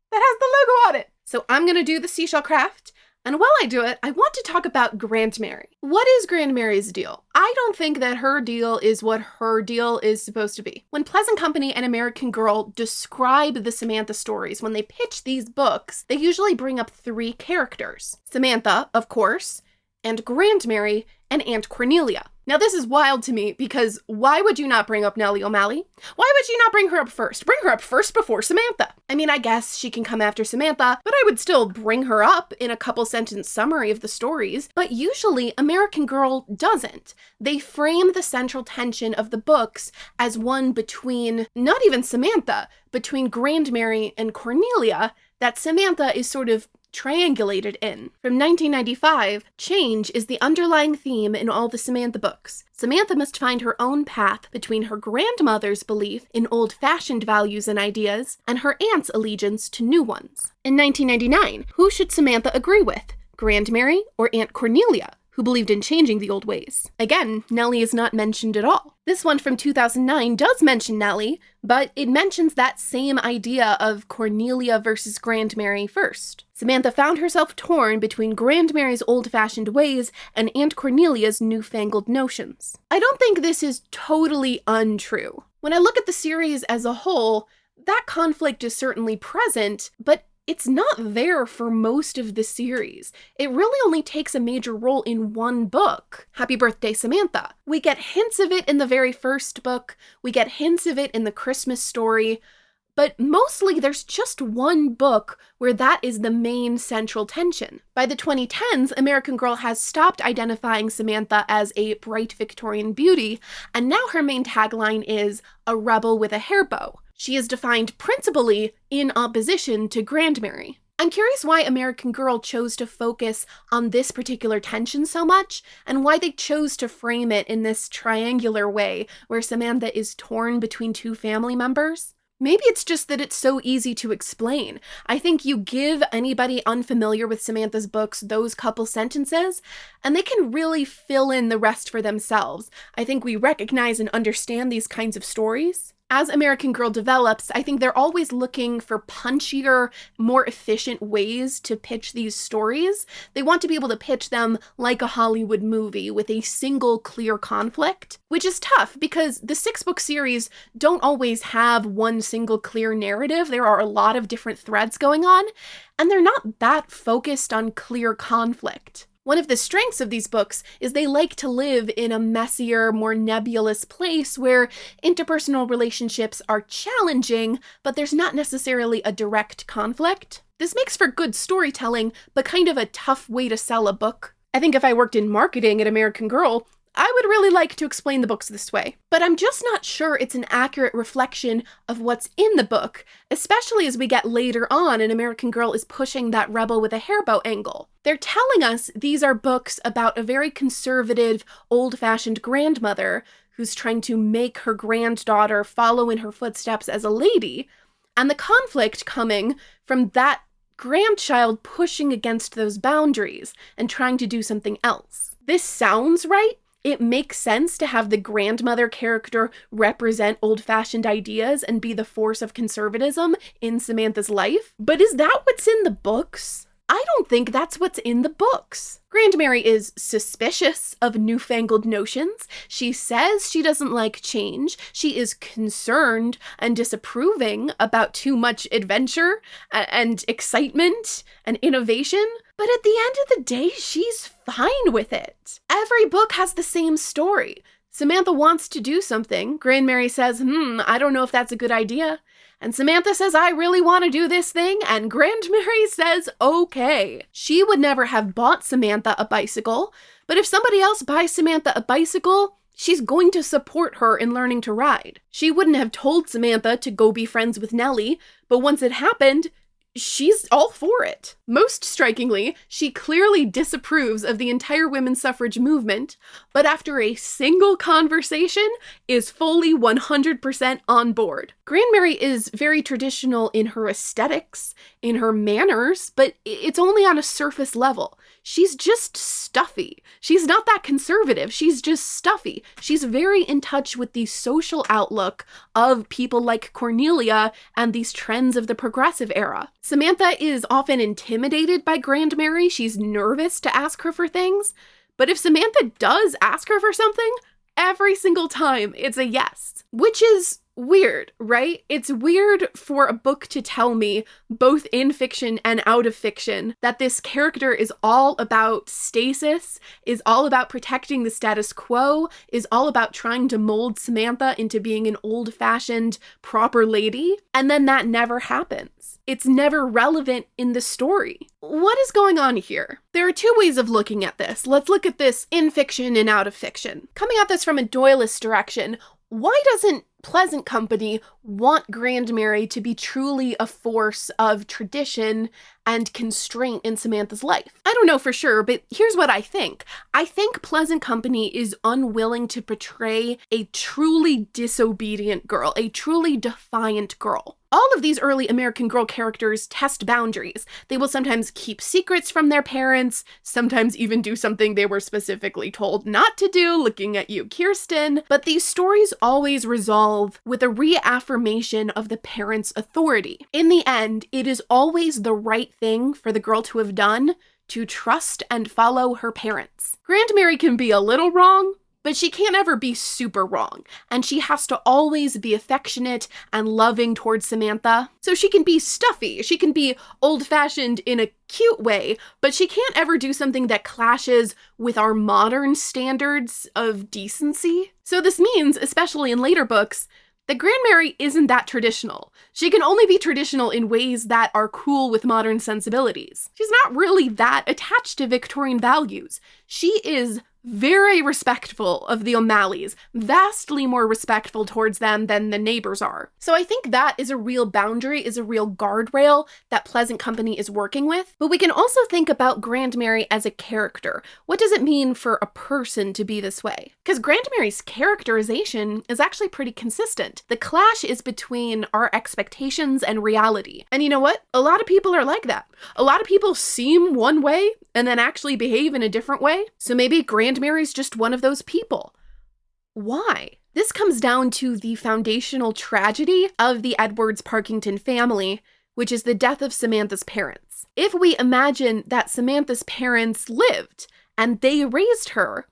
Speaker 1: that has the logo on it. So I'm gonna do the seashell craft, and while I do it, I want to talk about Grandmary. What is Grandmary's deal? I don't think that her deal is what her deal is supposed to be. When Pleasant Company and American Girl describe the Samantha stories, when they pitch these books, they usually bring up 3 characters. Samantha, of course, and Grandmary, and Aunt Cornelia. Now this is wild to me, because why would you not bring up Nellie O'Malley? Why would you not bring her up first? Bring her up first before Samantha. I mean, I guess she can come after Samantha, but I would still bring her up in a couple sentence summary of the stories. But usually American Girl doesn't. They frame the central tension of the books as one between, not even Samantha, between Grandmary and Cornelia, that Samantha is sort of triangulated in. From 1995, change is the underlying theme in all the Samantha books. Samantha must find her own path between her grandmother's belief in old-fashioned values and ideas and her aunt's allegiance to new ones. In 1999, who should Samantha agree with? Grandmary or Aunt Cornelia, who believed in changing the old ways? Again, Nellie is not mentioned at all. This one from 2009 does mention Nellie, but it mentions that same idea of Cornelia versus Grandmary first. Samantha found herself torn between Grandmary's old-fashioned ways and Aunt Cornelia's newfangled notions. I don't think this is totally untrue. When I look at the series as a whole, that conflict is certainly present, but it's not there for most of the series. It really only takes a major role in one book, Happy Birthday, Samantha. We get hints of it in the very first book, we get hints of it in the Christmas story, but mostly there's just one book where that is the main central tension. By the 2010s, American Girl has stopped identifying Samantha as a Bright Victorian Beauty, and now her main tagline is a rebel with a hairbow. She is defined principally in opposition to Grandmary. I'm curious why American Girl chose to focus on this particular tension so much, and why they chose to frame it in this triangular way where Samantha is torn between 2 family members. Maybe it's just that it's so easy to explain. I think you give anybody unfamiliar with Samantha's books those couple sentences, and they can really fill in the rest for themselves. I think we recognize and understand these kinds of stories. As American Girl develops, I think they're always looking for punchier, more efficient ways to pitch these stories. They want to be able to pitch them like a Hollywood movie with a single clear conflict, which is tough because the 6-book series don't always have one single clear narrative. There are a lot of different threads going on, and they're not that focused on clear conflict. One of the strengths of these books is they like to live in a messier, more nebulous place where interpersonal relationships are challenging, but there's not necessarily a direct conflict. This makes for good storytelling, but kind of a tough way to sell a book. I think if I worked in marketing at American Girl, I would really like to explain the books this way, but I'm just not sure it's an accurate reflection of what's in the book, especially as we get later on and American Girl is pushing that rebel with a hairbow angle. They're telling us these are books about a very conservative, old-fashioned grandmother who's trying to make her granddaughter follow in her footsteps as a lady, and the conflict coming from that grandchild pushing against those boundaries and trying to do something else. This sounds right. It makes sense to have the grandmother character represent old-fashioned ideas and be the force of conservatism in Samantha's life. But is that what's in the books? I don't think that's what's in the books. Grandmary is suspicious of newfangled notions. She says she doesn't like change. She is concerned and disapproving about too much adventure and excitement and innovation. But at the end of the day, she's fine with it. Every book has the same story. Samantha wants to do something. Grandmary says, I don't know if that's a good idea. And Samantha says, I really want to do this thing. And Grandmary says, okay. She would never have bought Samantha a bicycle, but if somebody else buys Samantha a bicycle, she's going to support her in learning to ride. She wouldn't have told Samantha to go be friends with Nellie, but once it happened, she's all for it. Most strikingly, she clearly disapproves of the entire women's suffrage movement, but after a single conversation is fully 100% on board. Grandmary is very traditional in her aesthetics, in her manners, but it's only on a surface level. She's just stuffy. She's not that conservative. She's just stuffy. She's very in touch with the social outlook of people like Cornelia and these trends of the progressive era. Samantha is often intimidated by Grandmary. She's nervous to ask her for things. But if Samantha does ask her for something, every single time it's a yes, which is weird, right? It's weird for a book to tell me, both in fiction and out of fiction, that this character is all about stasis, is all about protecting the status quo, is all about trying to mold Samantha into being an old-fashioned, proper lady, and then that never happens. It's never relevant in the story. What is going on here? There are two ways of looking at this. Let's look at this in fiction and out of fiction. Coming at this from a Doyleist direction, why doesn't Pleasant Company want Grandmary to be truly a force of tradition and constraint in Samantha's life? I don't know for sure, but here's what I think. I think Pleasant Company is unwilling to portray a truly disobedient girl, a truly defiant girl. All of these early American Girl characters test boundaries. They will sometimes keep secrets from their parents, sometimes even do something they were specifically told not to do, looking at you, Kirsten. But these stories always resolve with a reaffirmation of the parents' authority. In the end, it is always the right thing for the girl to have done to trust and follow her parents. Grandmary can be a little wrong, but she can't ever be super wrong, and she has to always be affectionate and loving towards Samantha. So she can be stuffy, she can be old-fashioned in a cute way, but she can't ever do something that clashes with our modern standards of decency. So this means, especially in later books, that Grandmary isn't that traditional. She can only be traditional in ways that are cool with modern sensibilities. She's not really that attached to Victorian values. She is very respectful of the O'Malleys, vastly more respectful towards them than the neighbors are. So I think that is a real boundary, is a real guardrail that Pleasant Company is working with. But we can also think about Grandmary as a character. What does it mean for a person to be this way? Because Grandmary's characterization is actually pretty consistent. The clash is between our expectations and reality. And you know what? A lot of people are like that. A lot of people seem one way and then actually behave in a different way. So maybe Grandmary's just one of those people. Why? This comes down to the foundational tragedy of the Edwards-Parkington family, which is the death of Samantha's parents. If we imagine that Samantha's parents lived and they raised her,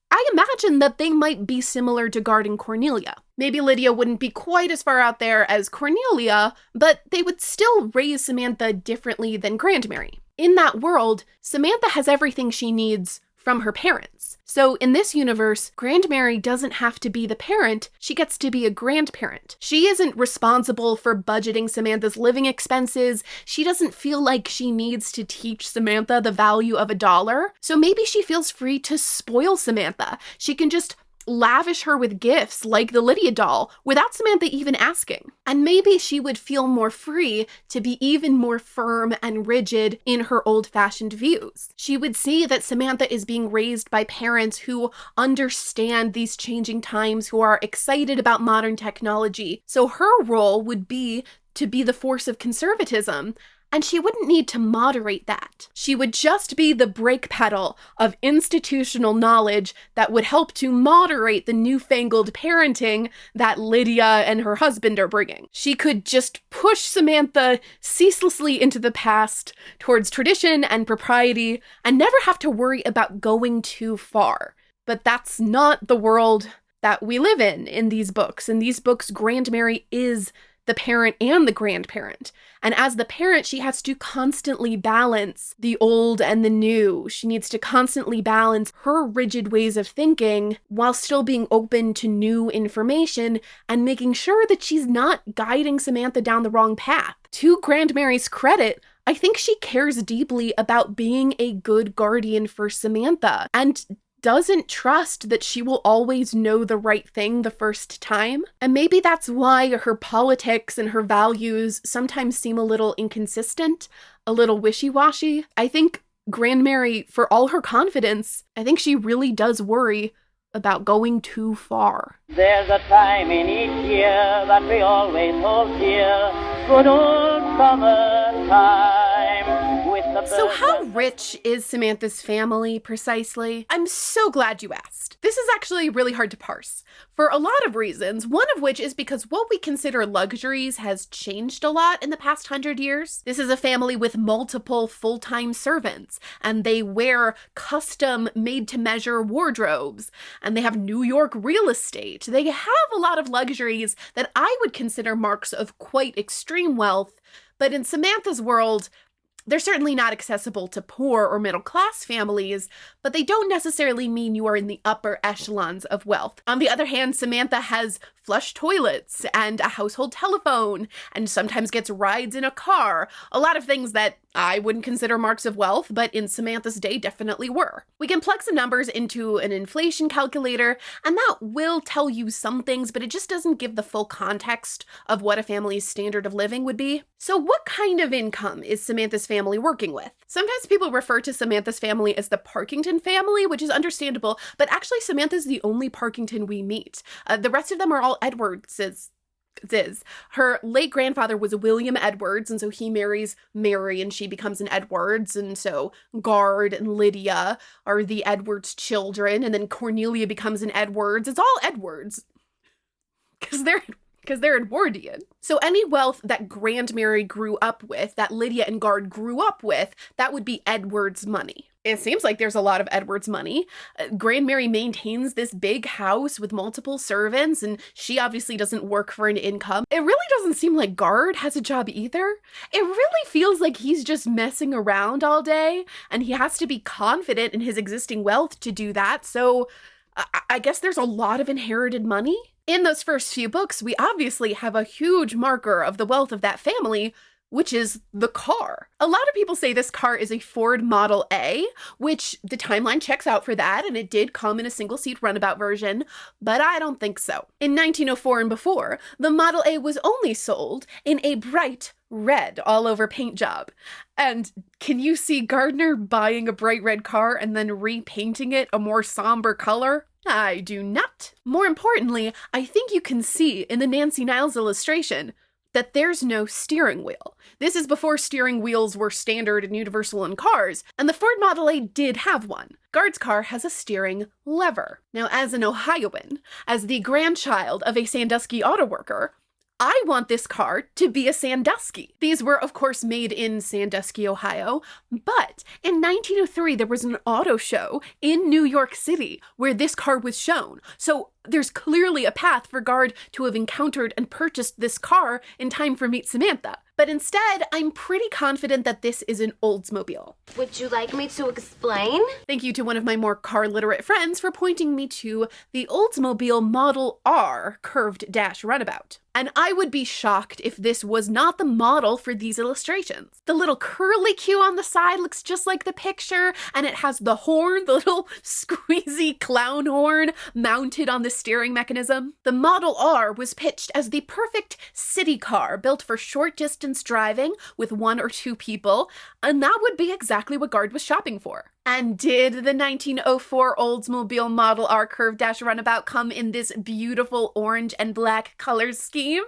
Speaker 1: I imagine that they might be similar to Gard and Cornelia. Maybe Lydia wouldn't be quite as far out there as Cornelia, but they would still raise Samantha differently than Grandmary. In that world, Samantha has everything she needs from her parents. So in this universe, Grandmary doesn't have to be the parent, she gets to be a grandparent. She isn't responsible for budgeting Samantha's living expenses. She doesn't feel like she needs to teach Samantha the value of $1. So maybe she feels free to spoil Samantha. She can just lavish her with gifts like the Lydia doll without Samantha even asking. And maybe she would feel more free to be even more firm and rigid in her old-fashioned views. She would see that Samantha is being raised by parents who understand these changing times, who are excited about modern technology. So her role would be to be the force of conservatism, and she wouldn't need to moderate that. She would just be the brake pedal of institutional knowledge that would help to moderate the newfangled parenting that Lydia and her husband are bringing. She could just push Samantha ceaselessly into the past towards tradition and propriety and never have to worry about going too far. But that's not the world that we live in these books. In these books, Grandmary is the parent and the grandparent. And as the parent, she has to constantly balance the old and the new. She needs to constantly balance her rigid ways of thinking while still being open to new information and making sure that she's not guiding Samantha down the wrong path. To Grandmary's credit, I think she cares deeply about being a good guardian for Samantha and doesn't trust that she will always know the right thing the first time. And maybe that's why her politics and her values sometimes seem a little inconsistent, a little wishy-washy. I think Grandmary, for all her confidence, I think she really does worry about going too far.
Speaker 4: There's a time in each year that we always hold dear, good old summertime.
Speaker 1: So how rich is Samantha's family precisely? I'm so glad you asked. This is actually really hard to parse for a lot of reasons, one of which is because what we consider luxuries has changed a lot in the past 100 years. This is a family with multiple full-time servants, and they wear custom made-to-measure wardrobes, and they have New York real estate. They have a lot of luxuries that I would consider marks of quite extreme wealth, but in Samantha's world, they're certainly not accessible to poor or middle-class families, but they don't necessarily mean you are in the upper echelons of wealth. On the other hand, Samantha has flush toilets and a household telephone and sometimes gets rides in a car. A lot of things that I wouldn't consider marks of wealth, but in Samantha's day definitely were. We can plug some numbers into an inflation calculator, and that will tell you some things, but it just doesn't give the full context of what a family's standard of living would be. So what kind of income is Samantha's family working with? Sometimes people refer to Samantha's family as the Parkington family, which is understandable, but actually Samantha's the only Parkington we meet. The rest of them are all Edwardses. Her late grandfather was William Edwards, and so he marries Mary and she becomes an Edwards, and so Gard and Lydia are the Edwards children, and then Cornelia becomes an Edwards. It's all Edwards because they're Edwardian. So any wealth that Grandmary grew up with, that Lydia and Gard grew up with, that would be Edwards money. It seems like there's a lot of Edwards money. Grandmary maintains this big house with multiple servants, and she obviously doesn't work for an income. It really doesn't seem like Gard has a job either. It really feels like he's just messing around all day, and he has to be confident in his existing wealth to do that, so I guess there's a lot of inherited money. In those first few books, we obviously have a huge marker of the wealth of that family, which is the car. A lot of people say this car is a Ford Model A, which the timeline checks out for that, and it did come in a single-seat runabout version, but I don't think so. In 1904 and before, the Model A was only sold in a bright red all-over paint job. And can you see Gardner buying a bright red car and then repainting it a more somber color? I do not. More importantly, I think you can see in the Nancy Niles illustration that there's no steering wheel. This is before steering wheels were standard and universal in cars, and the Ford Model A did have one. Guard's car has a steering lever. Now, as an Ohioan, as the grandchild of a Sandusky auto worker, I want this car to be a Sandusky. These were, of course, made in Sandusky, Ohio, but in 1903, there was an auto show in New York City where this car was shown. So there's clearly a path for Guard to have encountered and purchased this car in time for Meet Samantha. But instead, I'm pretty confident that this is an Oldsmobile.
Speaker 8: Would you like me to explain?
Speaker 1: Thank you to one of my more car-literate friends for pointing me to the Oldsmobile Model R curved dash runabout. And I would be shocked if this was not the model for these illustrations. The little curly Q on the side looks just like the picture, and it has the horn, the little squeezy clown horn mounted on the steering mechanism. The Model R was pitched as the perfect city car built for short distance driving with 1 or 2 people, and that would be exactly what Guard was shopping for. And did the 1904 Oldsmobile Model R curved dash runabout come in this beautiful orange and black color scheme?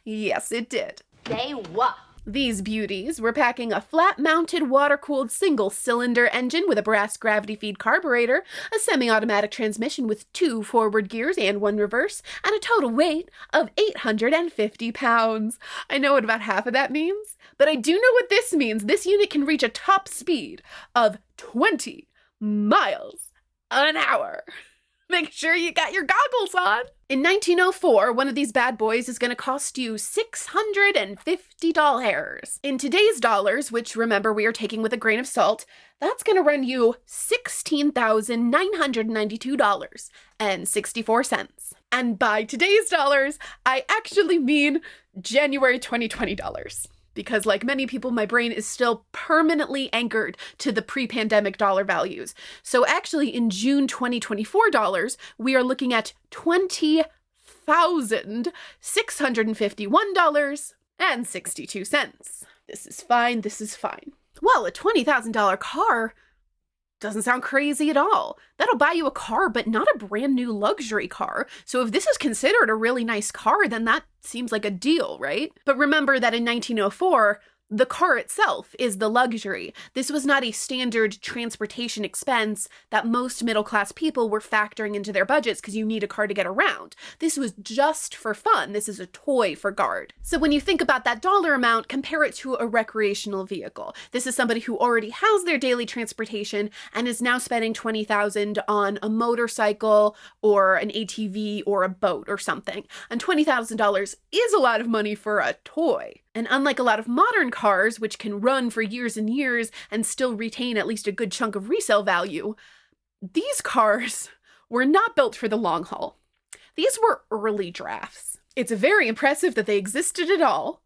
Speaker 1: Yes, it did.
Speaker 8: They what?
Speaker 1: These beauties were packing a flat-mounted water-cooled single-cylinder engine with a brass gravity-feed carburetor, a semi-automatic transmission with 2 forward gears and 1 reverse, and a total weight of 850 pounds. I know what about half of that means, but I do know what this means. This unit can reach a top speed of 20 miles an hour. Make sure you got your goggles on. In 1904, one of these bad boys is going to cost you $650. In today's dollars, which remember we are taking with a grain of salt, that's going to run you $16,992.64. And by today's dollars, I actually mean January 2020 dollars. Because like many people, my brain is still permanently anchored to the pre-pandemic dollar values. So actually in June 2024 dollars, we are looking at $20,651.62. This is fine, this is fine. Well, a $20,000 car doesn't sound crazy at all. That'll buy you a car, but not a brand new luxury car. So if this is considered a really nice car, then that seems like a deal, right? But remember that in 1904, the car itself is the luxury. This was not a standard transportation expense that most middle-class people were factoring into their budgets because you need a car to get around. This was just for fun. This is a toy for Guard. So when you think about that dollar amount, compare it to a recreational vehicle. This is somebody who already has their daily transportation and is now spending $20,000 on a motorcycle or an ATV or a boat or something. And $20,000 is a lot of money for a toy. And unlike a lot of modern cars, which can run for years and years and still retain at least a good chunk of resale value, these cars were not built for the long haul. These were early drafts. It's very impressive that they existed at all,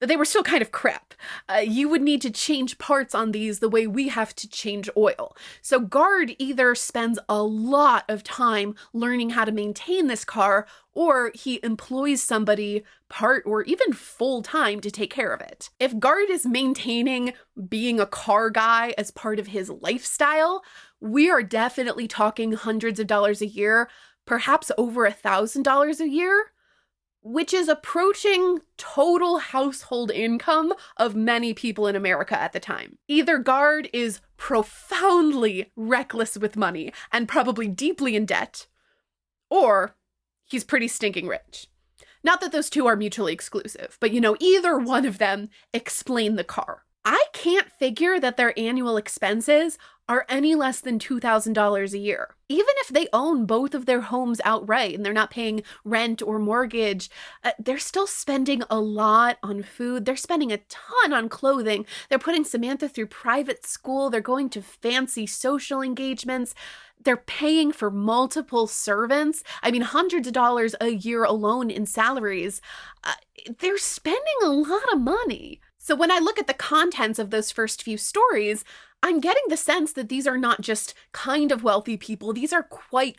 Speaker 1: but they were still kind of crap. You would need to change parts on these the way we have to change oil. So Guard either spends a lot of time learning how to maintain this car, or he employs somebody part or even full time to take care of it. If Guard is maintaining being a car guy as part of his lifestyle, we are definitely talking hundreds of dollars a year, perhaps over $1,000 a year, which is approaching total household income of many people in America at the time. Either Guard is profoundly reckless with money and probably deeply in debt, or he's pretty stinking rich. Not that those two are mutually exclusive, but either one of them explain the car. I can't figure that their annual expenses are any less than $2,000 a year. Even if they own both of their homes outright and they're not paying rent or mortgage, they're still spending a lot on food. They're spending a ton on clothing. They're putting Samantha through private school. They're going to fancy social engagements. They're paying for multiple servants. I mean, hundreds of dollars a year alone in salaries. They're spending a lot of money. So when I look at the contents of those first few stories, I'm getting the sense that these are not just kind of wealthy people, these are quite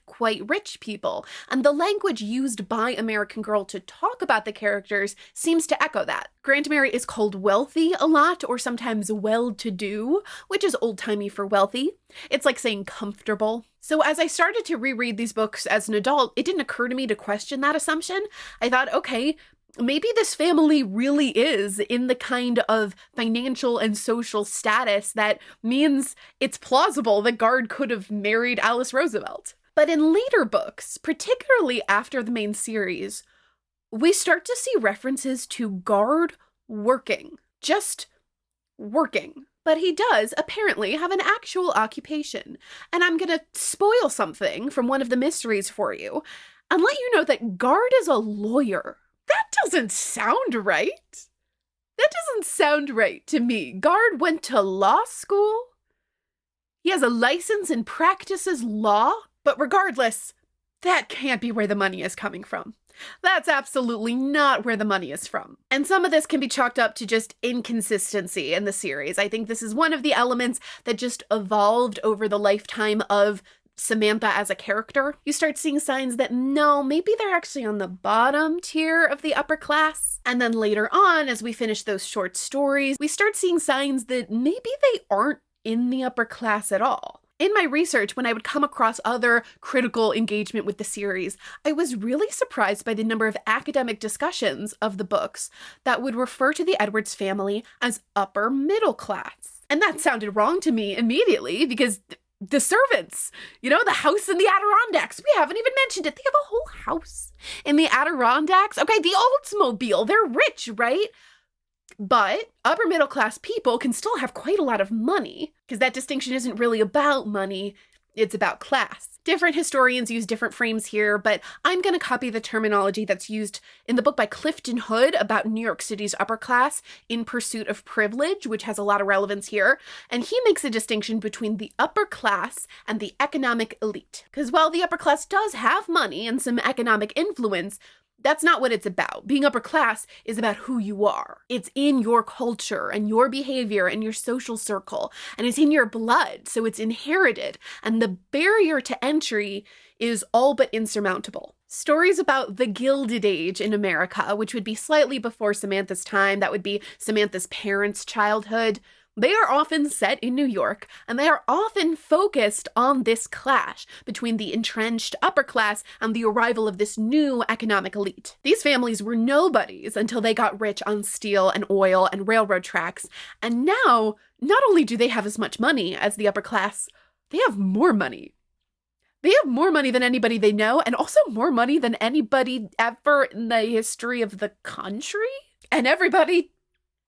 Speaker 1: rich people. And the language used by American Girl to talk about the characters seems to echo that. Grandmary is called wealthy a lot, or sometimes well-to-do, which is old-timey for wealthy. It's like saying comfortable. So as I started to reread these books as an adult, it didn't occur to me to question that assumption. I thought, okay, maybe this family really is in the kind of financial and social status that means it's plausible that Guard could have married Alice Roosevelt. But in later books, particularly after the main series, we start to see references to Guard working. Just working. But he does apparently have an actual occupation. And I'm gonna spoil something from one of the mysteries for you and let you know that Guard is a lawyer. That doesn't sound right. That doesn't sound right to me. Guard went to law school. He has a license and practices law. But regardless, that can't be where the money is coming from. That's absolutely not where the money is from. And some of this can be chalked up to just inconsistency in the series. I think this is one of the elements that just evolved over the lifetime of Samantha as a character. You start seeing signs that no, maybe they're actually on the bottom tier of the upper class. And then later on, as we finish those short stories, we start seeing signs that maybe they aren't in the upper class at all. In my research, when I would come across other critical engagement with the series, I was really surprised by the number of academic discussions of the books that would refer to the Edwards family as upper middle class. And that sounded wrong to me immediately because the servants, the house in the Adirondacks, we haven't even mentioned it. They have a whole house in the Adirondacks. Okay, the Oldsmobile, they're rich, right? But upper middle class people can still have quite a lot of money, because that distinction isn't really about money, it's about class. Different historians use different frames here, but I'm going to copy the terminology that's used in the book by Clifton Hood about New York City's upper class, In Pursuit of Privilege, which has a lot of relevance here. And he makes a distinction between the upper class and the economic elite. Because while the upper class does have money and some economic influence, that's not what it's about. Being upper class is about who you are. It's in your culture and your behavior and your social circle, and it's in your blood, so it's inherited, and the barrier to entry is all but insurmountable. Stories about the Gilded Age in America, which would be slightly before Samantha's time, that would be Samantha's parents' childhood, they are often set in New York, and they are often focused on this clash between the entrenched upper class and the arrival of this new economic elite. These families were nobodies until they got rich on steel and oil and railroad tracks, and now, not only do they have as much money as the upper class, they have more money. They have more money than anybody they know, and also more money than anybody ever in the history of the country. And everybody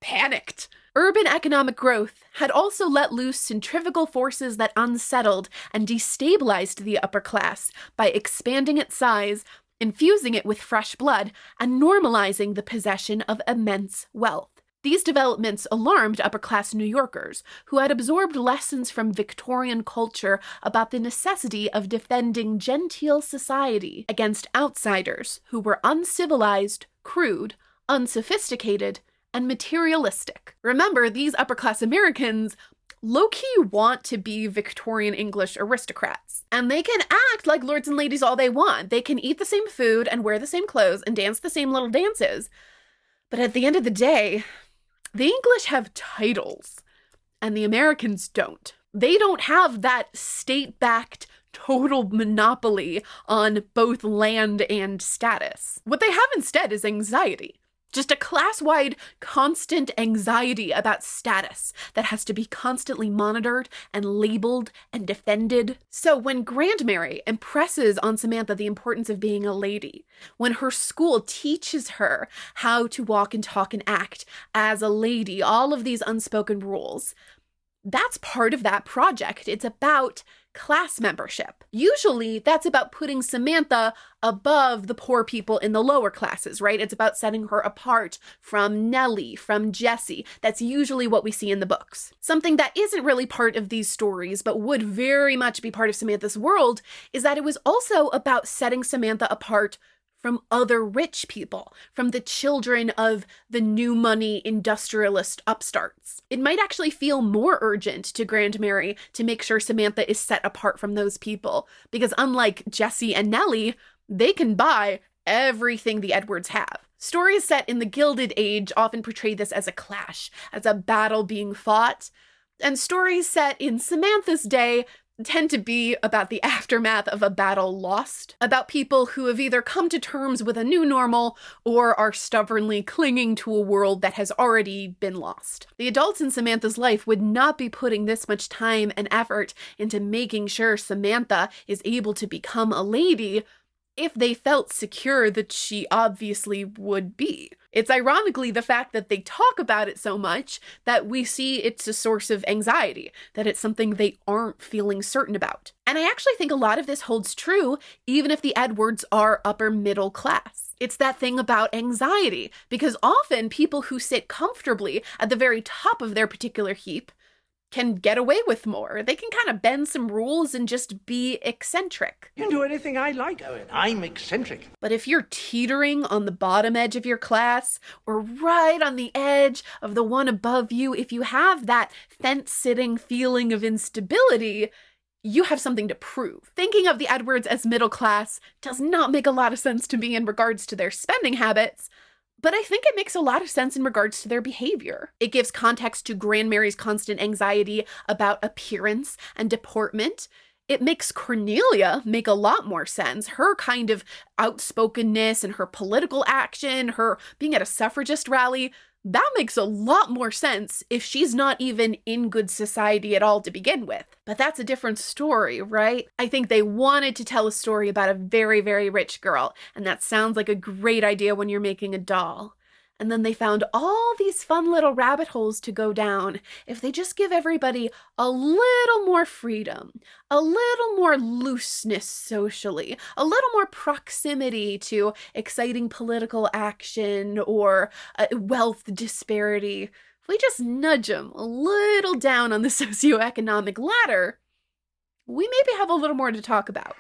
Speaker 1: panicked. Urban economic growth had also let loose centrifugal forces that unsettled and destabilized the upper class by expanding its size, infusing it with fresh blood, and normalizing the possession of immense wealth. These developments alarmed upper-class New Yorkers, who had absorbed lessons from Victorian culture about the necessity of defending genteel society against outsiders who were uncivilized, crude, unsophisticated, and materialistic. Remember, these upper-class Americans low-key want to be Victorian English aristocrats. And they can act like lords and ladies all they want. They can eat the same food and wear the same clothes and dance the same little dances. But at the end of the day, the English have titles, and the Americans don't. They don't have that state-backed total monopoly on both land and status. What they have instead is anxiety. Just a class-wide, constant anxiety about status that has to be constantly monitored and labeled and defended. So when Grandmary impresses on Samantha the importance of being a lady, when her school teaches her how to walk and talk and act as a lady, all of these unspoken rules, that's part of that project. It's about class membership. Usually that's about putting Samantha above the poor people in the lower classes, right? It's about setting her apart from Nellie, from Jessie. That's usually what we see in the books. Something that isn't really part of these stories, but would very much be part of Samantha's world, is that it was also about setting Samantha apart from other rich people, from the children of the new money industrialist upstarts. It might actually feel more urgent to Grandmary to make sure Samantha is set apart from those people, because unlike Jessie and Nellie, they can buy everything the Edwards have. Stories set in the Gilded Age often portray this as a clash, as a battle being fought, and stories set in Samantha's day, tend to be about the aftermath of a battle lost, about people who have either come to terms with a new normal or are stubbornly clinging to a world that has already been lost. The adults in Samantha's life would not be putting this much time and effort into making sure Samantha is able to become a lady if they felt secure that she obviously would be. It's ironically the fact that they talk about it so much that we see it's a source of anxiety, that it's something they aren't feeling certain about. And I actually think a lot of this holds true even if the Edwards are upper middle class. It's that thing about anxiety, because often people who sit comfortably at the very top of their particular heap can get away with more. They can kind of bend some rules and just be eccentric.
Speaker 9: You can do anything I like, Owen. I'm eccentric.
Speaker 1: But if you're teetering on the bottom edge of your class, or right on the edge of the one above you, if you have that fence-sitting feeling of instability, you have something to prove. Thinking of the Edwards as middle class does not make a lot of sense to me in regards to their spending habits, but I think it makes a lot of sense in regards to their behavior. It gives context to Grandmary's constant anxiety about appearance and deportment. It makes Cornelia make a lot more sense. Her kind of outspokenness and her political action, her being at a suffragist rally, that makes a lot more sense if she's not even in good society at all to begin with. But that's a different story, right? I think they wanted to tell a story about a very, very rich girl, and that sounds like a great idea when you're making a doll. And then they found all these fun little rabbit holes to go down if they just give everybody a little more freedom, a little more looseness socially, a little more proximity to exciting political action or wealth disparity. If we just nudge them a little down on the socioeconomic ladder, we maybe have a little more to talk about.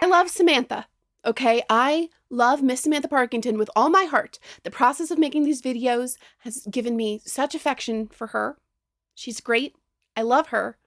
Speaker 1: I love Samantha, okay? I love Miss Samantha Parkington with all my heart. The process of making these videos has given me such affection for her. She's great. I love her.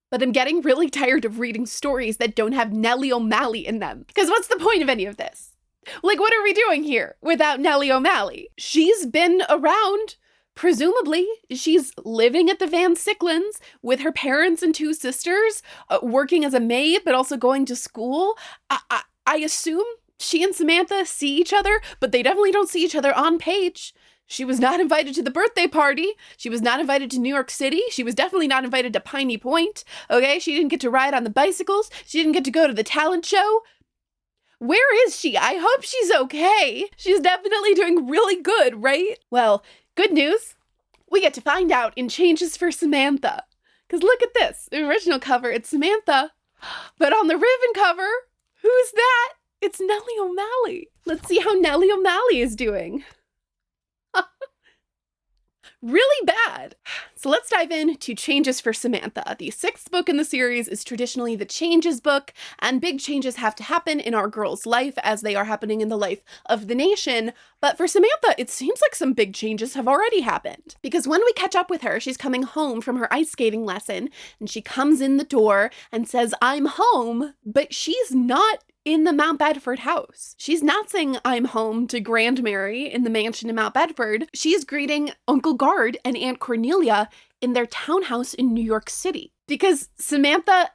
Speaker 1: But I'm getting really tired of reading stories that don't have Nellie O'Malley in them. Because what's the point of any of this? Like, what are we doing here without Nellie O'Malley? She's been around. Presumably, she's living at the Van Sicklins with her parents and two sisters, working as a maid, but also going to school. I assume she and Samantha see each other, but they definitely don't see each other on page. She was not invited to the birthday party. She was not invited to New York City. She was definitely not invited to Piney Point. Okay, she didn't get to ride on the bicycles. She didn't get to go to the talent show. Where is she? I hope she's okay. She's definitely doing really good, right? Well, good news, we get to find out in Changes for Samantha. Because look at this, the original cover, it's Samantha, but on the ribbon cover, who's that? It's Nellie O'Malley. Let's see how Nellie O'Malley is doing. Really bad. So let's dive into Changes for Samantha. The 6th book in the series is traditionally the Changes book, and big changes have to happen in our girl's life as they are happening in the life of the nation. But for Samantha, it seems like some big changes have already happened. Because when we catch up with her, she's coming home from her ice skating lesson, and she comes in the door and says, "I'm home," but she's not in the Mount Bedford house. She's not saying "I'm home" to Grandmary in the mansion in Mount Bedford. She's greeting Uncle Guard and Aunt Cornelia in their townhouse in New York City. Because Samantha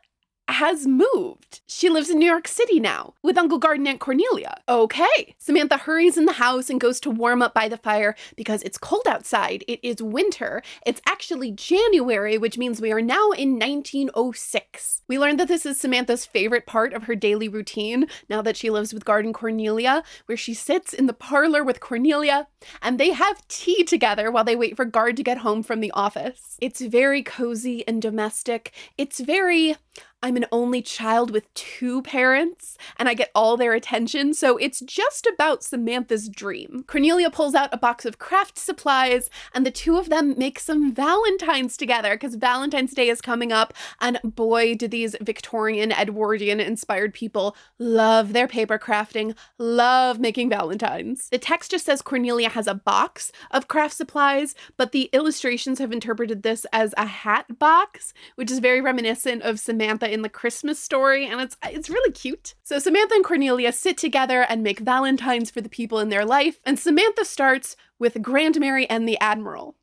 Speaker 1: has moved. She lives in New York City now with Uncle Guard and Aunt Cornelia. Okay. Samantha hurries in the house and goes to warm up by the fire because it's cold outside. It is winter. It's actually January, which means we are now in 1906. We learned that this is Samantha's favorite part of her daily routine now that she lives with Guard and Cornelia, where she sits in the parlor with Cornelia and they have tea together while they wait for Guard to get home from the office. It's very cozy and domestic. It's very, I'm an only child with 2 parents, and I get all their attention, so it's just about Samantha's dream. Cornelia pulls out a box of craft supplies, and the two of them make some Valentines together, because Valentine's Day is coming up, and boy, do these Victorian, Edwardian-inspired people love their paper crafting, love making Valentines. The text just says Cornelia has a box of craft supplies, but the illustrations have interpreted this as a hat box, which is very reminiscent of Samantha Samantha in the Christmas story, and it's really cute. So Samantha and Cornelia sit together and make valentines for the people in their life, and Samantha starts with Grandmary and the Admiral.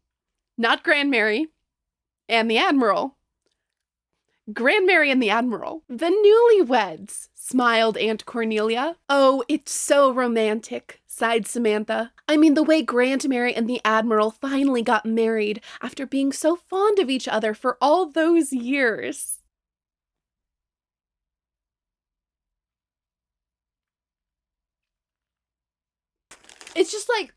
Speaker 1: Not Grandmary and the Admiral. Grandmary and the Admiral. The newlyweds, smiled Aunt Cornelia. Oh, it's so romantic, sighed Samantha. I mean, the way Grandmary and the Admiral finally got married after being so fond of each other for all those years. It's just like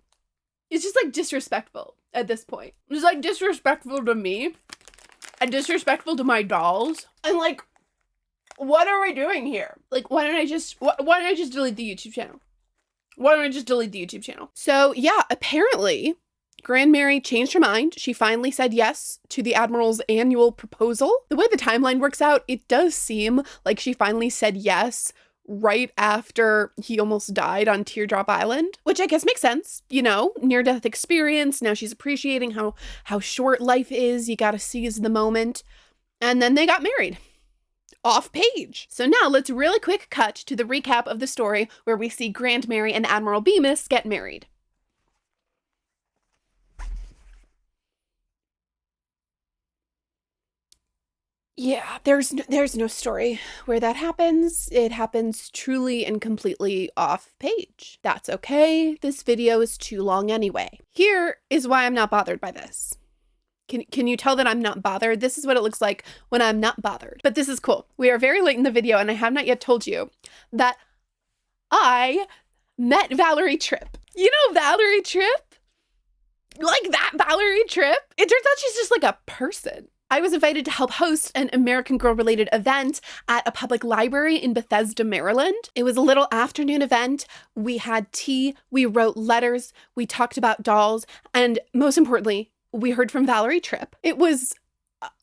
Speaker 1: disrespectful at this point. It's like disrespectful to me and disrespectful to my dolls. And like, what are we doing here? Like, why don't I just delete the YouTube channel? Why don't I just delete the YouTube channel? So yeah, apparently Grandmary changed her mind. She finally said yes to the Admiral's annual proposal. The way the timeline works out, it does seem like she finally said yes right after he almost died on Teardrop Island, which I guess makes sense, you know, near-death experience. Now she's appreciating how short life is. You gotta seize the moment. And then they got married. Off page. So now let's really quick cut to the recap of the story where we see Grandmary and Admiral Bemis get married. Yeah, there's no story where that happens. It happens truly and completely off page. That's okay. This video is too long anyway. Here is why I'm not bothered by this. Can you tell that I'm not bothered? This is what it looks like when I'm not bothered. But this is cool. We are very late in the video and I have not yet told you that I met Valerie Tripp. You know Valerie Tripp? Like that Valerie Tripp? It turns out she's just like a person. I was invited to help host an American Girl-related event at a public library in Bethesda, Maryland. It was a little afternoon event. We had tea, we wrote letters, we talked about dolls, and most importantly, we heard from Valerie Tripp. It was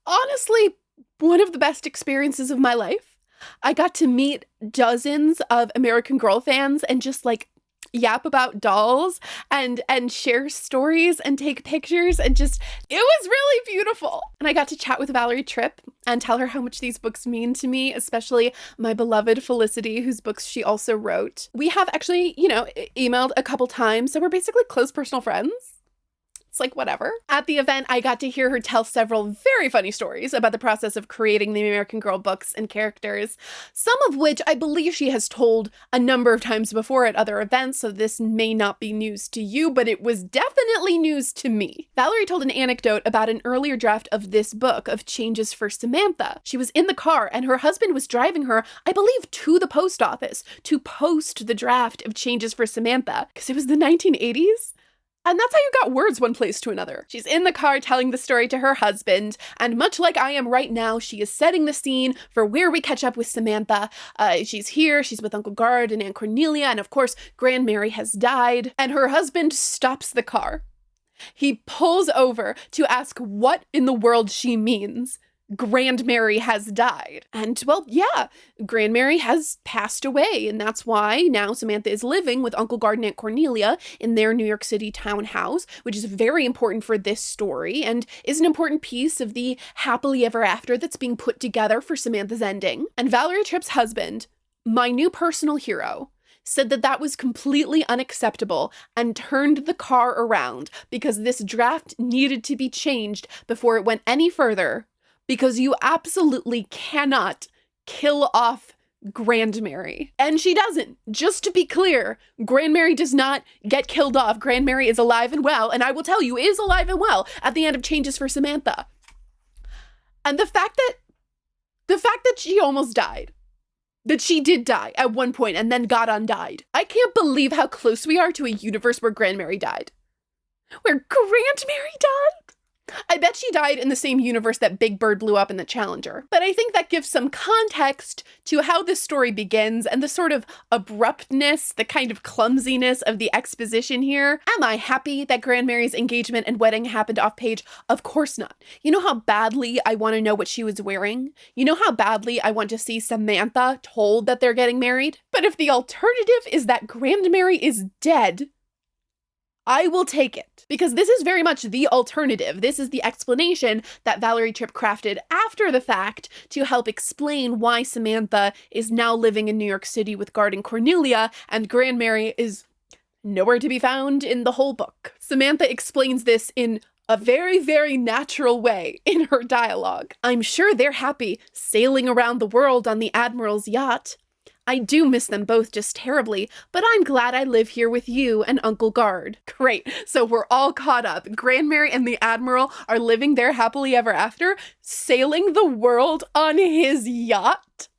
Speaker 1: honestly one of the best experiences of my life. I got to meet dozens of American Girl fans and just like yap about dolls and share stories and take pictures, and just, it was really beautiful. And I got to chat with Valerie Tripp and tell her how much these books mean to me, especially my beloved Felicity, whose books she also wrote. We have actually, you know, emailed a couple times, so we're basically close personal friends. It's like, whatever. At the event, I got to hear her tell several very funny stories about the process of creating the American Girl books and characters, some of which I believe she has told a number of times before at other events, so this may not be news to you, but it was definitely news to me. Valerie told an anecdote about an earlier draft of this book of Changes for Samantha. She was in the car and her husband was driving her, I believe, to the post office to post the draft of Changes for Samantha, because it was the 1980s. And that's how you got words one place to another. She's in the car telling the story to her husband, and much like I am right now, she is setting the scene for where we catch up with Samantha. She's here, she's with Uncle Guard and Aunt Cornelia, and of course, Grandmary has died, and her husband stops the car. He pulls over to ask what in the world she means. Grandmary has died. And well, yeah, Grandmary has passed away, and that's why now Samantha is living with Uncle Guard and Aunt Cornelia in their New York City townhouse, which is very important for this story and is an important piece of the happily ever after that's being put together for Samantha's ending. And Valerie Tripp's husband, my new personal hero, said that that was completely unacceptable and turned the car around because this draft needed to be changed before it went any further, because you absolutely cannot kill off Grandmary. And she doesn't. Just to be clear, Grandmary does not get killed off. Grandmary is alive and well, and I will tell you, is alive and well at the end of Changes for Samantha. And the fact that she almost died, that she did die at one point and then got undied. I can't believe how close we are to a universe where Grandmary died. Where Grandmary died? I bet she died in the same universe that Big Bird blew up in the Challenger. But I think that gives some context to how this story begins and the sort of abruptness, the kind of clumsiness of the exposition here. Am I happy that Grandmary's engagement and wedding happened off page? Of course not. You know how badly I want to know what she was wearing? You know how badly I want to see Samantha told that they're getting married? But if the alternative is that Grandmary is dead, I will take it, because this is very much the alternative. This is the explanation that Valerie Tripp crafted after the fact to help explain why Samantha is now living in New York City with Guard and Cornelia, and Grandmary is nowhere to be found in the whole book. Samantha explains this in a very, very natural way in her dialogue. I'm sure they're happy sailing around the world on the Admiral's yacht. I do miss them both just terribly, but I'm glad I live here with you and Uncle Guard. Great, so we're all caught up. Grandmary and the Admiral are living there happily ever after, sailing the world on his yacht.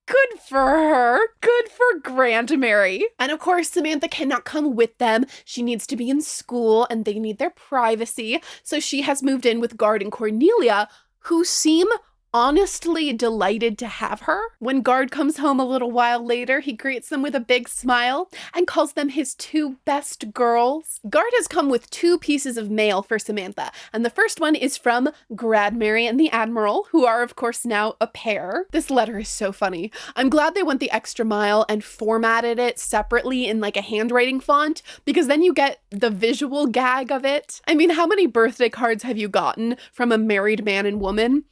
Speaker 1: Good for her. Good for Grandmary. And of course, Samantha cannot come with them. She needs to be in school and they need their privacy. So she has moved in with Guard and Cornelia, who seem honestly delighted to have her. When Guard comes home a little while later, he greets them with a big smile and calls them his two best girls. Guard has come with 2 pieces of mail for Samantha, and the first one is from Grandmary and the Admiral, who are of course now a pair. This letter is so funny. I'm glad they went the extra mile and formatted it separately in like a handwriting font, because then you get the visual gag of it. I mean, how many birthday cards have you gotten from a married man and woman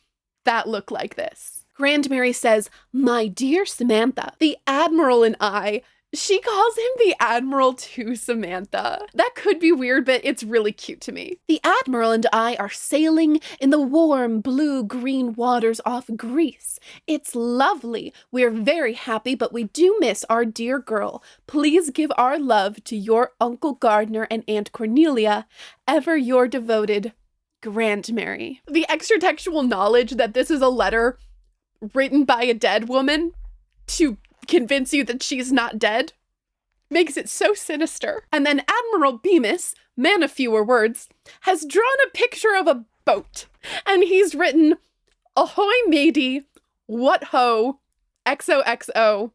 Speaker 1: that look like this? Grandmary says, "My dear Samantha, the Admiral and I," she calls him the Admiral to Samantha. That could be weird, but it's really cute to me. "The Admiral and I are sailing in the warm blue-green waters off Greece. It's lovely. We're very happy, but we do miss our dear girl. Please give our love to your Uncle Gardner and Aunt Cornelia. Ever your devoted Grandmary." The extra textual knowledge that this is a letter written by a dead woman to convince you that she's not dead makes it so sinister. And then Admiral Bemis, man of fewer words, has drawn a picture of a boat, and he's written, "Ahoy matey, what ho, XOXO,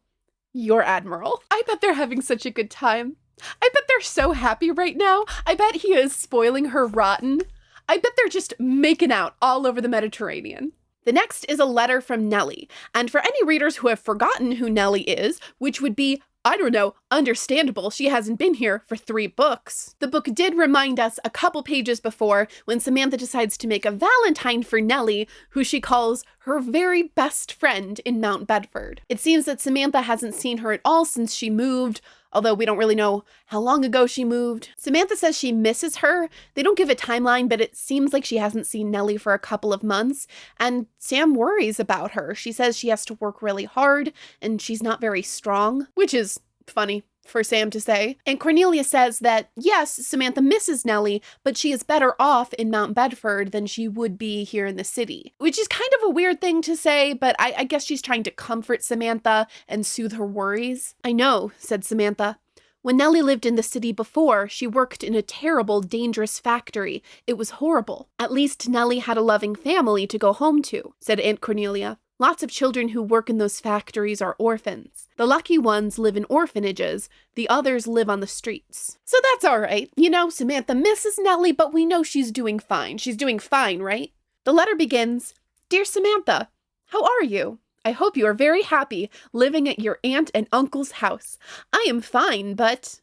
Speaker 1: your Admiral." I bet they're having such a good time. I bet they're so happy right now. I bet he is spoiling her rotten. I bet they're just making out all over the Mediterranean. The next is a letter from Nellie, and for any readers who have forgotten who Nellie is, which would be, I don't know, understandable, she hasn't been here for 3 books. The book did remind us a couple pages before when Samantha decides to make a Valentine for Nellie, who she calls her very best friend in Mount Bedford. It seems that Samantha hasn't seen her at all since she moved, although we don't really know how long ago she moved. Samantha says she misses her. They don't give a timeline, but it seems like she hasn't seen Nellie for a couple of months, and Sam worries about her. She says she has to work really hard, and she's not very strong, which is funny for Sam to say. And Cornelia says that, yes, Samantha misses Nellie, but she is better off in Mount Bedford than she would be here in the city, which is kind of a weird thing to say, but I guess she's trying to comfort Samantha and soothe her worries. "I know," said Samantha. "When Nellie lived in the city before, she worked in a terrible, dangerous factory. It was horrible. At least Nellie had a loving family to go home to," said Aunt Cornelia. "Lots of children who work in those factories are orphans. The lucky ones live in orphanages, the others live on the streets." So that's all right. You know, Samantha misses Nellie, but we know she's doing fine. She's doing fine, right? The letter begins, "Dear Samantha, how are you? I hope you are very happy living at your aunt and uncle's house. I am fine, but..."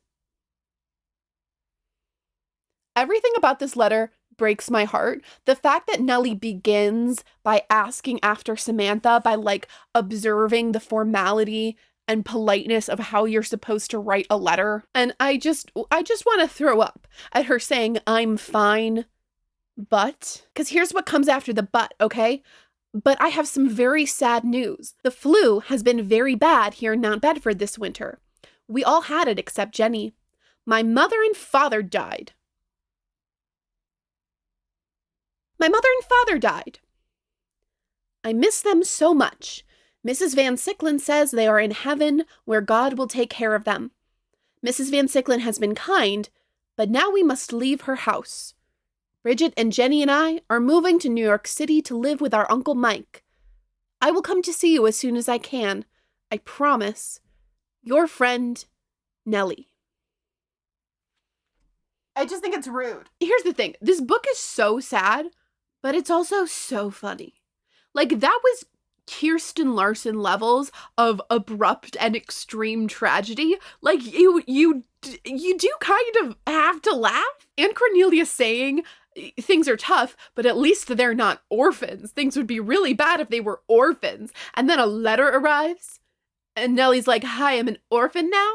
Speaker 1: Everything about this letter breaks my heart. The fact that Nellie begins by asking after Samantha, by like observing the formality and politeness of how you're supposed to write a letter. And I just want to throw up at her saying, "I'm fine, but..." Because here's what comes after the but, okay? "But I have some very sad news. The flu has been very bad here in Mount Bedford this winter. We all had it except Jenny. My mother and father died. My mother and father died. I miss them so much. Mrs. Van Sicklen says they are in heaven where God will take care of them. Mrs. Van Sicklen has been kind, but now we must leave her house. Bridget and Jenny and I are moving to New York City to live with our Uncle Mike. I will come to see you as soon as I can. I promise. Your friend, Nellie." I just think it's rude. Here's the thing. This book is so sad, but it's also so funny. Like, that was Kirsten Larson levels of abrupt and extreme tragedy. Like, you do kind of have to laugh. And Cornelia saying things are tough, but at least they're not orphans. Things would be really bad if they were orphans. And then a letter arrives, and Nellie's like, hi, I'm an orphan now?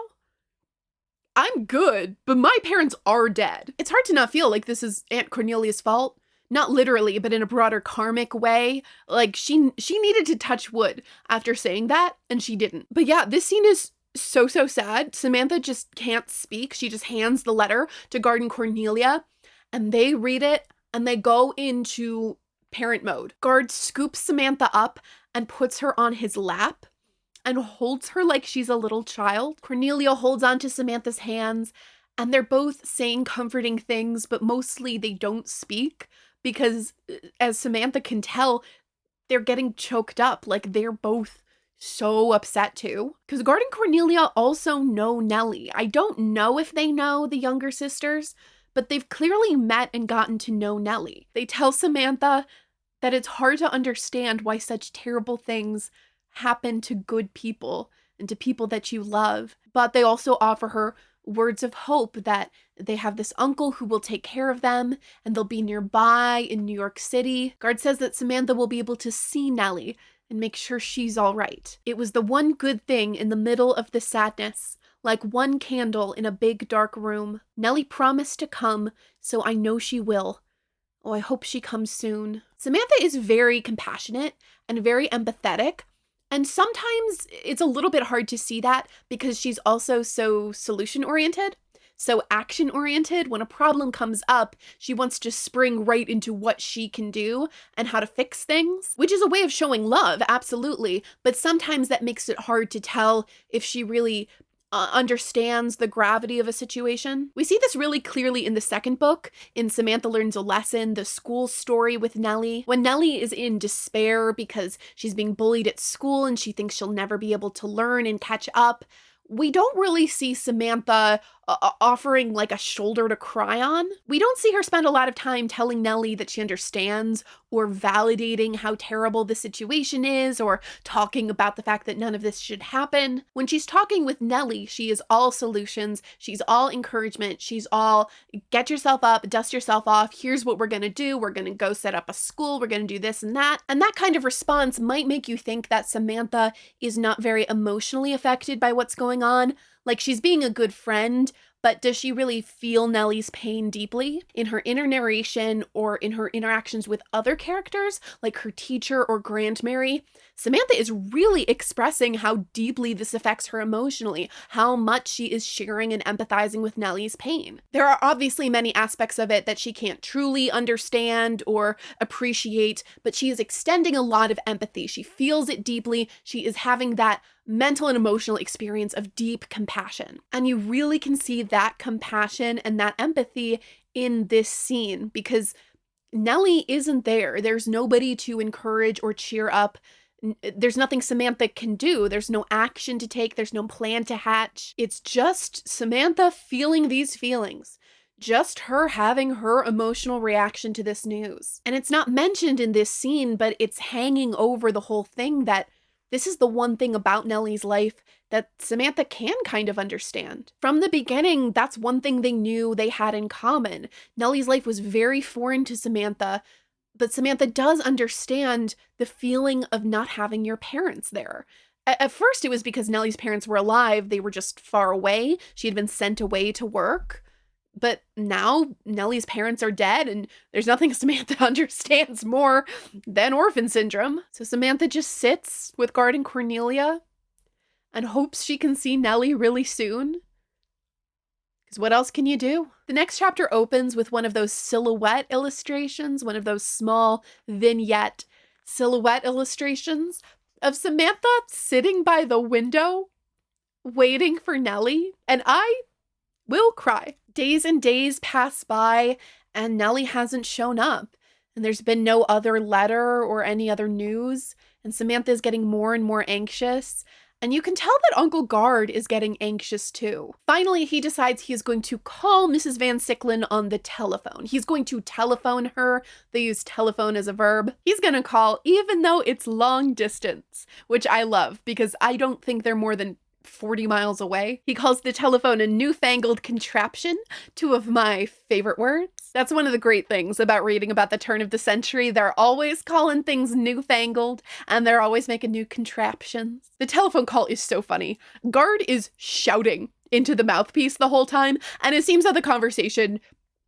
Speaker 1: I'm good, but my parents are dead. It's hard to not feel like this is Aunt Cornelia's fault. Not literally, but in a broader karmic way. Like, she needed to touch wood after saying that, and she didn't. But yeah, this scene is so sad. Samantha just can't speak. She just hands the letter to Guard and Cornelia, and they read it, and they go into parent mode. Guard scoops Samantha up and puts her on his lap and holds her like she's a little child. Cornelia holds onto Samantha's hands, and they're both saying comforting things, but mostly they don't speak because, as Samantha can tell, they're getting choked up. Like, they're both so upset too. Because Guard and Cornelia also know Nellie. I don't know if they know the younger sisters, but they've clearly met and gotten to know Nellie. They tell Samantha that it's hard to understand why such terrible things happen to good people and to people that you love. But they also offer her words of hope that they have this uncle who will take care of them and they'll be nearby in New York City. Guard says that Samantha will be able to see Nellie and make sure she's all right. It was the one good thing in the middle of the sadness, like one candle in a big dark room. Nellie promised to come, so I know she will. Oh, I hope she comes soon. Samantha is very compassionate and very empathetic. And sometimes it's a little bit hard to see that because she's also so solution-oriented, so action-oriented. When a problem comes up, she wants to spring right into what she can do and how to fix things, which is a way of showing love, absolutely. But sometimes that makes it hard to tell if she really understands the gravity of a situation. We see this really clearly in the second book, in Samantha Learns a Lesson, the school story with Nellie. When Nellie is in despair because she's being bullied at school and she thinks she'll never be able to learn and catch up, we don't really see Samantha offering like a shoulder to cry on. We don't see her spend a lot of time telling Nellie that she understands or validating how terrible the situation is or talking about the fact that none of this should happen. When she's talking with Nellie, she is all solutions. She's all encouragement. She's all get yourself up, dust yourself off. Here's what we're going to do. We're going to go set up a school. We're going to do this and that. And that kind of response might make you think that Samantha is not very emotionally affected by what's going on. Like, she's being a good friend, but does she really feel Nellie's pain deeply? In her inner narration or in her interactions with other characters, like her teacher or Grandmary, Samantha is really expressing how deeply this affects her emotionally, how much she is sharing and empathizing with Nellie's pain. There are obviously many aspects of it that she can't truly understand or appreciate, but she is extending a lot of empathy. She feels it deeply. She is having that mental and emotional experience of deep compassion. And you really can see that compassion and that empathy in this scene because Nellie isn't there. There's nobody to encourage or cheer up. There's nothing Samantha can do. There's no action to take. There's no plan to hatch. It's just Samantha feeling these feelings. Just her having her emotional reaction to this news. And it's not mentioned in this scene, but it's hanging over the whole thing that this is the one thing about Nellie's life that Samantha can kind of understand. From the beginning, that's one thing they knew they had in common. Nellie's life was very foreign to Samantha, but Samantha does understand the feeling of not having your parents there. At first, it was because Nellie's parents were alive. They were just far away. She had been sent away to work. But now Nellie's parents are dead and there's nothing Samantha understands more than Orphan Syndrome. So Samantha just sits with Guard and Cornelia and hopes she can see Nellie really soon. Because what else can you do? The next chapter opens with one of those silhouette illustrations, one of those small vignette silhouette illustrations of Samantha sitting by the window waiting for Nellie. And I will cry. Days and days pass by and Nellie hasn't shown up and there's been no other letter or any other news and Samantha is getting more and more anxious And you can tell that Uncle Guard is getting anxious too. Finally, he decides he is going to call Mrs. Van Sicklen on the telephone. He's going to telephone her. They use telephone as a verb. He's going to call even though it's long distance, which I love because I don't think they're more than 40 miles away. He calls the telephone a newfangled contraption, two of my favorite words. That's one of the great things about reading about the turn of the century. They're always calling things newfangled, and they're always making new contraptions. The telephone call is so funny. Guard is shouting into the mouthpiece the whole time, and it seems that the conversation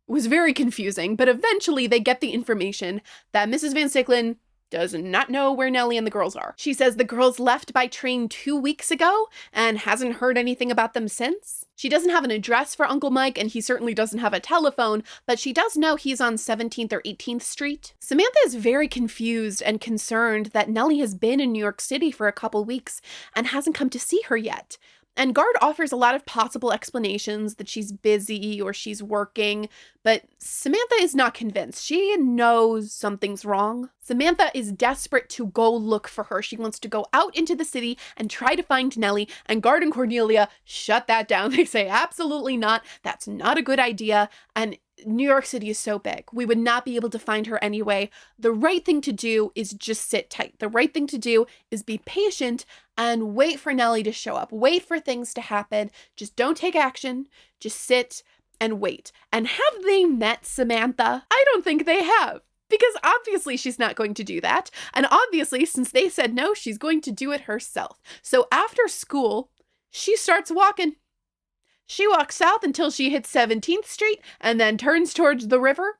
Speaker 1: was very confusing, but eventually they get the information that Mrs. Van Sicklen does not know where Nellie and the girls are. She says the girls left by train 2 weeks ago and hasn't heard anything about them since. She doesn't have an address for Uncle Mike, and he certainly doesn't have a telephone, but she does know he's on 17th or 18th Street. Samantha is very confused and concerned that Nellie has been in New York City for a couple weeks and hasn't come to see her yet. And Guard offers a lot of possible explanations that she's busy or she's working, but Samantha is not convinced. She knows something's wrong. Samantha is desperate to go look for her. She wants to go out into the city and try to find Nellie, and Guard and Cornelia shut that down. They say, absolutely not. That's not a good idea. And New York City is so big. We would not be able to find her anyway. The right thing to do is just sit tight. The right thing to do is be patient and wait for Nellie to show up. Wait for things to happen. Just don't take action. Just sit and wait. And have they met Samantha? I don't think they have. Because obviously she's not going to do that. And obviously, since they said no, she's going to do it herself. So after school, she starts walking. She walks south until she hits 17th Street and then turns towards the river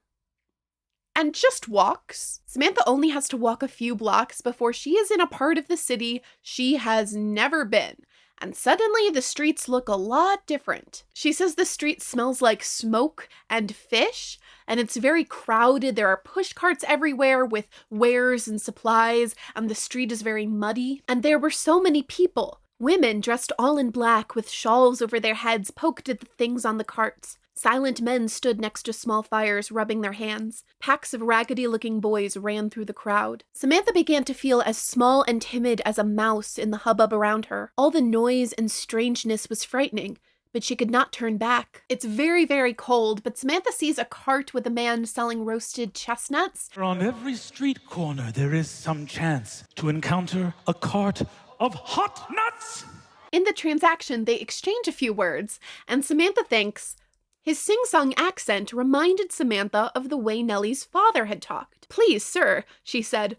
Speaker 1: and just walks. Samantha only has to walk a few blocks before she is in a part of the city she has never been. And suddenly the streets look a lot different. She says the street smells like smoke and fish, and it's very crowded. There are push carts everywhere with wares and supplies, and the street is very muddy. And there were so many people. Women dressed all in black with shawls over their heads poked at the things on the carts. Silent men stood next to small fires, rubbing their hands. Packs of raggedy-looking boys ran through the crowd. Samantha began to feel as small and timid as a mouse in the hubbub around her. All the noise and strangeness was frightening, but she could not turn back. It's very, very cold, but Samantha sees a cart with a man selling roasted chestnuts.
Speaker 5: On every street corner, there is some chance to encounter a cart of hot nuts.
Speaker 1: In the transaction, they exchange a few words, and Samantha thinks his sing-song accent reminded Samantha of the way Nellie's father had talked. "Please, sir," she said,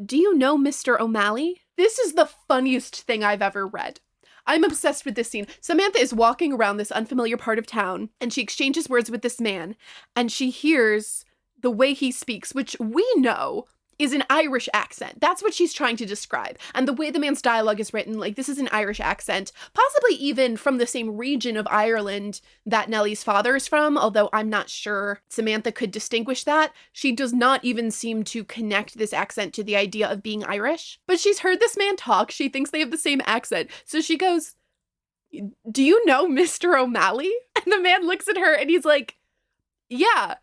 Speaker 1: "do you know Mr. O'Malley?" This is the funniest thing I've ever read. I'm obsessed with this scene. Samantha is walking around this unfamiliar part of town, and she exchanges words with this man, and she hears the way he speaks, which we know is an Irish accent. That's what she's trying to describe. And the way the man's dialogue is written, like, this is an Irish accent, possibly even from the same region of Ireland that Nellie's father is from, although I'm not sure Samantha could distinguish that. She does not even seem to connect this accent to the idea of being Irish. But she's heard this man talk. She thinks they have the same accent. So she goes, "Do you know Mr. O'Malley?" And the man looks at her and he's like, "Yeah,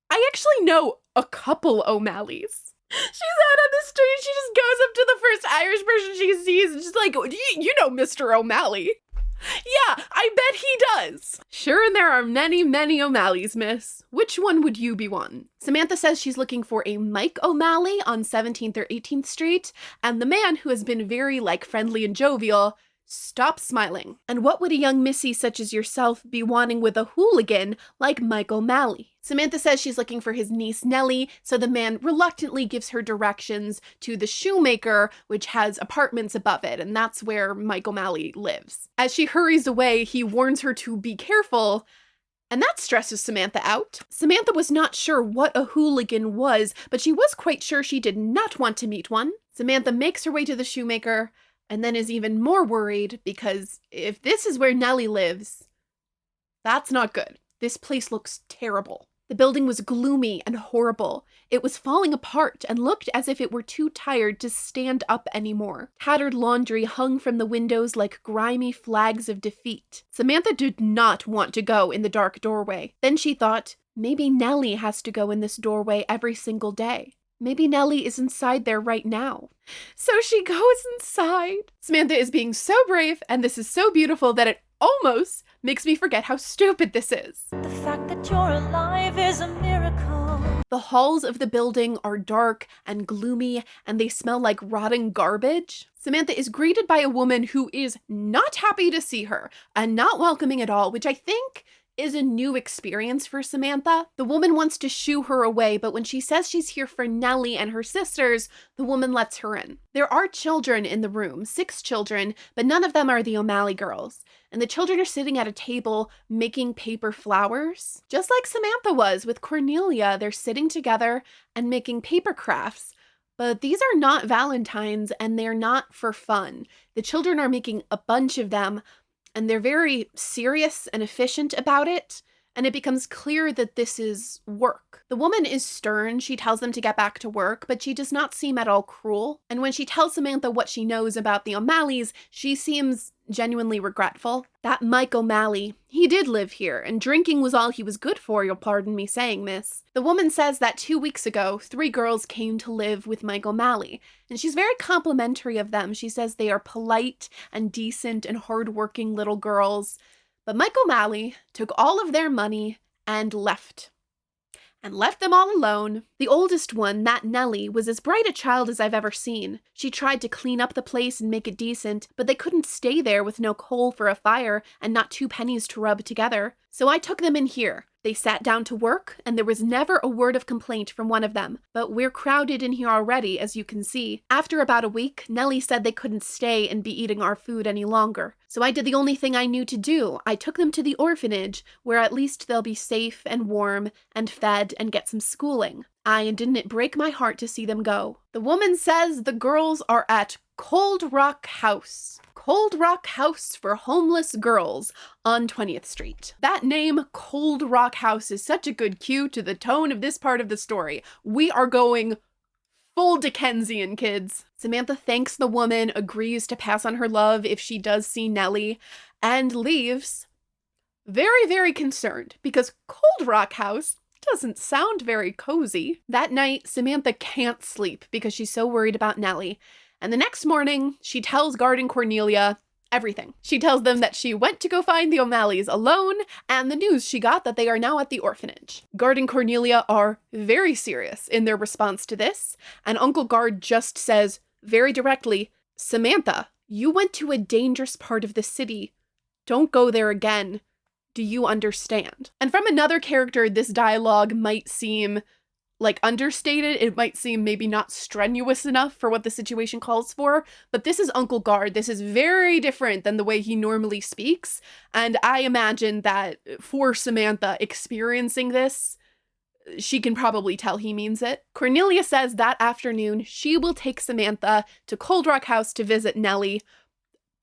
Speaker 1: I actually know a couple O'Malleys." She's out on the street. She just goes up to the first Irish person she sees and she's like, you know Mr. O'Malley." "Yeah, I bet he does." "Sure, and there are many, many O'Malleys, miss. Which one would you be one?" Samantha says she's looking for a Mike O'Malley on 17th or 18th Street, and the man, who has been very, friendly and jovial, stops smiling. "And what would a young missy such as yourself be wanting with a hooligan like Mike O'Malley?" Samantha says she's looking for his niece Nellie, so the man reluctantly gives her directions to the shoemaker, which has apartments above it, and that's where Mike O'Malley lives. As she hurries away, he warns her to be careful, and that stresses Samantha out. Samantha was not sure what a hooligan was, but she was quite sure she did not want to meet one. Samantha makes her way to the shoemaker, and then is even more worried because if this is where Nellie lives, that's not good. This place looks terrible. The building was gloomy and horrible. It was falling apart and looked as if it were too tired to stand up anymore. Tattered laundry hung from the windows like grimy flags of defeat. Samantha did not want to go in the dark doorway. Then she thought, maybe Nellie has to go in this doorway every single day. Maybe Nellie is inside there right now. So she goes inside. Samantha is being so brave, and this is so beautiful that it almost makes me forget how stupid this is.
Speaker 10: The fact that you're alive is a miracle.
Speaker 1: The halls of the building are dark and gloomy, and they smell like rotting garbage. Samantha is greeted by a woman who is not happy to see her and not welcoming at all, which I think is a new experience for Samantha. The woman wants to shoo her away, but when she says she's here for Nellie and her sisters, the woman lets her in. There are children in the room, 6 children, but none of them are the O'Malley girls. And the children are sitting at a table making paper flowers. Just like Samantha was with Cornelia, they're sitting together and making paper crafts. But these are not Valentines, and they're not for fun. The children are making a bunch of them, and they're very serious and efficient about it, and it becomes clear that this is work. The woman is stern. She tells them to get back to work, but she does not seem at all cruel. And when she tells Samantha what she knows about the O'Malleys, she seems genuinely regretful. That Mike O'Malley, he did live here, and drinking was all he was good for, you'll pardon me saying, miss. The woman says that 2 weeks ago, 3 girls came to live with Mike O'Malley, and she's very complimentary of them. She says they are polite and decent and hardworking little girls. But Mike O'Malley took all of their money and left them all alone. The oldest one, that Nellie, was as bright a child as I've ever seen. She tried to clean up the place and make it decent, but they couldn't stay there with no coal for a fire and not 2 pennies to rub together. So I took them in here. They sat down to work, and there was never a word of complaint from one of them. But we're crowded in here already, as you can see. After about a week, Nellie said they couldn't stay and be eating our food any longer. So I did the only thing I knew to do. I took them to the orphanage, where at least they'll be safe and warm and fed and get some schooling. And didn't it break my heart to see them go? The woman says the girls are at Cold Rock House. Cold Rock House for Homeless Girls on 20th Street. That name, Cold Rock House, is such a good cue to the tone of this part of the story. We are going full Dickensian, kids. Samantha thanks the woman, agrees to pass on her love if she does see Nellie, and leaves very, very concerned because Cold Rock House doesn't sound very cozy. That night, Samantha can't sleep because she's so worried about Nellie. And the next morning, she tells Guard and Cornelia everything. She tells them that she went to go find the O'Malleys alone, and the news she got that they are now at the orphanage. Guard and Cornelia are very serious in their response to this, and Uncle Guard just says very directly, Samantha, you went to a dangerous part of the city. Don't go there again. Do you understand? And from another character, this dialogue might seem like understated. It might seem maybe not strenuous enough for what the situation calls for, but this is Uncle Guard. This is very different than the way he normally speaks. And I imagine that for Samantha experiencing this, she can probably tell he means it. Cornelia says that afternoon she will take Samantha to Cold Rock House to visit Nellie,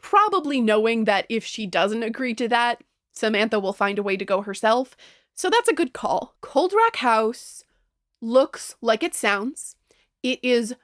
Speaker 1: probably knowing that if she doesn't agree to that, Samantha will find a way to go herself. So that's a good call. Cold Rock House looks like it sounds. It is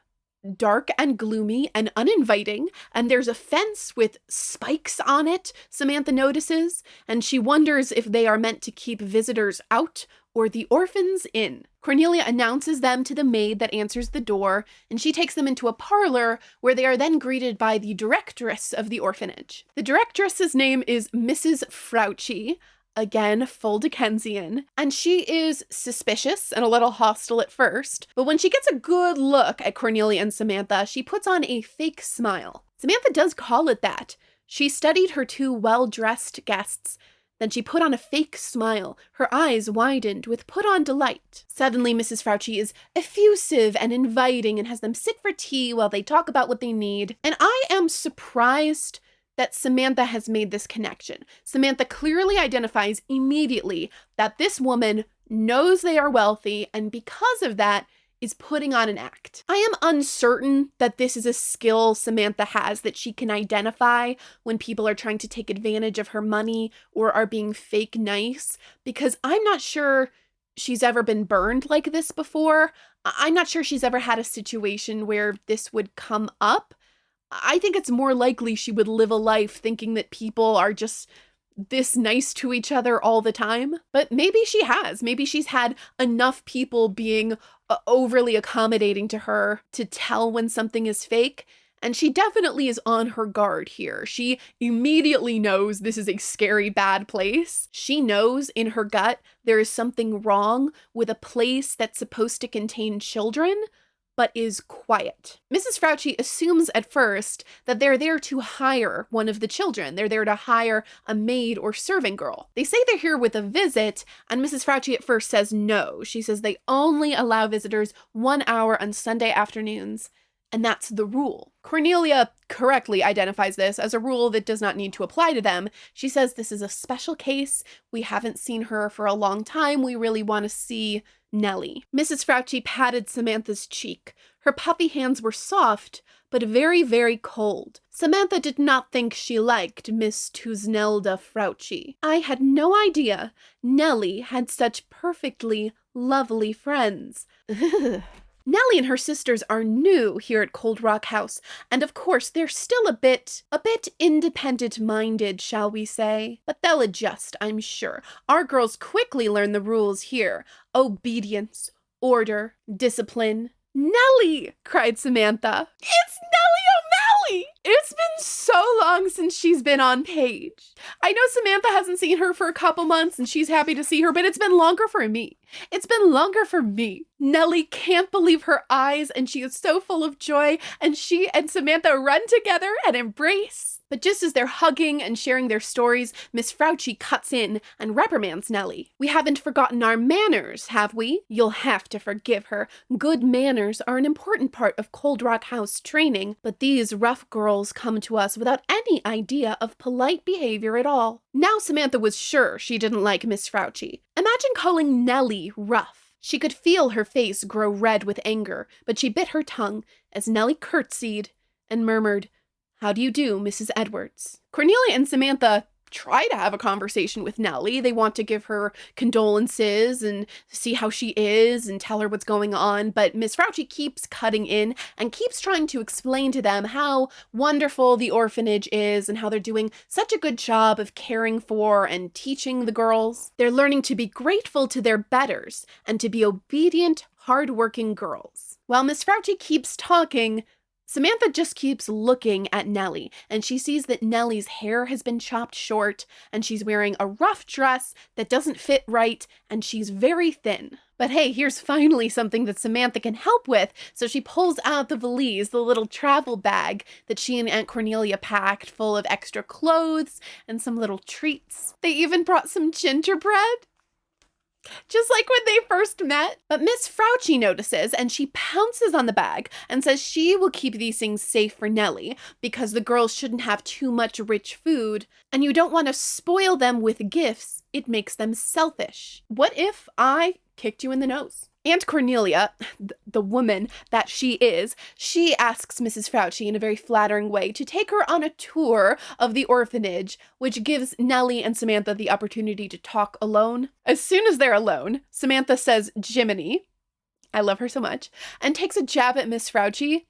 Speaker 1: dark and gloomy and uninviting, and there's a fence with spikes on it, Samantha notices, and she wonders if they are meant to keep visitors out or the orphans in. Cornelia announces them to the maid that answers the door, and she takes them into a parlor where they are then greeted by the directress of the orphanage. The directress's name is Mrs. Frouchy, again, full Dickensian, and she is suspicious and a little hostile at first, but when she gets a good look at Cornelia and Samantha, she puts on a fake smile. Samantha does call it that. She studied her 2 well-dressed guests, then she put on a fake smile. Her eyes widened with put-on delight. Suddenly, Mrs. Frouchy is effusive and inviting and has them sit for tea while they talk about what they need, and I am surprised that Samantha has made this connection. Samantha clearly identifies immediately that this woman knows they are wealthy, and because of that, is putting on an act. I am uncertain that this is a skill Samantha has, that she can identify when people are trying to take advantage of her money or are being fake nice, because I'm not sure she's ever been burned like this before. I'm not sure she's ever had a situation where this would come up. I think it's more likely she would live a life thinking that people are just this nice to each other all the time. But maybe she has. Maybe she's had enough people being overly accommodating to her to tell when something is fake. And she definitely is on her guard here. She immediately knows this is a scary, bad place. She knows in her gut there is something wrong with a place that's supposed to contain children, but is quiet. Mrs. Fauci assumes at first that they're there to hire one of the children. They're there to hire a maid or serving girl. They say they're here with a visit, and Mrs. Fauci at first says no. She says they only allow visitors 1 hour on Sunday afternoons, and that's the rule. Cornelia correctly identifies this as a rule that does not need to apply to them. She says this is a special case. We haven't seen her for a long time. We really want to see Nellie. Mrs. Fauci patted Samantha's cheek. Her puppy hands were soft, but very, very cold. Samantha did not think she liked Miss Tusnelda Fauci. I had no idea Nellie had such perfectly lovely friends. Nellie and her sisters are new here at Cold Rock House, and of course they're still a bit independent-minded, shall we say. But they'll adjust, I'm sure. Our girls quickly learn the rules here. Obedience, order, discipline. Nellie! Cried Samantha. It's Nellie O'Malley! It's been so long since she's been on page. I know Samantha hasn't seen her for a couple months and she's happy to see her, but it's been longer for me. It's been longer for me. Nellie can't believe her eyes and she is so full of joy, and she and Samantha run together and embrace. But just as they're hugging and sharing their stories, Miss Fauci cuts in and reprimands Nellie. We haven't forgotten our manners, have we? You'll have to forgive her. Good manners are an important part of Cold Rock House training, but these rough girls come to us without any idea of polite behavior at all. Now Samantha was sure she didn't like Miss Fauci. Imagine calling Nellie rough. She could feel her face grow red with anger, but she bit her tongue as Nellie curtsied and murmured, "How do you do, Mrs. Edwards?" Cornelia and Samantha try to have a conversation with Nellie. They want to give her condolences and see how she is and tell her what's going on, but Miss Fauci keeps cutting in and keeps trying to explain to them how wonderful the orphanage is and how they're doing such a good job of caring for and teaching the girls. They're learning to be grateful to their betters and to be obedient, hardworking girls. While Miss Fauci keeps talking, Samantha just keeps looking at Nellie, and she sees that Nellie's hair has been chopped short, and she's wearing a rough dress that doesn't fit right, and she's very thin. But hey, here's finally something that Samantha can help with, so she pulls out the valise, the little travel bag that she and Aunt Cornelia packed, full of extra clothes and some little treats. They even brought some gingerbread. Just like when they first met. But Miss Fauci notices and she pounces on the bag and says she will keep these things safe for Nellie because the girls shouldn't have too much rich food and you don't want to spoil them with gifts. It makes them selfish. What if I kicked you in the nose? Aunt Cornelia, the woman that she is, she asks Mrs. Fauci in a very flattering way to take her on a tour of the orphanage, which gives Nellie and Samantha the opportunity to talk alone. As soon as they're alone, Samantha says Jiminy, I love her so much, and takes a jab at Miss Fauci,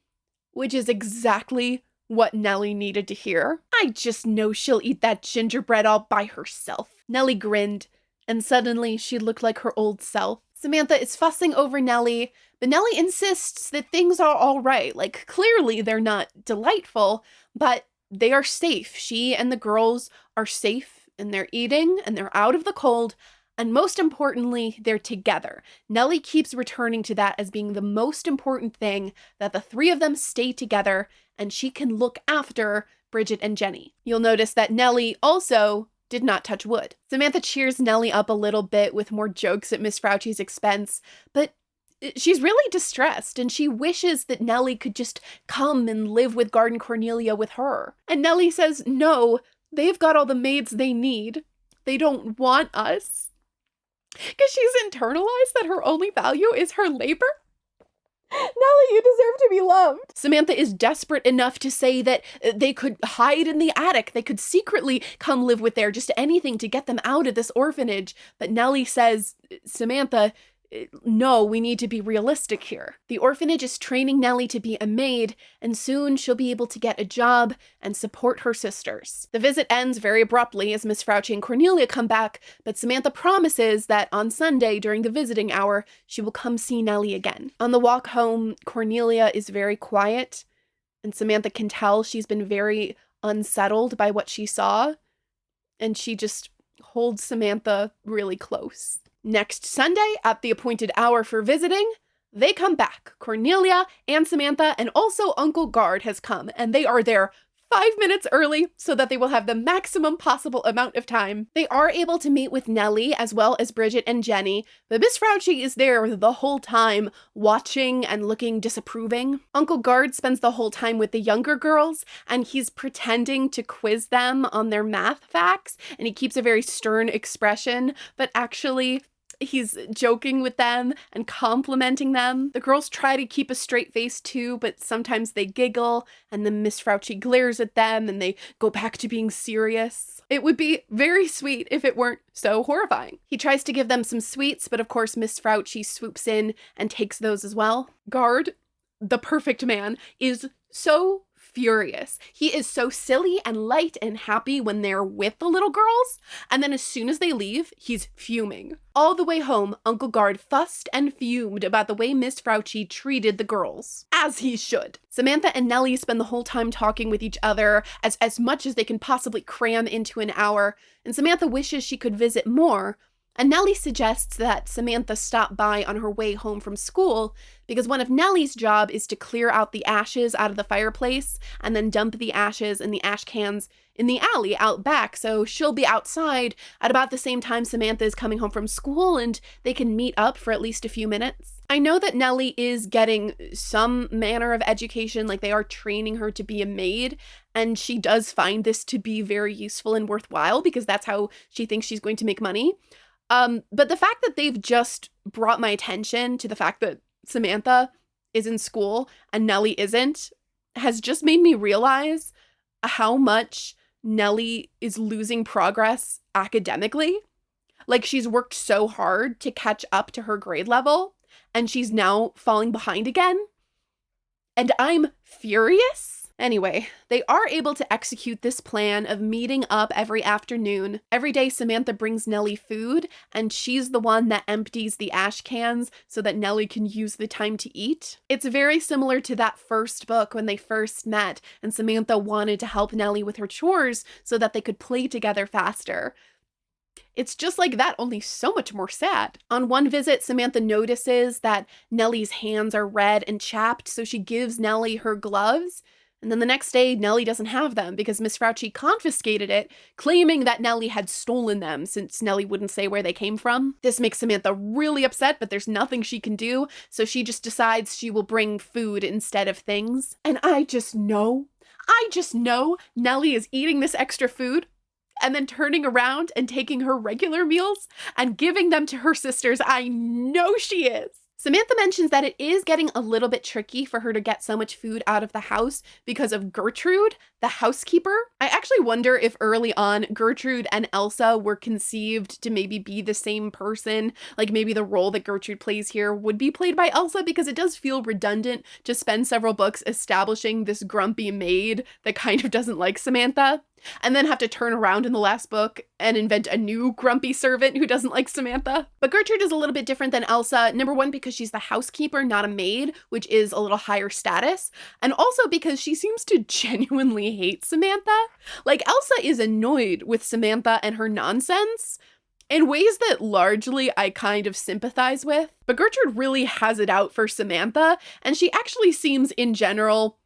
Speaker 1: which is exactly what Nellie needed to hear. I just know she'll eat that gingerbread all by herself. Nellie grinned, and suddenly she looked like her old self. Samantha is fussing over Nellie, but Nellie insists that things are all right. Like, clearly they're not delightful, but they are safe. She and the girls are safe, and they're eating, and they're out of the cold, and most importantly, they're together. Nellie keeps returning to that as being the most important thing, that the three of them stay together, and she can look after Bridget and Jenny. You'll notice that Nellie also did not touch wood. Samantha cheers Nellie up a little bit with more jokes at Miss Fauci's expense, but she's really distressed and she wishes that Nellie could just come and live with Garden Cornelia with her. And Nellie says, no, they've got all the maids they need. They don't want us. Because she's internalized that her only value is her labor. Nellie, you deserve to be loved. Samantha is desperate enough to say that they could hide in the attic. They could secretly come live with there, just anything to get them out of this orphanage. But Nellie says, Samantha, no, we need to be realistic here. The orphanage is training Nellie to be a maid, and soon she'll be able to get a job and support her sisters. The visit ends very abruptly as Miss Fauci and Cornelia come back, but Samantha promises that on Sunday during the visiting hour, she will come see Nellie again. On the walk home, Cornelia is very quiet, and Samantha can tell she's been very unsettled by what she saw, and she just holds Samantha really close. Next Sunday, at the appointed hour for visiting, they come back. Cornelia and Samantha, and also Uncle Guard has come, and they are there 5 minutes early so that they will have the maximum possible amount of time. They are able to meet with Nellie as well as Bridget and Jenny, but Miss Fauci is there the whole time, watching and looking disapproving. Uncle Guard spends the whole time with the younger girls, and he's pretending to quiz them on their math facts, and he keeps a very stern expression, but actually he's joking with them and complimenting them. The girls try to keep a straight face too, but sometimes they giggle, and then Miss Fauci glares at them and they go back to being serious. It would be very sweet if it weren't so horrifying. He tries to give them some sweets, but of course Miss Fauci swoops in and takes those as well. Guard, the perfect man, is so furious. He is so silly and light and happy when they're with the little girls, and then as soon as they leave, he's fuming. All the way home, Uncle Guard fussed and fumed about the way Miss Fauci treated the girls. As he should. Samantha and Nellie spend the whole time talking with each other as much as they can possibly cram into an hour, and Samantha wishes she could visit more, and Nellie suggests that Samantha stop by on her way home from school because one of Nellie's job is to clear out the ashes out of the fireplace and then dump the ashes in the ash cans in the alley out back, so she'll be outside at about the same time Samantha is coming home from school and they can meet up for at least a few minutes. I know that Nellie is getting some manner of education, like they are training her to be a maid, and she does find this to be very useful and worthwhile because that's how she thinks she's going to make money. But the fact that they've just brought my attention to the fact that Samantha is in school and Nellie isn't has just made me realize how much Nellie is losing progress academically. Like, she's worked so hard to catch up to her grade level, and she's now falling behind again. And I'm furious. Anyway, they are able to execute this plan of meeting up every afternoon. Every day, Samantha brings Nellie food, and she's the one that empties the ash cans so that Nellie can use the time to eat. It's very similar to that first book when they first met, and Samantha wanted to help Nellie with her chores so that they could play together faster. It's just like that, only so much more sad. On one visit, Samantha notices that Nellie's hands are red and chapped, so she gives Nellie her gloves. And then the next day, Nellie doesn't have them because Miss Fauci confiscated it, claiming that Nellie had stolen them since Nellie wouldn't say where they came from. This makes Samantha really upset, but there's nothing she can do, so she just decides she will bring food instead of things. And I just know Nellie is eating this extra food and then turning around and taking her regular meals and giving them to her sisters. I know she is. Samantha mentions that it is getting a little bit tricky for her to get so much food out of the house because of Gertrude, the housekeeper. I actually wonder if early on Gertrude and Elsa were conceived to maybe be the same person. Like maybe the role that Gertrude plays here would be played by Elsa, because it does feel redundant to spend several books establishing this grumpy maid that kind of doesn't like Samantha, and then have to turn around in the last book and invent a new grumpy servant who doesn't like Samantha. But Gertrude is a little bit different than Elsa. Number one, because she's the housekeeper, not a maid, which is a little higher status. And also because she seems to genuinely hate Samantha. Like, Elsa is annoyed with Samantha and her nonsense in ways that largely I kind of sympathize with. But Gertrude really has it out for Samantha, and she actually seems in general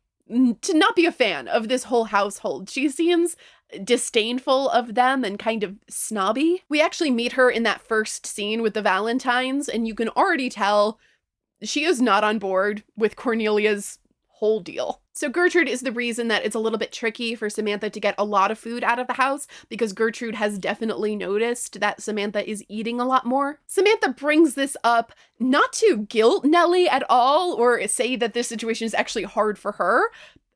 Speaker 1: to not be a fan of this whole household. She seems disdainful of them and kind of snobby. We actually meet her in that first scene with the Valentines, and you can already tell she is not on board with Cornelia's whole deal. So Gertrude is the reason that it's a little bit tricky for Samantha to get a lot of food out of the house, because Gertrude has definitely noticed that Samantha is eating a lot more. Samantha brings this up not to guilt Nellie at all or say that this situation is actually hard for her.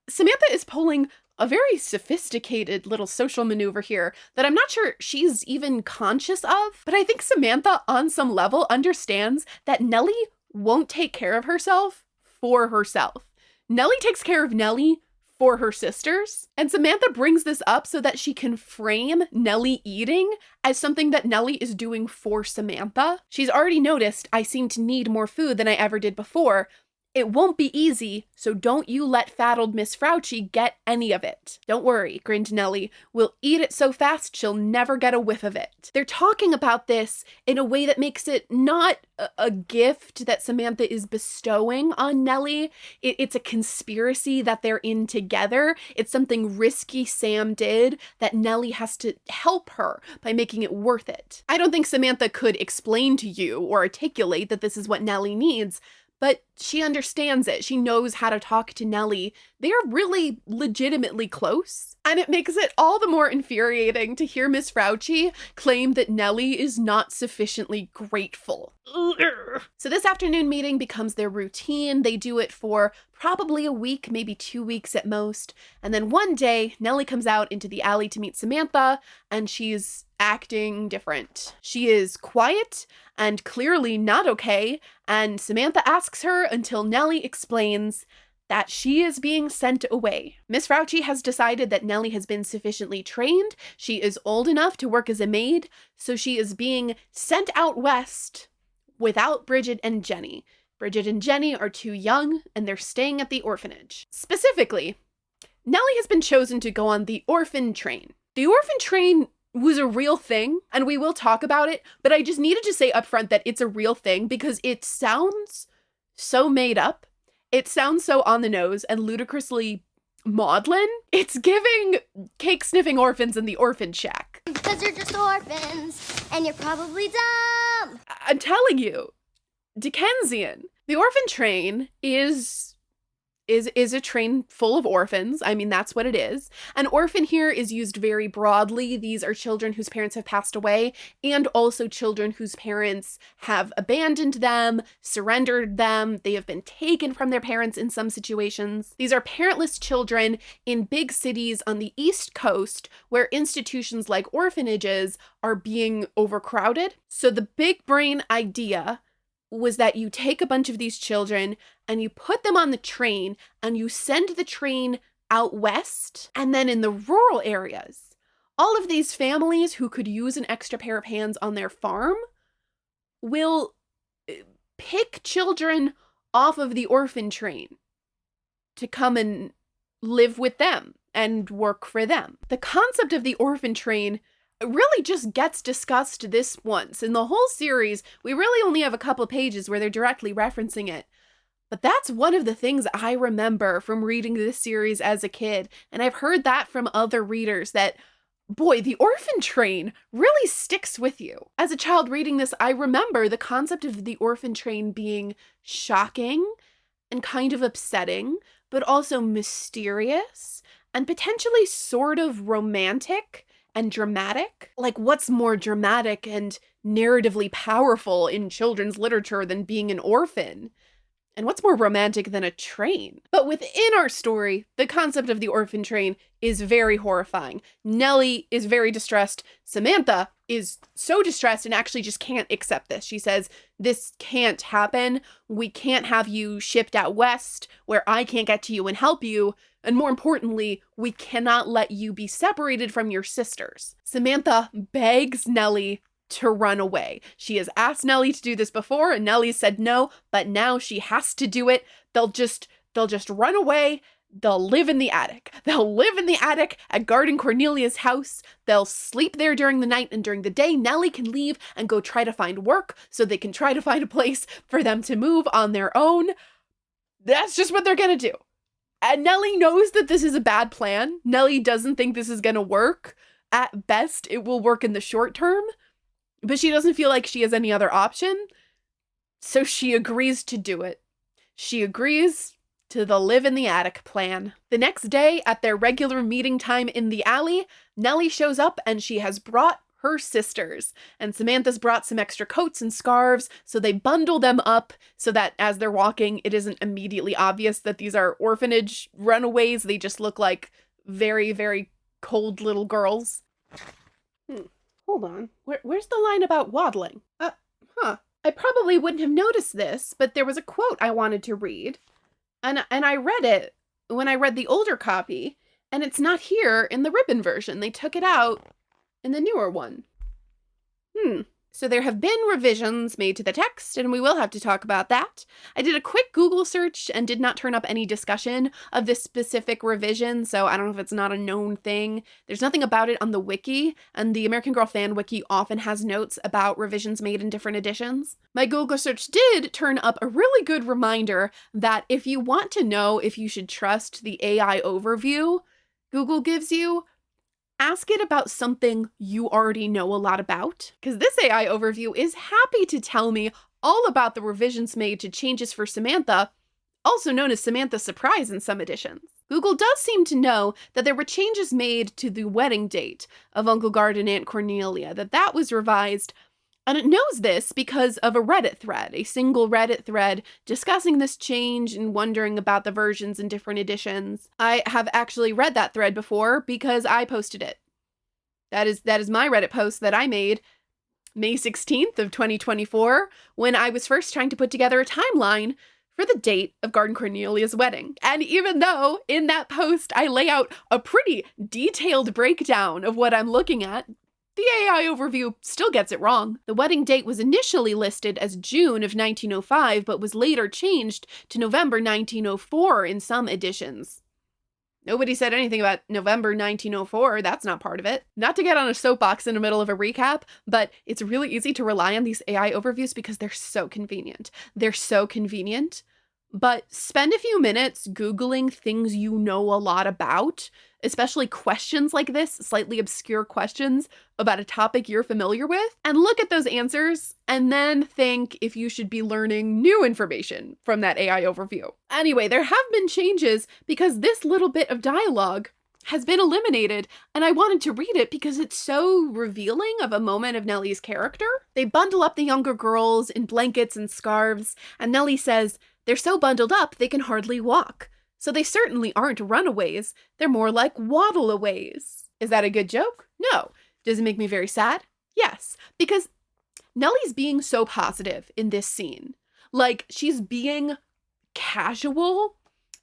Speaker 1: Samantha is pulling a very sophisticated little social maneuver here that I'm not sure she's even conscious of. But I think Samantha, on some level, understands that Nellie won't take care of herself for herself. Nellie takes care of Nellie for her sisters. And Samantha brings this up so that she can frame Nellie eating as something that Nellie is doing for Samantha. She's already noticed, I seem to need more food than I ever did before. It won't be easy, so don't you let fat old Miss Frouchy get any of it. Don't worry, grinned Nellie. We'll eat it so fast she'll never get a whiff of it. They're talking about this in a way that makes it not a gift that Samantha is bestowing on Nellie. It's a conspiracy that they're in together. It's something risky Sam did that Nellie has to help her by making it worth it. I don't think Samantha could explain to you or articulate that this is what Nellie needs, but she understands it. She knows how to talk to Nellie. They are really legitimately close. And it makes it all the more infuriating to hear Miss Frouchy claim that Nellie is not sufficiently grateful. So this afternoon meeting becomes their routine. They do it for probably a week, maybe 2 weeks at most. And then one day, Nellie comes out into the alley to meet Samantha, and she's acting different. She is quiet and clearly not okay, and Samantha asks her until Nellie explains that she is being sent away. Miss Frouchy has decided that Nellie has been sufficiently trained. She is old enough to work as a maid, so she is being sent out west without Bridget and Jenny. Bridget and Jenny are too young, and they're staying at the orphanage. Specifically, Nellie has been chosen to go on the orphan train. The orphan train was a real thing, and we will talk about it, but I just needed to say up front that it's a real thing because it sounds so made up. It sounds so on the nose and ludicrously maudlin. It's giving cake-sniffing orphans in the orphan shack.
Speaker 11: Because you're just orphans, and you're probably dumb.
Speaker 1: I'm telling you, Dickensian. The orphan train is a train full of orphans. I mean, that's what it is. An orphan here is used very broadly. These are children whose parents have passed away, and also children whose parents have abandoned them, surrendered them. They have been taken from their parents in some situations. These are parentless children in big cities on the East Coast where institutions like orphanages are being overcrowded. So the big brain idea was that you take a bunch of these children and you put them on the train and you send the train out west. And then in the rural areas, all of these families who could use an extra pair of hands on their farm will pick children off of the orphan train to come and live with them and work for them. The concept of the orphan train really just gets discussed this once. In the whole series, we really only have a couple pages where they're directly referencing it. But that's one of the things I remember from reading this series as a kid. And I've heard that from other readers that, boy, the orphan train really sticks with you. As a child reading this, I remember the concept of the orphan train being shocking and kind of upsetting, but also mysterious and potentially sort of romantic and dramatic. Like, what's more dramatic and narratively powerful in children's literature than being an orphan? And what's more romantic than a train? But within our story, the concept of the orphan train is very horrifying. Nellie is very distressed. Samantha is so distressed and actually just can't accept this. She says, this can't happen. We can't have you shipped out west where I can't get to you and help you. And more importantly, we cannot let you be separated from your sisters. Samantha begs Nellie to run away. She has asked Nellie to do this before and Nellie said no, but now she has to do it. They'll just run away. They'll live in the attic. They'll live in the attic at Garden Cornelia's house. They'll sleep there during the night, and during the day, Nellie can leave and go try to find work so they can try to find a place for them to move on their own. That's just what they're gonna do. And Nellie knows that this is a bad plan. Nellie doesn't think this is gonna work. At best, it will work in the short term, but she doesn't feel like she has any other option. So she agrees to do it. She agrees to the live in the attic plan. The next day, at their regular meeting time in the alley, Nellie shows up and she has brought her sisters. And Samantha's brought some extra coats and scarves, so they bundle them up so that as they're walking, it isn't immediately obvious that these are orphanage runaways. They just look like very, very cold little girls.
Speaker 7: Hold on.
Speaker 1: Where's the line about waddling? I probably wouldn't have noticed this, but there was a quote I wanted to read, and I read it when I read the older copy, and it's not here in the ribbon version. They took it out in the newer one. So there have been revisions made to the text, and we will have to talk about that. I did a quick Google search and did not turn up any discussion of this specific revision, so I don't know if it's not a known thing. There's nothing about it on the wiki, and the American Girl fan wiki often has notes about revisions made in different editions. My Google search did turn up a really good reminder that if you want to know if you should trust the AI overview Google gives you, ask it about something you already know a lot about, because this AI overview is happy to tell me all about the revisions made to changes for Samantha, also known as Samantha Surprise in some editions. Google does seem to know that there were changes made to the wedding date of Uncle Gard and Aunt Cornelia, that was revised, and it knows this because of a Reddit thread, a single Reddit thread discussing this change and wondering about the versions in different editions. I have actually read that thread before because I posted it. That is my Reddit post that I made May 16th of 2024 when I was first trying to put together a timeline for the date of Gard and Cornelia's wedding. And even though in that post I lay out a pretty detailed breakdown of what I'm looking at, the AI overview still gets it wrong. The wedding date was initially listed as June of 1905, but was later changed to November 1904 in some editions. Nobody said anything about November 1904. That's not part of it. Not to get on a soapbox in the middle of a recap, but it's really easy to rely on these AI overviews because they're so convenient. They're so convenient. But spend a few minutes Googling things you know a lot about, especially questions like this, slightly obscure questions about a topic you're familiar with, and look at those answers, and then think if you should be learning new information from that AI overview. Anyway, there have been changes because this little bit of dialogue has been eliminated, and I wanted to read it because it's so revealing of a moment of Nellie's character. They bundle up the younger girls in blankets and scarves, and Nellie says, "They're so bundled up they can hardly walk. So they certainly aren't runaways. They're more like waddle-aways." Is that a good joke? No. Does it make me very sad? Yes. Because Nellie's being so positive in this scene. Like, she's being casual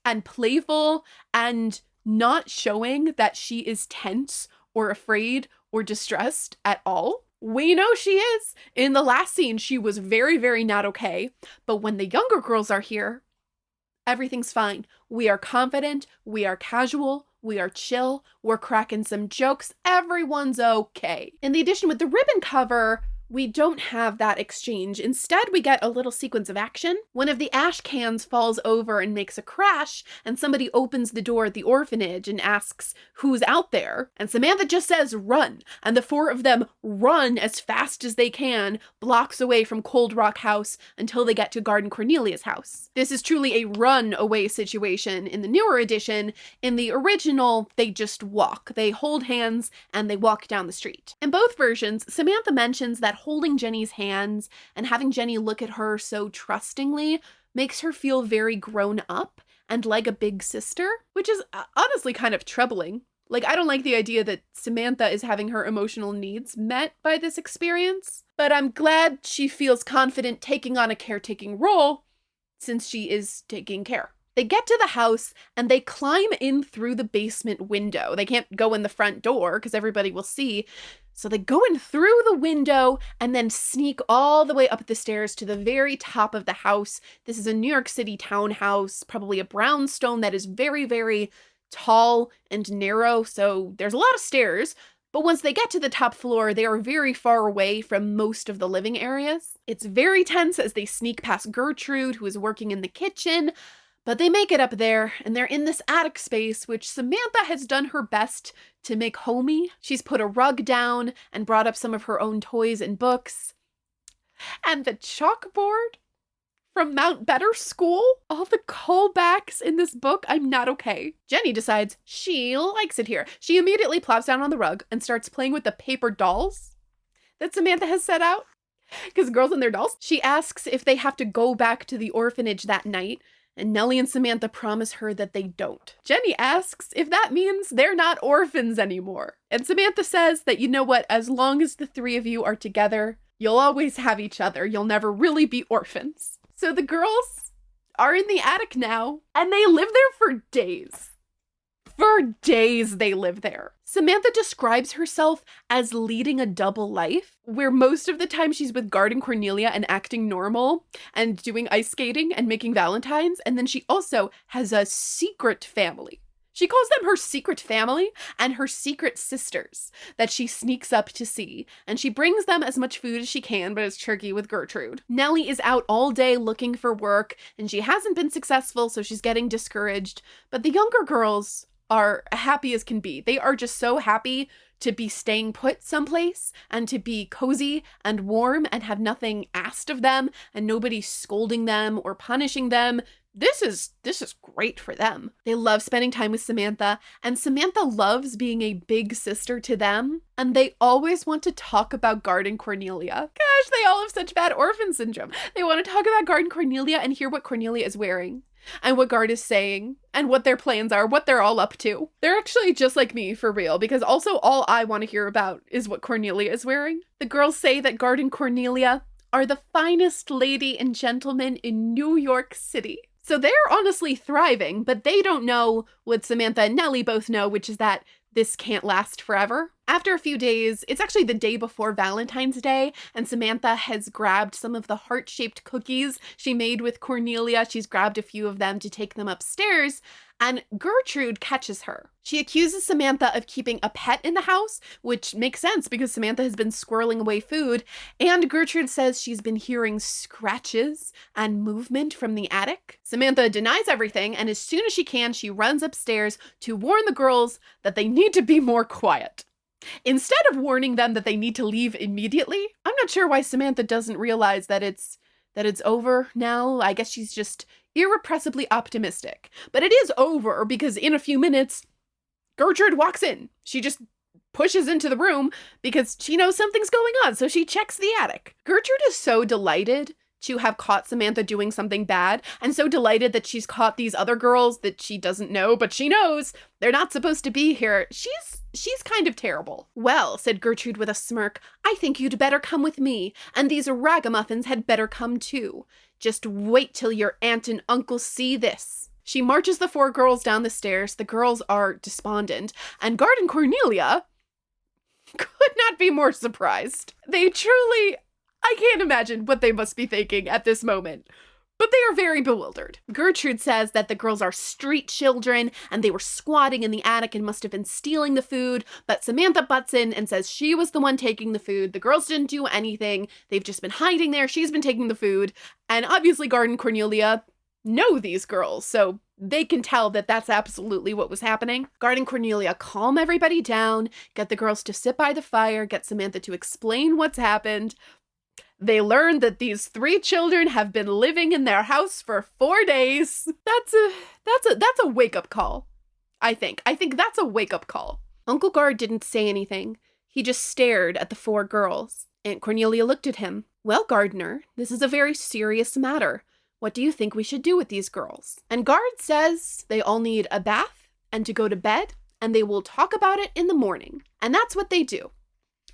Speaker 1: and playful and not showing that she is tense or afraid or distressed at all. We know she is. In the last scene, she was very, very not okay. But when the younger girls are here, everything's fine. We are confident. We are casual. We are chill. We're cracking some jokes. Everyone's okay. In the edition with the ribbon cover, we don't have that exchange. Instead, we get a little sequence of action. One of the ash cans falls over and makes a crash, and somebody opens the door at the orphanage and asks who's out there. And Samantha just says, "Run." And the four of them run as fast as they can, blocks away from Cold Rock House until they get to Gard and Cornelia's house. This is truly a run-away situation in the newer edition. In the original, they just walk. They hold hands and they walk down the street. In both versions, Samantha mentions that holding Jenny's hands and having Jenny look at her so trustingly makes her feel very grown up and like a big sister, which is honestly kind of troubling. Like, I don't like the idea that Samantha is having her emotional needs met by this experience, but I'm glad she feels confident taking on a caretaking role since she is taking care. They get to the house and they climb in through the basement window. They can't go in the front door because everybody will see. So they go in through the window and then sneak all the way up the stairs to the very top of the house. This is a New York City townhouse, probably a brownstone that is very, very tall and narrow. So there's a lot of stairs. But once they get to the top floor, they are very far away from most of the living areas. It's very tense as they sneak past Gertrude, who is working in the kitchen. But they make it up there, and they're in this attic space, which Samantha has done her best to make homey. She's put a rug down and brought up some of her own toys and books. And the chalkboard from Mount Better School, all the callbacks in this book, I'm not okay. Jenny decides she likes it here. She immediately plops down on the rug and starts playing with the paper dolls that Samantha has set out. Because girls and their dolls. She asks if they have to go back to the orphanage that night, and Nellie and Samantha promise her that they don't. Jenny asks if that means they're not orphans anymore. And Samantha says that, you know what, as long as the three of you are together, you'll always have each other. You'll never really be orphans. So the girls are in the attic now, and they live there for days. For days they live there. Samantha describes herself as leading a double life, where most of the time she's with guarding Cornelia and acting normal and doing ice skating and making valentines, and then she also has a secret family. She calls them her secret family and her secret sisters that she sneaks up to see, and she brings them as much food as she can, but it's tricky with Gertrude. Nellie is out all day looking for work, and she hasn't been successful, so she's getting discouraged, but the younger girls are happy as can be. They are just so happy to be staying put someplace and to be cozy and warm and have nothing asked of them and nobody scolding them or punishing them. This is great for them. They love spending time with Samantha, and Samantha loves being a big sister to them, and they always want to talk about guarding Cornelia. Gosh, they all have such bad orphan syndrome. They want to talk about guarding Cornelia and hear what Cornelia is wearing, and what Guard is saying, and what their plans are, what they're all up to. They're actually just like me, for real, because also all I want to hear about is what Cornelia is wearing. The girls say that Guard and Cornelia are the finest lady and gentleman in New York City. So they're honestly thriving, but they don't know what Samantha and Nellie both know, which is that this can't last forever. After a few days, it's actually the day before Valentine's Day, and Samantha has grabbed some of the heart-shaped cookies she made with Cornelia. She's grabbed a few of them to take them upstairs, and Gertrude catches her. She accuses Samantha of keeping a pet in the house, which makes sense because Samantha has been squirreling away food, and Gertrude says she's been hearing scratches and movement from the attic. Samantha denies everything, and as soon as she can, she runs upstairs to warn the girls that they need to be more quiet. Instead of warning them that they need to leave immediately, I'm not sure why Samantha doesn't realize that it's over now. I guess she's just irrepressibly optimistic. But it is over because in a few minutes, Gertrude walks in. She just pushes into the room because she knows something's going on, so she checks the attic. Gertrude is so delighted to have caught Samantha doing something bad, and so delighted that she's caught these other girls that she doesn't know, but she knows they're not supposed to be here. She's kind of terrible. Well, said Gertrude with a smirk, I think you'd better come with me, and these ragamuffins had better come too. Just wait till your aunt and uncle see this. She marches the four girls down the stairs. The girls are despondent, and Guard and Cornelia could not be more surprised. They truly, I can't imagine what they must be thinking at this moment. But they are very bewildered. Gertrude says that the girls are street children and they were squatting in the attic and must have been stealing the food, but Samantha butts in and says she was the one taking the food. The girls didn't do anything. They've just been hiding there. She's been taking the food. And obviously Guard and Cornelia know these girls, so they can tell that that's absolutely what was happening. Guard and Cornelia calm everybody down, get the girls to sit by the fire, get Samantha to explain what's happened. They learn that these three children have been living in their house for 4 days. That's a wake-up call, I think. I think that's a wake-up call. Uncle Guard didn't say anything. He just stared at the four girls. Aunt Cornelia looked at him. Well, Gardener, this is a very serious matter. What do you think we should do with these girls? And Guard says they all need a bath and to go to bed, and they will talk about it in the morning. And that's what they do.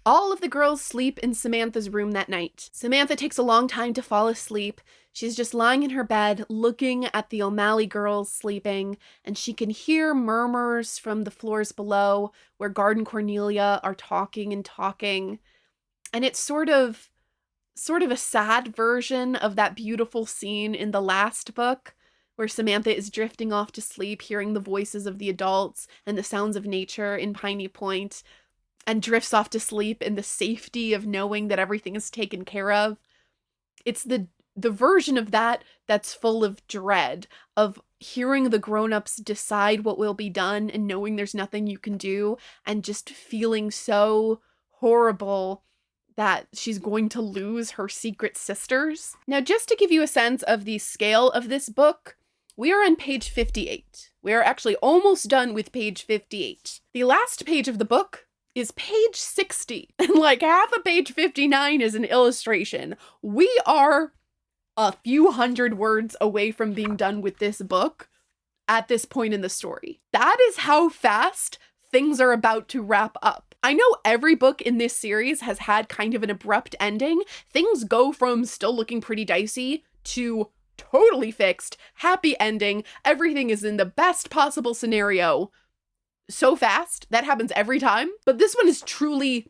Speaker 1: All of the girls sleep in Samantha's room that night. Samantha takes a long time to fall asleep. She's just lying in her bed, looking at the O'Malley girls sleeping, and she can hear murmurs from the floors below where Guard and Cornelia are talking and talking. And it's sort of a sad version of that beautiful scene in the last book where Samantha is drifting off to sleep, hearing the voices of the adults and the sounds of nature in Piney Point, and drifts off to sleep in the safety of knowing that everything is taken care of. It's the version of that that's full of dread, of hearing the grown-ups decide what will be done and knowing there's nothing you can do, and just feeling so horrible that she's going to lose her secret sisters. Now, just to give you a sense of the scale of this book, we are on page 58. We are actually almost done with page 58. The last page of the book is page 60, and like half of page 59 is an illustration. We are a few hundred words away from being done with this book at this point in the story. That is how fast things are about to wrap up. I know every book in this series has had kind of an abrupt ending. Things go from still looking pretty dicey to totally fixed, happy ending. Everything is in the best possible scenario so fast. That happens every time. But this one is truly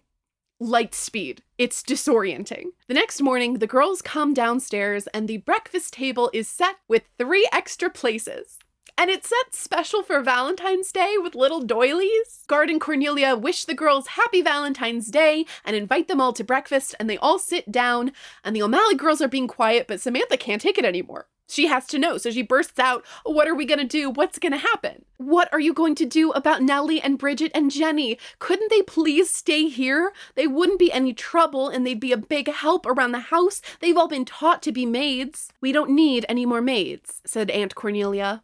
Speaker 1: light speed. It's disorienting. The next morning, the girls come downstairs and the breakfast table is set with 3 extra places. And it's set special for Valentine's Day with little doilies. Guard and Cornelia wish the girls happy Valentine's Day and invite them all to breakfast, and they all sit down, and the O'Malley girls are being quiet, but Samantha can't take it anymore. She has to know, so she bursts out, "What are we gonna do? What's gonna happen? What are you going to do about Nellie and Bridget and Jenny? Couldn't they please stay here? They wouldn't be any trouble and they'd be a big help around the house. They've all been taught to be maids." "We don't need any more maids," said Aunt Cornelia.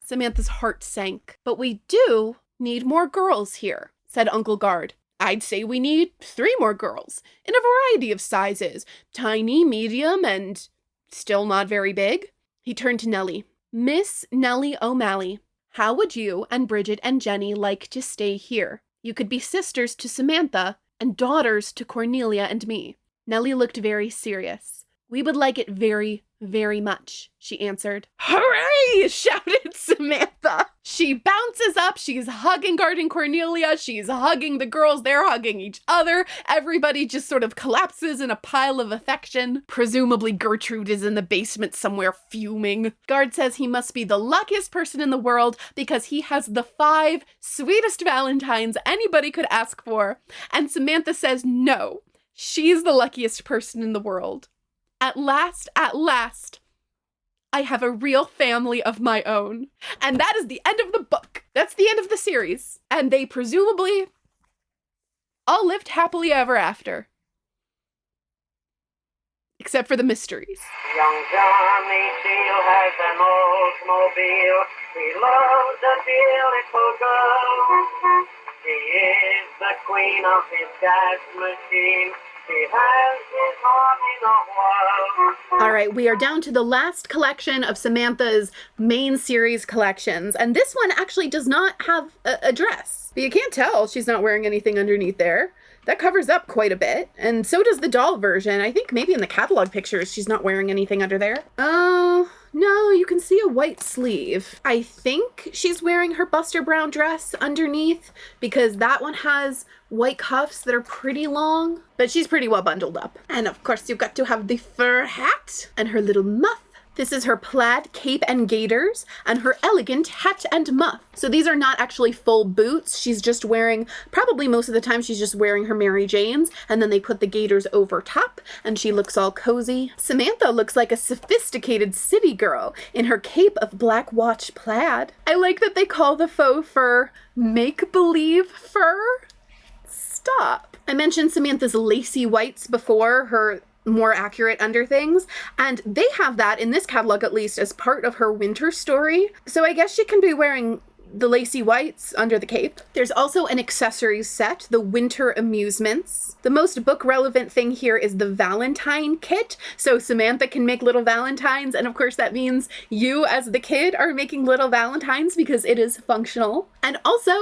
Speaker 1: Samantha's heart sank. "But we do need more girls here," said Uncle Guard. "I'd say we need 3 more girls in a variety of sizes, tiny, medium, and still not very big." He turned to Nellie. "Miss Nellie O'Malley, how would you and Bridget and Jenny like to stay here? You could be sisters to Samantha and daughters to Cornelia and me." Nellie looked very serious. "We would like it very, very much," she answered. "Hooray!" shouted Samantha. She bounces up, she's hugging Guard and Cornelia, she's hugging the girls, they're hugging each other. Everybody just sort of collapses in a pile of affection. Presumably Gertrude is in the basement somewhere fuming. Guard says he must be the luckiest person in the world because he has the 5 sweetest Valentines anybody could ask for. And Samantha says no, she's the luckiest person in the world. At last, I have a real family of my own. And that is the end of the book. That's the end of the series. And they presumably all lived happily ever after. Except for the mysteries.
Speaker 2: Young Johnny Steele has an Oldsmobile. He loves a beautiful girl. She is the queen of his gas machine. She has his heart in a whirl.
Speaker 1: All right, we are down to the last collection of Samantha's main series collections, and this one actually does not have a dress. But you can't tell she's not wearing anything underneath there. That covers up quite a bit, and so does the doll version. I think maybe in the catalog pictures she's not wearing anything under there. Oh, no, you can see a white sleeve. I think she's wearing her Buster Brown dress underneath because that one has white cuffs that are pretty long, but she's pretty well bundled up. And of course you've got to have the fur hat and her little muff. This is her plaid cape and gaiters and her elegant hat and muff. So these are not actually full boots. She's just wearing, probably most of the time she's just wearing her Mary Janes, and then they put the gaiters over top and she looks all cozy. Samantha looks like a sophisticated city girl in her cape of black watch plaid. I like that they call the faux fur make-believe fur. Stop. I mentioned Samantha's lacy whites before, her more accurate underthings, and they have that in this catalog at least as part of her winter story. So I guess she can be wearing the lacy whites under the cape. There's also an accessories set, the winter amusements. The most book relevant thing here is the Valentine kit. So Samantha can make little Valentines, and of course that means you as the kid are making little Valentines because it is functional. And also,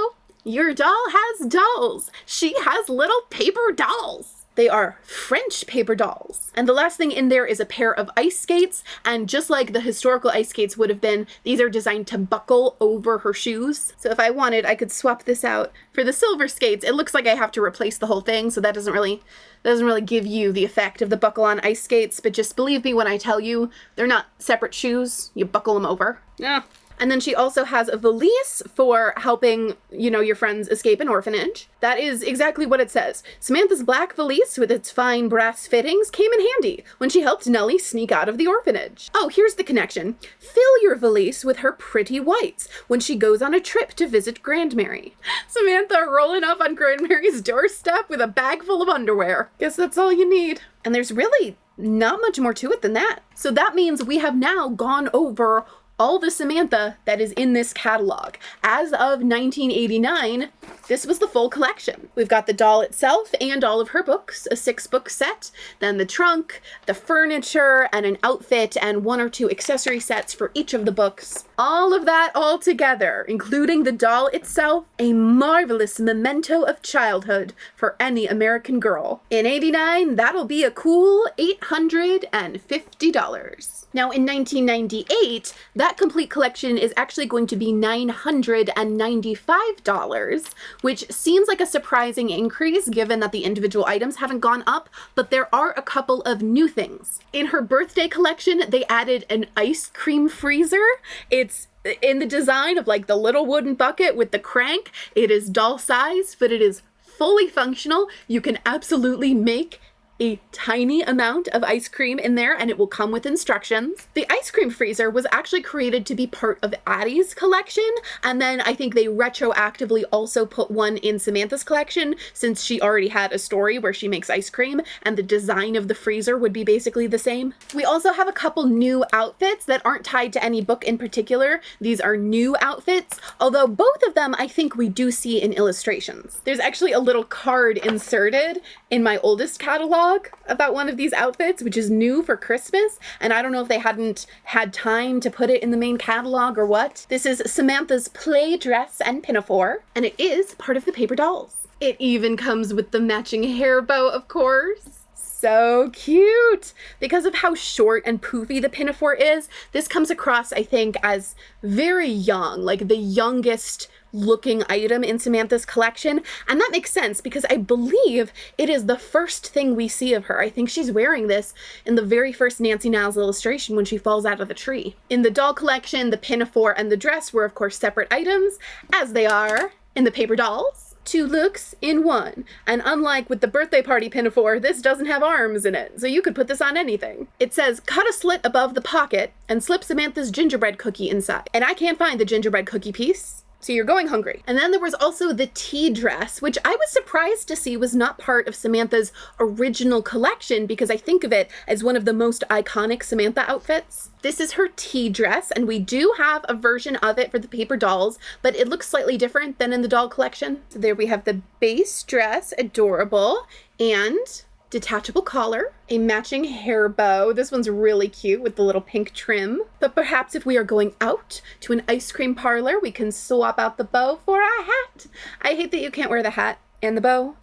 Speaker 1: your doll has dolls. She has little paper dolls. They are French paper dolls. And the last thing in there is a pair of ice skates. And just like the historical ice skates would have been, these are designed to buckle over her shoes. So if I wanted, I could swap this out for the silver skates. It looks like I have to replace the whole thing, so that doesn't really give you the effect of the buckle on ice skates. But just believe me when I tell you, they're not separate shoes. You buckle them over. Yeah. And then she also has a valise for helping, your friends escape an orphanage. That is exactly what it says. Samantha's black valise with its fine brass fittings came in handy when she helped Nellie sneak out of the orphanage. Oh, here's the connection. Fill your valise with her pretty whites when she goes on a trip to visit Grandmary. Samantha rolling up on Grandmary's doorstep with a bag full of underwear. Guess that's all you need. And there's really not much more to it than that. So that means we have now gone over all the Samantha that is in this catalog. As of 1989, this was the full collection. We've got the doll itself and all of her books, a 6-book set, then the trunk, the furniture, and an outfit, and 1 or 2 accessory sets for each of the books. All of that all together, including the doll itself, a marvelous memento of childhood for any American girl. In '89, that'll be a cool $850. Now in 1998, that complete collection is actually going to be $995, which seems like a surprising increase given that the individual items haven't gone up, but there are a couple of new things. In her birthday collection, they added an ice cream freezer. It's in the design of like the little wooden bucket with the crank. It is doll size, but it is fully functional. You can absolutely make a tiny amount of ice cream in there, and it will come with instructions. The ice cream freezer was actually created to be part of Addie's collection, and then I think they retroactively also put one in Samantha's collection since she already had a story where she makes ice cream, and the design of the freezer would be basically the same. We also have a couple new outfits that aren't tied to any book in particular. These are new outfits, although both of them I think we do see in illustrations. There's actually a little card inserted in my oldest catalog about one of these outfits, which is new for Christmas, and I don't know if they hadn't had time to put it in the main catalog or what. This is Samantha's play dress and pinafore, and it is part of the paper dolls. It even comes with the matching hair bow, of course. So cute! Because of how short and poofy the pinafore is, this comes across, I think, as very young, like the youngest looking item in Samantha's collection, and that makes sense because I believe it is the first thing we see of her. I think she's wearing this in the very first Nancy Niles illustration when she falls out of the tree. In the doll collection, the pinafore and the dress were of course separate items, as they are in the paper dolls. 2 looks in one, and unlike with the birthday party pinafore, this doesn't have arms in it, so you could put this on anything. It says, cut a slit above the pocket and slip Samantha's gingerbread cookie inside. And I can't find the gingerbread cookie piece. So you're going hungry. And then there was also the tea dress, which I was surprised to see was not part of Samantha's original collection because I think of it as one of the most iconic Samantha outfits. This is her tea dress, and we do have a version of it for the paper dolls, but it looks slightly different than in the doll collection. So there we have the base dress, adorable, and detachable collar, a matching hair bow. This one's really cute with the little pink trim. But perhaps if we are going out to an ice cream parlor, we can swap out the bow for a hat. I hate that you can't wear the hat and the bow,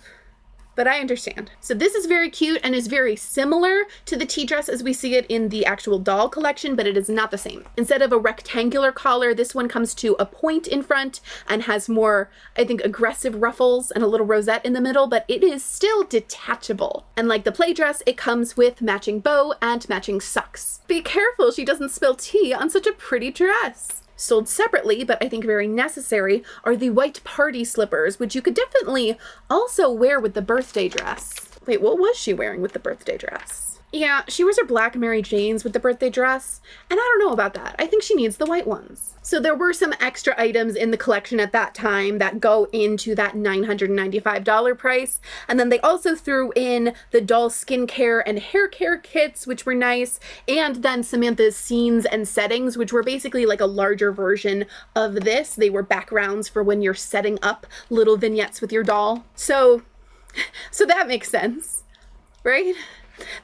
Speaker 1: but I understand. So this is very cute and is very similar to the tea dress as we see it in the actual doll collection, but it is not the same. Instead of a rectangular collar, this one comes to a point in front and has more, I think, aggressive ruffles and a little rosette in the middle, but it is still detachable. And like the play dress, it comes with matching bow and matching socks. Be careful she doesn't spill tea on such a pretty dress. Sold separately, but I think very necessary, are the white party slippers, which you could definitely also wear with the birthday dress. Wait, what was she wearing with the birthday dress? Yeah, she wears her black Mary Janes with the birthday dress, and I don't know about that. I think she needs the white ones. So there were some extra items in the collection at that time that go into that $995 price, and then they also threw in the doll skincare and hair care kits, which were nice, and then Samantha's scenes and settings, which were basically like a larger version of this. They were backgrounds for when you're setting up little vignettes with your doll. So that makes sense, right?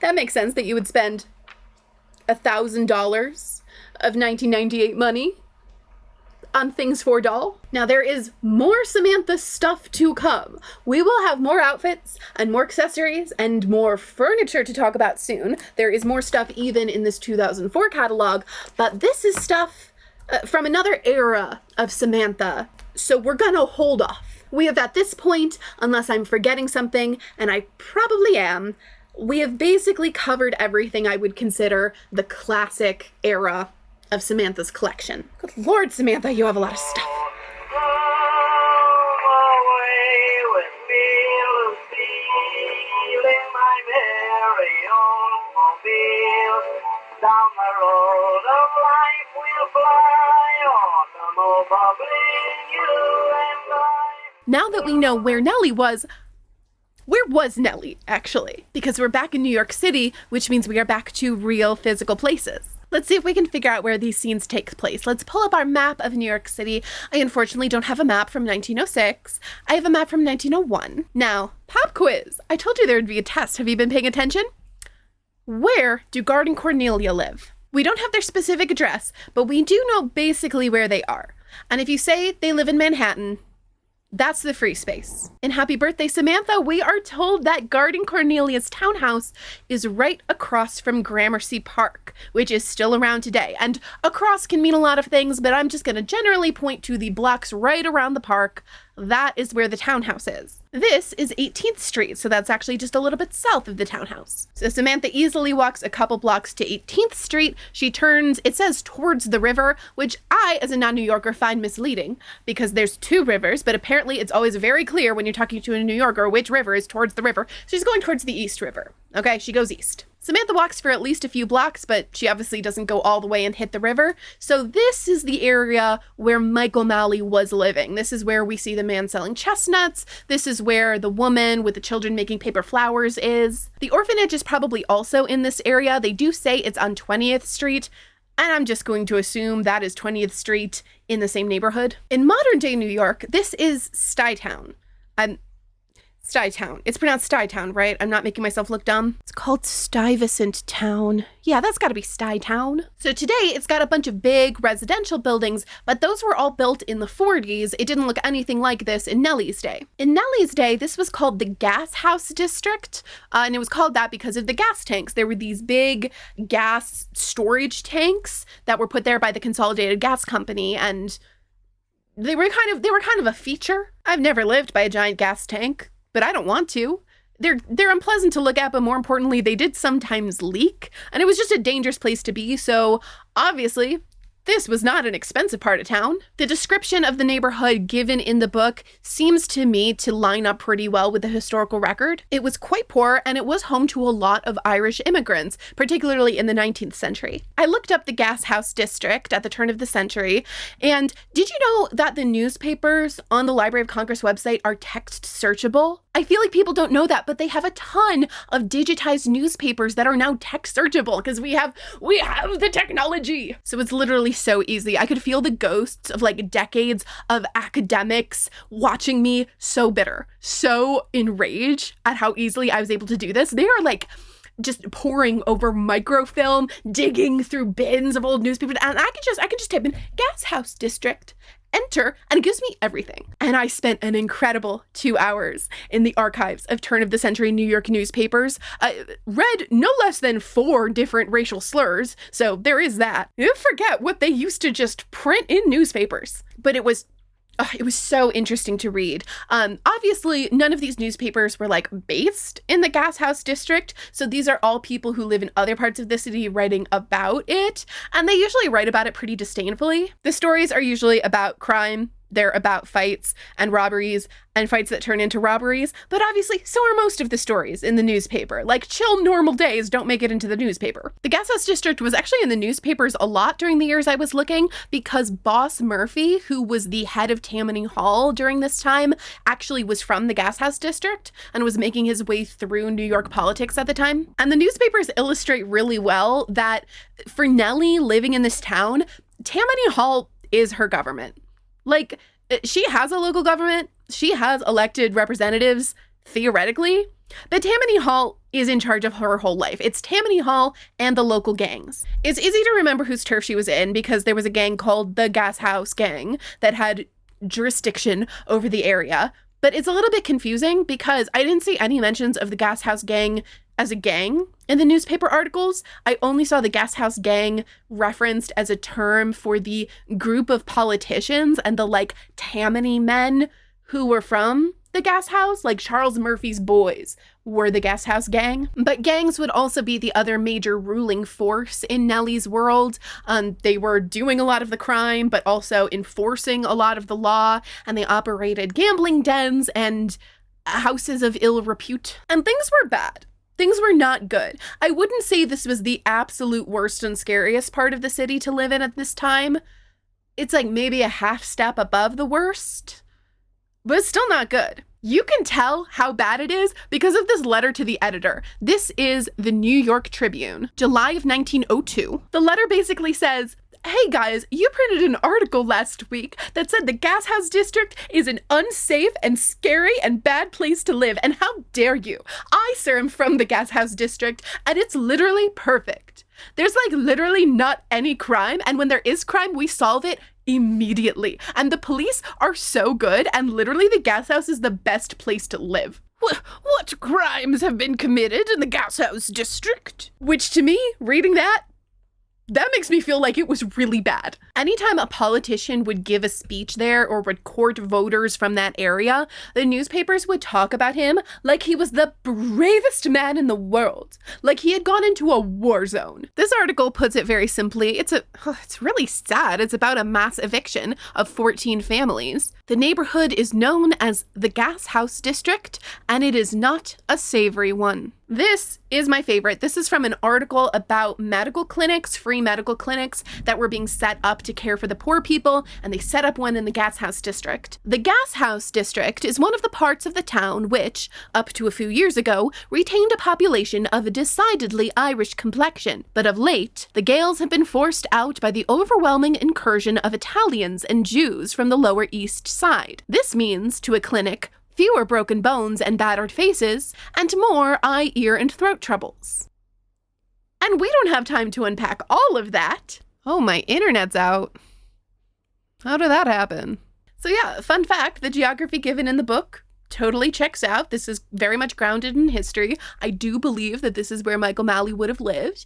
Speaker 1: That makes sense that you would spend $1,000 of 1998 money on things for doll. Now there is more Samantha stuff to come. We will have more outfits and more accessories and more furniture to talk about soon. There is more stuff even in this 2004 catalog, but this is stuff from another era of Samantha, so we're gonna hold off. We have at this point, unless I'm forgetting something, and I probably am, we have basically covered everything I would consider the classic era of Samantha's collection. Good Lord, Samantha, you have a lot of stuff.
Speaker 2: Down the road of life we'll fly on the bubbling you and I.
Speaker 1: Now that we know where Nellie was Nellie, actually? Because we're back in New York City, which means we are back to real physical places. Let's see if we can figure out where these scenes take place. Let's pull up our map of New York City. I unfortunately don't have a map from 1906. I have a map from 1901. Now, pop quiz. I told you there would be a test. Have you been paying attention? Where do Guard and Cornelia live? We don't have their specific address, but we do know basically where they are. And if you say they live in Manhattan, that's the free space. In Happy Birthday, Samantha, we are told that Guard and Cornelia's townhouse is right across from Gramercy Park, which is still around today. And across can mean a lot of things, but I'm just going to generally point to the blocks right around the park. That is where the townhouse is. This is 18th Street, so that's actually just a little bit south of the townhouse. So Samantha easily walks a couple blocks to 18th Street. She turns, it says towards the river, which I, as a non-New Yorker, find misleading because there's two rivers, but apparently it's always very clear when you're talking to a New Yorker which river is towards the river. She's going towards the East River. Okay, she goes east. Samantha walks for at least a few blocks, but she obviously doesn't go all the way and hit the river. So this is the area where Mike O'Malley was living. This is where we see the man selling chestnuts. This is where the woman with the children making paper flowers is. The orphanage is probably also in this area. They do say it's on 20th Street. And I'm just going to assume that is 20th Street in the same neighborhood. In modern day New York, this is Stuytown. Stuytown. It's pronounced Stuytown, right? I'm not making myself look dumb. It's called Stuyvesant Town. Yeah, that's gotta be Stuytown. So today it's got a bunch of big residential buildings, but those were all built in the 40s. It didn't look anything like this in Nellie's day. In Nellie's day, this was called the Gas House District, and it was called that because of the gas tanks. There were these big gas storage tanks that were put there by the Consolidated Gas Company, and they were kind of a feature. I've never lived by a giant gas tank, but I don't want to. They're unpleasant to look at, but more importantly, they did sometimes leak, and it was just a dangerous place to be, so obviously, this was not an expensive part of town. The description of the neighborhood given in the book seems to me to line up pretty well with the historical record. It was quite poor, and it was home to a lot of Irish immigrants, particularly in the 19th century. I looked up the Gas House District at the turn of the century, and did you know that the newspapers on the Library of Congress website are text searchable? I feel like people don't know that, but they have a ton of digitized newspapers that are now text searchable because we have the technology. So it's literally so easy. I could feel the ghosts of like decades of academics watching me so bitter, so enraged at how easily I was able to do this. They are like just poring over microfilm, digging through bins of old newspapers, and I could just type in Gas House District, enter, and it gives me everything. And I spent an incredible 2 hours in the archives of turn-of-the-century New York newspapers. I read no less than 4 different racial slurs, so there is that. You forget what they used to just print in newspapers. But it was so interesting to read. Obviously, none of these newspapers were like based in the Gas House District. So these are all people who live in other parts of the city writing about it. And they usually write about it pretty disdainfully. The stories are usually about crime. They're about fights and robberies and fights that turn into robberies. But obviously, so are most of the stories in the newspaper. Like chill normal days don't make it into the newspaper. The Gas House District was actually in the newspapers a lot during the years I was looking because Boss Murphy, who was the head of Tammany Hall during this time, actually was from the Gas House District and was making his way through New York politics at the time. And the newspapers illustrate really well that for Nellie living in this town, Tammany Hall is her government. Like, she has a local government, she has elected representatives, theoretically, but Tammany Hall is in charge of her whole life. It's Tammany Hall and the local gangs. It's easy to remember whose turf she was in because there was a gang called the Gas House Gang that had jurisdiction over the area, but it's a little bit confusing because I didn't see any mentions of the Gas House Gang as a gang in the newspaper articles. I only saw the Gas House Gang referenced as a term for the group of politicians and the like Tammany men who were from the Gas House, like Charles Murphy's boys were the Gas House Gang. But gangs would also be the other major ruling force in Nellie's world. They were doing a lot of the crime, but also enforcing a lot of the law, and they operated gambling dens and houses of ill repute. And things were bad. Things were not good. I wouldn't say this was the absolute worst and scariest part of the city to live in at this time. It's like maybe a half step above the worst, but it's still not good. You can tell how bad it is because of this letter to the editor. This is the New York Tribune, July of 1902. The letter basically says, "Hey guys, you printed an article last week that said the Gas House District is an unsafe and scary and bad place to live, and how dare you? I, sir, am from the Gas House District, and it's literally perfect. There's like literally not any crime, and when there is crime, we solve it immediately. And the police are so good, and literally the gas house is the best place to live." What crimes have been committed in the Gas House District? Which to me, reading that makes me feel like it was really bad. Anytime a politician would give a speech there or would court voters from that area, the newspapers would talk about him like he was the bravest man in the world, like he had gone into a war zone. This article puts it very simply. It's really sad. It's about a mass eviction of 14 families. The neighborhood is known as the Gas House District, and it is not a savory one. This is my favorite. This is from an article about medical clinics, free medical clinics that were being set up to care for the poor people, and they set up one in the Gas House District. The Gas House District is one of the parts of the town which, up to a few years ago, retained a population of a decidedly Irish complexion. But of late, the Gaels have been forced out by the overwhelming incursion of Italians and Jews from the Lower East Side. This means, to a clinic, fewer broken bones and battered faces, and more eye, ear, and throat troubles. And we don't have time to unpack all of that. Oh, my internet's out. How did that happen? So yeah, fun fact, the geography given in the book totally checks out. This is very much grounded in history. I do believe that this is where Michael Malley would have lived.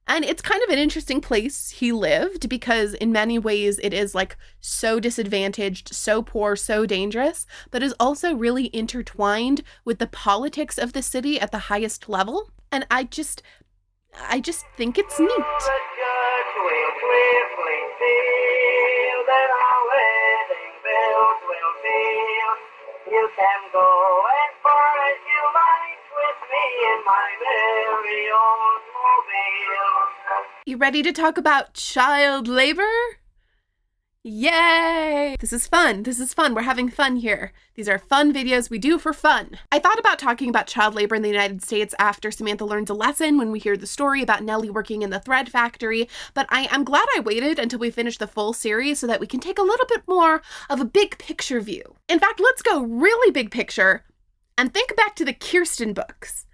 Speaker 1: And it's kind of an interesting place he lived because in many ways it is like so disadvantaged, so poor, so dangerous, but is also really intertwined with the politics of the city at the highest level. And I just think it's neat.
Speaker 2: You can go as far as you like with me in my very own mobile.
Speaker 1: You ready to talk about child labor? Yay! This is fun. This is fun. We're having fun here. These are fun videos we do for fun. I thought about talking about child labor in the United States after Samantha learns a lesson when we hear the story about Nellie working in the thread factory, but I'm glad I waited until we finish the full series so that we can take a little bit more of a big picture view. In fact, let's go really big picture and think back to the Kirsten books.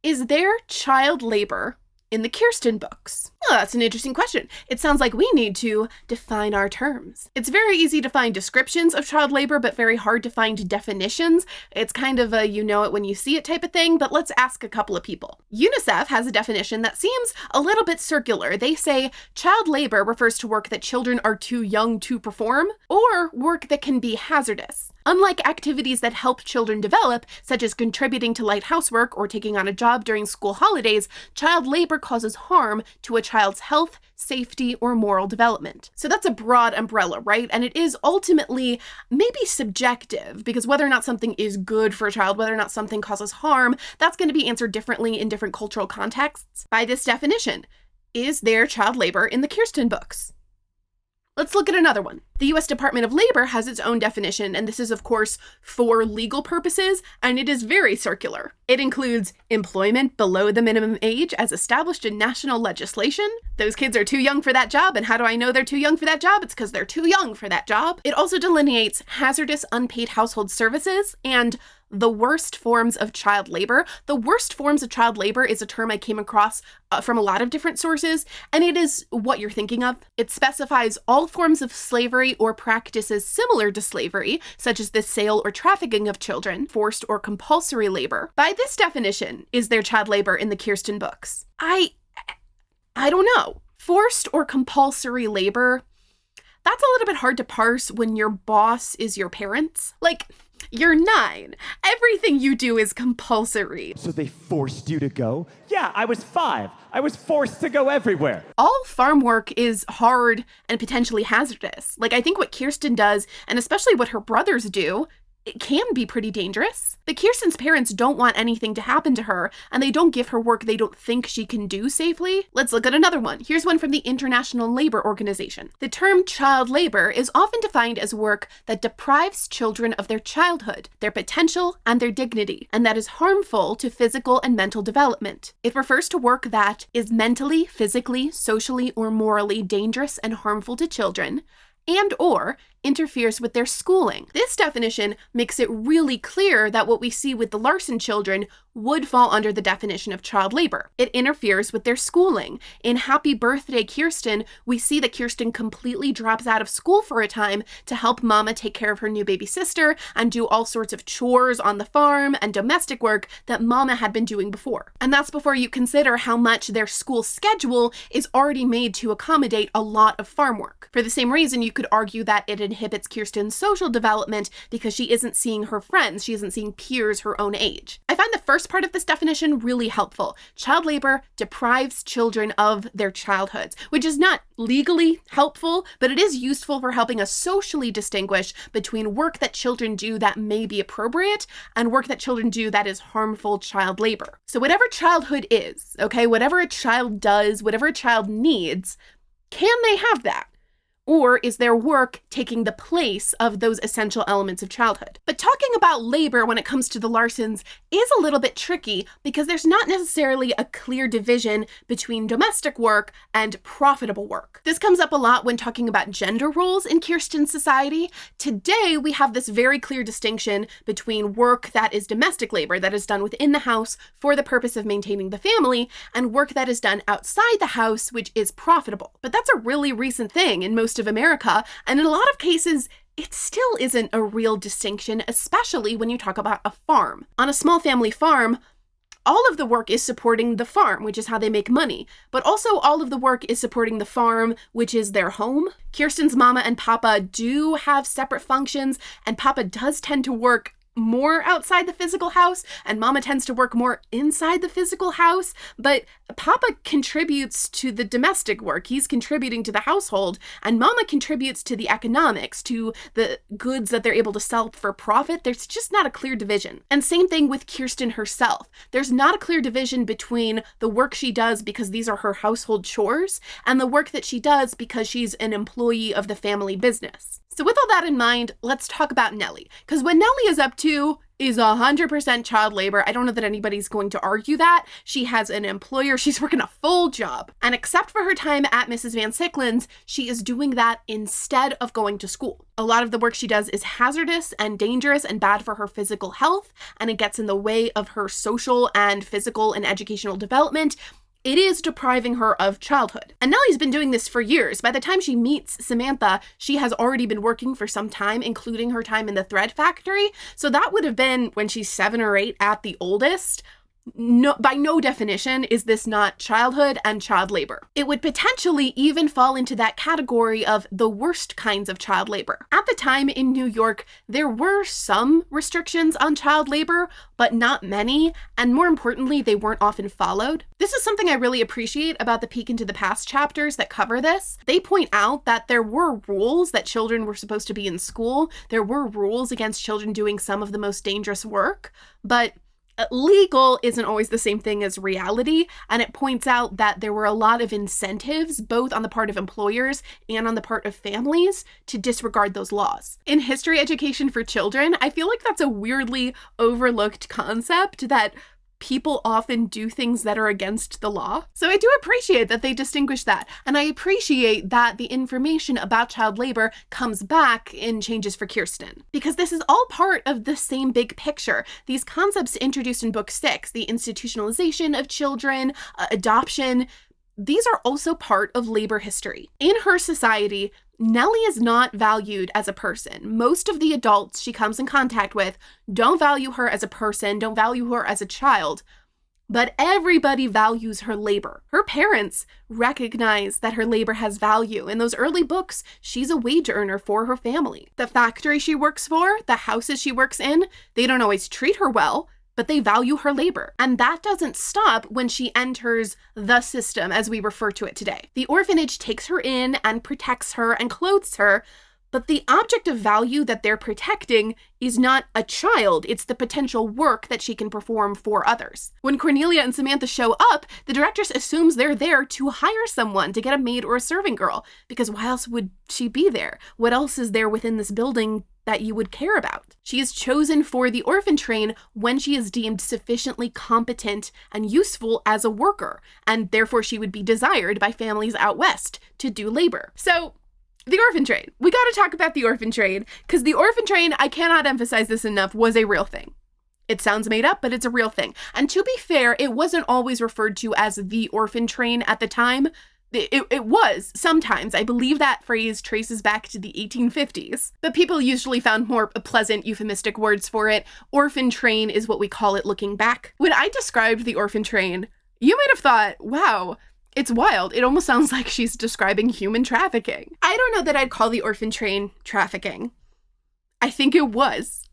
Speaker 1: Is there child labor in the Kirsten books? Oh, that's an interesting question. It sounds like we need to define our terms. It's very easy to find descriptions of child labor, but very hard to find definitions. It's kind of a you know it when you see it type of thing, but let's ask a couple of people. UNICEF has a definition that seems a little bit circular. They say child labor refers to work that children are too young to perform, or work that can be hazardous. Unlike activities that help children develop, such as contributing to light housework or taking on a job during school holidays, child labor causes harm to a child's health, safety, or moral development. So that's a broad umbrella, right? And it is ultimately maybe subjective, because whether or not something is good for a child, whether or not something causes harm, that's going to be answered differently in different cultural contexts. By this definition, is there child labor in the Kirsten books? Let's look at another one. The U.S. Department of Labor has its own definition, and this is, of course, for legal purposes, and it is very circular. It includes employment below the minimum age as established in national legislation. Those kids are too young for that job, and how do I know they're too young for that job? It's because they're too young for that job. It also delineates hazardous unpaid household services and the worst forms of child labor. The worst forms of child labor is a term I came across from a lot of different sources, and it is what you're thinking of. It specifies all forms of slavery or practices similar to slavery, such as the sale or trafficking of children, forced or compulsory labor. By this definition, is there child labor in the Kirsten books? I don't know. Forced or compulsory labor, that's a little bit hard to parse when your boss is your parents. Like, you're 9. Everything you do is compulsory.
Speaker 12: So they forced you to go? Yeah, I was 5. I was forced to go everywhere.
Speaker 1: All farm work is hard and potentially hazardous. Like, I think what Kirsten does, and especially what her brothers do, it can be pretty dangerous. But Kirsten's parents don't want anything to happen to her, and they don't give her work they don't think she can do safely. Let's look at another one. Here's one from the International Labor Organization. The term child labor is often defined as work that deprives children of their childhood, their potential, and their dignity, and that is harmful to physical and mental development. It refers to work that is mentally, physically, socially, or morally dangerous and harmful to children, and or interferes with their schooling. This definition makes it really clear that what we see with the Larson children would fall under the definition of child labor. It interferes with their schooling. In Happy Birthday, Kirsten, we see that Kirsten completely drops out of school for a time to help Mama take care of her new baby sister and do all sorts of chores on the farm and domestic work that Mama had been doing before. And that's before you consider how much their school schedule is already made to accommodate a lot of farm work. For the same reason, you could argue that it inhibits Kirsten's social development because she isn't seeing her friends, she isn't seeing peers her own age. I find the first part of this definition really helpful. Child labor deprives children of their childhoods, which is not legally helpful, but it is useful for helping us socially distinguish between work that children do that may be appropriate and work that children do that is harmful child labor. So whatever childhood is, okay, whatever a child does, whatever a child needs, can they have that? Or is their work taking the place of those essential elements of childhood? But talking about labor when it comes to the Larsons is a little bit tricky because there's not necessarily a clear division between domestic work and profitable work. This comes up a lot when talking about gender roles in Kirsten's society. Today, we have this very clear distinction between work that is domestic labor, that is done within the house for the purpose of maintaining the family, and work that is done outside the house, which is profitable. But that's a really recent thing in most of America, and in a lot of cases, it still isn't a real distinction, especially when you talk about a farm. On a small family farm, all of the work is supporting the farm, which is how they make money, but also all of the work is supporting the farm, which is their home. Kirsten's mama and papa do have separate functions, and papa does tend to work more outside the physical house, and mama tends to work more inside the physical house, but papa contributes to the domestic work. He's contributing to the household, and mama contributes to the economics, to the goods that they're able to sell for profit. There's just not a clear division. And same thing with Kirsten herself. There's not a clear division between the work she does because these are her household chores and the work that she does because she's an employee of the family business. So with all that in mind, let's talk about Nellie. Because what Nellie is up to is 100% child labor. I don't know that anybody's going to argue that. She has an employer. She's working a full job. And except for her time at Mrs. Van Sicklen's, she is doing that instead of going to school. A lot of the work she does is hazardous and dangerous and bad for her physical health, and it gets in the way of her social and physical and educational development. It is depriving her of childhood. And Nellie's been doing this for years. By the time she meets Samantha, she has already been working for some time, including her time in the thread factory. So that would have been when she's 7 or 8 at the oldest. No, by no definition is this not childhood and child labor. It would potentially even fall into that category of the worst kinds of child labor. At the time in New York, there were some restrictions on child labor, but not many, and more importantly, they weren't often followed. This is something I really appreciate about the Peek into the Past chapters that cover this. They point out that there were rules that children were supposed to be in school. There were rules against children doing some of the most dangerous work, but legal isn't always the same thing as reality, and it points out that there were a lot of incentives, both on the part of employers and on the part of families, to disregard those laws. In history education for children, I feel like that's a weirdly overlooked concept, that people often do things that are against the law. So I do appreciate that they distinguish that. And I appreciate that the information about child labor comes back in Changes for Kirsten, because this is all part of the same big picture. These concepts introduced in book 6, the institutionalization of children, adoption, these are also part of labor history. In her society, Nellie is not valued as a person. Most of the adults she comes in contact with don't value her as a person, don't value her as a child, but everybody values her labor. Her parents recognize that her labor has value. In those early books, she's a wage earner for her family. The factory she works for, the houses she works in, they don't always treat her well, but they value her labor. And that doesn't stop when she enters the system, as we refer to it today. The orphanage takes her in and protects her and clothes her, But the object of value that they're protecting is not a child, it's the potential work that she can perform for others. When Cornelia and Samantha show up, the directress assumes they're there to hire someone to get a maid or a serving girl, because why else would she be there? What else is there within this building that you would care about? She is chosen for the orphan train when she is deemed sufficiently competent and useful as a worker, and therefore she would be desired by families out west to do labor. So, the orphan train. We gotta talk about the orphan train, because the orphan train, I cannot emphasize this enough, was a real thing. It sounds made up, but it's a real thing. And to be fair, it wasn't always referred to as the orphan train at the time. It was sometimes. I believe that phrase traces back to the 1850s, but people usually found more pleasant euphemistic words for it. Orphan train is what we call it looking back. When I described the orphan train, you might have thought, wow, it's wild. It almost sounds like she's describing human trafficking. I don't know that I'd call the orphan train trafficking. I think it was,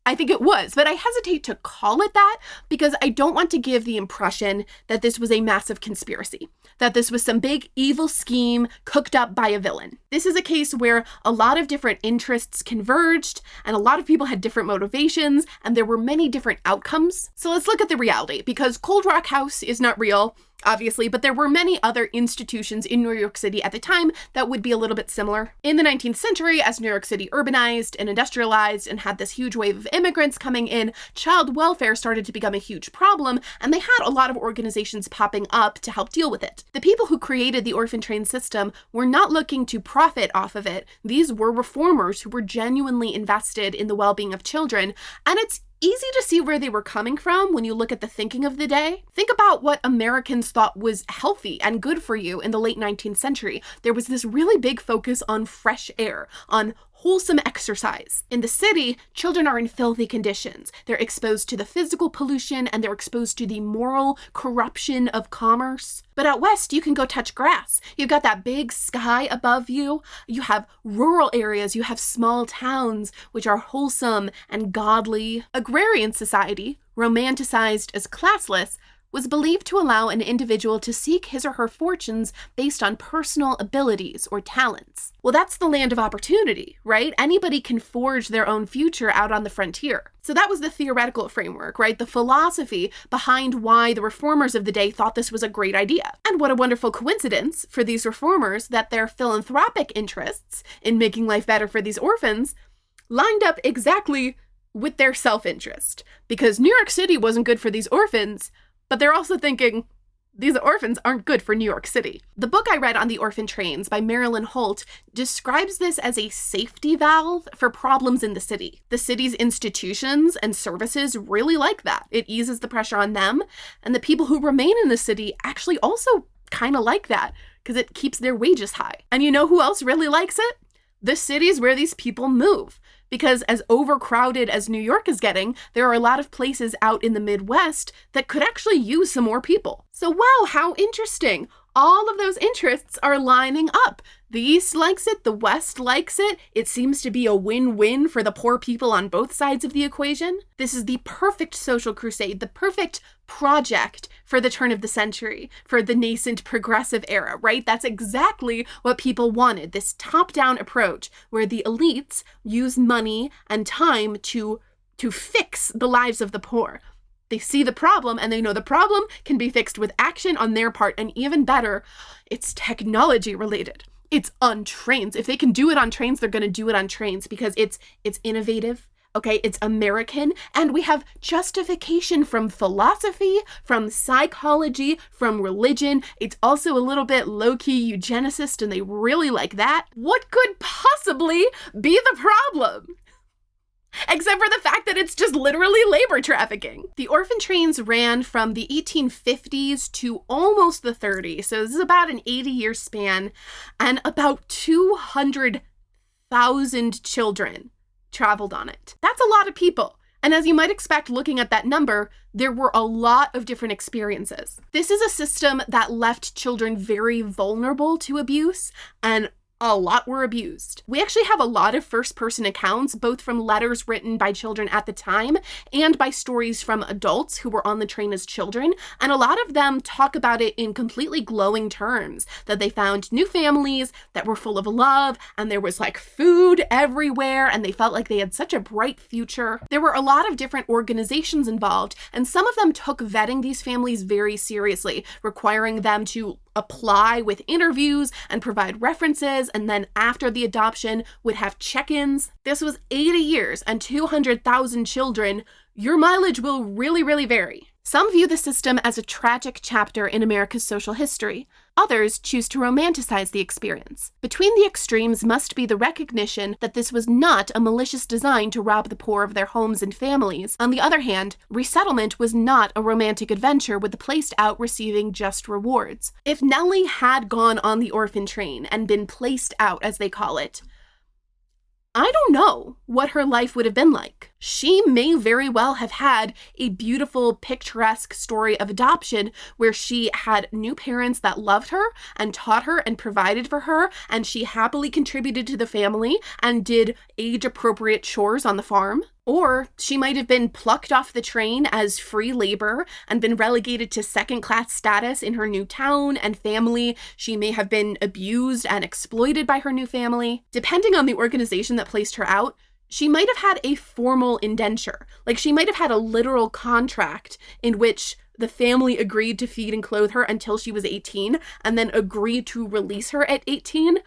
Speaker 1: but I hesitate to call it that because I don't want to give the impression that this was a massive conspiracy, that this was some big evil scheme cooked up by a villain. This is a case where a lot of different interests converged and a lot of people had different motivations and there were many different outcomes. So let's look at the reality, because Cold Rock House is not real, obviously, but there were many other institutions in New York City at the time that would be a little bit similar. In the 19th century, as New York City urbanized and industrialized and had this huge wave of immigrants coming in, child welfare started to become a huge problem, and they had a lot of organizations popping up to help deal with it. The people who created the orphan train system were not looking to profit off of it. These were reformers who were genuinely invested in the well-being of children, and it's easy to see where they were coming from when you look at the thinking of the day. Think about what Americans thought was healthy and good for you in the late 19th century. There was this really big focus on fresh air, on wholesome exercise. In the city, children are in filthy conditions. They're exposed to the physical pollution and they're exposed to the moral corruption of commerce. But out west, you can go touch grass. You've got that big sky above you. You have rural areas. You have small towns, which are wholesome and godly. Agrarian society, romanticized as classless, was believed to allow an individual to seek his or her fortunes based on personal abilities or talents. Well, that's the land of opportunity, right? Anybody can forge their own future out on the frontier. So that was the theoretical framework, right? The philosophy behind why the reformers of the day thought this was a great idea. And what a wonderful coincidence for these reformers that their philanthropic interests in making life better for these orphans lined up exactly with their self-interest. Because New York City wasn't good for these orphans, but they're also thinking, these orphans aren't good for New York City. The book I read on the orphan trains by Marilyn Holt describes this as a safety valve for problems in the city. The city's institutions and services really like that. It eases the pressure on them, and the people who remain in the city actually also kind of like that because it keeps their wages high. And you know who else really likes it? The cities where these people move. Because as overcrowded as New York is getting, there are a lot of places out in the Midwest that could actually use some more people. So wow, how interesting. All of those interests are lining up. The East likes it, the West likes it. It seems to be a win-win for the poor people on both sides of the equation. This is the perfect social crusade, the perfect project for the turn of the century, for the nascent progressive era, right? That's exactly what people wanted, this top-down approach where the elites use money and time to fix the lives of the poor. They see the problem and they know the problem can be fixed with action on their part, and even better, it's technology related. It's on trains. If they can do it on trains, they're going to do it on trains because it's innovative. Okay, it's American, and we have justification from philosophy, from psychology, from religion. It's also a little bit low-key eugenicist, and they really like that. What could possibly be the problem? Except for the fact that it's just literally labor trafficking. The orphan trains ran from the 1850s to almost the 30s, so this is about an 80-year span, and about 200,000 children traveled on it. That's a lot of people. And as you might expect looking at that number, there were a lot of different experiences. This is a system that left children very vulnerable to abuse and A lot were abused. We actually have a lot of first-person accounts, both from letters written by children at the time and by stories from adults who were on the train as children, and a lot of them talk about it in completely glowing terms, that they found new families that were full of love, and there was like food everywhere, and they felt like they had such a bright future. There were a lot of different organizations involved, and some of them took vetting these families very seriously, requiring them to apply with interviews and provide references, and then after the adoption would have check-ins. This was 80 years and 200,000 children. Your mileage will really, really vary. Some view the system as a tragic chapter in America's social history. Others choose to romanticize the experience. Between the extremes must be the recognition that this was not a malicious design to rob the poor of their homes and families. On the other hand, resettlement was not a romantic adventure with the placed out receiving just rewards. If Nellie had gone on the orphan train and been placed out, as they call it, I don't know what her life would have been like. She may very well have had a beautiful, picturesque story of adoption where she had new parents that loved her and taught her and provided for her, and she happily contributed to the family and did age-appropriate chores on the farm. Or she might have been plucked off the train as free labor and been relegated to second-class status in her new town and family. She may have been abused and exploited by her new family. Depending on the organization that placed her out, she might have had a formal indenture. Like, she might have had a literal contract in which the family agreed to feed and clothe her until she was 18 and then agreed to release her at 18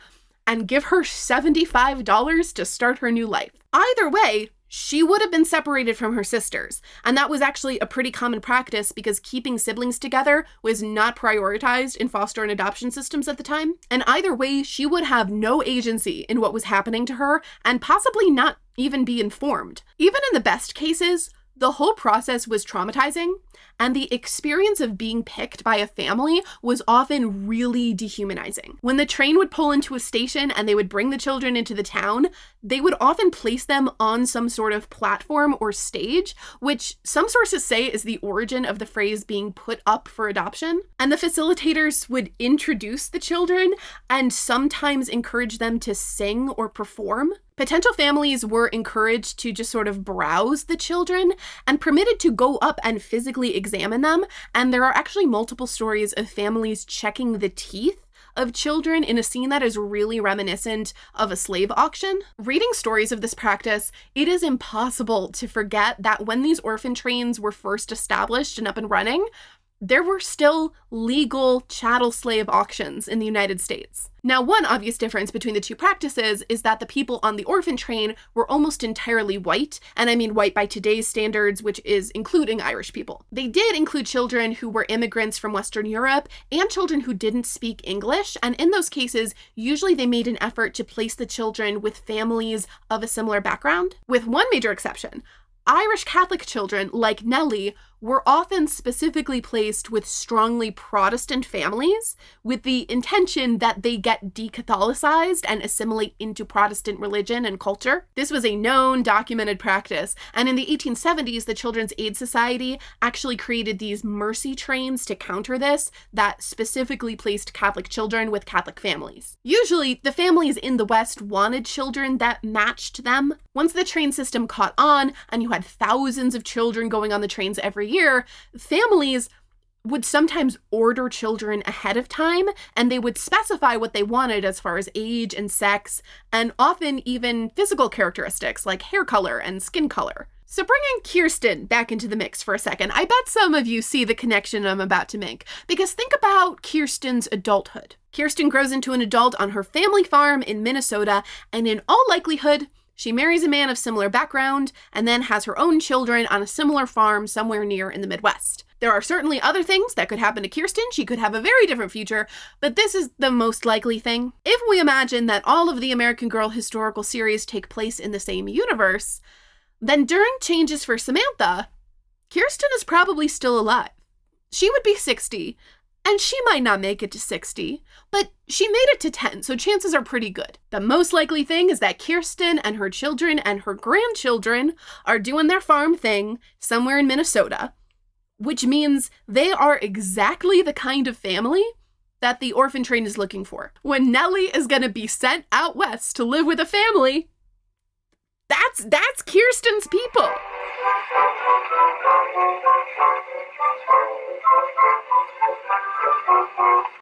Speaker 1: and give her $75 to start her new life. Either way, she would have been separated from her sisters, and that was actually a pretty common practice because keeping siblings together was not prioritized in foster and adoption systems at the time. And either way, she would have no agency in what was happening to her and possibly not even be informed. Even in the best cases, the whole process was traumatizing, and the experience of being picked by a family was often really dehumanizing. When the train would pull into a station and they would bring the children into the town, they would often place them on some sort of platform or stage, which some sources say is the origin of the phrase being put up for adoption. And the facilitators would introduce the children and sometimes encourage them to sing or perform. Potential families were encouraged to just sort of browse the children and permitted to go up and physically examine them. And there are actually multiple stories of families checking the teeth of children in a scene that is really reminiscent of a slave auction. Reading stories of this practice, it is impossible to forget that when these orphan trains were first established and up and running, there were still legal chattel slave auctions in the United States. Now, one obvious difference between the two practices is that the people on the orphan train were almost entirely white, and I mean white by today's standards, which is including Irish people. They did include children who were immigrants from Western Europe and children who didn't speak English, and in those cases, usually they made an effort to place the children with families of a similar background, with one major exception. Irish Catholic children, like Nellie, were often specifically placed with strongly Protestant families with the intention that they get de-Catholicized and assimilate into Protestant religion and culture. This was a known, documented practice, and in the 1870s, the Children's Aid Society actually created these mercy trains to counter this that specifically placed Catholic children with Catholic families. Usually, the families in the West wanted children that matched them. Once the train system caught on, and you had thousands of children going on the trains every year, families would sometimes order children ahead of time, and they would specify what they wanted as far as age and sex, and often even physical characteristics like hair color and skin color. So bringing Kirsten back into the mix for a second, I bet some of you see the connection I'm about to make, because think about Kirsten's adulthood. Kirsten grows into an adult on her family farm in Minnesota, and in all likelihood, she marries a man of similar background and then has her own children on a similar farm somewhere near in the Midwest. There are certainly other things that could happen to Kirsten. She could have a very different future, but this is the most likely thing. If we imagine that all of the American Girl historical series take place in the same universe, then during changes for Samantha, Kirsten is probably still alive. She would be 60, and she might not make it to 60, but she made it to 10, so chances are pretty good. The most likely thing is that Kirsten and her children and her grandchildren are doing their farm thing somewhere in Minnesota, which means they are exactly the kind of family that the orphan train is looking for. When Nellie is gonna be sent out west to live with a family, that's Kirsten's people.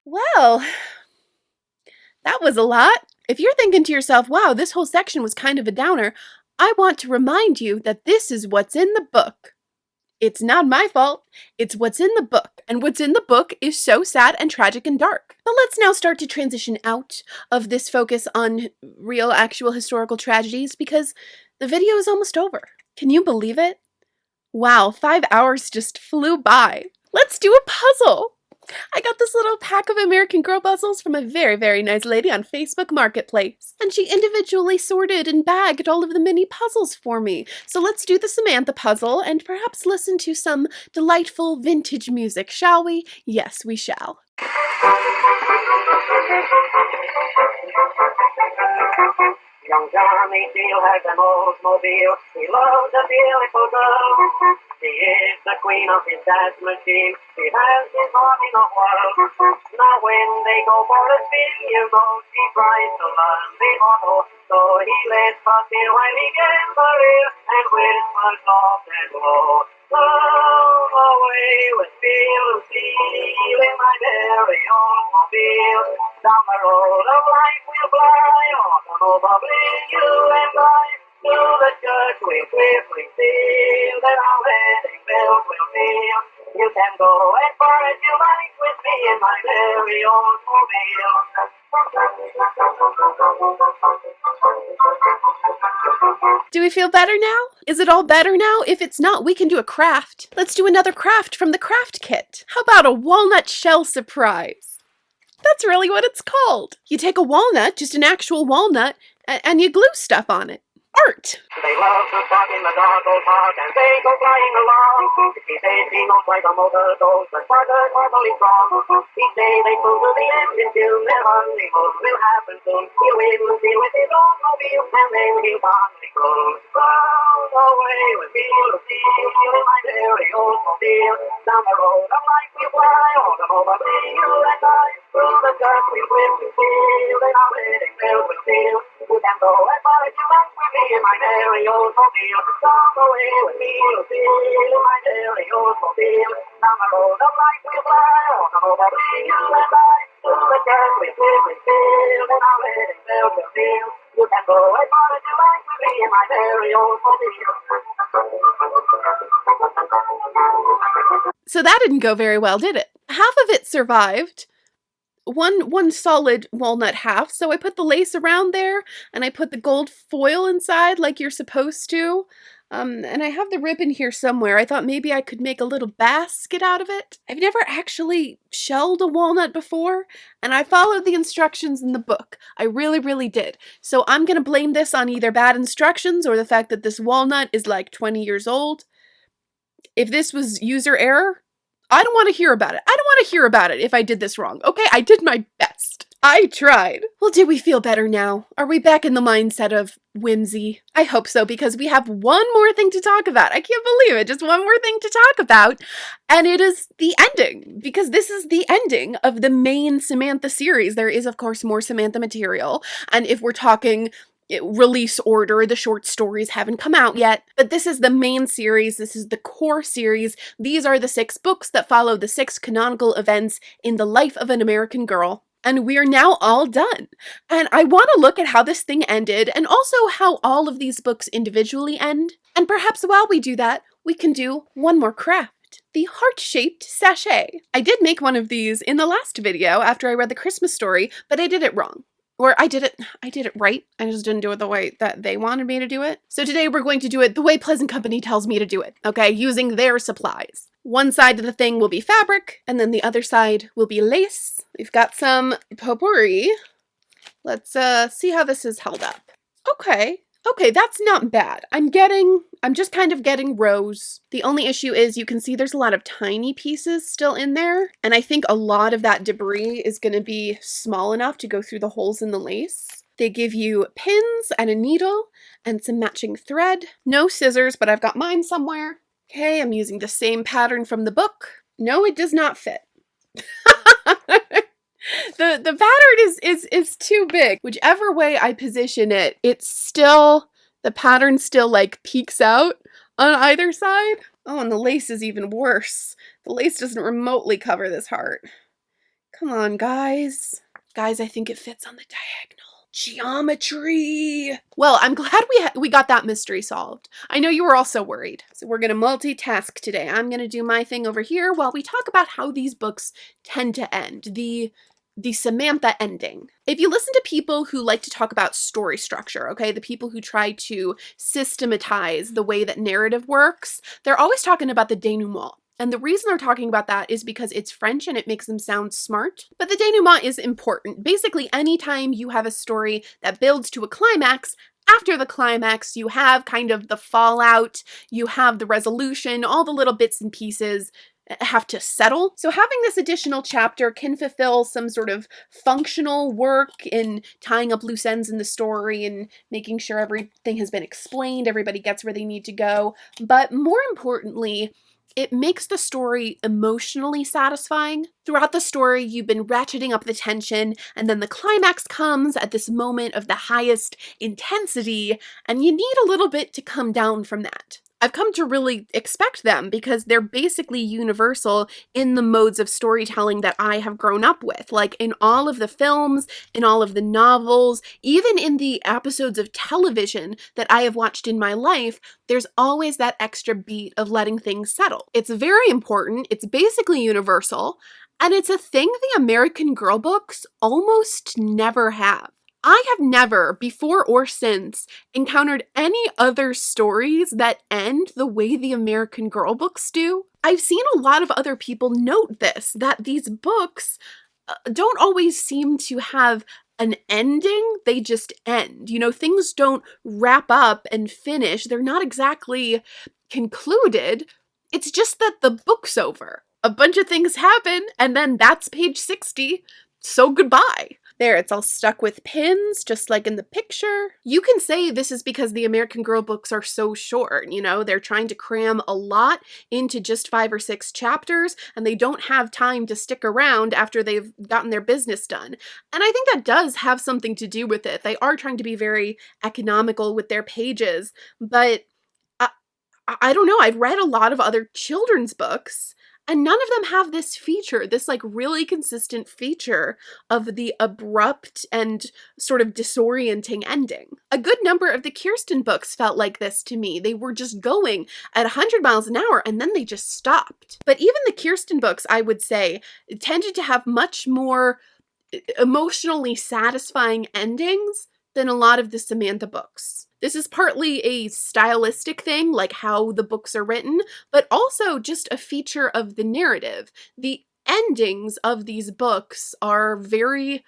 Speaker 1: Well, that was a lot. If you're thinking to yourself, wow, this whole section was kind of a downer, I want to remind you that this is what's in the book. It's not my fault. It's what's in the book. And what's in the book is so sad and tragic and dark. But let's now start to transition out of this focus on real, actual historical tragedies because the video is almost over. Can you believe it? Wow, 5 hours just flew by. Let's do a puzzle. I got this little pack of American Girl puzzles from a very, very nice lady on Facebook Marketplace. And she individually sorted and bagged all of the mini puzzles for me. So let's do the Samantha puzzle and perhaps listen to some delightful vintage music, shall we? Yes, we shall.
Speaker 2: Young Johnny Steele has an Oldsmobile. He loves a beautiful girl. She is the queen of his dad's machine. She has his heart in a whirl. Now when they go for a spin, you know she tries to learn the auto. So he lets her feel while he gets her ear and whispers soft and low. Blow away with Lucille in my very Oldsmobile. Down the road of life we'll fly, automobile, you and I. To the church we'll swiftly steal, then our wedding bells will peal. You can go as far as you like with me in my very Oldsmobile.
Speaker 1: Do we feel better now? Is it all better now? If it's not, we can do a craft. Let's do another craft from the craft kit. How about a walnut shell surprise? That's really what it's called. You take a walnut, just an actual walnut, and you glue stuff on it. Art!
Speaker 2: They love to talk in the dark old park as they go flying along. He says he knows like a motor goes, but sparkers horribly strong. He say they pull to the engine tune, their honeymoon will happen soon. He'll win Lucille with his automobile, and then he'll finally cruise. Round away with me, Lucille, in my very Oldsmobile. Down the road of life we'll fly, automobile, you and I. Through the dirt we'll swiftly steal, then our wedding bells will peal. You can go as far as you like with me in my very Oldsmobile. Down the way with me, Lucille, in my very Oldsmobile. Down the road of life we'll fly, automobile, you and I. Through the dirt we'll swiftly steal, then our wedding bells will peal. You can go as far as you like with me in my very Oldsmobile.
Speaker 1: So that didn't go very well, did it? Half of it survived. One solid walnut half, so I put the lace around there, and I put the gold foil inside like you're supposed to. And I have the ribbon here somewhere. I thought maybe I could make a little basket out of it. I've never actually shelled a walnut before, and I followed the instructions in the book. I really, really did. So I'm gonna blame this on either bad instructions or the fact that this walnut is like 20 years old. If this was user error, I don't want to hear about it. I don't want to hear about it if I did this wrong. Okay, I did my best. I tried. Well, do we feel better now? Are we back in the mindset of whimsy? I hope so, because we have one more thing to talk about. I can't believe it. Just one more thing to talk about. And it is the ending, because this is the ending of the main Samantha series. There is, of course, more Samantha material. And if we're talking release order, the short stories haven't come out yet, but this is the main series. This is the core series. These are the 6 books that follow the 6 canonical events in the life of an American girl. And we are now all done. And I want to look at how this thing ended and also how all of these books individually end. And perhaps while we do that, we can do one more craft. The heart-shaped sachet. I did make one of these in the last video after I read the Christmas story, but I did it wrong. Or I did it right. I just didn't do it the way that they wanted me to do it. So today we're going to do it the way Pleasant Company tells me to do it, okay? Using their supplies. One side of the thing will be fabric, and then the other side will be lace. We've got some potpourri. Let's see how this is held up. Okay, that's not bad. I'm just kind of getting rows. The only issue is you can see there's a lot of tiny pieces still in there, and I think a lot of that debris is going to be small enough to go through the holes in the lace. They give you pins and a needle and some matching thread. No scissors, but I've got mine somewhere. Okay, I'm using the same pattern from the book. No, it does not fit. The pattern is too big. Whichever way I position it, the pattern still like peeks out on either side. Oh, and the lace is even worse. The lace doesn't remotely cover this heart. Come on, guys. Guys, I think it fits on the diagonal. Geometry! Well, I'm glad we got that mystery solved. I know you were also worried. So we're gonna multitask today. I'm gonna do my thing over here while we talk about how these books tend to end. The Samantha ending. If you listen to people who like to talk about story structure, okay, the people who try to systematize the way that narrative works, they're always talking about the denouement. And the reason they're talking about that is because it's French and it makes them sound smart. But the denouement is important. Basically, anytime you have a story that builds to a climax, after the climax, you have kind of the fallout, you have the resolution, all the little bits and pieces have to settle. So having this additional chapter can fulfill some sort of functional work in tying up loose ends in the story and making sure everything has been explained, everybody gets where they need to go. But more importantly, it makes the story emotionally satisfying. Throughout the story, you've been ratcheting up the tension, and then the climax comes at this moment of the highest intensity, and you need a little bit to come down from that. I've come to really expect them because they're basically universal in the modes of storytelling that I have grown up with. Like in all of the films, in all of the novels, even in the episodes of television that I have watched in my life, there's always that extra beat of letting things settle. It's very important, it's basically universal, and it's a thing the American Girl books almost never have. I have never, before or since, encountered any other stories that end the way the American Girl books do. I've seen a lot of other people note this, that these books don't always seem to have an ending, they just end. You know, things don't wrap up and finish, they're not exactly concluded, it's just that the book's over. A bunch of things happen, and then that's page 60, so goodbye. There, it's all stuck with pins, just like in the picture. You can say this is because the American Girl books are so short, you know, they're trying to cram a lot into just 5 or 6 chapters, and they don't have time to stick around after they've gotten their business done. And I think that does have something to do with it. They are trying to be very economical with their pages, but I don't know, I've read a lot of other children's books, and none of them have this feature, this like really consistent feature of the abrupt and sort of disorienting ending. A good number of the Kirsten books felt like this to me. They were just going at 100 miles an hour and then they just stopped. But even the Kirsten books, I would say, tended to have much more emotionally satisfying endings than a lot of the Samantha books. This is partly a stylistic thing, like how the books are written, but also just a feature of the narrative. The endings of these books are very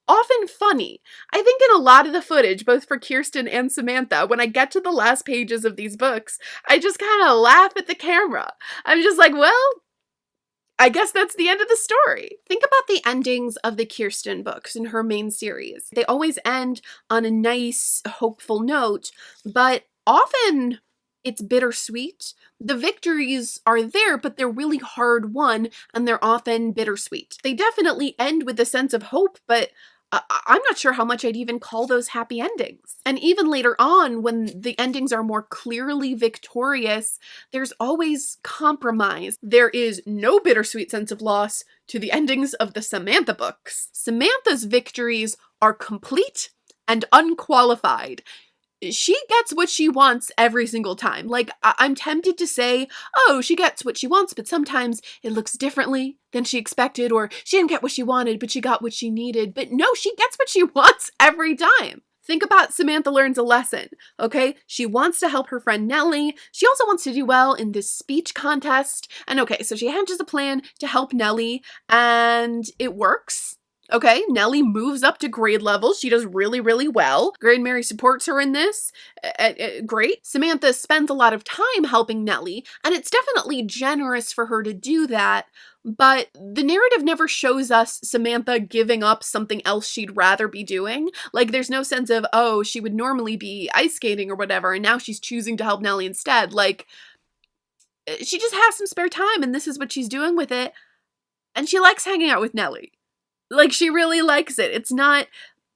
Speaker 1: often funny. I think in a lot of the footage, both for Kirsten and Samantha, when I get to the last pages of these books, I just kind of laugh at the camera. I'm just like, well, I guess that's the end of the story. Think about the endings of the Kirsten books in her main series. They always end on a nice, hopeful note, but often it's bittersweet. The victories are there, but they're really hard won, and they're often bittersweet. They definitely end with a sense of hope, but I'm not sure how much I'd even call those happy endings. And even later on, when the endings are more clearly victorious, there's always compromise. There is no bittersweet sense of loss to the endings of the Samantha books. Samantha's victories are complete and unqualified. She gets what she wants every single time. Like, I'm tempted to say, oh, she gets what she wants, but sometimes it looks differently than she expected, or she didn't get what she wanted, but she got what she needed. But no, she gets what she wants every time. Think about Samantha Learns a Lesson, okay? She wants to help her friend Nellie. She also wants to do well in this speech contest. And okay, so she hatches a plan to help Nellie, and it works. Okay, Nellie moves up to grade level. She does really, really well. Grandmary supports her in this. Great. Samantha spends a lot of time helping Nellie, and it's definitely generous for her to do that, but the narrative never shows us Samantha giving up something else she'd rather be doing. Like, there's no sense of, oh, she would normally be ice skating or whatever, and now she's choosing to help Nellie instead. Like, she just has some spare time, and this is what she's doing with it, and she likes hanging out with Nellie. Like, she really likes it. It's not,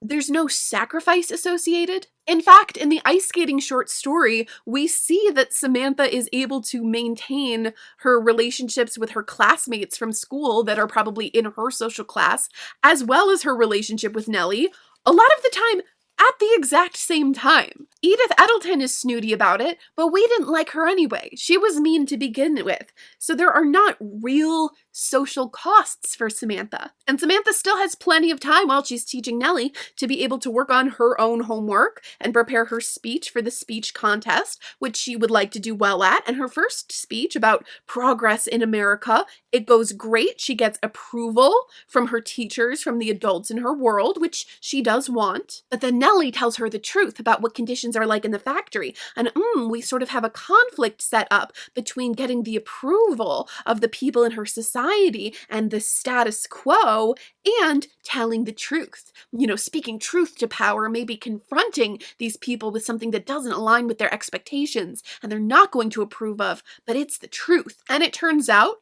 Speaker 1: there's no sacrifice associated. In fact, in the ice skating short story, we see that Samantha is able to maintain her relationships with her classmates from school that are probably in her social class, as well as her relationship with Nellie, a lot of the time at the exact same time. Edith Eddleton is snooty about it, but we didn't like her anyway. She was mean to begin with. So there are not real social costs for Samantha. And Samantha still has plenty of time while she's teaching Nellie to be able to work on her own homework and prepare her speech for the speech contest, which she would like to do well at. And her first speech about progress in America, it goes great. She gets approval from her teachers, from the adults in her world, which she does want. But then Nellie tells her the truth about what conditions are like in the factory. And we sort of have a conflict set up between getting the approval of the people in her society and the status quo and telling the truth. You know, speaking truth to power, maybe confronting these people with something that doesn't align with their expectations and they're not going to approve of, but it's the truth. And it turns out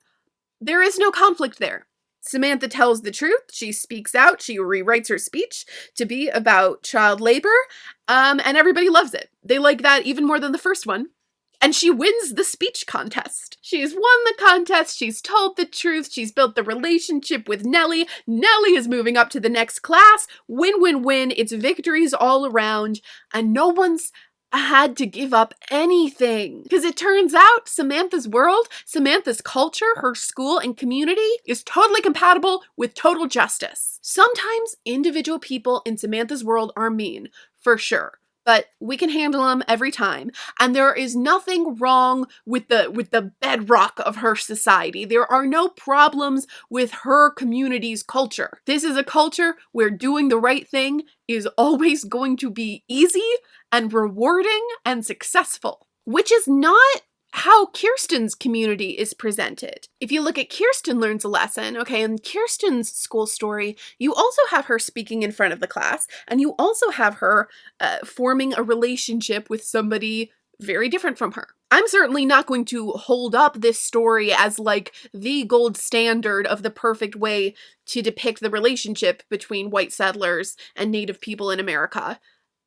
Speaker 1: there is no conflict there. Samantha tells the truth, she speaks out, she rewrites her speech to be about child labor, and everybody loves it. They like that even more than the first one. And she wins the speech contest. She's won the contest, she's told the truth, she's built the relationship with Nellie. Nellie is moving up to the next class. Win, win, win. It's victories all around, and no one's had to give up anything. Because it turns out Samantha's world, Samantha's culture, her school and community is totally compatible with total justice. Sometimes individual people in Samantha's world are mean, for sure. But we can handle them every time. And there is nothing wrong with the bedrock of her society. There are no problems with her community's culture. This is a culture where doing the right thing is always going to be easy and rewarding and successful, which is not how Kirsten's community is presented. If you look at Kirsten Learns a Lesson, okay, in Kirsten's school story, you also have her speaking in front of the class, and you also have her forming a relationship with somebody very different from her. I'm certainly not going to hold up this story as like the gold standard of the perfect way to depict the relationship between white settlers and Native people in America.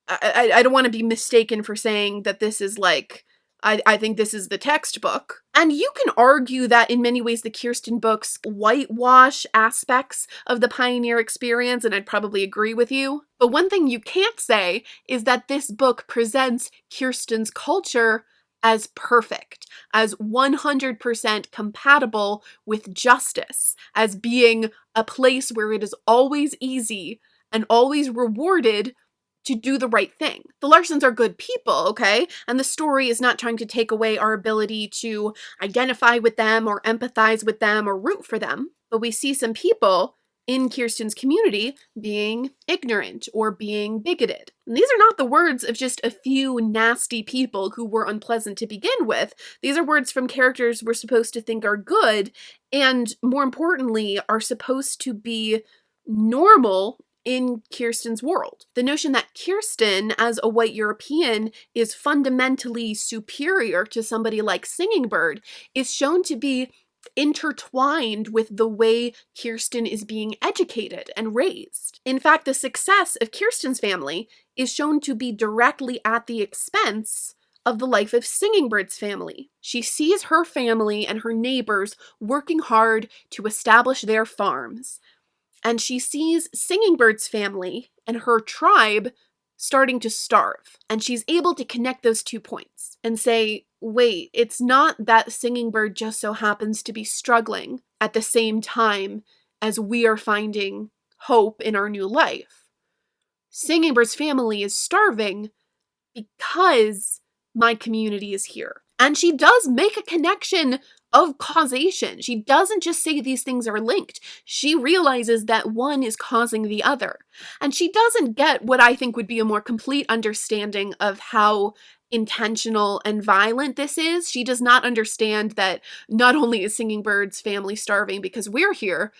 Speaker 1: I don't want to be mistaken for saying that this is like, I think this is the textbook. And you can argue that in many ways the Kirsten books whitewash aspects of the pioneer experience, and I'd probably agree with you. But one thing you can't say is that this book presents Kirsten's culture as perfect, as 100% compatible with justice, as being a place where it is always easy and always rewarded to do the right thing. The Larsons are good people, okay? And the story is not trying to take away our ability to identify with them or empathize with them or root for them. But we see some people in Kirsten's community being ignorant or being bigoted. And these are not the words of just a few nasty people who were unpleasant to begin with. These are words from characters we're supposed to think are good and, more importantly, are supposed to be normal in Kirsten's world. The notion that Kirsten, as a white European, is fundamentally superior to somebody like Singing Bird is shown to be intertwined with the way Kirsten is being educated and raised. In fact, the success of Kirsten's family is shown to be directly at the expense of the life of Singing Bird's family. She sees her family and her neighbors working hard to establish their farms. And she sees Singing Bird's family and her tribe starting to starve. And she's able to connect those 2 points and say, wait, it's not that Singing Bird just so happens to be struggling at the same time as we are finding hope in our new life. Singing Bird's family is starving because my community is here. And she does make a connection of causation. She doesn't just say these things are linked. She realizes that one is causing the other. And she doesn't get what I think would be a more complete understanding of how intentional and violent this is. She does not understand that not only is Singing Bird's family starving because we're here,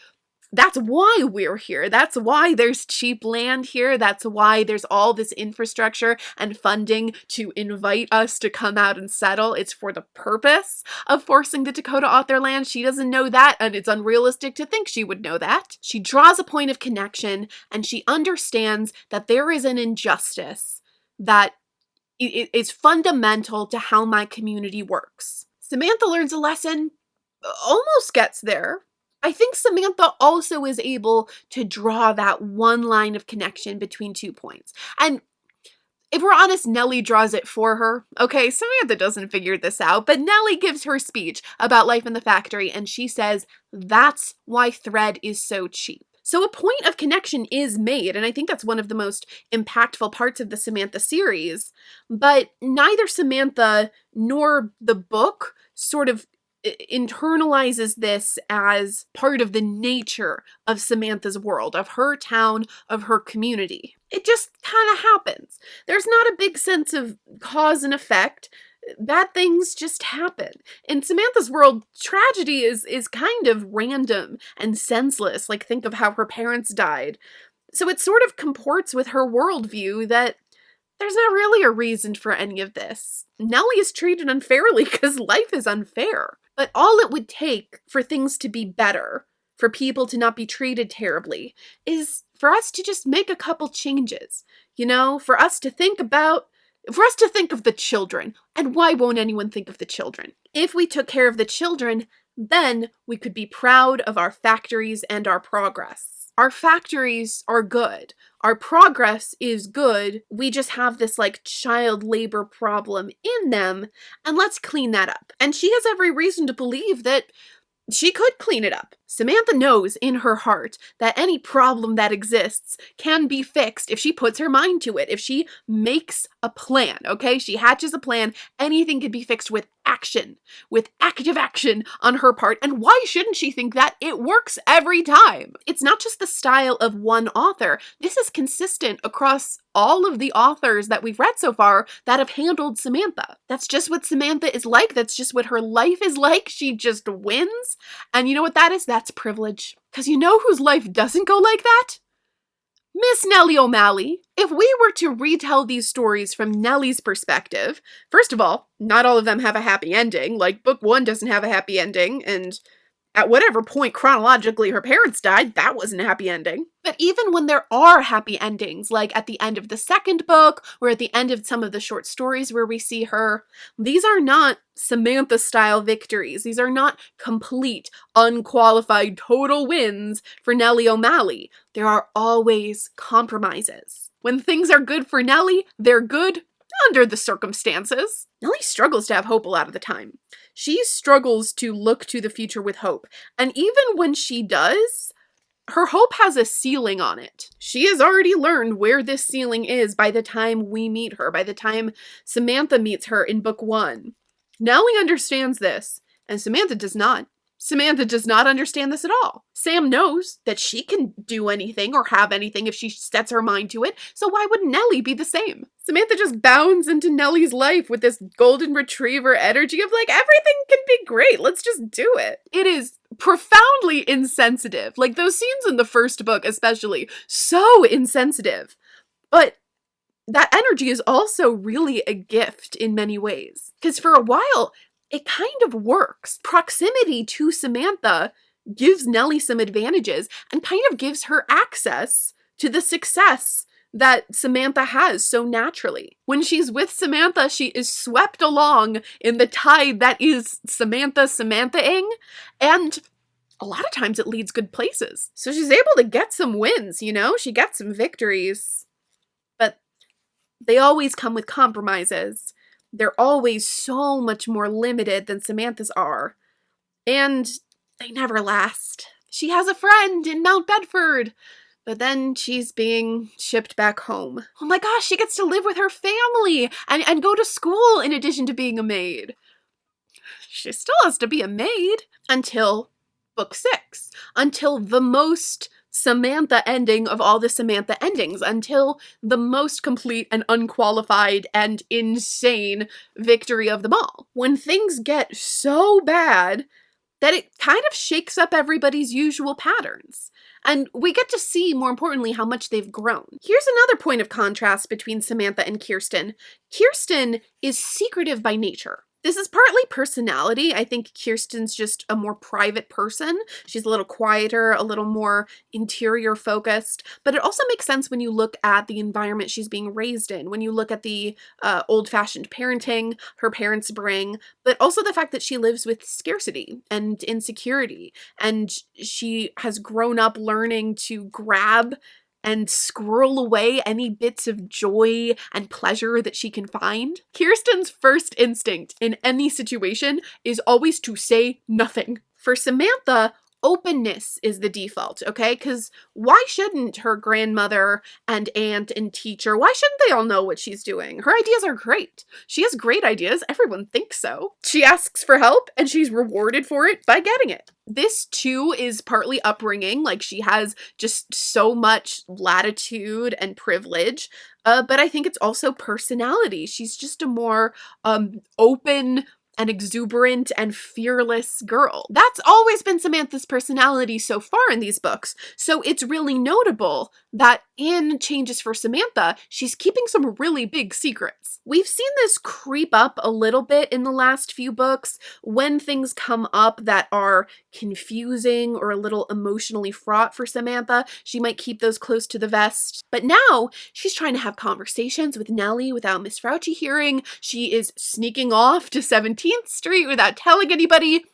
Speaker 1: That's why we're here. That's why there's cheap land here. That's why there's all this infrastructure and funding to invite us to come out and settle. It's for the purpose of forcing the Dakota off their land. She doesn't know that, and it's unrealistic to think she would know that. She draws a point of connection, and she understands that there is an injustice that is fundamental to how my community works. Samantha learns a lesson, almost gets there. I think Samantha also is able to draw that one line of connection between 2 points. And if we're honest, Nellie draws it for her. Okay, Samantha doesn't figure this out, but Nellie gives her speech about life in the factory, and she says, that's why thread is so cheap. So a point of connection is made, and I think that's one of the most impactful parts of the Samantha series, but neither Samantha nor the book sort of internalizes this as part of the nature of Samantha's world, of her town, of her community. It just kind of happens. There's not a big sense of cause and effect. Bad things just happen. In Samantha's world, tragedy is kind of random and senseless. Like, think of how her parents died. So it sort of comports with her worldview that there's not really a reason for any of this. Nellie is treated unfairly because life is unfair. But all it would take for things to be better, for people to not be treated terribly, is for us to just make a couple changes. You know, for us to think of the children. And why won't anyone think of the children? If we took care of the children, then we could be proud of our factories and our progress. Our factories are good. Our progress is good. We just have this like child labor problem in them, and let's clean that up. And she has every reason to believe that she could clean it up. Samantha knows in her heart that any problem that exists can be fixed if she puts her mind to it, if she makes a plan, okay? She hatches a plan, anything can be fixed with action, with active action on her part, and why shouldn't she think that? It works every time. It's not just the style of one author. This is consistent across all of the authors that we've read so far that have handled Samantha. That's just what Samantha is like. That's just what her life is like. She just wins. And you know what that is? That's privilege. Because you know whose life doesn't go like that? Miss Nellie O'Malley. If we were to retell these stories from Nellie's perspective, first of all, not all of them have a happy ending. Like, book 1 doesn't have a happy ending, and at whatever point chronologically her parents died, that wasn't a happy ending. But even when there are happy endings, like at the end of the second book, or at the end of some of the short stories where we see her, these are not Samantha-style victories. These are not complete, unqualified, total wins for Nellie O'Malley. There are always compromises. When things are good for Nellie, they're good under the circumstances. Nellie struggles to have hope a lot of the time. She struggles to look to the future with hope. And even when she does, her hope has a ceiling on it. She has already learned where this ceiling is by the time we meet her, by the time Samantha meets her in book 1. Nellie understands this, and Samantha does not. Samantha does not understand this at all. Sam knows that she can do anything or have anything if she sets her mind to it, so why wouldn't Nellie be the same? Samantha just bounds into Nellie's life with this golden retriever energy of like, everything can be great, let's just do it. It is profoundly insensitive. Like those scenes in the first book especially, so insensitive. But that energy is also really a gift in many ways. Because for a while, it kind of works. Proximity to Samantha gives Nellie some advantages and kind of gives her access to the success that Samantha has so naturally. When she's with Samantha, she is swept along in the tide that is Samantha-ing, and a lot of times it leads good places. So she's able to get some wins, you know? She gets some victories, but they always come with compromises. They're always so much more limited than Samantha's are. And they never last. She has a friend in Mount Bedford, but then she's being shipped back home. Oh my gosh, she gets to live with her family and go to school in addition to being a maid. She still has to be a maid until book 6. Until the most Samantha ending of all the Samantha endings, until the most complete and unqualified and insane victory of them all. When things get so bad that it kind of shakes up everybody's usual patterns. And we get to see, more importantly, how much they've grown. Here's another point of contrast between Samantha and Kirsten. Kirsten is secretive by nature. This is partly personality. I think Kirsten's just a more private person. She's a little quieter, a little more interior focused, but it also makes sense when you look at the environment she's being raised in, when you look at the old-fashioned parenting her parents bring, but also the fact that she lives with scarcity and insecurity, and she has grown up learning to grab and squirrel away any bits of joy and pleasure that she can find. Kirsten's first instinct in any situation is always to say nothing. For Samantha, openness is the default, okay? Because why shouldn't her grandmother and aunt and teacher, why shouldn't they all know what she's doing? Her ideas are great. She has great ideas. Everyone thinks so. She asks for help and she's rewarded for it by getting it. This too is partly upbringing, like she has just so much latitude and privilege, but I think it's also personality. She's just a more open and exuberant and fearless girl. That's always been Samantha's personality so far in these books, so it's really notable that in Changes for Samantha, she's keeping some really big secrets. We've seen this creep up a little bit in the last few books when things come up that are confusing or a little emotionally fraught for Samantha. She might keep those close to the vest. But now she's trying to have conversations with Nellie without Miss Fauci hearing. She is sneaking off to 17th Street without telling anybody.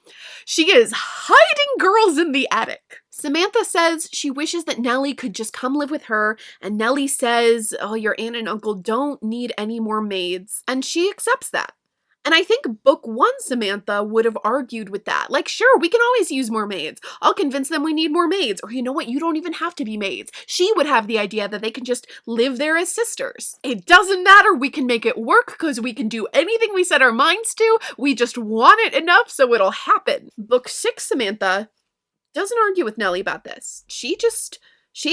Speaker 1: She is hiding girls in the attic. Samantha says she wishes that Nellie could just come live with her, and Nellie says, oh, your aunt and uncle don't need any more maids, and she accepts that. And I think book 1 Samantha would have argued with that. Like, sure, we can always use more maids. I'll convince them we need more maids. Or you know what? You don't even have to be maids. She would have the idea that they can just live there as sisters. It doesn't matter. We can make it work because we can do anything we set our minds to. We just want it enough so it'll happen. Book 6 Samantha doesn't argue with Nellie about this. She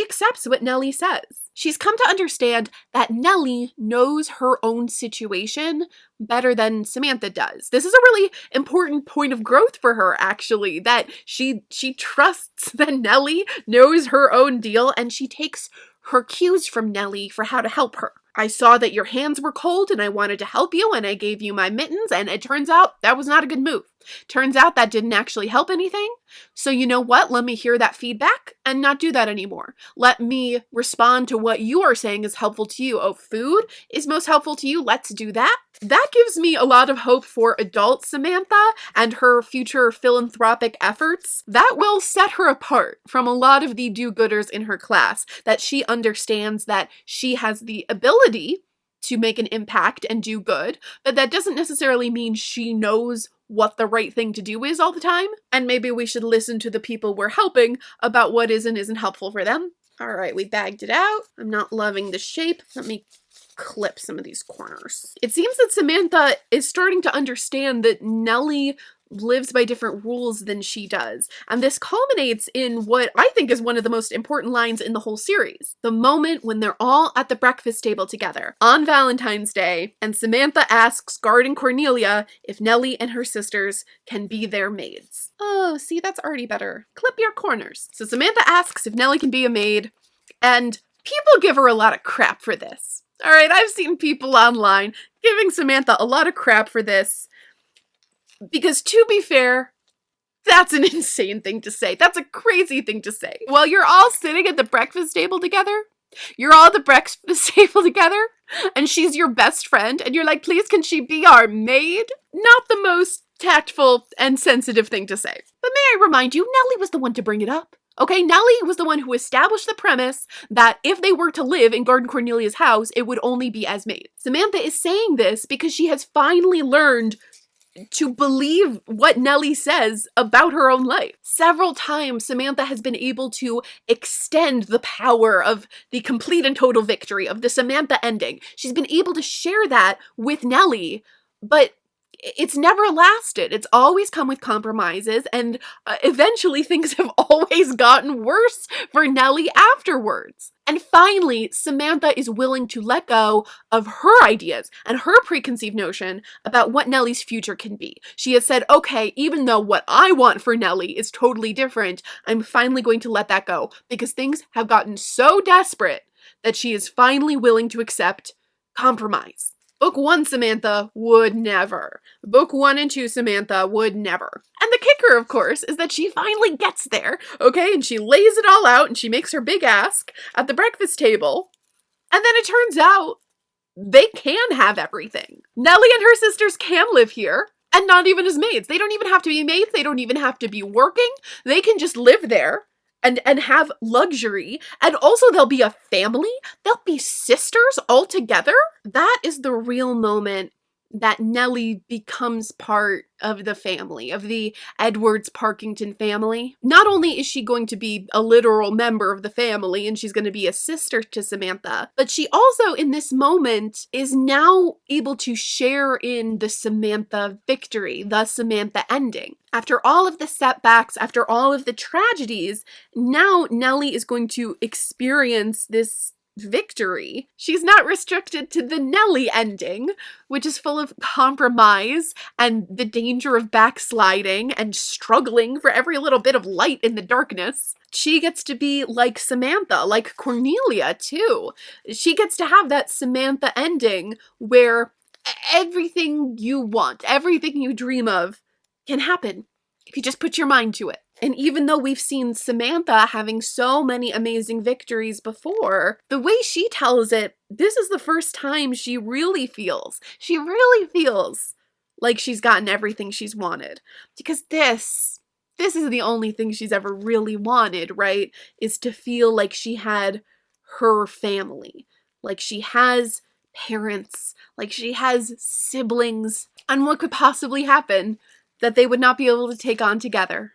Speaker 1: accepts what Nellie says. She's come to understand that Nellie knows her own situation better than Samantha does. This is a really important point of growth for her, actually, that she trusts that Nellie knows her own deal and she takes her cues from Nellie for how to help her. I saw that your hands were cold and I wanted to help you and I gave you my mittens, and it turns out that was not a good move. Turns out that didn't actually help anything. So you know what? Let me hear that feedback and not do that anymore. Let me respond to what you are saying is helpful to you. Oh, food is most helpful to you. Let's do that. That gives me a lot of hope for adult Samantha and her future philanthropic efforts. That will set her apart from a lot of the do-gooders in her class, that she understands that she has the ability to make an impact and do good, but that doesn't necessarily mean she knows what the right thing to do is all the time, and maybe we should listen to the people we're helping about what is and isn't helpful for them. All right, we bagged it out. I'm not loving the shape. Let me clip some of these corners. It seems that Samantha is starting to understand that Nellie lives by different rules than she does. And this culminates in what I think is one of the most important lines in the whole series. The moment when they're all at the breakfast table together on Valentine's Day, and Samantha asks Guard and Cornelia if Nellie and her sisters can be their maids. Oh, see, that's already better. Clip your corners. So Samantha asks if Nellie can be a maid, and people give her a lot of crap for this. All right, I've seen people online giving Samantha a lot of crap for this. Because to be fair, that's an insane thing to say. That's a crazy thing to say. While you're all sitting at the breakfast table together, and she's your best friend, and you're like, please, can she be our maid? Not the most tactful and sensitive thing to say. But may I remind you, Nellie was the one to bring it up. Okay, Nellie was the one who established the premise that if they were to live in Guard and Cornelia's house, it would only be as maids. Samantha is saying this because she has finally learned to believe what Nellie says about her own life. Several times, Samantha has been able to extend the power of the complete and total victory of the Samantha ending. She's been able to share that with Nellie, but it's never lasted. It's always come with compromises, and eventually things have always gotten worse for Nellie afterwards. And finally, Samantha is willing to let go of her ideas and her preconceived notion about what Nellie's future can be. She has said, okay, even though what I want for Nellie is totally different, I'm finally going to let that go because things have gotten so desperate that she is finally willing to accept compromise. Book 1 Samantha would never. Book 1 and 2 Samantha would never. And the kicker, of course, is that she finally gets there, okay? And she lays it all out and she makes her big ask at the breakfast table. And then it turns out they can have everything. Nellie and her sisters can live here, and not even as maids. They don't even have to be maids. They don't even have to be working. They can just live there and have luxury. And also they'll be a family. They'll be sisters all together. That is the real moment that Nellie becomes part of the family, of the Edwards Parkington family. Not only is she going to be a literal member of the family and she's going to be a sister to Samantha, but she also in this moment is now able to share in the Samantha victory, the Samantha ending. After all of the setbacks, after all of the tragedies, now Nellie is going to experience this victory. She's not restricted to the Nellie ending, which is full of compromise and the danger of backsliding and struggling for every little bit of light in the darkness. She gets to be like Samantha, like Cornelia too. She gets to have that Samantha ending where everything you want, everything you dream of can happen if you just put your mind to it. And even though we've seen Samantha having so many amazing victories before, the way she tells it, this is the first time she really feels like she's gotten everything she's wanted. Because this is the only thing she's ever really wanted, right? Is to feel like she had her family, like she has parents, like she has siblings, and what could possibly happen that they would not be able to take on together.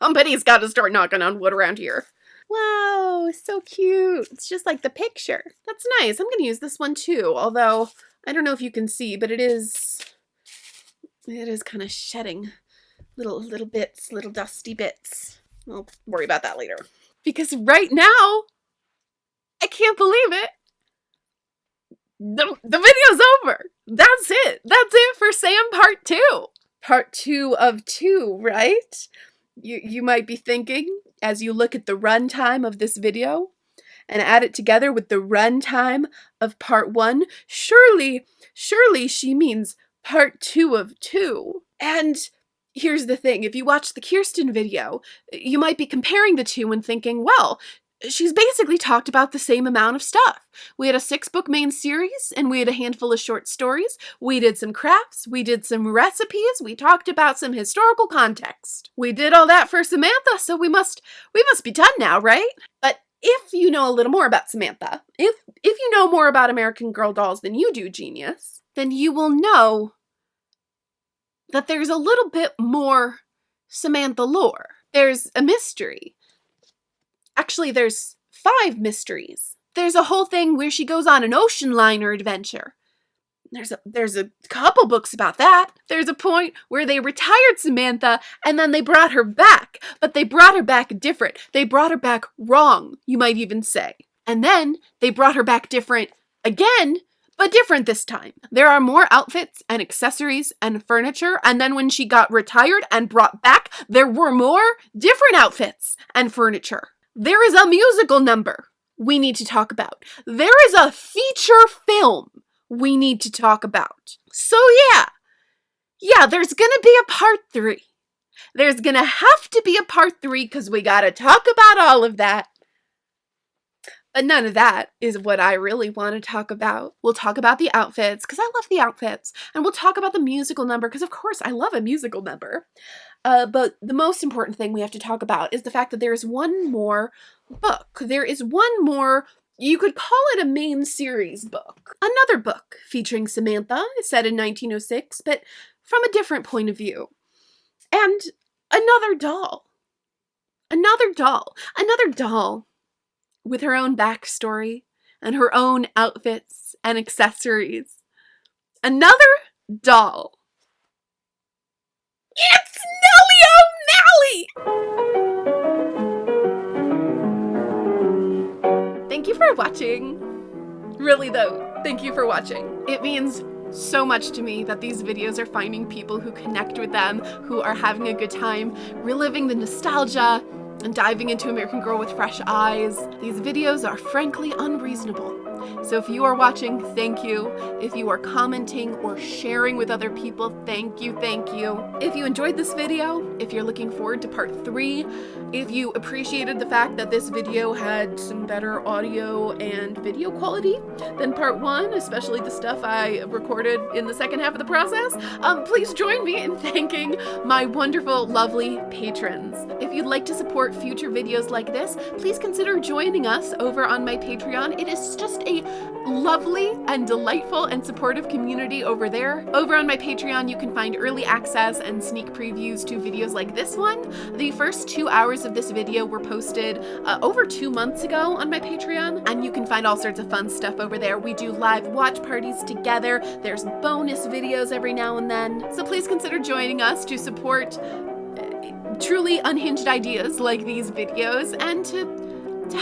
Speaker 1: Somebody's got to start knocking on wood around here. Wow, so cute. It's just like the picture. That's nice. I'm going to use this one too, although I don't know if you can see, but it is kind of shedding little bits, little dusty bits. I'll worry about that later. Because right now, I can't believe it. The video's over. That's it. That's it for Sam Part 2. Part 2 of 2, right? You might be thinking, as you look at the runtime of this video and add it together with the runtime of Part 1, surely she means Part 2 of 2. And here's the thing, if you watch the Kirsten video, you might be comparing the two and thinking, well, she's basically talked about the same amount of stuff. We had a 6-book main series, and we had a handful of short stories. We did some crafts, we did some recipes, we talked about some historical context. We did all that for Samantha, so we must be done now, right? But if you know a little more about Samantha, if you know more about American Girl dolls than you do, genius, then you will know that there's a little bit more Samantha lore. There's a mystery. Actually, there's 5 mysteries. There's a whole thing where she goes on an ocean liner adventure. There's a couple books about that. There's a point where they retired Samantha and then they brought her back. But they brought her back different. They brought her back wrong, you might even say. And then they brought her back different again, but different this time. There are more outfits and accessories and furniture, and then when she got retired and brought back, there were more different outfits and furniture. There is a musical number we need to talk about. There is a feature film we need to talk about. So yeah, there's gonna be a part 3. There's gonna have to be a part 3 because we gotta talk about all of that. But none of that is what I really want to talk about. We'll talk about the outfits, because I love the outfits. And we'll talk about the musical number, because of course I love a musical number. But the most important thing we have to talk about is the fact that there is one more book. There is one more, you could call it a main series book. Another book featuring Samantha, set in 1906, but from a different point of view. And another doll. Another doll with her own backstory and her own outfits and accessories. Another doll. It's Nellie O'Malley! Thank you for watching. Really though, thank you for watching. It means so much to me that these videos are finding people who connect with them, who are having a good time, reliving the nostalgia, and diving into American Girl with fresh eyes. These videos are frankly unreasonable. So if you are watching, thank you. If you are commenting or sharing with other people, thank you, thank you. If you enjoyed this video, if you're looking forward to part 3, if you appreciated the fact that this video had some better audio and video quality than part 1, especially the stuff I recorded in the second half of the process, please join me in thanking my wonderful, lovely patrons. If you'd like to support future videos like this, please consider joining us over on my Patreon. It is just a lovely and delightful and supportive community over there. Over on my Patreon, you can find early access and sneak previews to videos like this one. The first 2 hours of this video were posted over 2 months ago on my Patreon, and you can find all sorts of fun stuff over there. We do live watch parties together. There's bonus videos every now and then. So please consider joining us to support truly unhinged ideas like these videos and to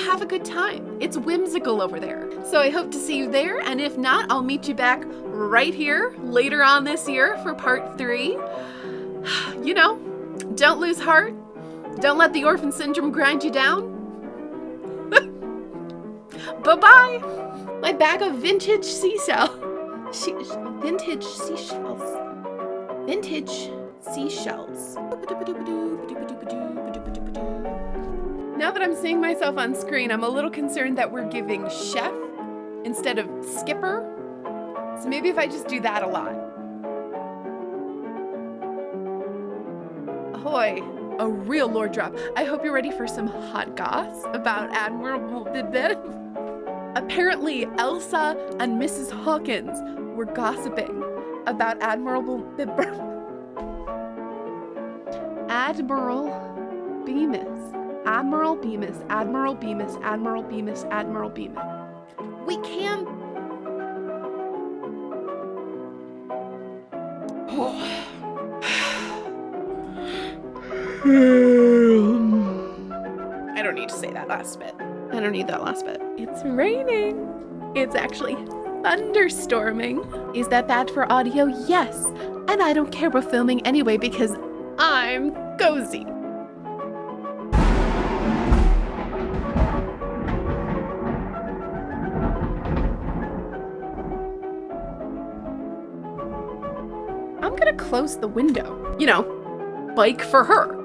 Speaker 1: have a good time. It's whimsical over there. So I hope to see you there, and if not, I'll meet you back right here later on this year for part 3. You know, don't lose heart. Don't let the Orphan Syndrome grind you down. Bye-bye. My bag of vintage seashell. Vintage seashells. Vintage seashells. Now that I'm seeing myself on screen, I'm a little concerned that we're giving chef instead of skipper. So maybe if I just do that a lot. Ahoy, a real lore drop. I hope you're ready for some hot goss about Admiral Bibet. Apparently, Elsa and Mrs. Hawkins were gossiping about Admiral Bemis. Admiral Bemis, Admiral Bemis, Admiral Bemis, Admiral Bemis. We can... I don't need to say that last bit. I don't need that last bit. It's raining. It's actually thunderstorming. Is that bad for audio? Yes. And I don't care about filming anyway because I'm cozy. I'm gonna close the window. You know, bike for her.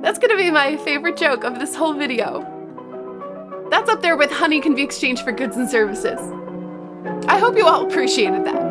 Speaker 1: That's gonna be my favorite joke of this whole video. That's up there with honey can be exchanged for goods and services. I hope you all appreciated that.